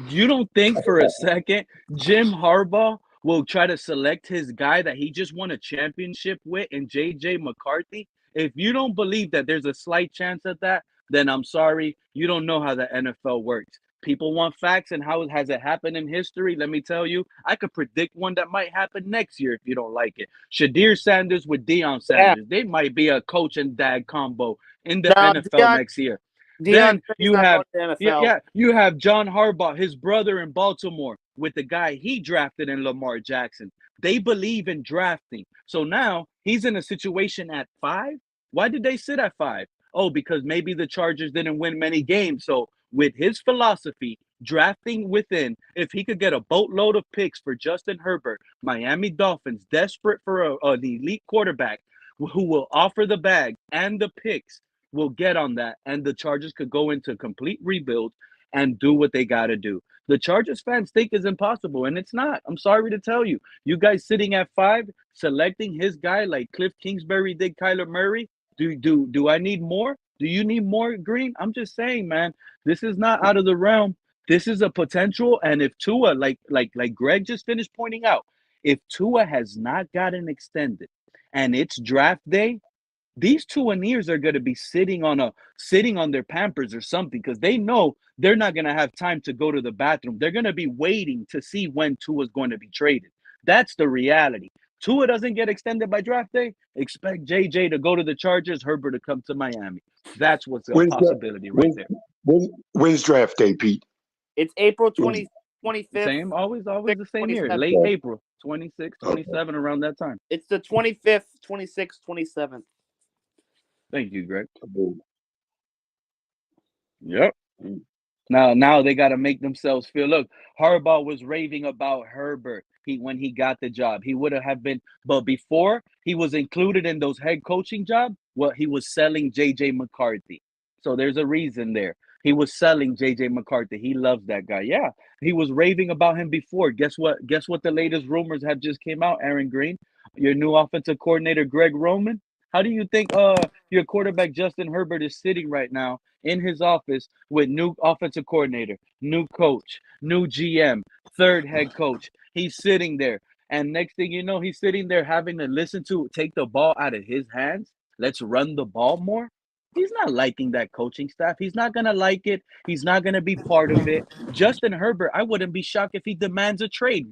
You don't think for a second Jim Harbaugh will try to select his guy that he just won a championship with in JJ McCarthy? If you don't believe that there's a slight chance at that, then I'm sorry. You don't know how the NFL works. People want facts, and how has it happened in history? Let me tell you, I could predict one that might happen next year if you don't like it. Shadir Sanders with Deion Sanders. They might be a coach and dad combo in the No, NFL next year. Deion Then said he's you not have going to the NFL. you have John Harbaugh, his brother in Baltimore, with the guy he drafted in Lamar Jackson. They believe in drafting. So now he's in a situation at 5. Why did they sit at 5? Oh, because maybe the Chargers didn't win many games. So with his philosophy, drafting within, if he could get a boatload of picks for Justin Herbert, Miami Dolphins, desperate for an elite quarterback who will offer the bag and the picks, will get on that, and the Chargers could go into complete rebuild and do what they got to do. The Chargers fans think it's impossible, and it's not. I'm sorry to tell you. You guys sitting at 5, selecting his guy like Cliff Kingsbury did Kyler Murray. Do I need more? Do you need more, Green? I'm just saying, man, this is not out of the realm. This is a potential, and if Tua, like Greg just finished pointing out, if Tua has not gotten extended and it's draft day, these Tuaneers are going to be sitting on their Pampers or something, because they know they're not going to have time to go to the bathroom. They're going to be waiting to see when Tua's going to be traded. That's the reality. Tua doesn't get extended by draft day, expect JJ to go to the Chargers, Herbert to come to Miami. That's what's a possibility right there. When's draft day, Pete? It's April 25th. Same, always the same year. 27th. Late April, 26, 27, around that time. It's the 25th, 26th, 27th. Thank you, Greg. Yep. Now they got to make themselves feel. Look, Harbaugh was raving about Herbert. When he got the job, he would have been. But before he was included in those head coaching jobs, well, he was selling JJ McCarthy. So there's a reason there. He was selling JJ McCarthy. He loves that guy. Yeah, he was raving about him before. Guess what? Guess what? The latest rumors have just came out. Aaron Green, your new offensive coordinator, Greg Roman. How do you think your quarterback Justin Herbert is sitting right now in his office with new offensive coordinator, new coach, new GM, third head coach? He's sitting there, and next thing you know, he's sitting there having to listen to take the ball out of his hands. Let's run the ball more. He's not liking that coaching staff. He's not gonna like it. He's not gonna be part of it. Justin Herbert, I wouldn't be shocked if he demands a trade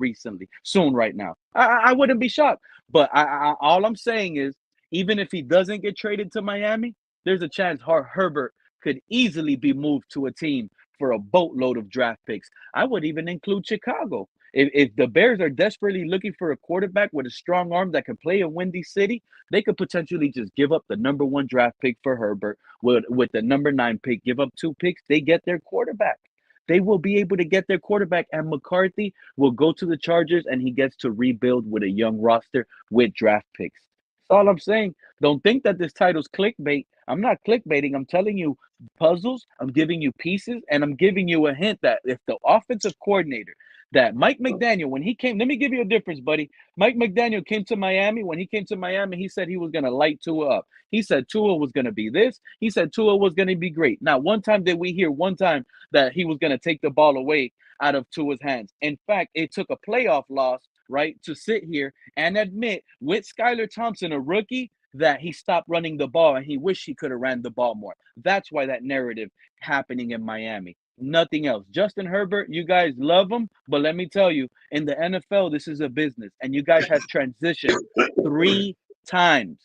soon, right now. I wouldn't be shocked. But all I'm saying is, even if he doesn't get traded to Miami, there's a chance Herbert could easily be moved to a team for a boatload of draft picks. I would even include Chicago. If the Bears are desperately looking for a quarterback with a strong arm that can play in Windy City, they could potentially just give up the number 1 draft pick for Herbert. With the number 9 pick, give up 2 picks, they get their quarterback. They will be able to get their quarterback, and McCarthy will go to the Chargers, and he gets to rebuild with a young roster with draft picks. That's all I'm saying. Don't think that this title's clickbait. I'm not clickbaiting. I'm telling you puzzles. I'm giving you pieces, and I'm giving you a hint that if the offensive coordinator that Mike McDaniel, when he came, let me give you a difference, buddy. Mike McDaniel came to Miami. When he came to Miami, he said he was going to light Tua up. He said Tua was going to be this. He said Tua was going to be great. Now, one time did we hear that he was going to take the ball away out of Tua's hands. In fact, it took a playoff loss, right, to sit here and admit with Skylar Thompson, a rookie, that he stopped running the ball and he wished he could have ran the ball more. That's why that narrative happening in Miami. Nothing else. Justin Herbert, you guys love him, but let me tell you, in the NFL, this is a business, and you guys have transitioned 3 times.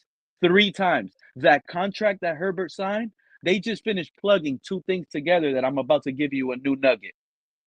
3 times. That contract that Herbert signed, they just finished plugging 2 things together that I'm about to give you a new nugget.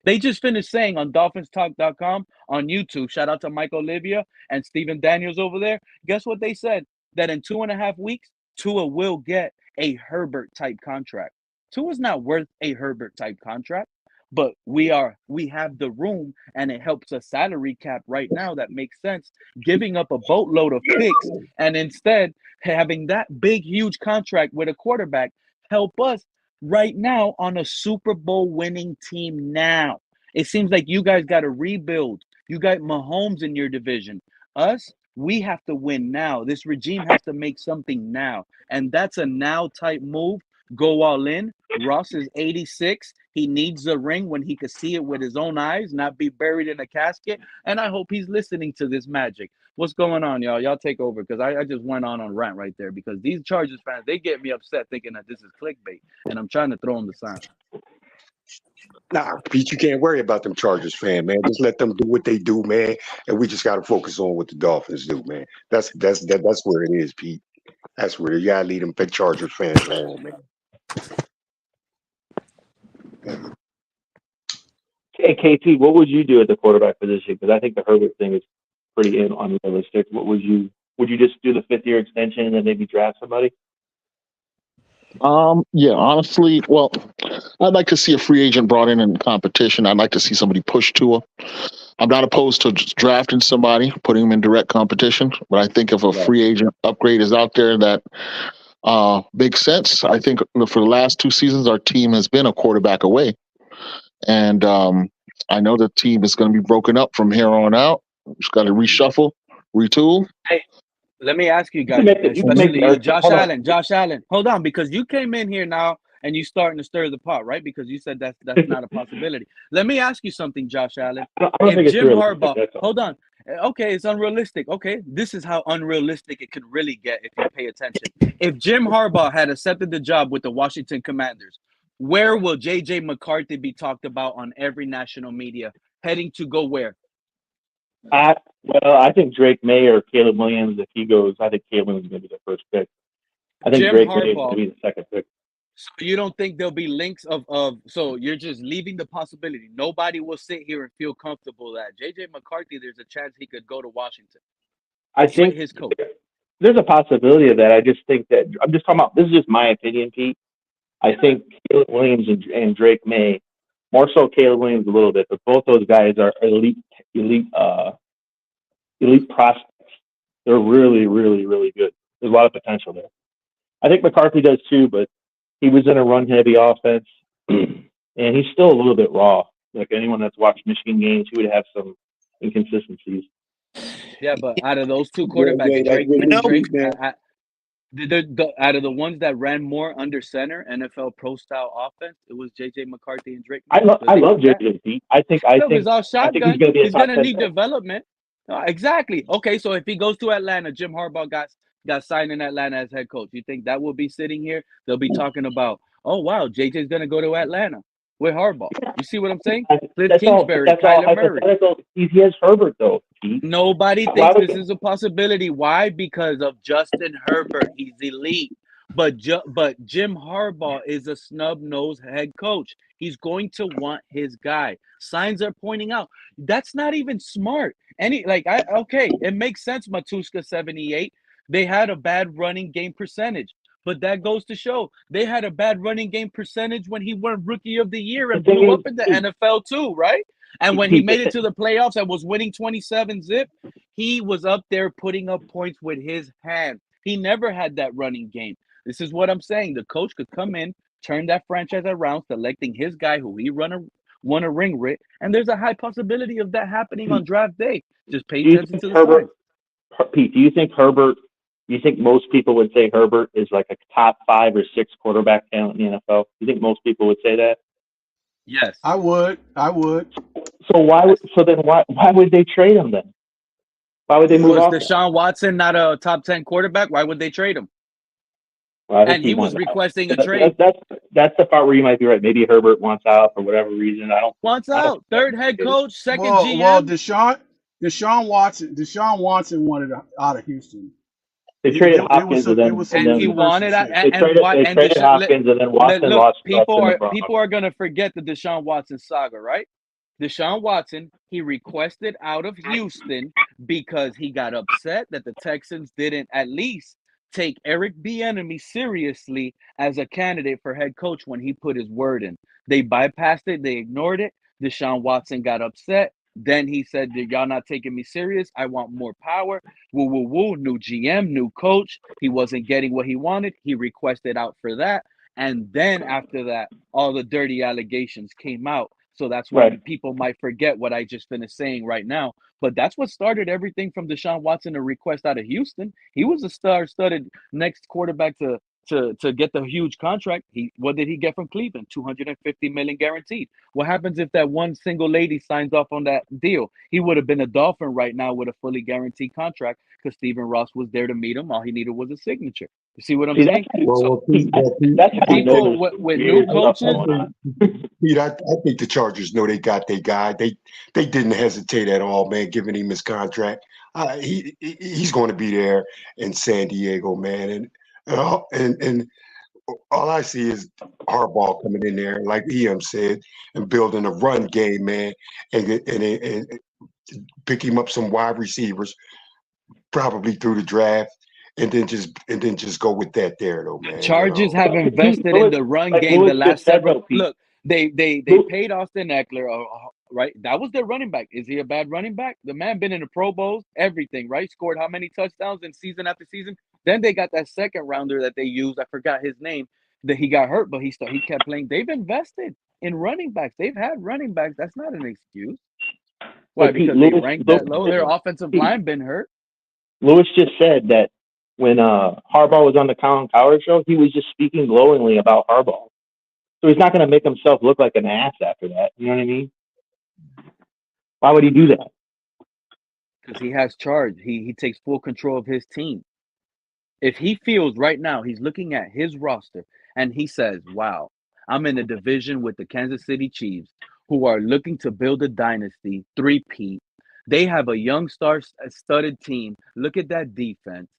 They just finished saying on DolphinsTalk.com, on YouTube, shout out to Mike Olivia and Stephen Daniels over there. Guess what they said? That in 2.5 weeks, Tua will get a Herbert-type contract. Tua's not worth a Herbert-type contract, but we have the room, and it helps a salary cap right now that makes sense, giving up a boatload of picks, and instead having that big, huge contract with a quarterback help us right now on a Super Bowl winning team now. It seems like you guys got to rebuild. You got Mahomes in your division. Us, we have to win now. This regime has to make something now. And that's a now type move. Go all in. Ross is 86. He needs a ring when he could see it with his own eyes, not be buried in a casket. And I hope he's listening to this magic. What's going on, y'all? Y'all take over, because I just went on rant right there, because these Chargers fans, they get me upset thinking that this is clickbait, and I'm trying to throw them the sign. Nah, Pete, you can't worry about them Chargers fan, man. Just let them do what they do, man. And we just got to focus on what the Dolphins do, man. That's where it is, Pete. That's where you gotta lead them big Chargers fans alone, man. Hey, KT, what would you do at the quarterback position? Because I think the Herbert thing is pretty unrealistic. What would you just do the 5th-year extension and then maybe draft somebody? Yeah, honestly, well, I'd like to see a free agent brought in competition. I'd like to see somebody push Tua. I'm not opposed to just drafting somebody, putting him in direct competition, but I think if a free agent upgrade is out there that makes sense, I think for the last 2 seasons, our team has been a quarterback away. And I know the team is going to be broken up from here on out. Just got to reshuffle, retool. Hey, let me ask you guys, especially you, Josh Allen. Hold on, because you came in here now and you starting to stir the pot, right? Because you said that's not a possibility. Let me ask you something, Josh Allen. I don't think If Jim it's Harbaugh, hold on. Okay, it's unrealistic. Okay, this is how unrealistic it could really get if you pay attention. If Jim Harbaugh had accepted the job with the Washington Commanders, where will J.J. McCarthy be talked about on every national media? Heading to go where? I think Drake May or Caleb Williams, if he goes, I think Caleb Williams is going to be the first pick. I think Jim Drake May is Harbaugh. going to be the second pick. So you don't think there'll be links of so you're just leaving the possibility. Nobody will sit here and feel comfortable that J.J. McCarthy, there's a chance he could go to Washington. I think his coach. There's a possibility of that. I just think that I'm just talking about. This is just my opinion, Pete. I think Caleb Williams and Drake May More so Caleb Williams a little bit, but both those guys are elite prospects. They're really, really, really good. There's a lot of potential there. I think McCarthy does too, but he was in a run-heavy offense, and he's still a little bit raw. Like anyone that's watched Michigan games, he would have some inconsistencies. Yeah, but out of those two quarterbacks, out of the ones that ran more under center, NFL pro style offense, it was JJ McCarthy and Drake. I love JJ. I think he's all shotgun. he's going to be He's going to need development. Exactly. Okay, so if he goes to Atlanta, Jim Harbaugh got signed in Atlanta as head coach. You think that will be sitting here? They'll be talking about, oh wow, JJ's going to go to Atlanta with Harbaugh. You see what I'm saying? Cliff Kingsbury, Kyler Murray. He has Herbert though. Nobody thinks this is a possibility. Why? Because of Justin Herbert. He's elite. But Jim Harbaugh is a snub-nosed head coach. He's going to want his guy. Signs are pointing out that's not even smart. It makes sense. Matuska 78. They had a bad running game percentage, but that goes to show they had a bad running game percentage when he won Rookie of the Year and blew up in the NFL too, right? And when he made it to the playoffs and was winning 27-zip, he was up there putting up points with his hands. He never had that running game. This is what I'm saying. The coach could come in, turn that franchise around, selecting his guy who he won a ring with, and there's a high possibility of that happening on draft day. Just pay attention to the Herbert, Pete, do you think most people would say Herbert is like a top 5 or 6 quarterback talent in the NFL? Do you think most people would say that? Yes. I would. So why would they trade him then? Why would they move off? Was Deshaun Watson not a top 10 quarterback? Why would they trade him? Well, and he was requesting a trade. That's the part where you might be right. Maybe Herbert wants out for whatever reason. Wants out. Third head coach, second GM. Well, Deshaun Watson wanted out of Houston. They traded Hopkins and then he wanted they traded Hopkins and then Watson lost. People are going to forget the Deshaun Watson saga, right? Deshaun Watson, he requested out of Houston because he got upset that the Texans didn't at least take Eric Bieniemy seriously as a candidate for head coach when he put his word in. They bypassed it. They ignored it. Deshaun Watson got upset. Then he said, y'all not taking me serious. I want more power. Woo, woo, woo. New GM, new coach. He wasn't getting what he wanted. He requested out for that. And then after that, all the dirty allegations came out. So that's why people might forget what I just finished saying right now. But that's what started everything from Deshaun Watson to request out of Houston. He was a star-studded next quarterback to get the huge contract. What did he get from Cleveland? $250 million guaranteed. What happens if that one single lady signs off on that deal? He would have been a Dolphin right now with a fully guaranteed contract because Stephen Ross was there to meet him. All he needed was a signature. You see what I'm saying? That's people with new coaches. Pete, I think the Chargers know they got their guy. They didn't hesitate at all, man, giving him his contract. He's going to be there in San Diego, man, and all I see is Harbaugh coming in there, like EM said, and building a run game, man, and picking up some wide receivers, probably through the draft. And then just go with that there, though, man. Chargers have invested in the run game the last several. Look, they paid Austin Eckler, right? That was their running back. Is he a bad running back? The man been in the Pro Bowls, everything, right? Scored how many touchdowns in season after season? Then they got that second rounder that they used. I forgot his name. That he got hurt, but he kept playing. They've invested in running backs. They've had running backs. That's not an excuse. Why? Because they ranked that low. Their offensive line been hurt. Lewis just said that when Harbaugh was on the Colin Cowherd show, he was just speaking glowingly about Harbaugh. So he's not going to make himself look like an ass after that. You know what I mean? Why would he do that? Because he has charge. He takes full control of his team. If he feels right now, he's looking at his roster and he says, wow, I'm in a division with the Kansas City Chiefs who are looking to build a dynasty, three-peat. They have a young star-studded team. Look at that defense.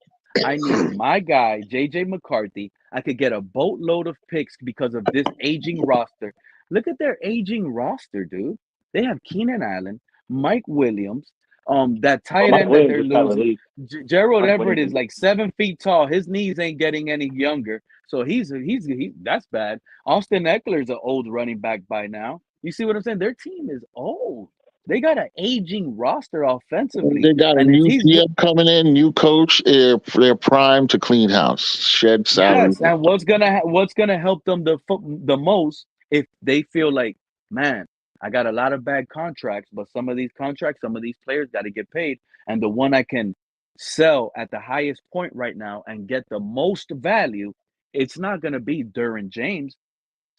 I need my guy, J.J. McCarthy. I could get a boatload of picks because of this aging roster. Look at their aging roster, dude. They have Keenan Allen, Mike Williams, that tight end that they're losing. Gerald Everett is like 7 feet tall. His knees ain't getting any younger. So he's that's bad. Austin Eckler's an old running back by now. You see what I'm saying? Their team is old. They got an aging roster offensively, They got a and if new he's GM coming in, new coach. They're primed to clean house, shed salary. yes, and what's gonna help them the most if they feel like, man, I got a lot of bad contracts, but some of these contracts, some of these players got to get paid, and the one I can sell at the highest point right now and get the most value, it's not gonna be Derwin James,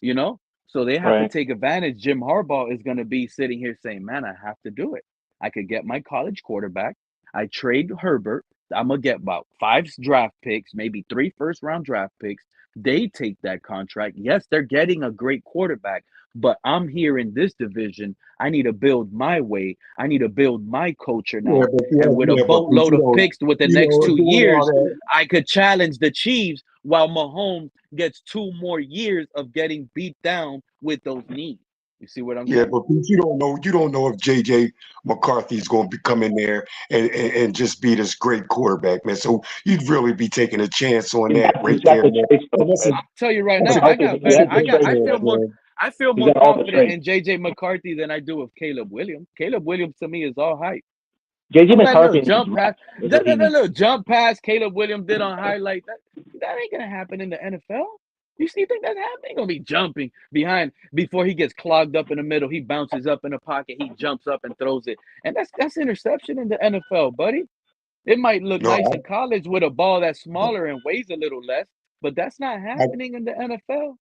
you know? So they have to Right. take advantage. Jim Harbaugh is going to be sitting here saying, man, I have to do it. I could get my college quarterback. I trade Herbert. I'm going to get about 5 draft picks, maybe 3 first-round draft picks. They take that contract. Yes, they're getting a great quarterback, but I'm here in this division. I need to build my way. I need to build my culture now. And with a boatload of picks with the next 2 years, I could challenge the Chiefs while Mahomes gets 2 more years of getting beat down with those knees. You see what I'm Yeah, saying? but you don't know if JJ McCarthy's going to come in there and just be this great quarterback, man. So you'd really be taking a chance on that right there, man. And that's a, I'll tell you right that's now, a, I got that's better. a great I feel He's more got all the confident traits. in JJ McCarthy than I do with Caleb Williams. Caleb Williams to me is all hype. JJ That little McCarthy needs jump pass, rest. That's what he that needs. little jump pass Caleb Williams did on highlight, that ain't gonna happen in the NFL. You see, think that's happening? Ain't gonna be jumping behind before he gets clogged up in the middle. He bounces up in the pocket, he jumps up and throws it, and that's interception in the NFL, buddy. It might look no. nice in college with a ball that's smaller and weighs a little less, but that's not I, happening in the NFL.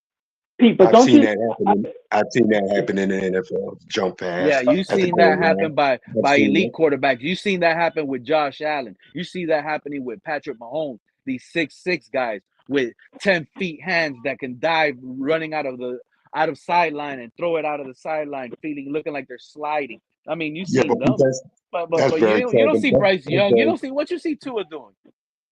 Pete, but I've don't seen you? that happen. I've seen that happen in the NFL. Jump Yeah, pass you at the seen goal that line. happen by I've seen elite that. quarterbacks. You seen that happen with Josh Allen. You see that happening with Patrick Mahomes. These 6'6" guys with 10 feet hands that can dive running out of sideline and throw it out of the sideline, looking like they're sliding. I mean, you Yeah, seen but them, that's but very you don't seldom. see Bryce That's Young. You don't see what you see Tua doing.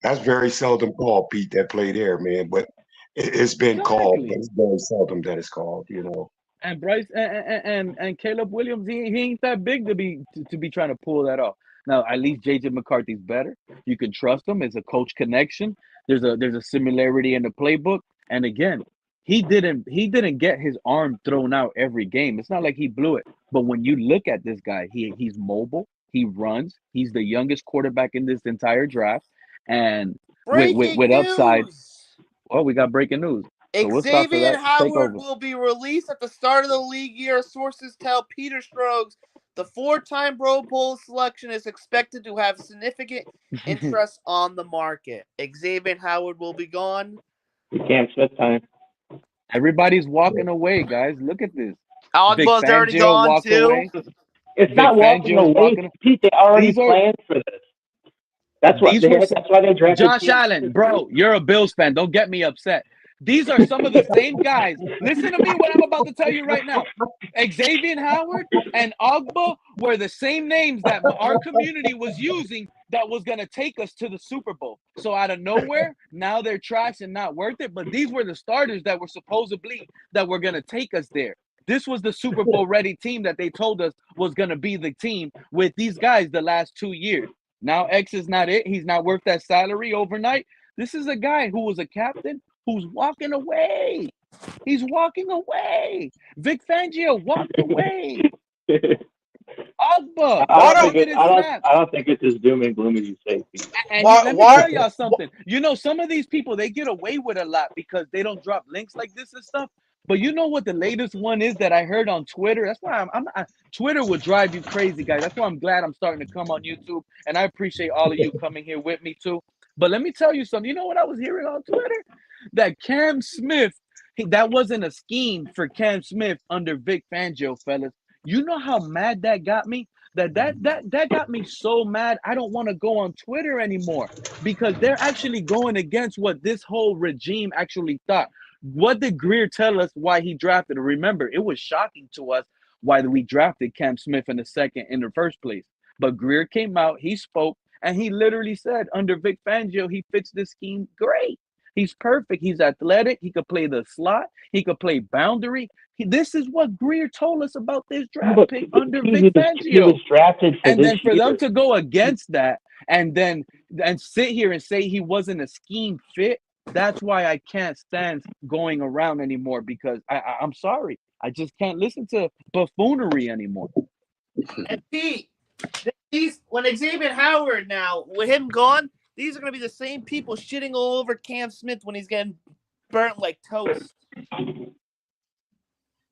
That's very seldom called, Pete, that play there, man. But it's been called, but Exactly. it's very seldom that it's called, you know. And Bryce and Caleb Williams, he ain't that big to be trying to pull that off. Now, at least JJ McCarthy's better. You can trust him as a coach connection. There's a similarity in the playbook. And again, he didn't get his arm thrown out every game. It's not like he blew it. But when you look at this guy, he's mobile. He runs. He's the youngest quarterback in this entire draft, and Breaking with upside. news. Well, we got breaking news. So we'll start for Xavier that. Take Howard over. will be released at the start of the league year. Sources tell Peter Strogs the 4-time Pro Bowl selection is expected to have significant interest on the market. Xavier Howard will be gone. Cam Smith time. Everybody's walking away, guys. Look at this. Vic Ogba's already Fangio gone walked too. away. It's Vic not walking Fangio's away, walking. Pete. They already These are planned for this. That's these were why they drafted Josh Cam Allen, Smith. bro. You're a Bills fan. Don't get me upset. These are some of the same guys. Listen to me. What I'm about to tell you right now. Xavier Howard and Ogba were the same names that our community was using that was going to take us to the Super Bowl. So out of nowhere, now they're trash and not worth it. But these were the starters that were supposedly that were going to take us there. This was the Super Bowl ready team that they told us was going to be the team with these guys the last 2 years. Now X is not it. He's not worth that salary overnight. This is a guy who was a captain who's walking away. He's walking away. Vic Fangio walked away. Ogba, I don't think it's as doom and gloom as you say, Pete. And let me tell y'all something. You know, some of these people, they get away with a lot because they don't drop links like this and stuff. But you know what the latest one is that I heard on Twitter? That's why Twitter will drive you crazy, guys. That's why I'm glad I'm starting to come on YouTube. And I appreciate all of you coming here with me, too. But let me tell you something. You know what I was hearing on Twitter? That Cam Smith, that wasn't a scheme for Cam Smith under Vic Fangio, fellas. You know how mad that got me? That got me so mad I don't want to go on Twitter anymore because they're actually going against what this whole regime actually thought. What did Grier tell us why he drafted? Remember, it was shocking to us why we drafted Cam Smith in the first place. But Grier came out, he spoke, and he literally said, under Vic Fangio, he fits this scheme great. He's perfect. He's athletic. He could play the slot. He could play boundary. This is what Grier told us about this draft pick under Vic Fangio. He was drafted for and this then for year. them to go against that and sit here and say he wasn't a scheme fit, that's why I can't stand going around anymore because I'm sorry. I just can't listen to buffoonery anymore. And Pete, when Xavier Howard now, with him gone, these are going to be the same people shitting all over Cam Smith when he's getting burnt like toast.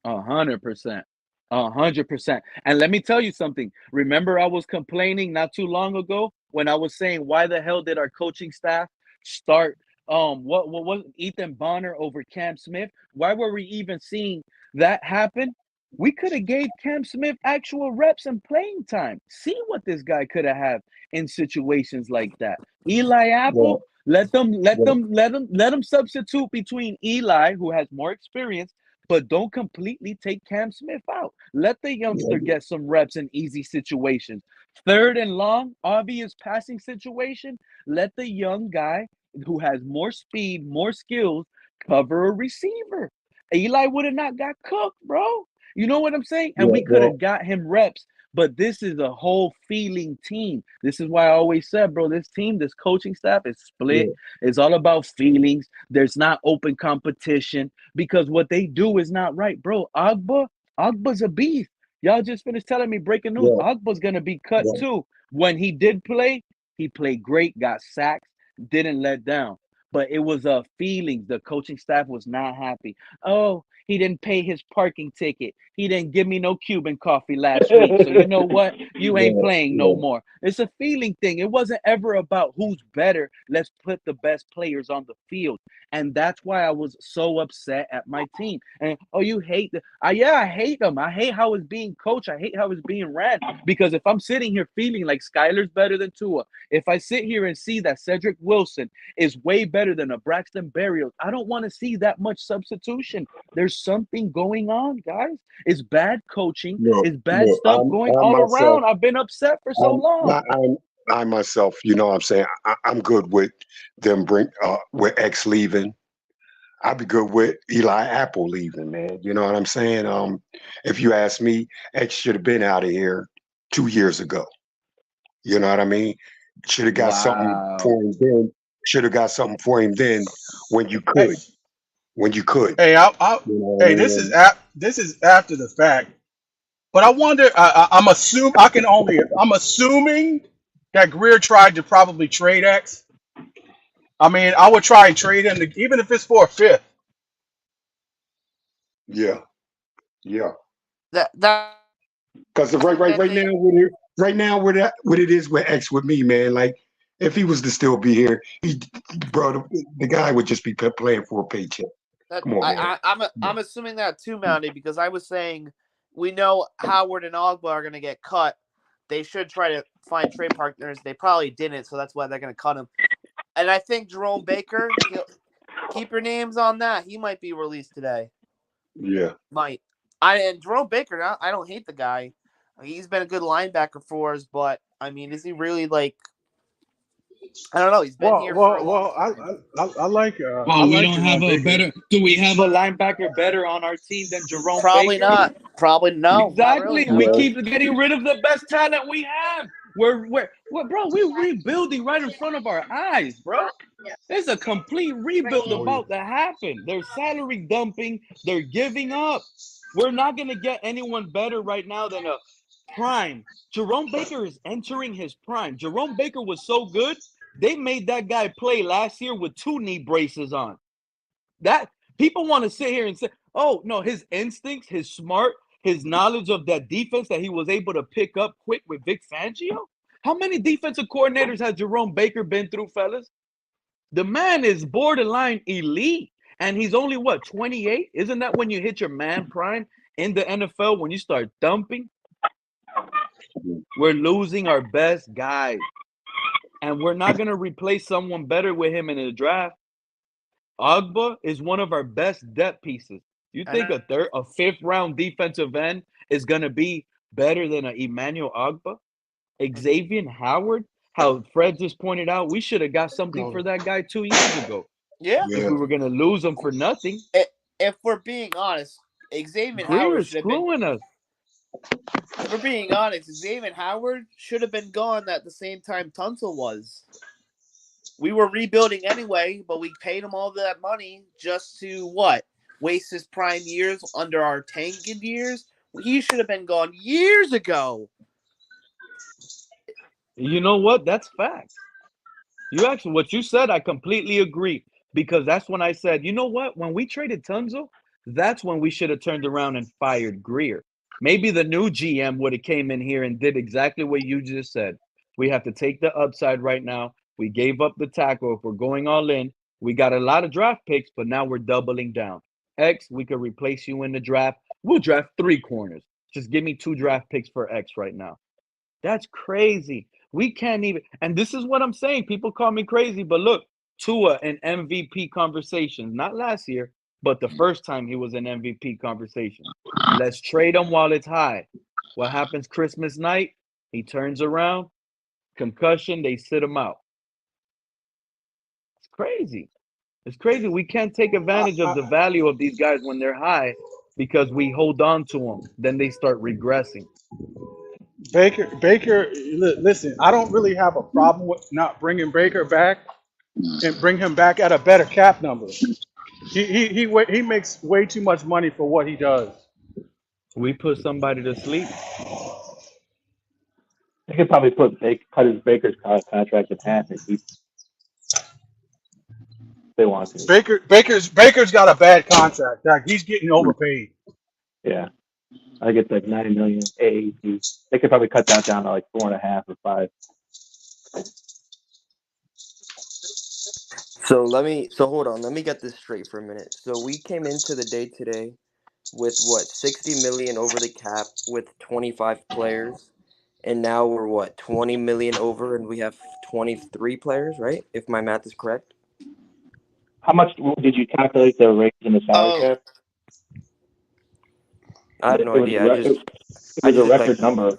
100%. 100%. And let me tell you something. Remember, I was complaining not too long ago when I was saying, why the hell did our coaching staff start what was Ethan Bonner over Cam Smith? Why were we even seeing that happen? We could have gave Cam Smith actual reps and playing time. See what this guy could have had in situations like that. Eli Apple, let them substitute between Eli, who has more experience, but don't completely take Cam Smith out. Let the youngster get some reps in easy situations. Third and long, obvious passing situation, let the young guy who has more speed, more skills, cover a receiver. Eli would have not got cooked, bro. You know what I'm saying? And we could have got him reps. But this is a whole feeling team. This is why I always said, bro, this team, this coaching staff is split. It's all about feelings. There's not open competition because what they do is not right, bro. Agba's a beast. Y'all just finished telling me breaking news. Agba's going to be cut too. When he did play, he played great, got sacks, didn't let down. But it was feelings. The coaching staff was not happy. Oh, he didn't pay his parking ticket. He didn't give me no Cuban coffee last week. So you know what? You ain't playing no more. It's a feeling thing. It wasn't ever about who's better. Let's put the best players on the field. And that's why I was so upset at my team. And you hate I hate them. I hate how it's being coached. I hate how it's being ran. Because if I'm sitting here feeling like Skyler's better than Tua, if I sit here and see that Cedric Wilson is way better than a Braxton Berrios, I don't want to see that much substitution. There's something going on, guys. It's bad coaching. It's bad stuff going all around. I've been upset for so long. I myself, you know what I'm saying? I'm good with them with X leaving. I'd be good with Eli Apple leaving, man. You know what I'm saying? If you ask me, X should have been out of here 2 years ago. You know what I mean? Should have got something for him then. Should have got something for him then when you could. When you could. Hey, this is after the fact. But I wonder. I'm assuming that Grier tried to probably trade X. I mean, I would try and trade him, even if it's for a fifth. Yeah. That because right now what it is with X with me, man. Like if he was to still be here, the guy would just be playing for a paycheck. Come on, man. I'm assuming that too, Mounty, because I was saying we know Howard and Ogba are going to get cut. They should try to find trade partners. They probably didn't, so that's why they're going to cut him. And I think Jerome Baker, keep your names on that. He might be released today. Yeah. Might. And Jerome Baker, I don't hate the guy. He's been a good linebacker for us, but, I mean, is he really, like, I don't know. He's been here for a long time. I like. we don't have a better. Do we have a linebacker better on our team than Jerome Probably Baker? not. Probably no. Exactly. Not really, we keep getting rid of the best talent we have. We're rebuilding right in front of our eyes, bro. There's a complete rebuild about to happen. They're salary dumping. They're giving up. We're not gonna get anyone better right now than a prime. Jerome Baker is entering his prime. Jerome Baker was so good. They made that guy play last year with 2 knee braces on. That people want to sit here and say, oh, no, his instincts, his smart, his knowledge of that defense that he was able to pick up quick with Vic Fangio. How many defensive coordinators has Jerome Baker been through, fellas? The man is borderline elite, and he's only, 28? Isn't that when you hit your man prime in the NFL, when you start dumping? We're losing our best guys. And we're not going to replace someone better with him in the draft. Agba is one of our best depth pieces. You think a 5th round defensive end is going to be better than an Emmanuel Agba? Xavier Howard, how Fred just pointed out, we should have got something for that guy 2 years ago. Yeah. If we were going to lose him for nothing. If we're being honest, Xavier Grier Howard is should have screwing us. If we're being honest, Xavier Howard should have been gone at the same time Tunsil was. We were rebuilding anyway, but we paid him all that money just to what? waste his prime years under our tanking years. He should have been gone years ago. You know what? That's facts. You actually, what you said, I completely agree. Because that's when I said, you know what? When we traded Tunzel, that's when we should have turned around and fired Grier. Maybe the new GM would have came in here and did exactly what you just said. We have to take the upside right now. We gave up the tackle. If we're going all in, we got a lot of draft picks, but now we're doubling down. X, we could replace you in the draft. We'll draft 3 corners. Just give me 2 draft picks for X right now. That's crazy. We can't even, and this is what I'm saying. People call me crazy, but look, Tua in MVP conversations, not last year, but the first time he was in MVP conversation. Let's trade him while it's high. What happens Christmas night? He turns around, concussion, they sit him out. It's crazy. It's crazy. We can't take advantage of the value of these guys when they're high because we hold on to them. Then they start regressing. Baker, listen, I don't really have a problem with not bringing Baker back and bring him back at a better cap number. He makes way too much money for what he does. We put somebody to sleep. They could probably cut his Baker's contract in half if they want to. Baker's got a bad contract. Like, he's getting overpaid. Yeah. I get like $9 million AAP. They could probably cut that down to like 4.5 or 5. So hold on, let me get this straight for a minute. So we came into the day today with what, 60 million over the cap with 25 players, and now we're what, 20 million over, and we have 23 players, right? If my math is correct. How much did you calculate the raise in the salary cap? I have no idea. It was a record number.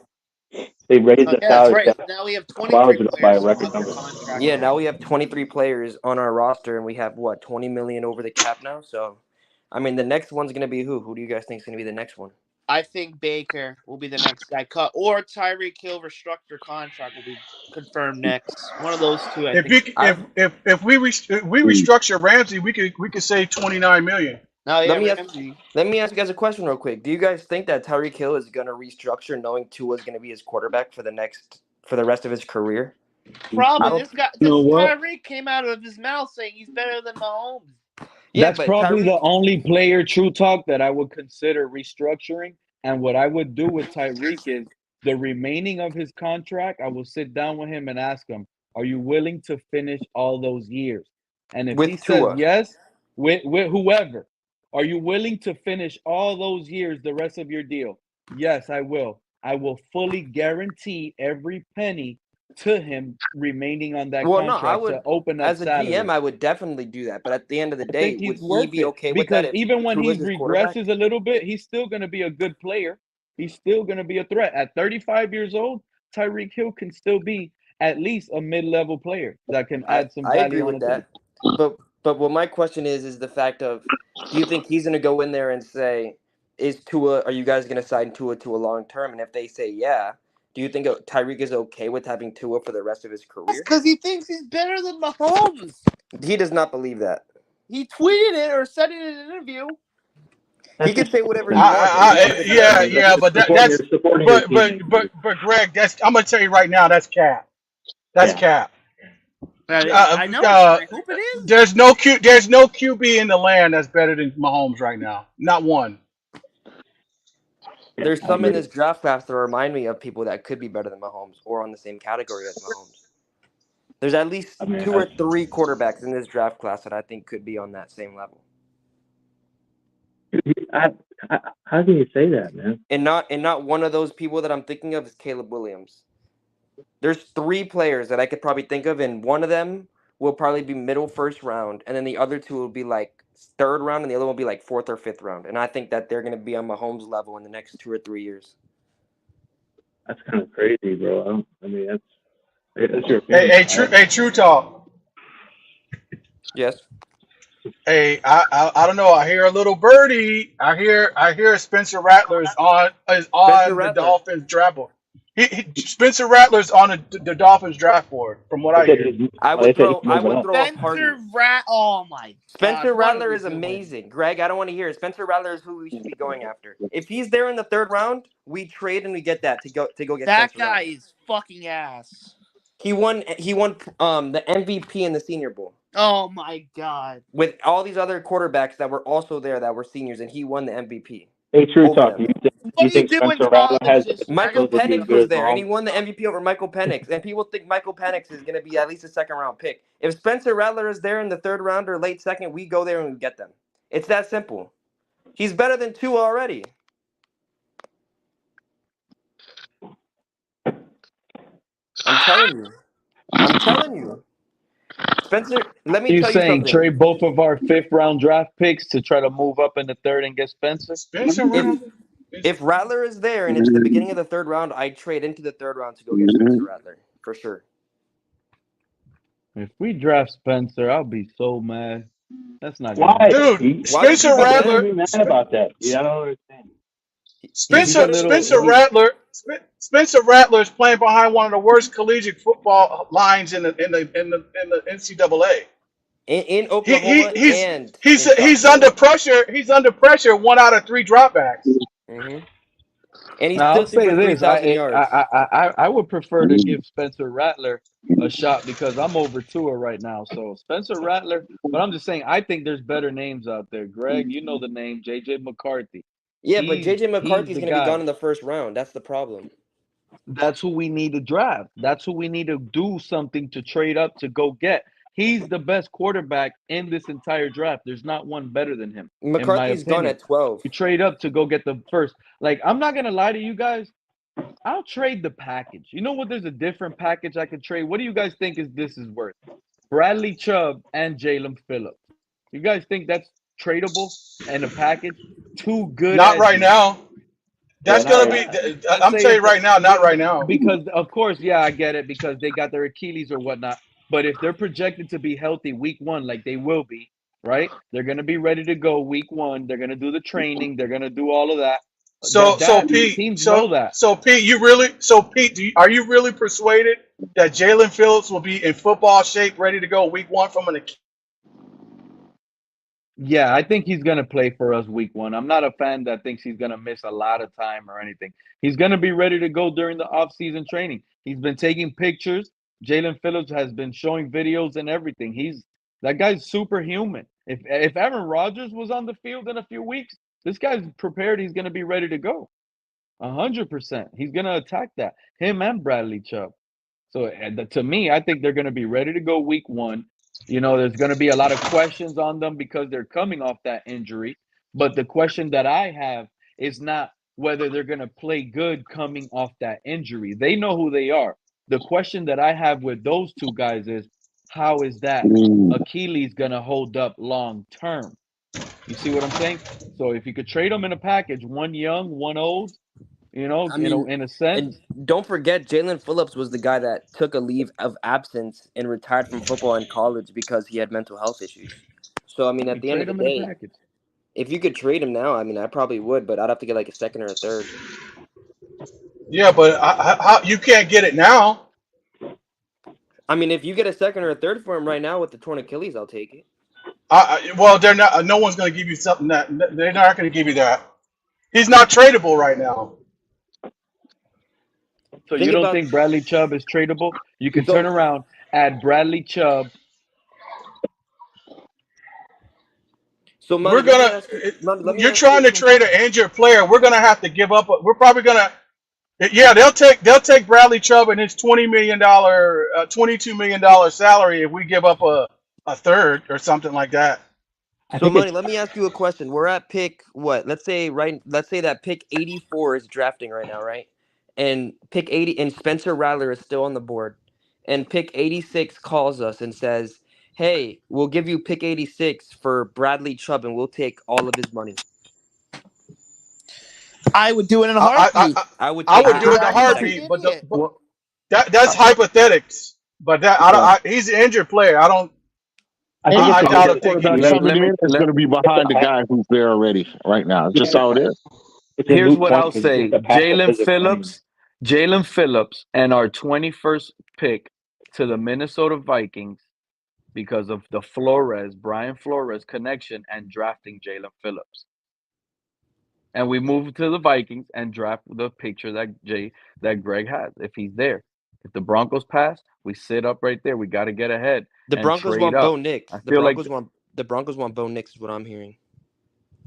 They raised the Yeah, salary that's cap right. Now we have 12 hours 23 ago by a players record on their number. contract. Yeah, now we have 23 players on our roster, and we have what, 20 million over the cap now. So, I mean, the next one's gonna be who? Who do you guys think is gonna be the next one? I think Baker will be the next guy cut, or Tyreek Hill restructure contract will be confirmed next. One of those two, I think. If we restructure Ramsey, we could save 29 million. No, yeah, Let me ask you guys a question real quick. Do you guys think that Tyreek Hill is gonna restructure, knowing Tua is gonna be his quarterback for the rest of his career? Probably. Tyreek came out of his mouth saying he's better than Mahomes. Yeah, That's probably the only player true talk that I would consider restructuring. And what I would do with Tyreek is the remaining of his contract, I will sit down with him and ask him, are you willing to finish all those years? And if he says yes, with whoever, are you willing to finish all those years, the rest of your deal? Yes, I will. I will fully guarantee every penny to him remaining on that contract I would, to open up as a salary. GM, I would definitely do that. But at the end of the I day, think he's would he worth be it okay with because that? even when he Tua's his quarterback? regresses a little bit, he's still going to be a good player. He's still going to be a threat. At 35 years old, Tyreek Hill can still be at least a mid-level player that can add some I value agree on with the team. that. But what my question is the fact of, do you think he's going to go in there and say, are you guys going to sign Tua to a long term? And if they say yeah, do you think Tyreek is okay with having Tua for the rest of his career? Because he thinks he's better than Mahomes. He does not believe that. He tweeted it or said it in an interview. He can say whatever he wants. But Greg, I'm gonna tell you right now, that's cap. That's cap. I know. I hope it is. There's no QB in the land that's better than Mahomes right now. Not one. There's some in this draft class that remind me of people that could be better than Mahomes or on the same category as Mahomes. There's at least 2 or 3 quarterbacks in this draft class that I think could be on that same level. How can you say that, man? And not one of those people that I'm thinking of is Caleb Williams. There's 3 players that I could probably think of, and one of them will probably be middle first round, and then the other 2 will be like third round, and the other one will be like 4th or 5th round. And I think that they're going to be on Mahomes' level in the next 2 or 3 years. That's kind of crazy, bro. I mean, that's your opinion. Hey, true talk. Yes. Hey, I don't know. I hear a little birdie. I hear Spencer Rattler is on the Dolphins draft board. Spencer Rattler's on the Dolphins draft board, from what I hear. I would throw a party. Oh my Spencer God, what are Rattler we is doing? amazing. Greg, I don't want to hear it. Spencer Rattler is who we should be going after. If he's there in the third round, we trade and we get that to go get That Spencer guy Rattler. is fucking ass. He won the MVP in the Senior Bowl. Oh my God. With all these other quarterbacks that were also there that were seniors, and he won the MVP. Hey, True over Talk, them. you think Spencer Rattler has the Michael potential to be as Penix good was as there, and he Mahomes? won the MVP over Michael Penix. And people think Michael Penix is going to be at least a second-round pick. If Spencer Rattler is there in the third round or late second, we go there and we get them. It's that simple. He's better than Tua already. I'm telling you. Spencer, let me You tell you saying something. trade both of our 5th-round draft picks to try to move up in the third and get Spencer? If Rattler is there and it's the beginning of the third round, I trade into the third round to go get Spencer Rattler for sure. If we draft Spencer, I'll be so mad. That's not Why, dude? Spencer Rattler. Be mad about that. Yeah, I don't understand. Spencer Rattler is playing behind one of the worst collegiate football lines in the NCAA. In Oklahoma, he's under pressure. He's under pressure. 1 out of 3 dropbacks. Mm-hmm. And he's now, still I'll say for this: 3,000 yards. I would prefer to give Spencer Rattler a shot because I'm over Tua right now. So Spencer Rattler, but I'm just saying I think there's better names out there. Greg, you know the name J.J. McCarthy. Yeah, but J.J. McCarthy's going to be guy. gone in the first round. That's the problem. That's who we need to draft. That's who we need to do something to trade up to go get. He's the best quarterback in this entire draft. There's not one better than him. McCarthy's gone at 12. You trade up to go get the first. Like, I'm not going to lie to you guys. I'll trade the package. You know what? There's a different package I could trade. What do you guys think this is worth? Bradley Chubb and Jalen Phillips. You guys think that's tradable and a package? Too good. Not right now. That's going to be, I'm telling you right now, not right now. Because, of course, yeah, I get it because they got their Achilles or whatnot. But if they're projected to be healthy week 1, like they will be, right? They're going to be ready to go week 1. They're going to do the training. They're going to do all of that. So Pete, teams know that. So Pete, are you really persuaded that Jalen Phillips will be in football shape, ready to go week 1 from an Achilles? Yeah, I think he's going to play for us week 1. I'm not a fan that thinks he's going to miss a lot of time or anything. He's going to be ready to go during the offseason training. He's been taking pictures. Jalen Phillips has been showing videos and everything. That guy's superhuman. If Aaron Rodgers was on the field in a few weeks, this guy's prepared. He's going to be ready to go. 100%. He's going to attack that. Him and Bradley Chubb. So to me, I think they're going to be ready to go week 1. You know, there's going to be a lot of questions on them because they're coming off that injury. But the question that I have is not whether they're going to play good coming off that injury. They know who they are. The question that I have with those two guys is, how is that Achilles going to hold up long term? You see what I'm saying? So if you could trade them in a package, one young, one old, in a sense. And don't forget, Jalen Phillips was the guy that took a leave of absence and retired from football in college because he had mental health issues. So, I mean, at the end of the day, if you could trade him now, I mean, I probably would, but I'd have to get like a second or a third. Yeah, but you can't get it now. I mean, if you get a second or a third for him right now with the torn Achilles, I'll take it. Well, they're not. No one's going to give you something that they're not going to give you that. He's not tradable right now. So you don't think Bradley Chubb is tradable? You can turn around, add Bradley Chubb. So you're trying to trade an injured player. We're going to have to give up. We're probably going to. Yeah, they'll take Bradley Chubb and his $22 million salary if we give up a third or something like that. So, Money, let me ask you a question. We're at pick what? Let's say that pick 84 is drafting right now, right? And pick 80 and Spencer Rattler is still on the board. And pick 86 calls us and says, "Hey, we'll give you pick 86 for Bradley Chubb and we'll take all of his money." I would do it in a heartbeat. I would do it in a heartbeat, but that's hypothetics. But he's an injured player. I doubt if it's going to be behind the guy who's there already right now. It's just how it is. Here's what I'll say: Jalen Phillips Jalen Phillips and our 21st pick to the Minnesota Vikings because of the Brian Flores connection and drafting Jalen Phillips. And we move to the Vikings and draft the picture that Greg has, if he's there. If the Broncos pass, we sit up right there. We got to get ahead The and Broncos trade want up. Bo Nix. I The feel like Broncos want Bo Nix is what I'm hearing.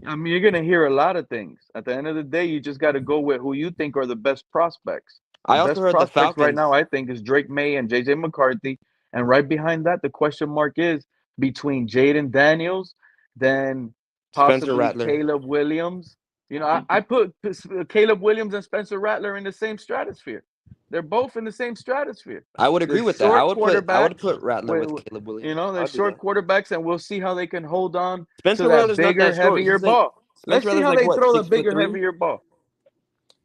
I mean, you're gonna hear a lot of things. At the end of the day, you just got to go with who you think are the best prospects. The I also best heard the prospects right Falcons. now, I think, is Drake May and JJ McCarthy, and right behind that, the question mark is between Jaden Daniels, then Spencer possibly Rattler. Caleb Williams. You know, I put Caleb Williams and Spencer Rattler in the same stratosphere. They're both in the same stratosphere. I would agree They're with that. I short would quarterbacks. put Rattler with With, Caleb Williams. you know, I they're would do short that. quarterbacks, and we'll see how they can hold on to Spencer that Rattler's not bigger, that short. heavier He's like ball. Let's Spencer see Rattler's how like they what, throw the 6'3"? bigger, heavier ball.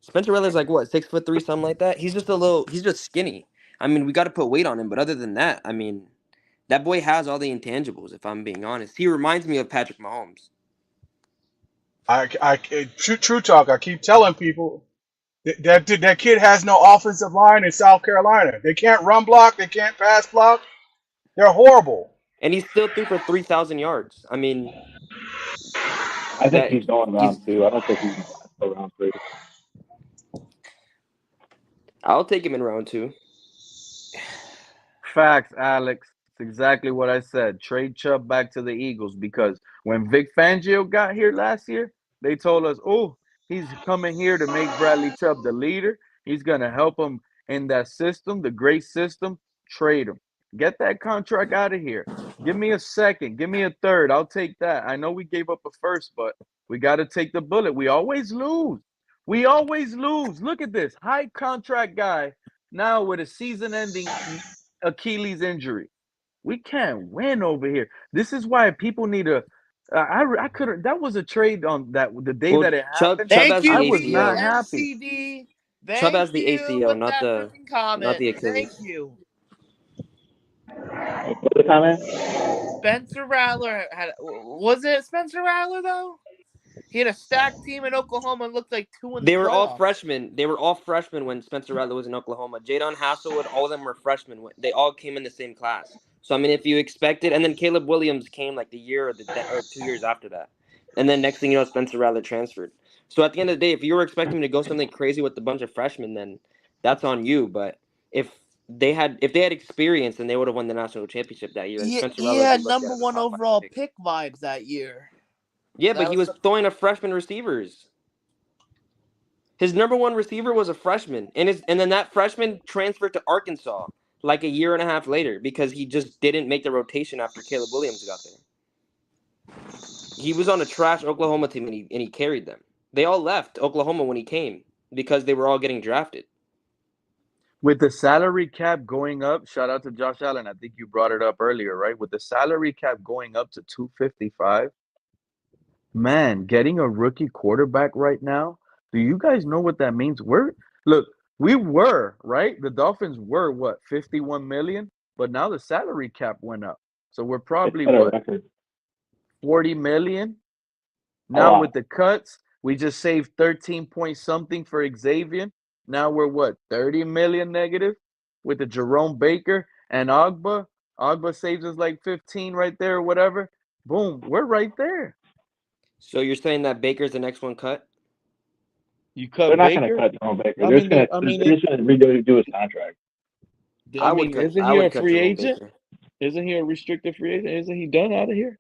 Spencer Rattler's like what, 6'3", something like that. He's just skinny. I mean, we got to put weight on him, but other than that, I mean, that boy has all the intangibles. If I'm being honest, he reminds me of Patrick Mahomes. True talk. I keep telling people that kid has no offensive line in South Carolina. They can't run block. They can't pass block. They're horrible. And he still threw for 3,000 yards. I mean, I think he's going round 2. I don't think he's going round 3. I'll take him in round 2. Facts, Alex. It's exactly what I said. Trade Chubb back to the Eagles because when Vic Fangio got here last year, they told us, oh, he's coming here to make Bradley Chubb the leader. He's going to help him in that system, the great system. Trade him. Get that contract out of here. Give me a second. Give me a third. I'll take that. I know we gave up a first, but we got to take the bullet. We always lose. We always lose. Look at this. High contract guy now with a season-ending Achilles injury. We can't win over here. This is why people need to. I couldn't. That was a trade on that the day that it happened. Thank you, I was not happy. MCD. Chubb has Thank the you ACL, with not that the freaking comment. Achilles. Thank you. What's the comment? Spencer Rattler was it Spencer Rattler though? He had a stacked team in Oklahoma and looked like 2 in the They were all playoffs. freshmen. They were all freshmen when Spencer Rattler was in Oklahoma. Jadon Hasselwood, all of them were freshmen. They all came in the same class. So I mean, if you expected, and then Caleb Williams came like the year or 2 years after that, and then next thing you know, Spencer Rattler transferred. So at the end of the day, if you were expecting him to go something crazy with a bunch of freshmen, then that's on you. But if they had experience, then they would have won the national championship that year. And Spencer He Rattler had would be looked at number as a 1 top 5 overall pick. pick vibes that year. Yeah, but he was throwing to freshman receivers. His number 1 receiver was a freshman, and then that freshman transferred to Arkansas like a year and a half later because he just didn't make the rotation after Caleb Williams got there. He was on a trash Oklahoma team, and he carried them. They all left Oklahoma when he came because they were all getting drafted. With the salary cap going up, shout out to Josh Allen. I think you brought it up earlier, right? With the salary cap going up to 255, man, getting a rookie quarterback right now. Do you guys know what that means? We were, right? The Dolphins were what, 51 million? But now the salary cap went up. So we're probably what, 40 million? Now with the cuts, we just saved 13 point something for Xavier. Now we're what, 30 million negative with the Jerome Baker and Agba. Agba saves us like 15 right there or whatever. Boom, we're right there. So you're saying that Baker's the next one cut? You cut They're not Baker? going to cut Jerome Baker. I They're mean, just going to redo his contract. Isn't he a free agent? Isn't he a restricted free agent? Isn't he done out of here?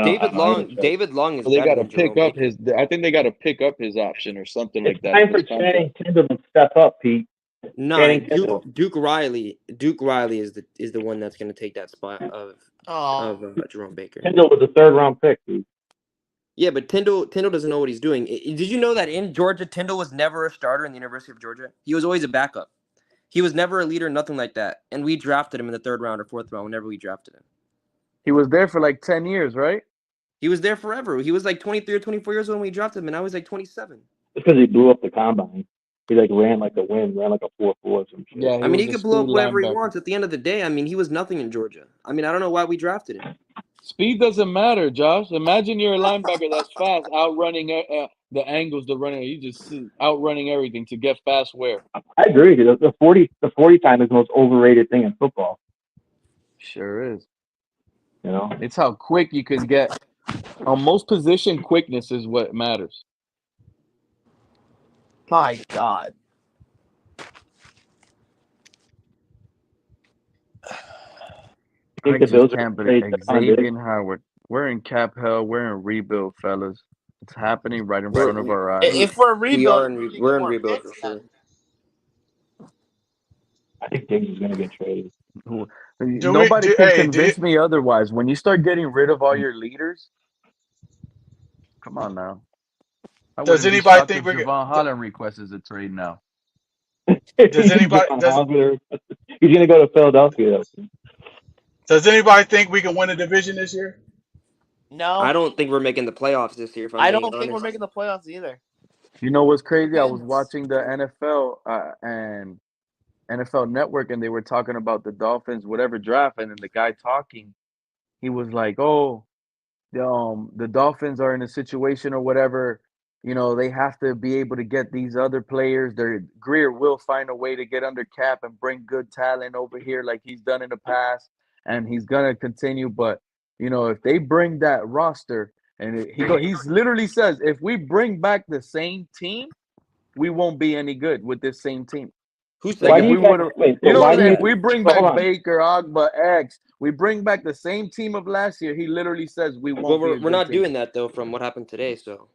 David Long is Well, they got better to than Jerome pick up Baker. his. I think they got to pick up his option or something It's like that. time in for his contract. Channing Tindall to step up, Pete. No, Channing Tindall. Duke Riley is the one that's going to take that spot of Jerome Baker. Tindall was a 3rd-round pick, Pete. Yeah, but Tindall doesn't know what he's doing. Did you know that in Georgia, Tindall was never a starter in the University of Georgia? He was always a backup. He was never a leader, nothing like that. And we drafted him in the 3rd round or 4th round whenever we drafted him. He was there for like 10 years, right? He was there forever. He was like 23 or 24 years old when we drafted him, and now he's like 27. It's because he blew up the combine. He ran like the wind, ran like a 4.4 or some shit. Yeah, I mean, he could blow up whatever he wants. At the end of the day, I mean, he was nothing in Georgia. I mean, I don't know why we drafted him. Speed doesn't matter, Josh. Imagine you're a linebacker that's fast, outrunning the angles, the running. You just outrunning everything to get fast. Where? I agree. The 40 time is the most overrated thing in football. Sure is. You know, it's how quick you can get. On most position, quickness is what matters. My God. I think the Bills are Xavier Howard. We're in cap hell. We're in rebuild, fellas. It's happening right in front of our eyes. If we're rebuilding, we're in rebuild for sure. I think Diggs is going to get traded. Nobody can convince me otherwise. When you start getting rid of all your leaders, come on now. Does anybody think Javon Holland requests a trade now? Does anybody? He's going to go to Philadelphia. Does anybody think we can win a division this year? No, I don't think we're making the playoffs this year. I don't think we're making the playoffs either. You know what's crazy? I was watching the NFL and NFL Network, and they were talking about the Dolphins, whatever draft, and then the guy talking, he was like, "Oh, the Dolphins are in a situation or whatever. You know, they have to be able to get these other players. Grier will find a way to get under cap and bring good talent over here, like he's done in the past, and he's gonna continue. But you know, if they bring that roster, and he's literally says, if we bring back the same team, we won't be any good with this same team." Who's like if we wait, if we bring back Baker, Ogba, X, we bring back the same team of last year, he literally says we won't. Well, we're not doing that though. From what happened today, so.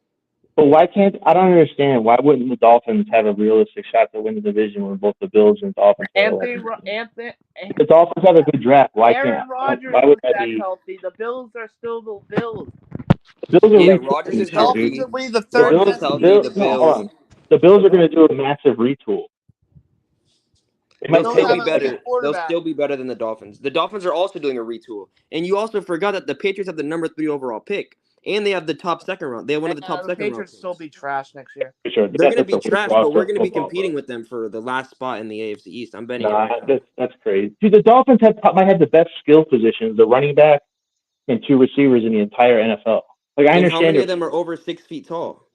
But why can't I don't understand why wouldn't the Dolphins have a realistic shot to win the division when both the Bills and Dolphins? The Dolphins have a good draft. Why Aaron can't? Rodgers Why would is that be? healthy. The Bills are still the Bills. The Bills are Rodgers is healthy. The third best team. The Bills are going to do a massive retool. They'll still be better. They'll still be better than the Dolphins. The Dolphins are also doing a retool, and you also forgot that the Patriots have the number 3 overall pick, and they have the top second round. They have one of the top second round. The Patriots still be trash next year. Sure, they're going to be trash, but we're going to be competing with them for the last spot in the AFC East. I'm betting. That's crazy. See, the Dolphins might have the best skill positions: the running back and 2 receivers in the entire NFL. Like I understand. How many of them are over 6 feet tall?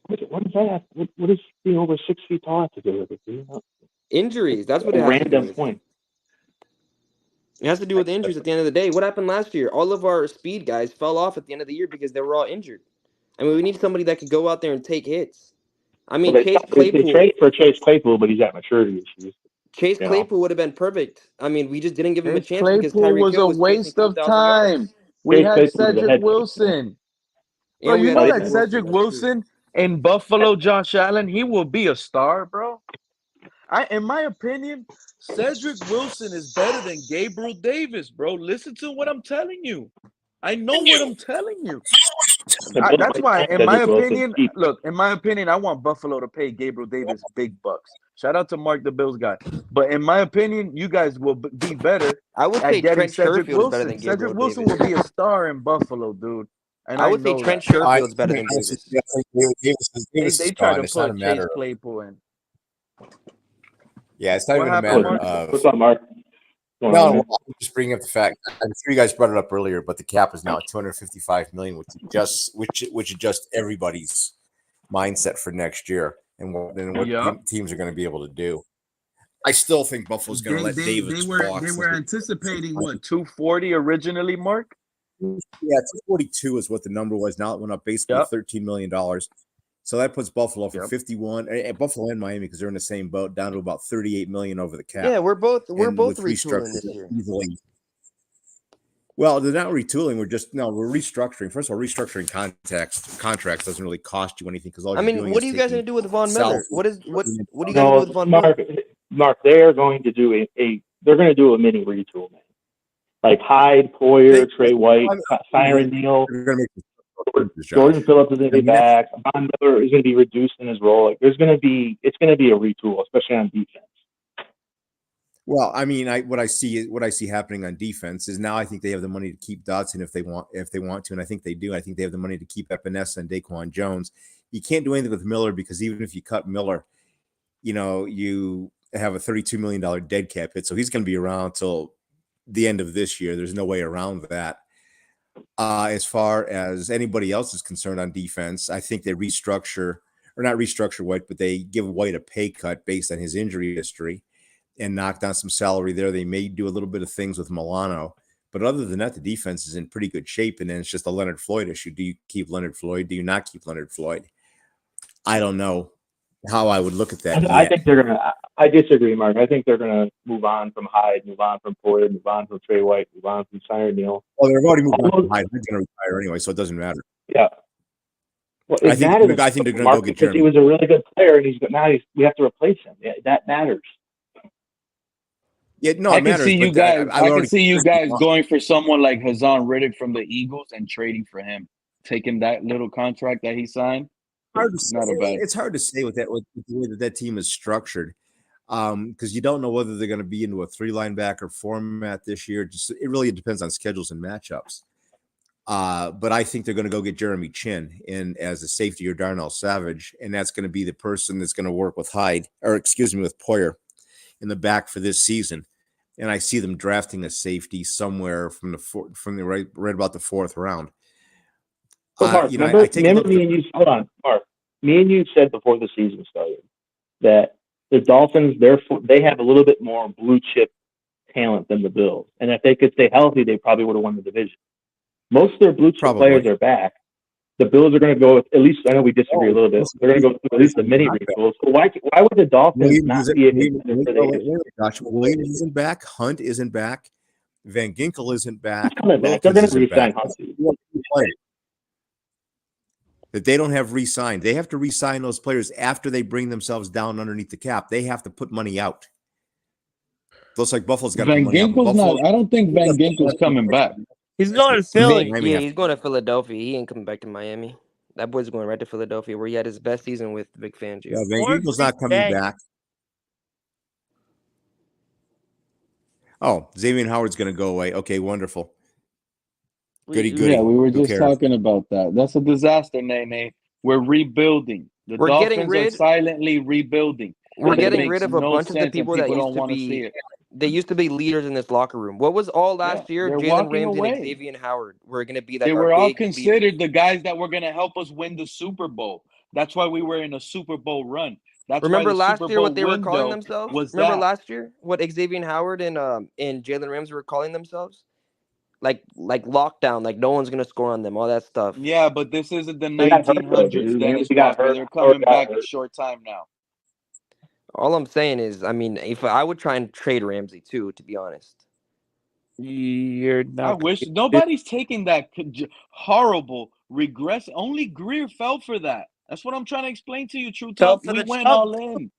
What does that have? What does being over 6 feet tall have to do with it? Injuries. That's what it has to do with. Point. It has to do with injuries at the end of the day. What happened last year? All of our speed guys fell off at the end of the year because they were all injured. I mean, we need somebody that could go out there and take hits. I mean, Well, Chase Claypool. They traded for Chase Claypool, but he's got maturity issues. Chase Claypool would have been perfect. I mean, we just didn't give him a chance because Claypool Tyreek was Hill a was waste of time. We had Cedric Wilson. Bro, you know that Cedric Wilson in Buffalo, Josh Allen, he will be a star, bro. In my opinion, Cedric Wilson is better than Gabriel Davis, bro. Listen to what I'm telling you. I know what I'm telling you. That's why, in my opinion, I want Buffalo to pay Gabriel Davis big bucks. Shout out to Mark, the Bills guy. But in my opinion, you guys will be better. I would say Trent Cedric Wilson. Cedric Wilson will be a star in Buffalo, dude. And I would say Trent Sherfield's better than Davis. They try to put Chase Claypool in. Yeah, it's not even a matter of. What's up, Mark? No, I'm just bringing up the fact. I'm sure you guys brought it up earlier, but the cap is now at $255 million, which adjusts everybody's mindset for next year and what teams are going to be able to do. I still think Buffalo's going to let Davis walk. They were anticipating what, 240 originally, Mark? Yeah, 242 is what the number was. Now it went up basically $13 million. So that puts Buffalo for 51, Buffalo and Miami, because they're in the same boat, down to about $38 million over the cap. Yeah, we're both retooling this year. Easily. Well, they're not retooling. We're restructuring. First of all, restructuring contracts doesn't really cost you anything because what are you guys going to do with Von Miller? What are you guys going to do with Von Miller? Mark, they're going to do a mini retool, man. Like Hyde, Poyer, Trey White, Siren Neal. Jordan Phillips is going to be back. Von Miller is going to be reduced in his role. Like it's going to be a retool, especially on defense. Well, I mean, what I see happening on defense is now I think they have the money to keep Dotson if they want to, and I think they do. I think they have the money to keep Epinesa and Daquan Jones. You can't do anything with Miller because even if you cut Miller, you have a $32 million dead cap hit, so he's going to be around till the end of this year. There's no way around that. As far as anybody else is concerned on defense, I think they not restructure White, but they give White a pay cut based on his injury history and knock down some salary there. They may do a little bit of things with Milano. But other than that, the defense is in pretty good shape. And then it's just a Leonard Floyd issue. Do you keep Leonard Floyd? Do you not keep Leonard Floyd? I don't know how I would look at that. I think they're going to – I disagree, Mark. I think they're going to move on from Hyde, move on from Floyd, move on from Trey White, move on from Sire Neal. Well, they've already moved on from Hyde. He's going to retire anyway, so it doesn't matter. Yeah. Well, I think they're going to go get Jeremy. He was a really good player, and we have to replace him. Yeah, that matters. Yeah, no, I it can matters. see you guys. I can see you guys going. going for someone like Hassan Riddick from the Eagles and trading for him, taking that little contract that he signed. It's hard to say with the way that team is structured, because you don't know whether they're going to be into a 3-linebacker format this year. It really depends on schedules and matchups. But I think they're going to go get Jeremy Chin in as a safety or Darnell Savage, and that's going to be the person that's going to work with with Poyer in the back for this season. And I see them drafting a safety somewhere from right about the 4th round. Mark, remember me and you. Hold on, Mark. Me and you said before the season started that the Dolphins, they have a little bit more blue chip talent than the Bills, and if they could stay healthy, they probably would have won the division. Most of their blue chip players are back. The Bills are going to go with, at least I know we disagree a little bit. They're going to go through at least the mini rebuilds. So why would the Dolphins not be able to? Gosh, Williams isn't back. Hunt isn't back. Van Ginkel isn't back. They're going to re-sign Hunt. That they don't have re-signed. They have to re-sign those players after they bring themselves down underneath the cap. They have to put money out. Looks like Buffalo's got Van money out. Ginkel's not. I don't think Van Ginkel's coming back. He's going to Philly. Yeah, he's going to Philadelphia. He ain't coming back to Miami. That boy's going right to Philadelphia, where he had his best season with Vic Fangio. Yeah, Van Ginkel's not coming back. Oh, Xavier Howard's going to go away. Okay, wonderful. Goody. Yeah, we were just talking about that. That's a disaster, Nene. We're rebuilding. We're Dolphins are silently rebuilding. We're getting rid of a bunch of the people that used to be. They used to be leaders in this locker room. What was all last year? Jalen Ramsey and Xavier Howard were going to be like. They were all considered the guys that were going to help us win the Super Bowl. That's why we were in a Super Bowl run. Remember last year what they were calling themselves? Remember last year what Xavier Howard and Jalen Ramsey were calling themselves? Like lockdown, like no one's gonna score on them, all that stuff. Yeah, but this isn't the 1900s. Dennis Parker. They're coming back in a short time now. All I'm saying is, I mean, if I would try and trade Ramsey too, to be honest. You're not. I wish nobody's taking that horrible regress. Only Grier fell for that. That's what I'm trying to explain to you, True Talk. We went all in.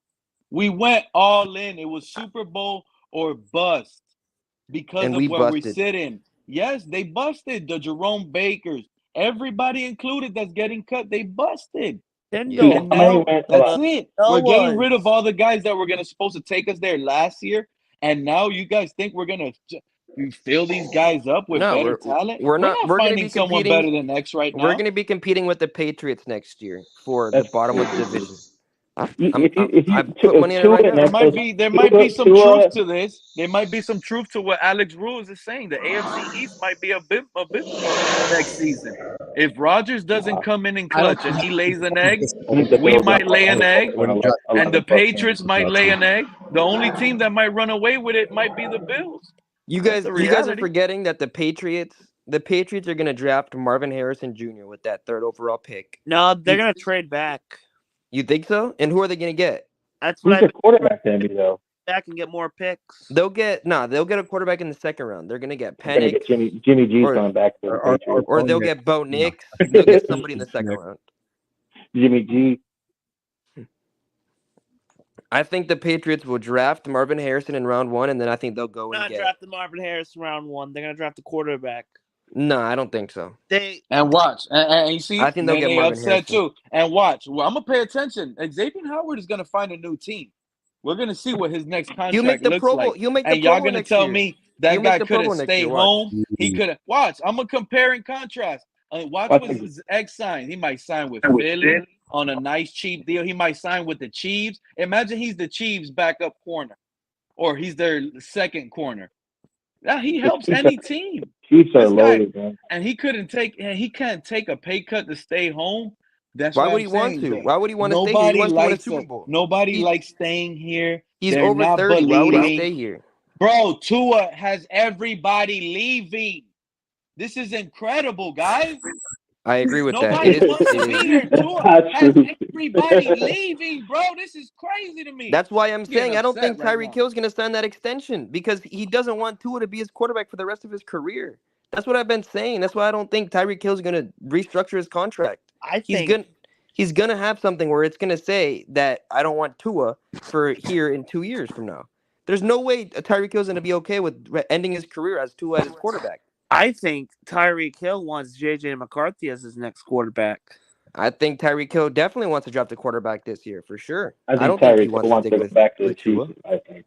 We went all in. It was Super Bowl or bust because of where we sit in. Yes, they busted the Jerome Bakers. Everybody included that's getting cut, they busted. And now, that's it. We're getting rid of all the guys that were supposed to take us there last year. And now you guys think we're going to fill these guys up with better talent? We're not finding someone better than X right now. We're going to be competing with the Patriots next year for the bottom of the division. I put money on it right now. There might be some truth to this. There might be some truth to what Alex Ruiz is saying. The AFC East might be a bit next season. If Rodgers doesn't come in clutch and he lays an egg, we might lay an egg, and the Patriots might lay an egg. The only team that might run away with it might be the Bills. You guys are forgetting that the Patriots are going to draft Marvin Harrison Jr. with that 3rd overall pick. No, they're going to trade back. You think so? And who are they going to get? That's what Who's the quarterback going to be, though? Back and get more picks. They'll get a quarterback in the 2nd round. They're going to get Penix. Jimmy G's coming back. Or they'll get Bo Nix. They'll get somebody in the 2nd round. Jimmy G. I think the Patriots will draft Marvin Harrison in round 1, and then I think they'll go and not draft the Marvin Harrison round 1. They're going to draft the quarterback. No, I don't think so. And watch, and you see, I think they'll get Marvin upset Harrison too. And watch, I'm gonna pay attention. Xavier Howard is gonna find a new team. We're gonna see what his next contract looks like. And y'all gonna tell me that guy could have stayed home. He could have. Watch, I'm gonna compare and contrast. Watch what his ex signed. He might sign with Philly on a nice cheap deal. He might sign with the Chiefs. Imagine he's the Chiefs' backup corner, or he's their 2nd corner. Now he helps any team. Chiefs are This guy, loaded, man. and he can't take a pay cut to stay home. That's Why why would I'm he want saying to? that Why would he want to stay here? He nobody wants to win a likes Super it. Bowl. Nobody He likes staying here. he's They're over not 30. Why would he believing. stay here? Bro, Tua has everybody leaving. This is incredible, guys. I agree with that. Nobody wants to be here. That's Tua not has true. everybody leaving, bro. This is crazy to me. That's why I'm I'm getting saying I don't upset think right Tyreek now. Hill's going to sign that extension because he doesn't want Tua to be his quarterback for the rest of his career. That's what I've been saying. That's why I don't think Tyreek Hill's going to restructure his contract. I He's think he's gonna have something where it's gonna say that I don't want Tua for here in 2 years from now. There's no way Tyreek Hill's gonna be okay with ending his career as Tua as his quarterback. I think Tyreek Hill wants JJ McCarthy as his next quarterback. I think Tyreek Hill definitely wants to draft the quarterback this year for sure. I I think don't think he Tyreek wants Hill to wants stick to go back to the with Chiefs. Tua. I think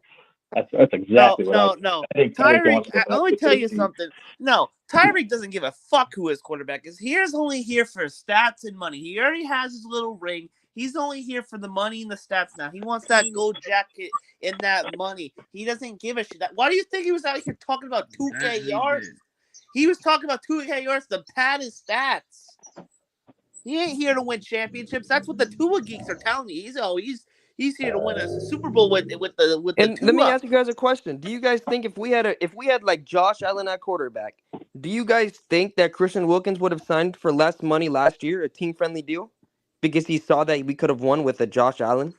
that's exactly what I think. No. I think Tyreek Hill wants Tyreek, to go back let me to tell the you Chiefs. something. No, Tyreek doesn't give a fuck who his quarterback is. He is only here for stats and money. He already has his little ring. He's only here for the money and the stats now. He wants that gold jacket and that money. He doesn't give a shit. Why do you think he was out here talking about 2K yards? He was talking about 2K yards to pad his stats. He ain't here to win championships. That's what the Tua geeks are telling me. He's here to win a Super Bowl with the And let me Tua. ask you guys a question. Do you guys think if we had like Josh Allen at quarterback, do you guys think that Christian Wilkins would have signed for less money last year, a team-friendly deal? Because he saw that we could have won with a Josh Allen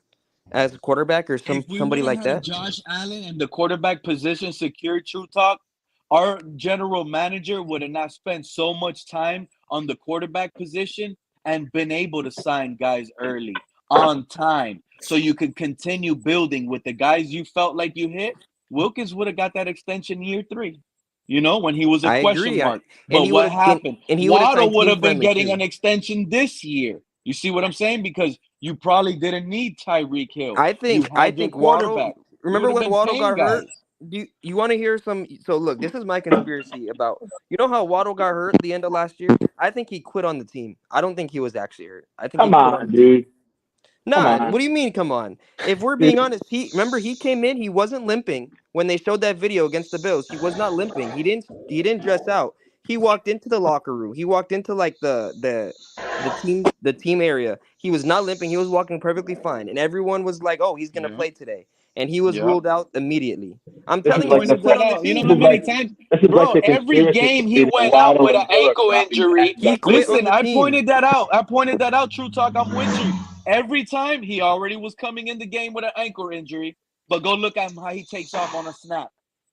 as a quarterback or If we somebody would have like had that? Josh Allen and the quarterback position secured, True Talk, our general manager would have not spent so much time on the quarterback position and been able to sign guys early on time so you could continue building with the guys you felt like you hit. Wilkins would have got that extension year 3, when he was a I question agree. mark. And But he would what have happened? and he would have Waddle signed would team have been friendly getting too. an extension this year. You see what I'm saying? Because you probably didn't need Tyreek Hill. I You think had your Waddle. quarterback. You would Remember have when been Waddle paying got hurt? guys. Do you want to hear some? So look, this is my conspiracy about. You know how Waddle got hurt the end of last year? I think he quit on the team. I don't think he was actually hurt. I think he Come quit on on, the team. dude. Come Nah, on. what do you mean? Come on. If we're Dude, being honest, he came in. He wasn't limping when they showed that video against the Bills. He was not limping. He didn't dress out. He walked into the locker room. He walked into like the team area. He was not limping. He was walking perfectly fine, and everyone was like, "Oh, he's gonna Yeah. play today," and he was Yeah. ruled out immediately. I'm this telling is you, I like he the quit pointed that on the out. You know team. how this is many like times, this is like bro? the Every conspiracy game he theory that went out Waddle with an and Hill are ankle copycat injury. He exactly. quit on Listen, the I team. pointed that out. I pointed that out. True Talk. I'm with you. Every time he already was coming in the game with an ankle injury, but go look at him how he takes off on a snap.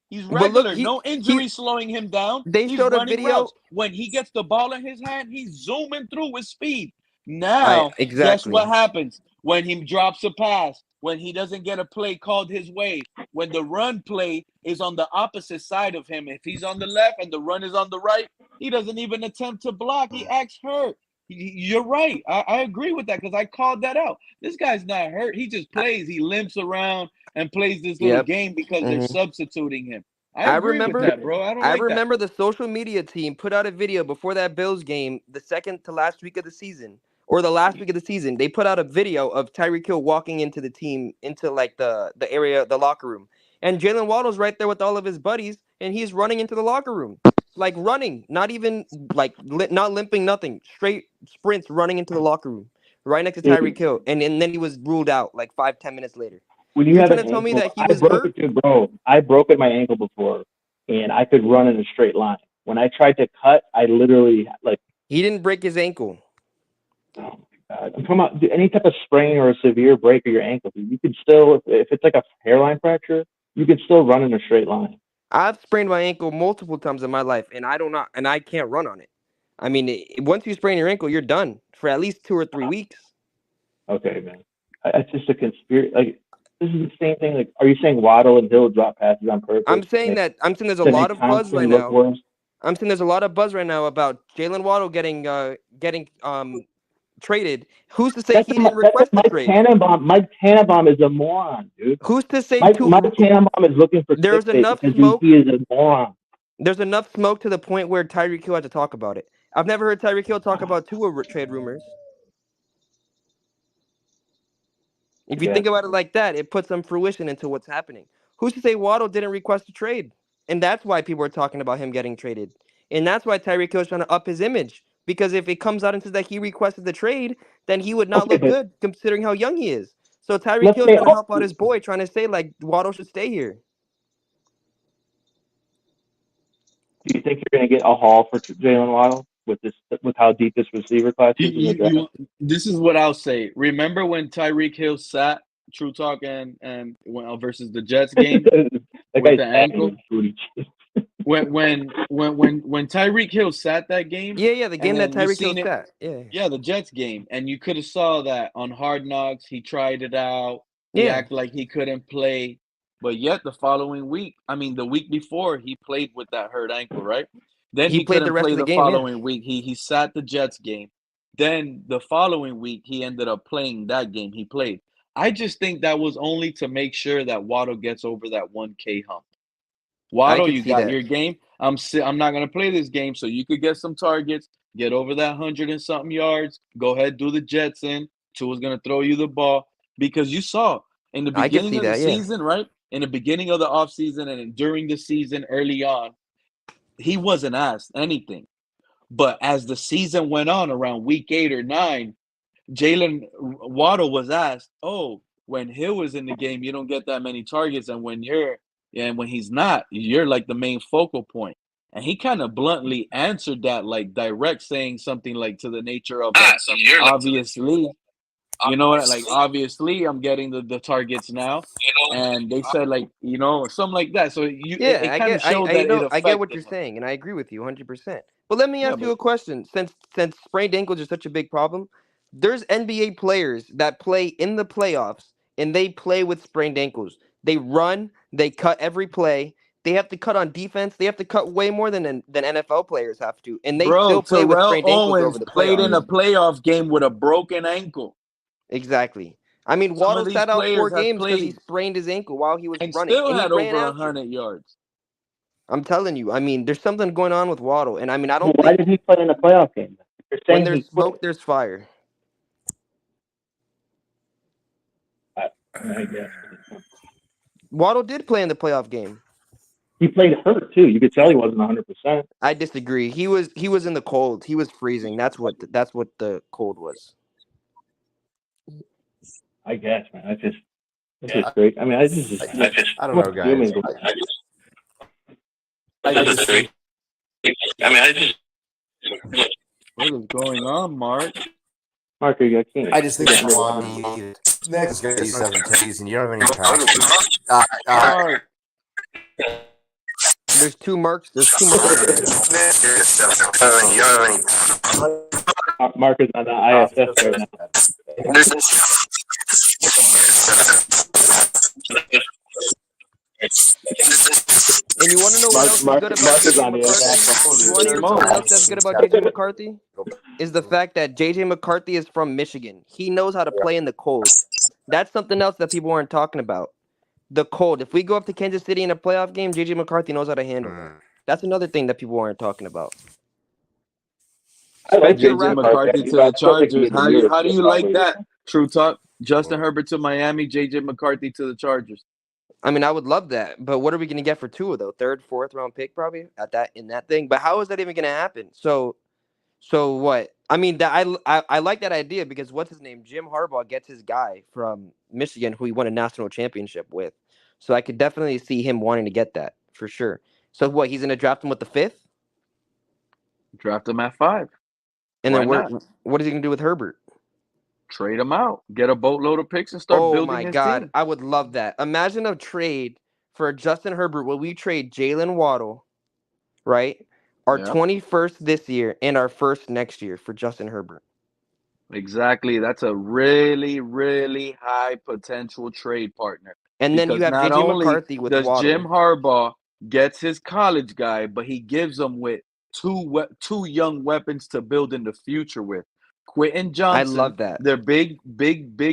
He's But look, regular. No injury slowing him down. they He's showed a running video. routes. When he gets the ball in his hand, he's zooming through with speed. Now, guess Exactly. what happens when he drops a pass? When he doesn't get a play called his way? When the run play is on the opposite side of him. If he's on the left and the run is on the right, he doesn't even attempt to block. He acts hurt. You're right. I agree with that because I called that out. This guy's not hurt. He just plays. He limps around and plays this little Yep. game because they're Mhm. substituting him. I I agree with remember that, bro. I don't I like that. remember the social media team put out a video before that Bills game, the second to last week of the season, or the last week of the season. They put out a video of Tyreek Hill walking into the team, into like the area, the locker room. And Jalen Waddle's right there with all of his buddies, and he's running into the locker room. Like running, not even like not limping, nothing. Straight sprints running into the locker room, right next to Dude, Tyreek Hill. And then he was ruled out like 5-10 minutes later. when you You're have trying an to tell me ankle, that he I was broke hurt? it too, bro. I broke my ankle before, and I could run in a straight line. When I tried to cut, I literally like. He didn't break his ankle. Oh my God. I'm talking about any type of sprain or a severe break of your ankle. You can still, if it's like a hairline fracture, you can still run in a straight line. I've sprained my ankle multiple times in my life, and I can't run on it. I mean, once you sprain your ankle, you're done for at least 2 or 3 weeks. Okay, man. It's just a conspiracy. Like, this is the same thing. Like, are you saying Waddle and Hill drop passes on purpose? I'm saying there's a to lot make of buzz Thompson right look now. worse? I'm saying there's a lot of buzz right now about Jalen Waddle getting traded. Who's to say he didn't request the trade? Mike Tannenbaum is a moron, dude. Who's to say Mike Tannenbaum is looking for there's clickbait enough because smoke? he is a moron. There's enough smoke to the point where Tyreek Hill had to talk about it. I've never heard Tyreek Hill talk about Tua trade rumors. If you think about it like that, it puts some fruition into what's happening. Who's to say Waddle didn't request a trade? And that's why people are talking about him getting traded. And that's why Tyreek Hill's trying to up his image. Because if it comes out and says that he requested the trade, then he would not look good considering how young he is. So Tyreek let's Hill's say trying to help out his boy, trying to say like Waddle should stay here. do you think you're going to get a haul for Jalen Waddle with how deep this receiver class is in the draft? This is what I'll say. Remember when Tyreek Hill sat True Talk and went versus the Jets game with the ankle? when Tyreek Hill sat that game, the game that Tyreek Hill sat, the Jets game, and you could have saw that on Hard Knocks. He tried it out. He acted like he couldn't play, but yet the following week, the week before, he played with that hurt ankle, right? Then he played the couldn't rest play of the the game, following week. He sat the Jets game. Then the following week, he ended up playing that game. He played. I just think that was only to make sure that Waddle gets over that 1K hump. Waddle, you got your game. I'm not going to play this game, so you could get some targets, get over that 100 and something yards, go ahead, do the Jets in. Tua's going to throw you the ball. Because you saw in the beginning of the season, right? In the beginning of the offseason and during the season early on, he wasn't asked anything. But as the season went on around week 8 or 9, Jalen Waddle was asked, when Hill was in the game, you don't get that many targets. And when he's not, you're like the main focal point. And he kind of bluntly answered that, like direct, saying something like to the nature of, obviously, you know what? Like, obviously, I'm getting the targets now, and they said something like that. So it kind of showed that it affected I get what you're him. saying, and I agree with you 100%. But let me ask you a question. Since sprained ankles are such a big problem, there's NBA players that play in the playoffs, and they play with sprained ankles. They run, they cut every play. They have to cut on defense. They have to cut way more than NFL players have to, and they still play with sprained ankles over the played playoffs. in a playoff game with a broken ankle. Exactly. Waddle sat out 4 games because he sprained his ankle while he was running. Still had he ran over after. 100 yards. I'm telling you. there's something going on with Waddle, and I don't. Why did he play in a playoff game? When there's smoke, there's fire. I guess. Waddle did play in the playoff game. He played hurt too. You could tell he wasn't 100%. I disagree. He was in the cold. He was freezing. That's what the cold was. I guess, man. It's just great. I don't know, guys. What is going on, Mark? Mark, are you king? I just think it's funny. Next is going to be 7 and you don't have any power. There's two marks. Mark is on the ISS right now. And you want to know what else is good about JJ McCarthy? You want to know what else that's good about JJ McCarthy? Is the fact that JJ McCarthy is from Michigan. He knows how to play in the cold. That's something else that people aren't talking about. The cold. If we go up to Kansas City in a playoff game, JJ McCarthy knows how to handle it. That's another thing that people aren't talking about. I like JJ McCarthy to the Chargers. How do you like that? True Talk. Justin Herbert to Miami, JJ McCarthy to the Chargers. I would love that, but what are we going to get for Tua though? 3rd, 4th round pick probably in that thing. But how is that even going to happen? So what? I like that idea because what's his name? Jim Harbaugh gets his guy from Michigan who he won a national championship with. So I could definitely see him wanting to get that for sure. So what? He's going to draft him with the 5th? Draft him at 5. And then what is he going to do with Herbert? Trade him out. Get a boatload of picks and start building his team. I would love that. Imagine a trade for Justin Herbert where we trade Jalen Waddle, right? Our 21st this year and our 1st next year for Justin Herbert. Exactly. That's a really, really high potential trade partner. And then you have JJ McCarthy with Waddle. Jim Harbaugh gets his college guy, but he gives them with two young weapons to build in the future with. Quentin Johnson, I love that. Their big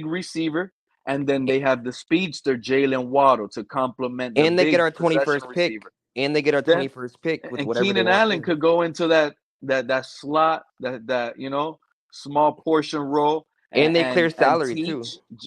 receiver, and then they have the speedster Jalen Waddle to complement. And they get our 21st pick. Receiver. And they get our 21st pick with whatever. Keenan Allen could go into that slot, that small portion role. And they clear salary too.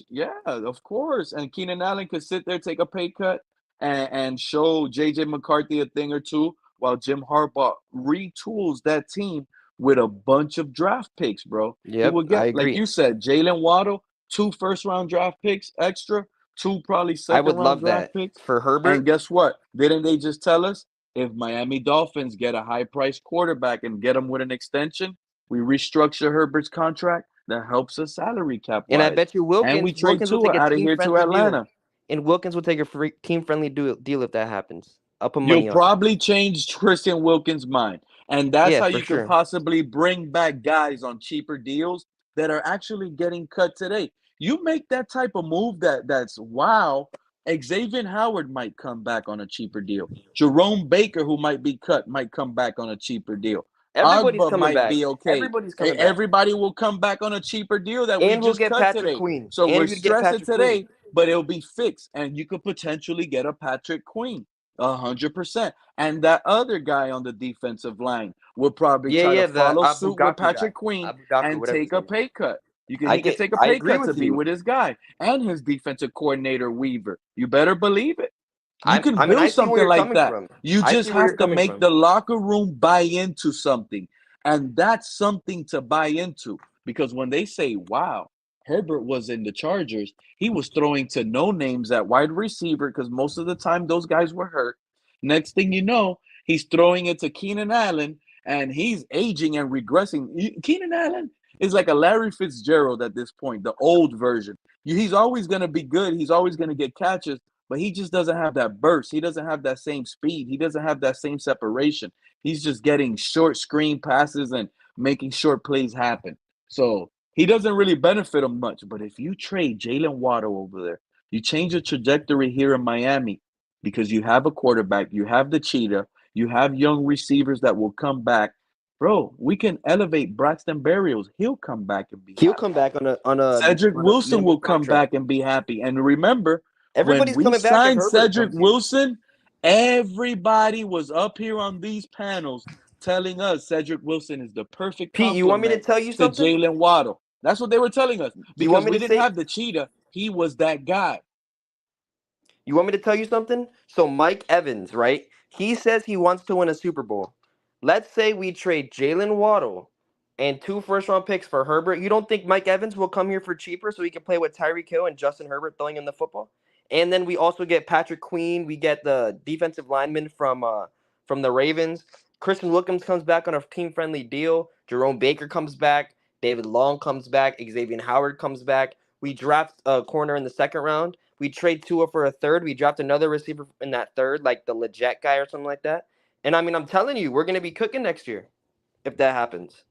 Yeah, of course. And Keenan Allen could sit there, take a pay cut, and show JJ McCarthy a thing or two while Jim Harbaugh retools that team with a bunch of draft picks, bro. He Yep, will I get, like agree. you said, Jalen Waddle, 2 first-round draft picks extra, 2 probably I would second-round love draft that picks. for And Herbert. guess what? Didn't they just tell us if Miami Dolphins get a high-priced quarterback and get him with an extension, we restructure Herbert's contract? That helps us salary And I cap-wise. bet you And we trade Wilkins will Tua take a out of here to team-friendly deal. Atlanta. And Wilkins will take a free team-friendly deal if that happens. I'll put You'll money on it. probably change Christian Wilkins' mind. And that's Yeah, how for you can sure. possibly bring back guys on cheaper deals that are actually getting cut today. You make that type of move that's wow. Xavier Howard might come back on a cheaper deal. Jerome Baker, who might be cut, might come back on a cheaper deal. Everybody's Agba coming might back. be okay. Everybody's coming back. Everybody will come back on a cheaper deal that we And we'll just get cut Patrick today. Queen. So And we're we'd get stressing Patrick Queen. today, but it'll be fixed. And you could potentially get a Patrick Queen. 100%. And that other guy on the defensive line will probably try to The follow Abu suit with Dhaku guy. Patrick Queen Abu Dhaku, and whatever take his a name is. pay cut. He could take a I pay agree cut to with be you. with his guy and his defensive coordinator Weaver. You better believe it. You can I build see where something you're like coming that. from. You I just see where you're have to coming make from. the locker room buy into something. And that's something to buy into. Because when they say, wow, Herbert was in the Chargers, he was throwing to no names at wide receiver because most of the time those guys were hurt. Next thing you know, he's throwing it to Keenan Allen, and he's aging and regressing. Keenan Allen is like a Larry Fitzgerald at this point, the old version. He's always going to be good. He's always going to get catches, but he just doesn't have that burst. He doesn't have that same speed. He doesn't have that same separation. He's just getting short screen passes and making short plays happen. So he doesn't really benefit him much. But if you trade Jalen Waddle over there, you change the trajectory here in Miami because you have a quarterback, you have the cheetah, you have young receivers that will come back. Bro, we can elevate Braxton Berrios. He'll come back and be He'll happy. come back on a Cedric Wilson minimum will come contract. back and be happy. And remember, Everybody's when we coming back if signed Herbert Cedric comes here. Wilson, everybody was up here on these panels telling us Cedric Wilson is the perfect Pete, you want me to complement tell you to something? Jalen Waddle. That's what they were telling us You want because me we to didn't say? have the cheetah. He was that guy. You want me to tell you something? So Mike Evans, right? He says he wants to win a Super Bowl. Let's say we trade Jalen Waddle and 2 first-round picks for Herbert. You don't think Mike Evans will come here for cheaper so he can play with Tyreek Hill and Justin Herbert throwing him the football? And then we also get Patrick Queen. We get the defensive lineman from the Ravens. Christian Wilkins comes back on a team-friendly deal. Jerome Baker comes back. David Long comes back. Xavier Howard comes back. We draft a corner in the second round. We trade Tua for a third. We draft another receiver in that third, like the Leggett guy or something like that. And I mean, I'm telling you, we're going to be cooking next year if that happens.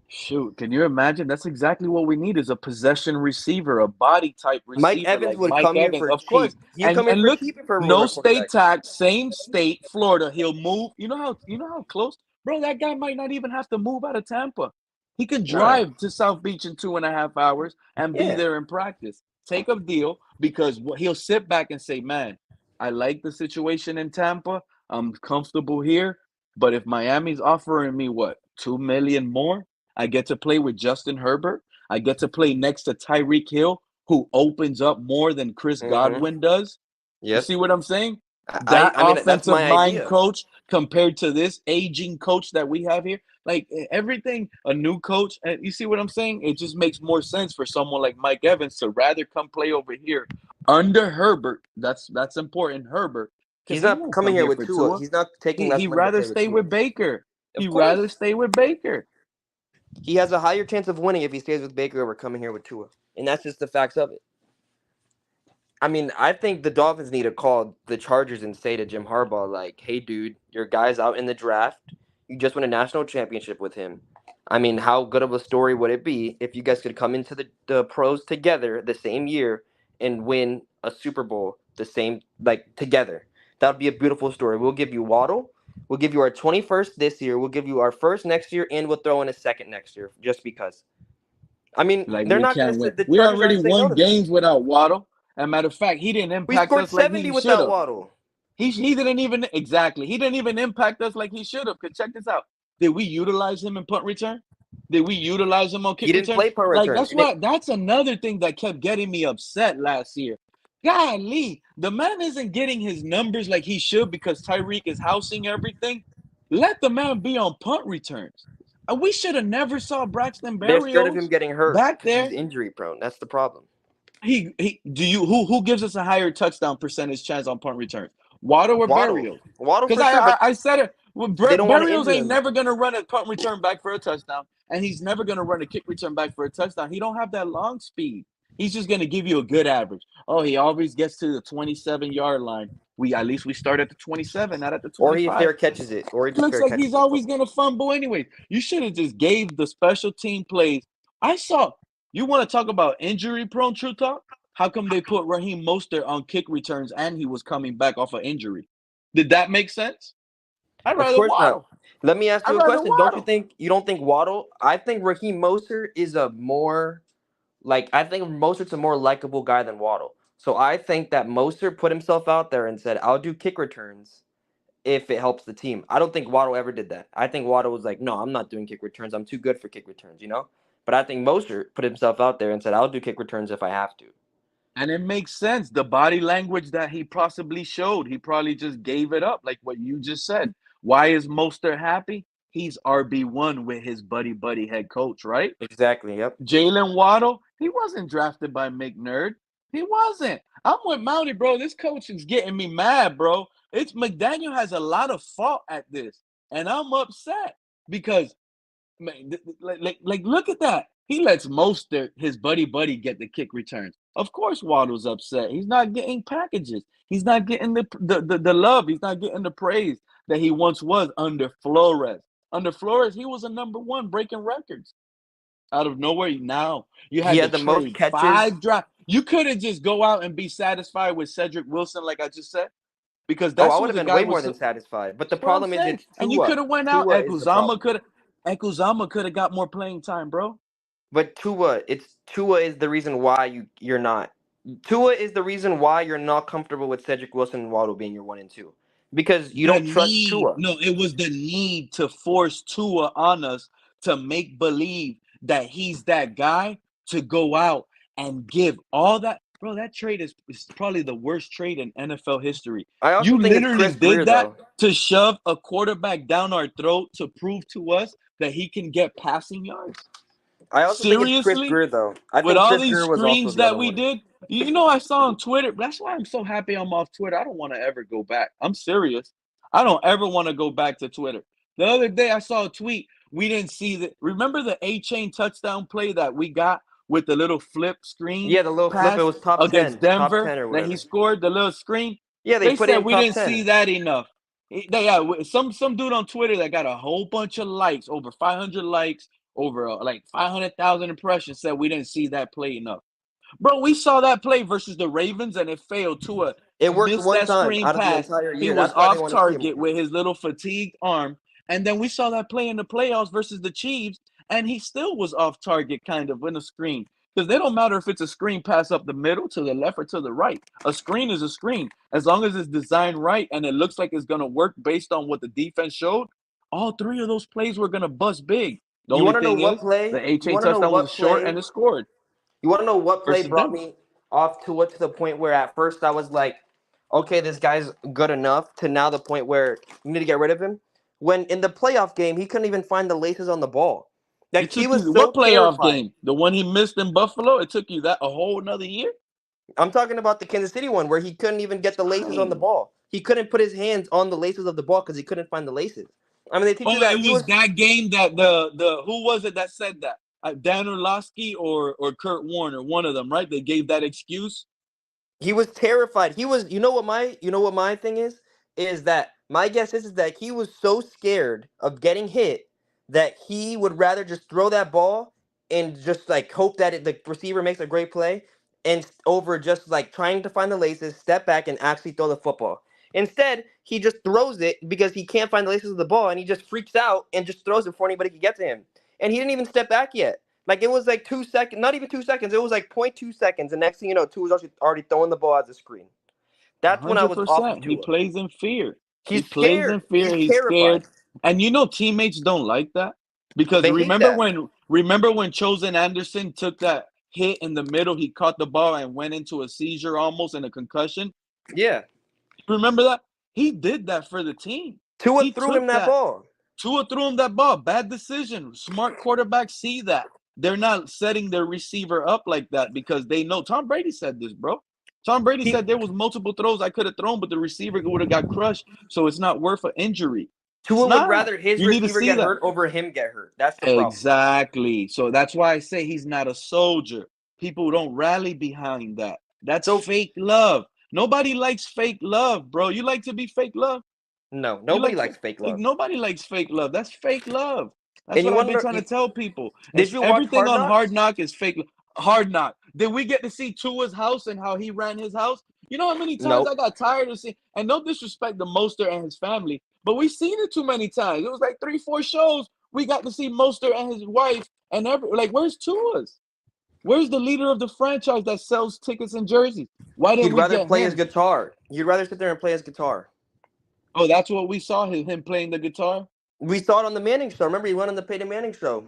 Shoot, can you imagine? That's exactly what we need is a possession receiver, a body type Mike receiver Evans like would Mike come here Evans. for Of course. cheap. He'd come here And for look, cheap for no a state quarterback. tax, same state, Florida. He'll move. You know how close? Bro, that guy might not even have to move out of Tampa. He can drive to South Beach in 2.5 hours and be Yeah. there in practice. Take a deal because he'll sit back and say, man, I like the situation in Tampa. I'm comfortable here. But if Miami's offering me what, $2 million more? I get to play with Justin Herbert. I get to play next to Tyreek Hill, who opens up more than Chris Godwin does. You Yep. see what I'm saying? I That mean, that's offensive my mind idea. coach compared to this aging coach that we have here, like everything, a new coach. And you see what I'm saying? It just makes more sense for someone like Mike Evans to rather come play over here under Herbert. That's important, Herbert. He's Because he not won't coming come here here with for Tua. Tua. He's not taking less He'd money to rather play with stay Tua. with Baker. Of He'd course. rather stay with Baker. He has a higher chance of winning if he stays with Baker over coming here with Tua. And that's just the facts of it. I mean, I think the Dolphins need to call the Chargers and say to Jim Harbaugh, like, hey, dude, your guy's out in the draft. You just won a national championship with him. I mean, how good of a story would it be if you guys could come into the pros together the same year and win a Super Bowl together? That would be a beautiful story. We'll give you Waddle. We'll give you our 21st this year. We'll give you our first next year, and we'll throw in a second next year just because. I mean, Like they're we not going can't to win. say the We Chargers already aren't saying no won to this. games without Waddle. As a matter of fact, he didn't We impact scored us like 70 he should without have. Waddle. He didn't even exactly. He didn't even impact us like he should have. Cause check this out. Did we utilize him in punt return? Did we utilize him on kick He didn't return? play punt Like return. that's another thing that kept getting me upset last year. golly, the man isn't getting his numbers like he should because Tyreek is housing everything. Let the man be on punt returns. We should have never saw Braxton They're scared of him Berrios getting hurt back because he's there. injury prone. That's the problem. Who gives us a higher touchdown percentage chance on punt returns? Waddle or Berrios? Waddle for Because sure, but I said it. they don't want to Berrios injure ain't him. never gonna run a punt return back for a touchdown, and he's never gonna run a kick return back for a touchdown. He don't have that long speed. He's just gonna give you a good average. Oh, he always gets to the 27-yard line. At least we start at the 27, not at the 25. Or he fair catches it. Or he just Looks fair like catches he's it. always gonna fumble anyway. You should have just gave the special team plays. You want to talk about injury prone, True Talk? How come they put Raheem Mostert on kick returns and he was coming back off of injury? Did that make sense? I'd rather Of course Waddle. not. Let me ask you I'd a rather question. Waddle. You don't think Waddle? I think Raheem Mostert is I think Mostert's a more likable guy than Waddle. So I think that Mostert put himself out there and said, I'll do kick returns if it helps the team. I don't think Waddle ever did that. I think Waddle was like, no, I'm not doing kick returns. I'm too good for kick returns, But I think Mostert put himself out there and said, I'll do kick returns if I have to. And it makes sense. The body language that he possibly showed, he probably just gave it up, like what you just said. Why is Mostert happy? He's RB1 with his buddy head coach, right? Exactly, yep. Jalen Waddle, he wasn't drafted by McNerd. He wasn't. I'm with Mounty, bro. This coach is getting me mad, bro. It's McDaniel has a lot of fault at this, and I'm upset because, man, look at that. He lets Mostert, his buddy, get the kick returns. Of course, Waddle's upset. He's not getting packages. He's not getting the love. He's not getting the praise that he once was under Flores. Under Flores, he was a number one breaking records. Out of nowhere, now you had the to most trade catches. 5 drives. You couldn't just go out and be satisfied with Cedric Wilson, like I just said, because that's I would have been way more than satisfied. But the problem is, it's Tua. And you could have went out. Tua Ekuzama could have got more playing time, bro. But Tua is the reason why you're not. Tua is the reason why you're not comfortable with Cedric Wilson and Waddle being your 1 and 2. Because you don't trust Tua. No, it was the need to force Tua on us to make believe that he's that guy to go out and give all that. Bro, that trade is probably the worst trade in NFL history. You literally did that to shove a quarterback down our throat to prove to us that he can get passing yards. I also think it's Chris Grier, though. I think with all Chris these Grier was screens also the that other we one. did, I saw on Twitter. That's why I'm so happy I'm off Twitter. I don't want to ever go back. I'm serious. I don't ever want to go back to Twitter. The other day I saw a tweet. We didn't see that. Remember the A-chain touchdown play that we got with the little flip screen? Yeah, the little flip. It was top 10 against Denver. top 10 or whatever. That he scored the little screen. Yeah, they put it said in we top didn't 10. see that enough. Some dude on Twitter that got a whole bunch of likes, over 500 likes, over 500,000 impressions, said we didn't see that play enough. Bro, we saw that play versus the Ravens and it failed. It worked one that time screen out of the pass. entire year. He was That's why they off want to see him. target with his little fatigued arm. And then we saw that play in the playoffs versus the Chiefs, and he still was off target kind of in the screen. Because they don't matter if it's a screen pass up the middle, to the left, or to the right. A screen is a screen. As long as it's designed right and it looks like it's going to work based on what the defense showed, all 3 of those plays were going to bust big. The only thing is, the A-chain touchdown was short and it scored. You want to know what play versus brought them. me off Tua to the point where at first I was like, okay, this guy's good enough, to now the point where you need to get rid of him? When in the playoff game, he couldn't even find the laces on the ball. Like, he was so what playoff terrified. game? The one he missed in Buffalo? It took you that a whole another year? I'm talking about the Kansas City one where he couldn't even get the laces on the ball. He couldn't put his hands on the laces of the ball because he couldn't find the laces. I mean, they teach you that. It was that game that the who was it that said that? Dan Orlovsky or Kurt Warner, one of them, right? They gave that excuse. He was terrified. He was. You know what my thing is that my guess is that he was so scared of getting hit that he would rather just throw that ball and just hope that the receiver makes a great play, and over just trying to find the laces, step back, and actually throw the football. Instead, he just throws it because he can't find the laces of the ball, and he just freaks out and just throws it before anybody can get to him. And he didn't even step back yet. It was 2 seconds, not even 2 seconds. It was 0.2 seconds, and next thing you know, Tua was already throwing the ball as a screen. That's 100%. When I was off of Tua. He plays in fear. He's plays in fear. He's scared. And teammates don't like that because remember when Chosen Anderson took that hit in the middle. He caught the ball and went into a seizure almost and a concussion. Yeah. Remember that? He did that for the team. Tua He threw took him that ball. Tua threw him that ball. Bad decision. Smart quarterbacks see that. They're not setting their receiver up like that because they know. Tom Brady said this, bro. Tom Brady said there was multiple throws I could have thrown, but the receiver would have got crushed, so it's not worth an injury. Tua would rather his You need to receiver see get that. hurt over him get hurt. That's the problem. Exactly. So that's why I say he's not a soldier. People don't rally behind that. That's fake love. Nobody likes fake love, bro. You like to be fake love? No, nobody likes fake love. Nobody likes fake love. That's fake love. That's And what I've been trying to tell people. Did you watch Everything Hard on Knocks? Hard Knock is fake. Hard Knock. Did we get to see Tua's house and how he ran his house? You know how many times Nope. I got tired of seeing, and no disrespect to Mostert and his family, but we've seen it too many times. It was like 3-4 shows we got to see Mostert and his wife and where's Tua's? Where's the leader of the franchise that sells tickets and jerseys? Why didn't He'd we rather get play him? his guitar. You'd rather sit there and play his guitar. Oh, that's what we saw, him playing the guitar? We saw it on the Manning show. Remember, he went on the Peyton Manning show.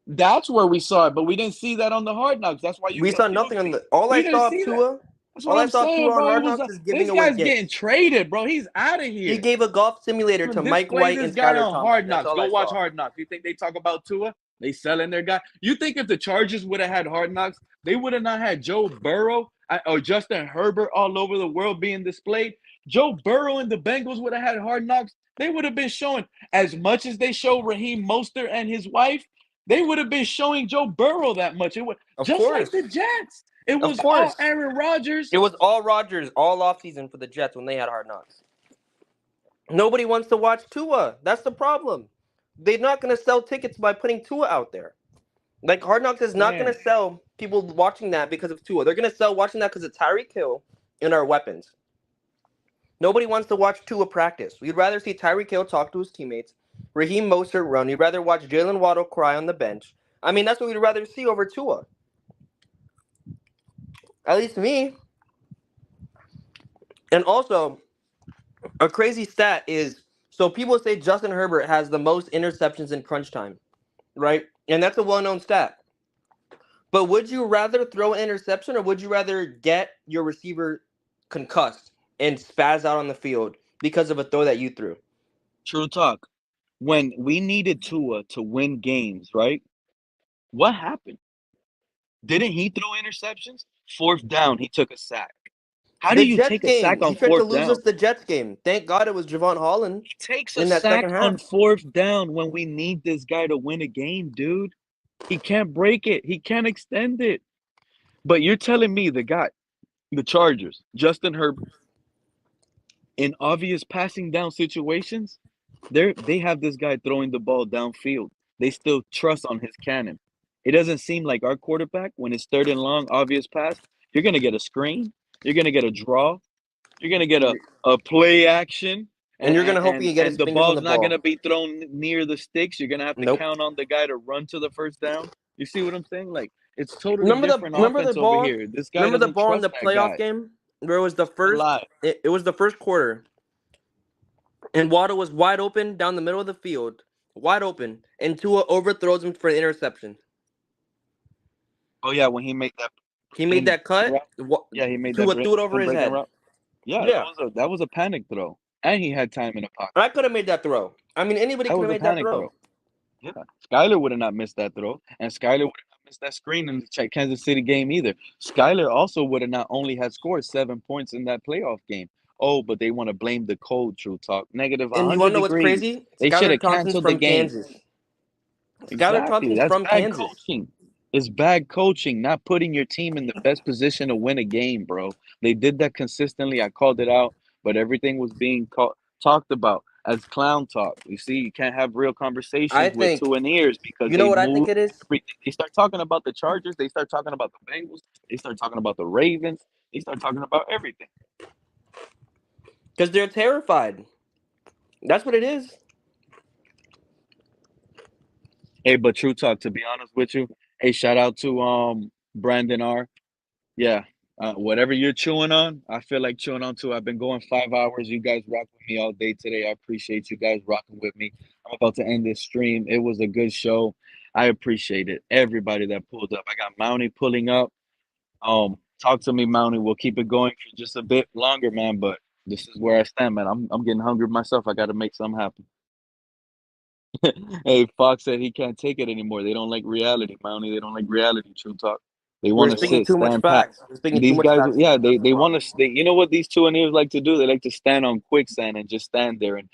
That's where we saw it, but we didn't see that on the Hard Knocks. That's why We saw nothing on the. All we I didn't saw of see Tua. that. That's All what I I'm saw saying, Tua on bro. Hard It was Knocks is giving this away guy's gifts. getting traded, bro. He's out of here. He gave a golf simulator to Mike Display White this and guy Skylar on Thompson. Hard That's Knocks. all Go I watch saw. Hard Knocks. You think they talk about Tua? They selling their guy. You think if the Chargers would have had Hard Knocks, they would have not had Joe Burrow or Justin Herbert all over the world being displayed? Joe Burrow and the Bengals would have had Hard Knocks. They would have been showing as much as they show Raheem Mostert and his wife. They would have been showing Joe Burrow that much. It would like the Jets. It was all Aaron Rodgers. It was all Rodgers all offseason for the Jets when they had Hard Knocks. Nobody wants to watch Tua. That's the problem. They're not going to sell tickets by putting Tua out there. Like, Hard Knocks is not going to sell people watching that because of Tua. They're going to sell watching that because of Tyreek Hill and our weapons. Nobody wants to watch Tua practice. We'd rather see Tyreek Hill talk to his teammates, Raheem Mostert run. You'd rather watch Jalen Waddle cry on the bench. I mean, that's what we'd rather see over Tua. At least me. And also, a crazy stat is, so people say Justin Herbert has the most interceptions in crunch time, right? And that's a well-known stat. But would you rather throw an interception or would you rather get your receiver concussed and spaz out on the field because of a throw that you threw? True talk. When we needed Tua to win games, right? What happened? Didn't he throw interceptions? Fourth down, he took a sack. How do you take a sack on He tried to fourth lose down? us the Jets game. Thank God it was Javon Holland. He takes in a that sack second half. on fourth down when we need this guy to win a game, dude. He can't break it. He can't extend it. But you're telling me the Chargers, Justin Herbert, in obvious passing down situations, they have this guy throwing the ball downfield. They still trust on his cannon. It doesn't seem like our quarterback, when it's third and long, obvious pass, you're going to get a screen, you're going to get a draw, you're going to get a play action, And you're gonna hope he get his the fingers on ball's the not ball. going to be thrown near the sticks. You're going to have to count on the guy to run to the first down. You see what I'm saying? Like, it's totally different offense over here. This guy Remember the doesn't ball in trust the that playoff guy. game where it was the first lie. it was the first quarter and Waddle was wide open down the middle of the field, wide open, and Tua overthrows him for an interception. Oh yeah, when he made that cut. Yeah, he made Tua that threw it over his breaking head. route. Yeah, Yeah. that was a panic throw, and he had time in the pocket. I could have made that throw. I mean, anybody That could have was a made that panic throw. throw. Yeah, Skyler would have not missed that throw, and Skyler would have not missed that screen in the Kansas City game either. Skyler also would have not only had scored 7 points in that playoff game. Oh, but they want to blame the cold. True talk. Negative And you 100 want to know what's degrees. crazy? They should Skylar have Thompson's canceled the from game. Kansas. Skylar Exactly. Thompson's That's from bad Kansas. coaching. It's bad coaching, not putting your team in the best position to win a game, bro. They did that consistently. I called it out, but everything was being talked about as clown talk. You see, you can't have real I conversations with think, two and ears because you know they what I think move it is? everything. They start talking about the Chargers. They start talking about the Bengals. They start talking about the Ravens. They start talking about everything. Because they're terrified. That's what it is. Hey, but true talk, to be honest with you, hey, shout out to Brandon R. Yeah, whatever you're chewing on, I feel like chewing on too. I've been going 5 hours. You guys rock with me all day today. I appreciate you guys rocking with me. I'm about to end this stream. It was a good show. I appreciate it. Everybody that pulled up. I got Mountie pulling up. Talk to me, Mountie. We'll keep it going for just a bit longer, man. But this is where I stand, man. I'm getting hungry myself. I got to make something happen. Hey, Fox said he can't take it anymore. They don't like reality, Mountie. They don't like reality. True talk. They We're want to speaking too much stand pat. facts. We're speaking too These much guys, facts. yeah, they want to. You know what these two ears like to do? They like to stand on quicksand and just stand there and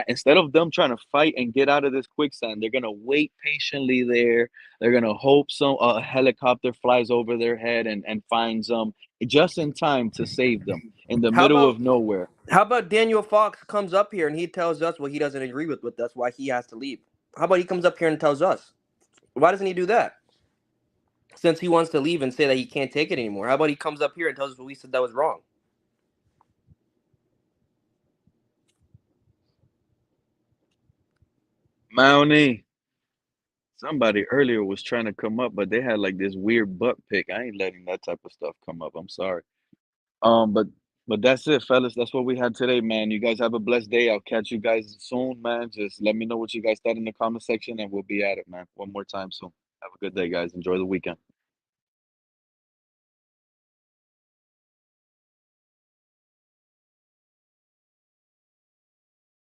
instead of them trying to fight and get out of this quicksand, they're gonna wait patiently there. They're gonna hope some a helicopter flies over their head and finds them just in time to save them in the How middle about of nowhere. how about Daniel Fox comes up here and he tells us what he doesn't agree with that's why he has to leave. How about he comes up here and tells us? Why doesn't he do that? Since he wants to leave and say that he can't take it anymore. How about he comes up here and tells us what we said that was wrong? Mountie. Somebody earlier was trying to come up, but they had like this weird butt pick. I ain't letting that type of stuff come up. I'm sorry. But that's it, fellas. That's what we had today, man. You guys have a blessed day. I'll catch you guys soon, man. Just let me know what you guys thought in the comment section, and we'll be at it, man. One more time soon. Have a good day, guys. Enjoy the weekend.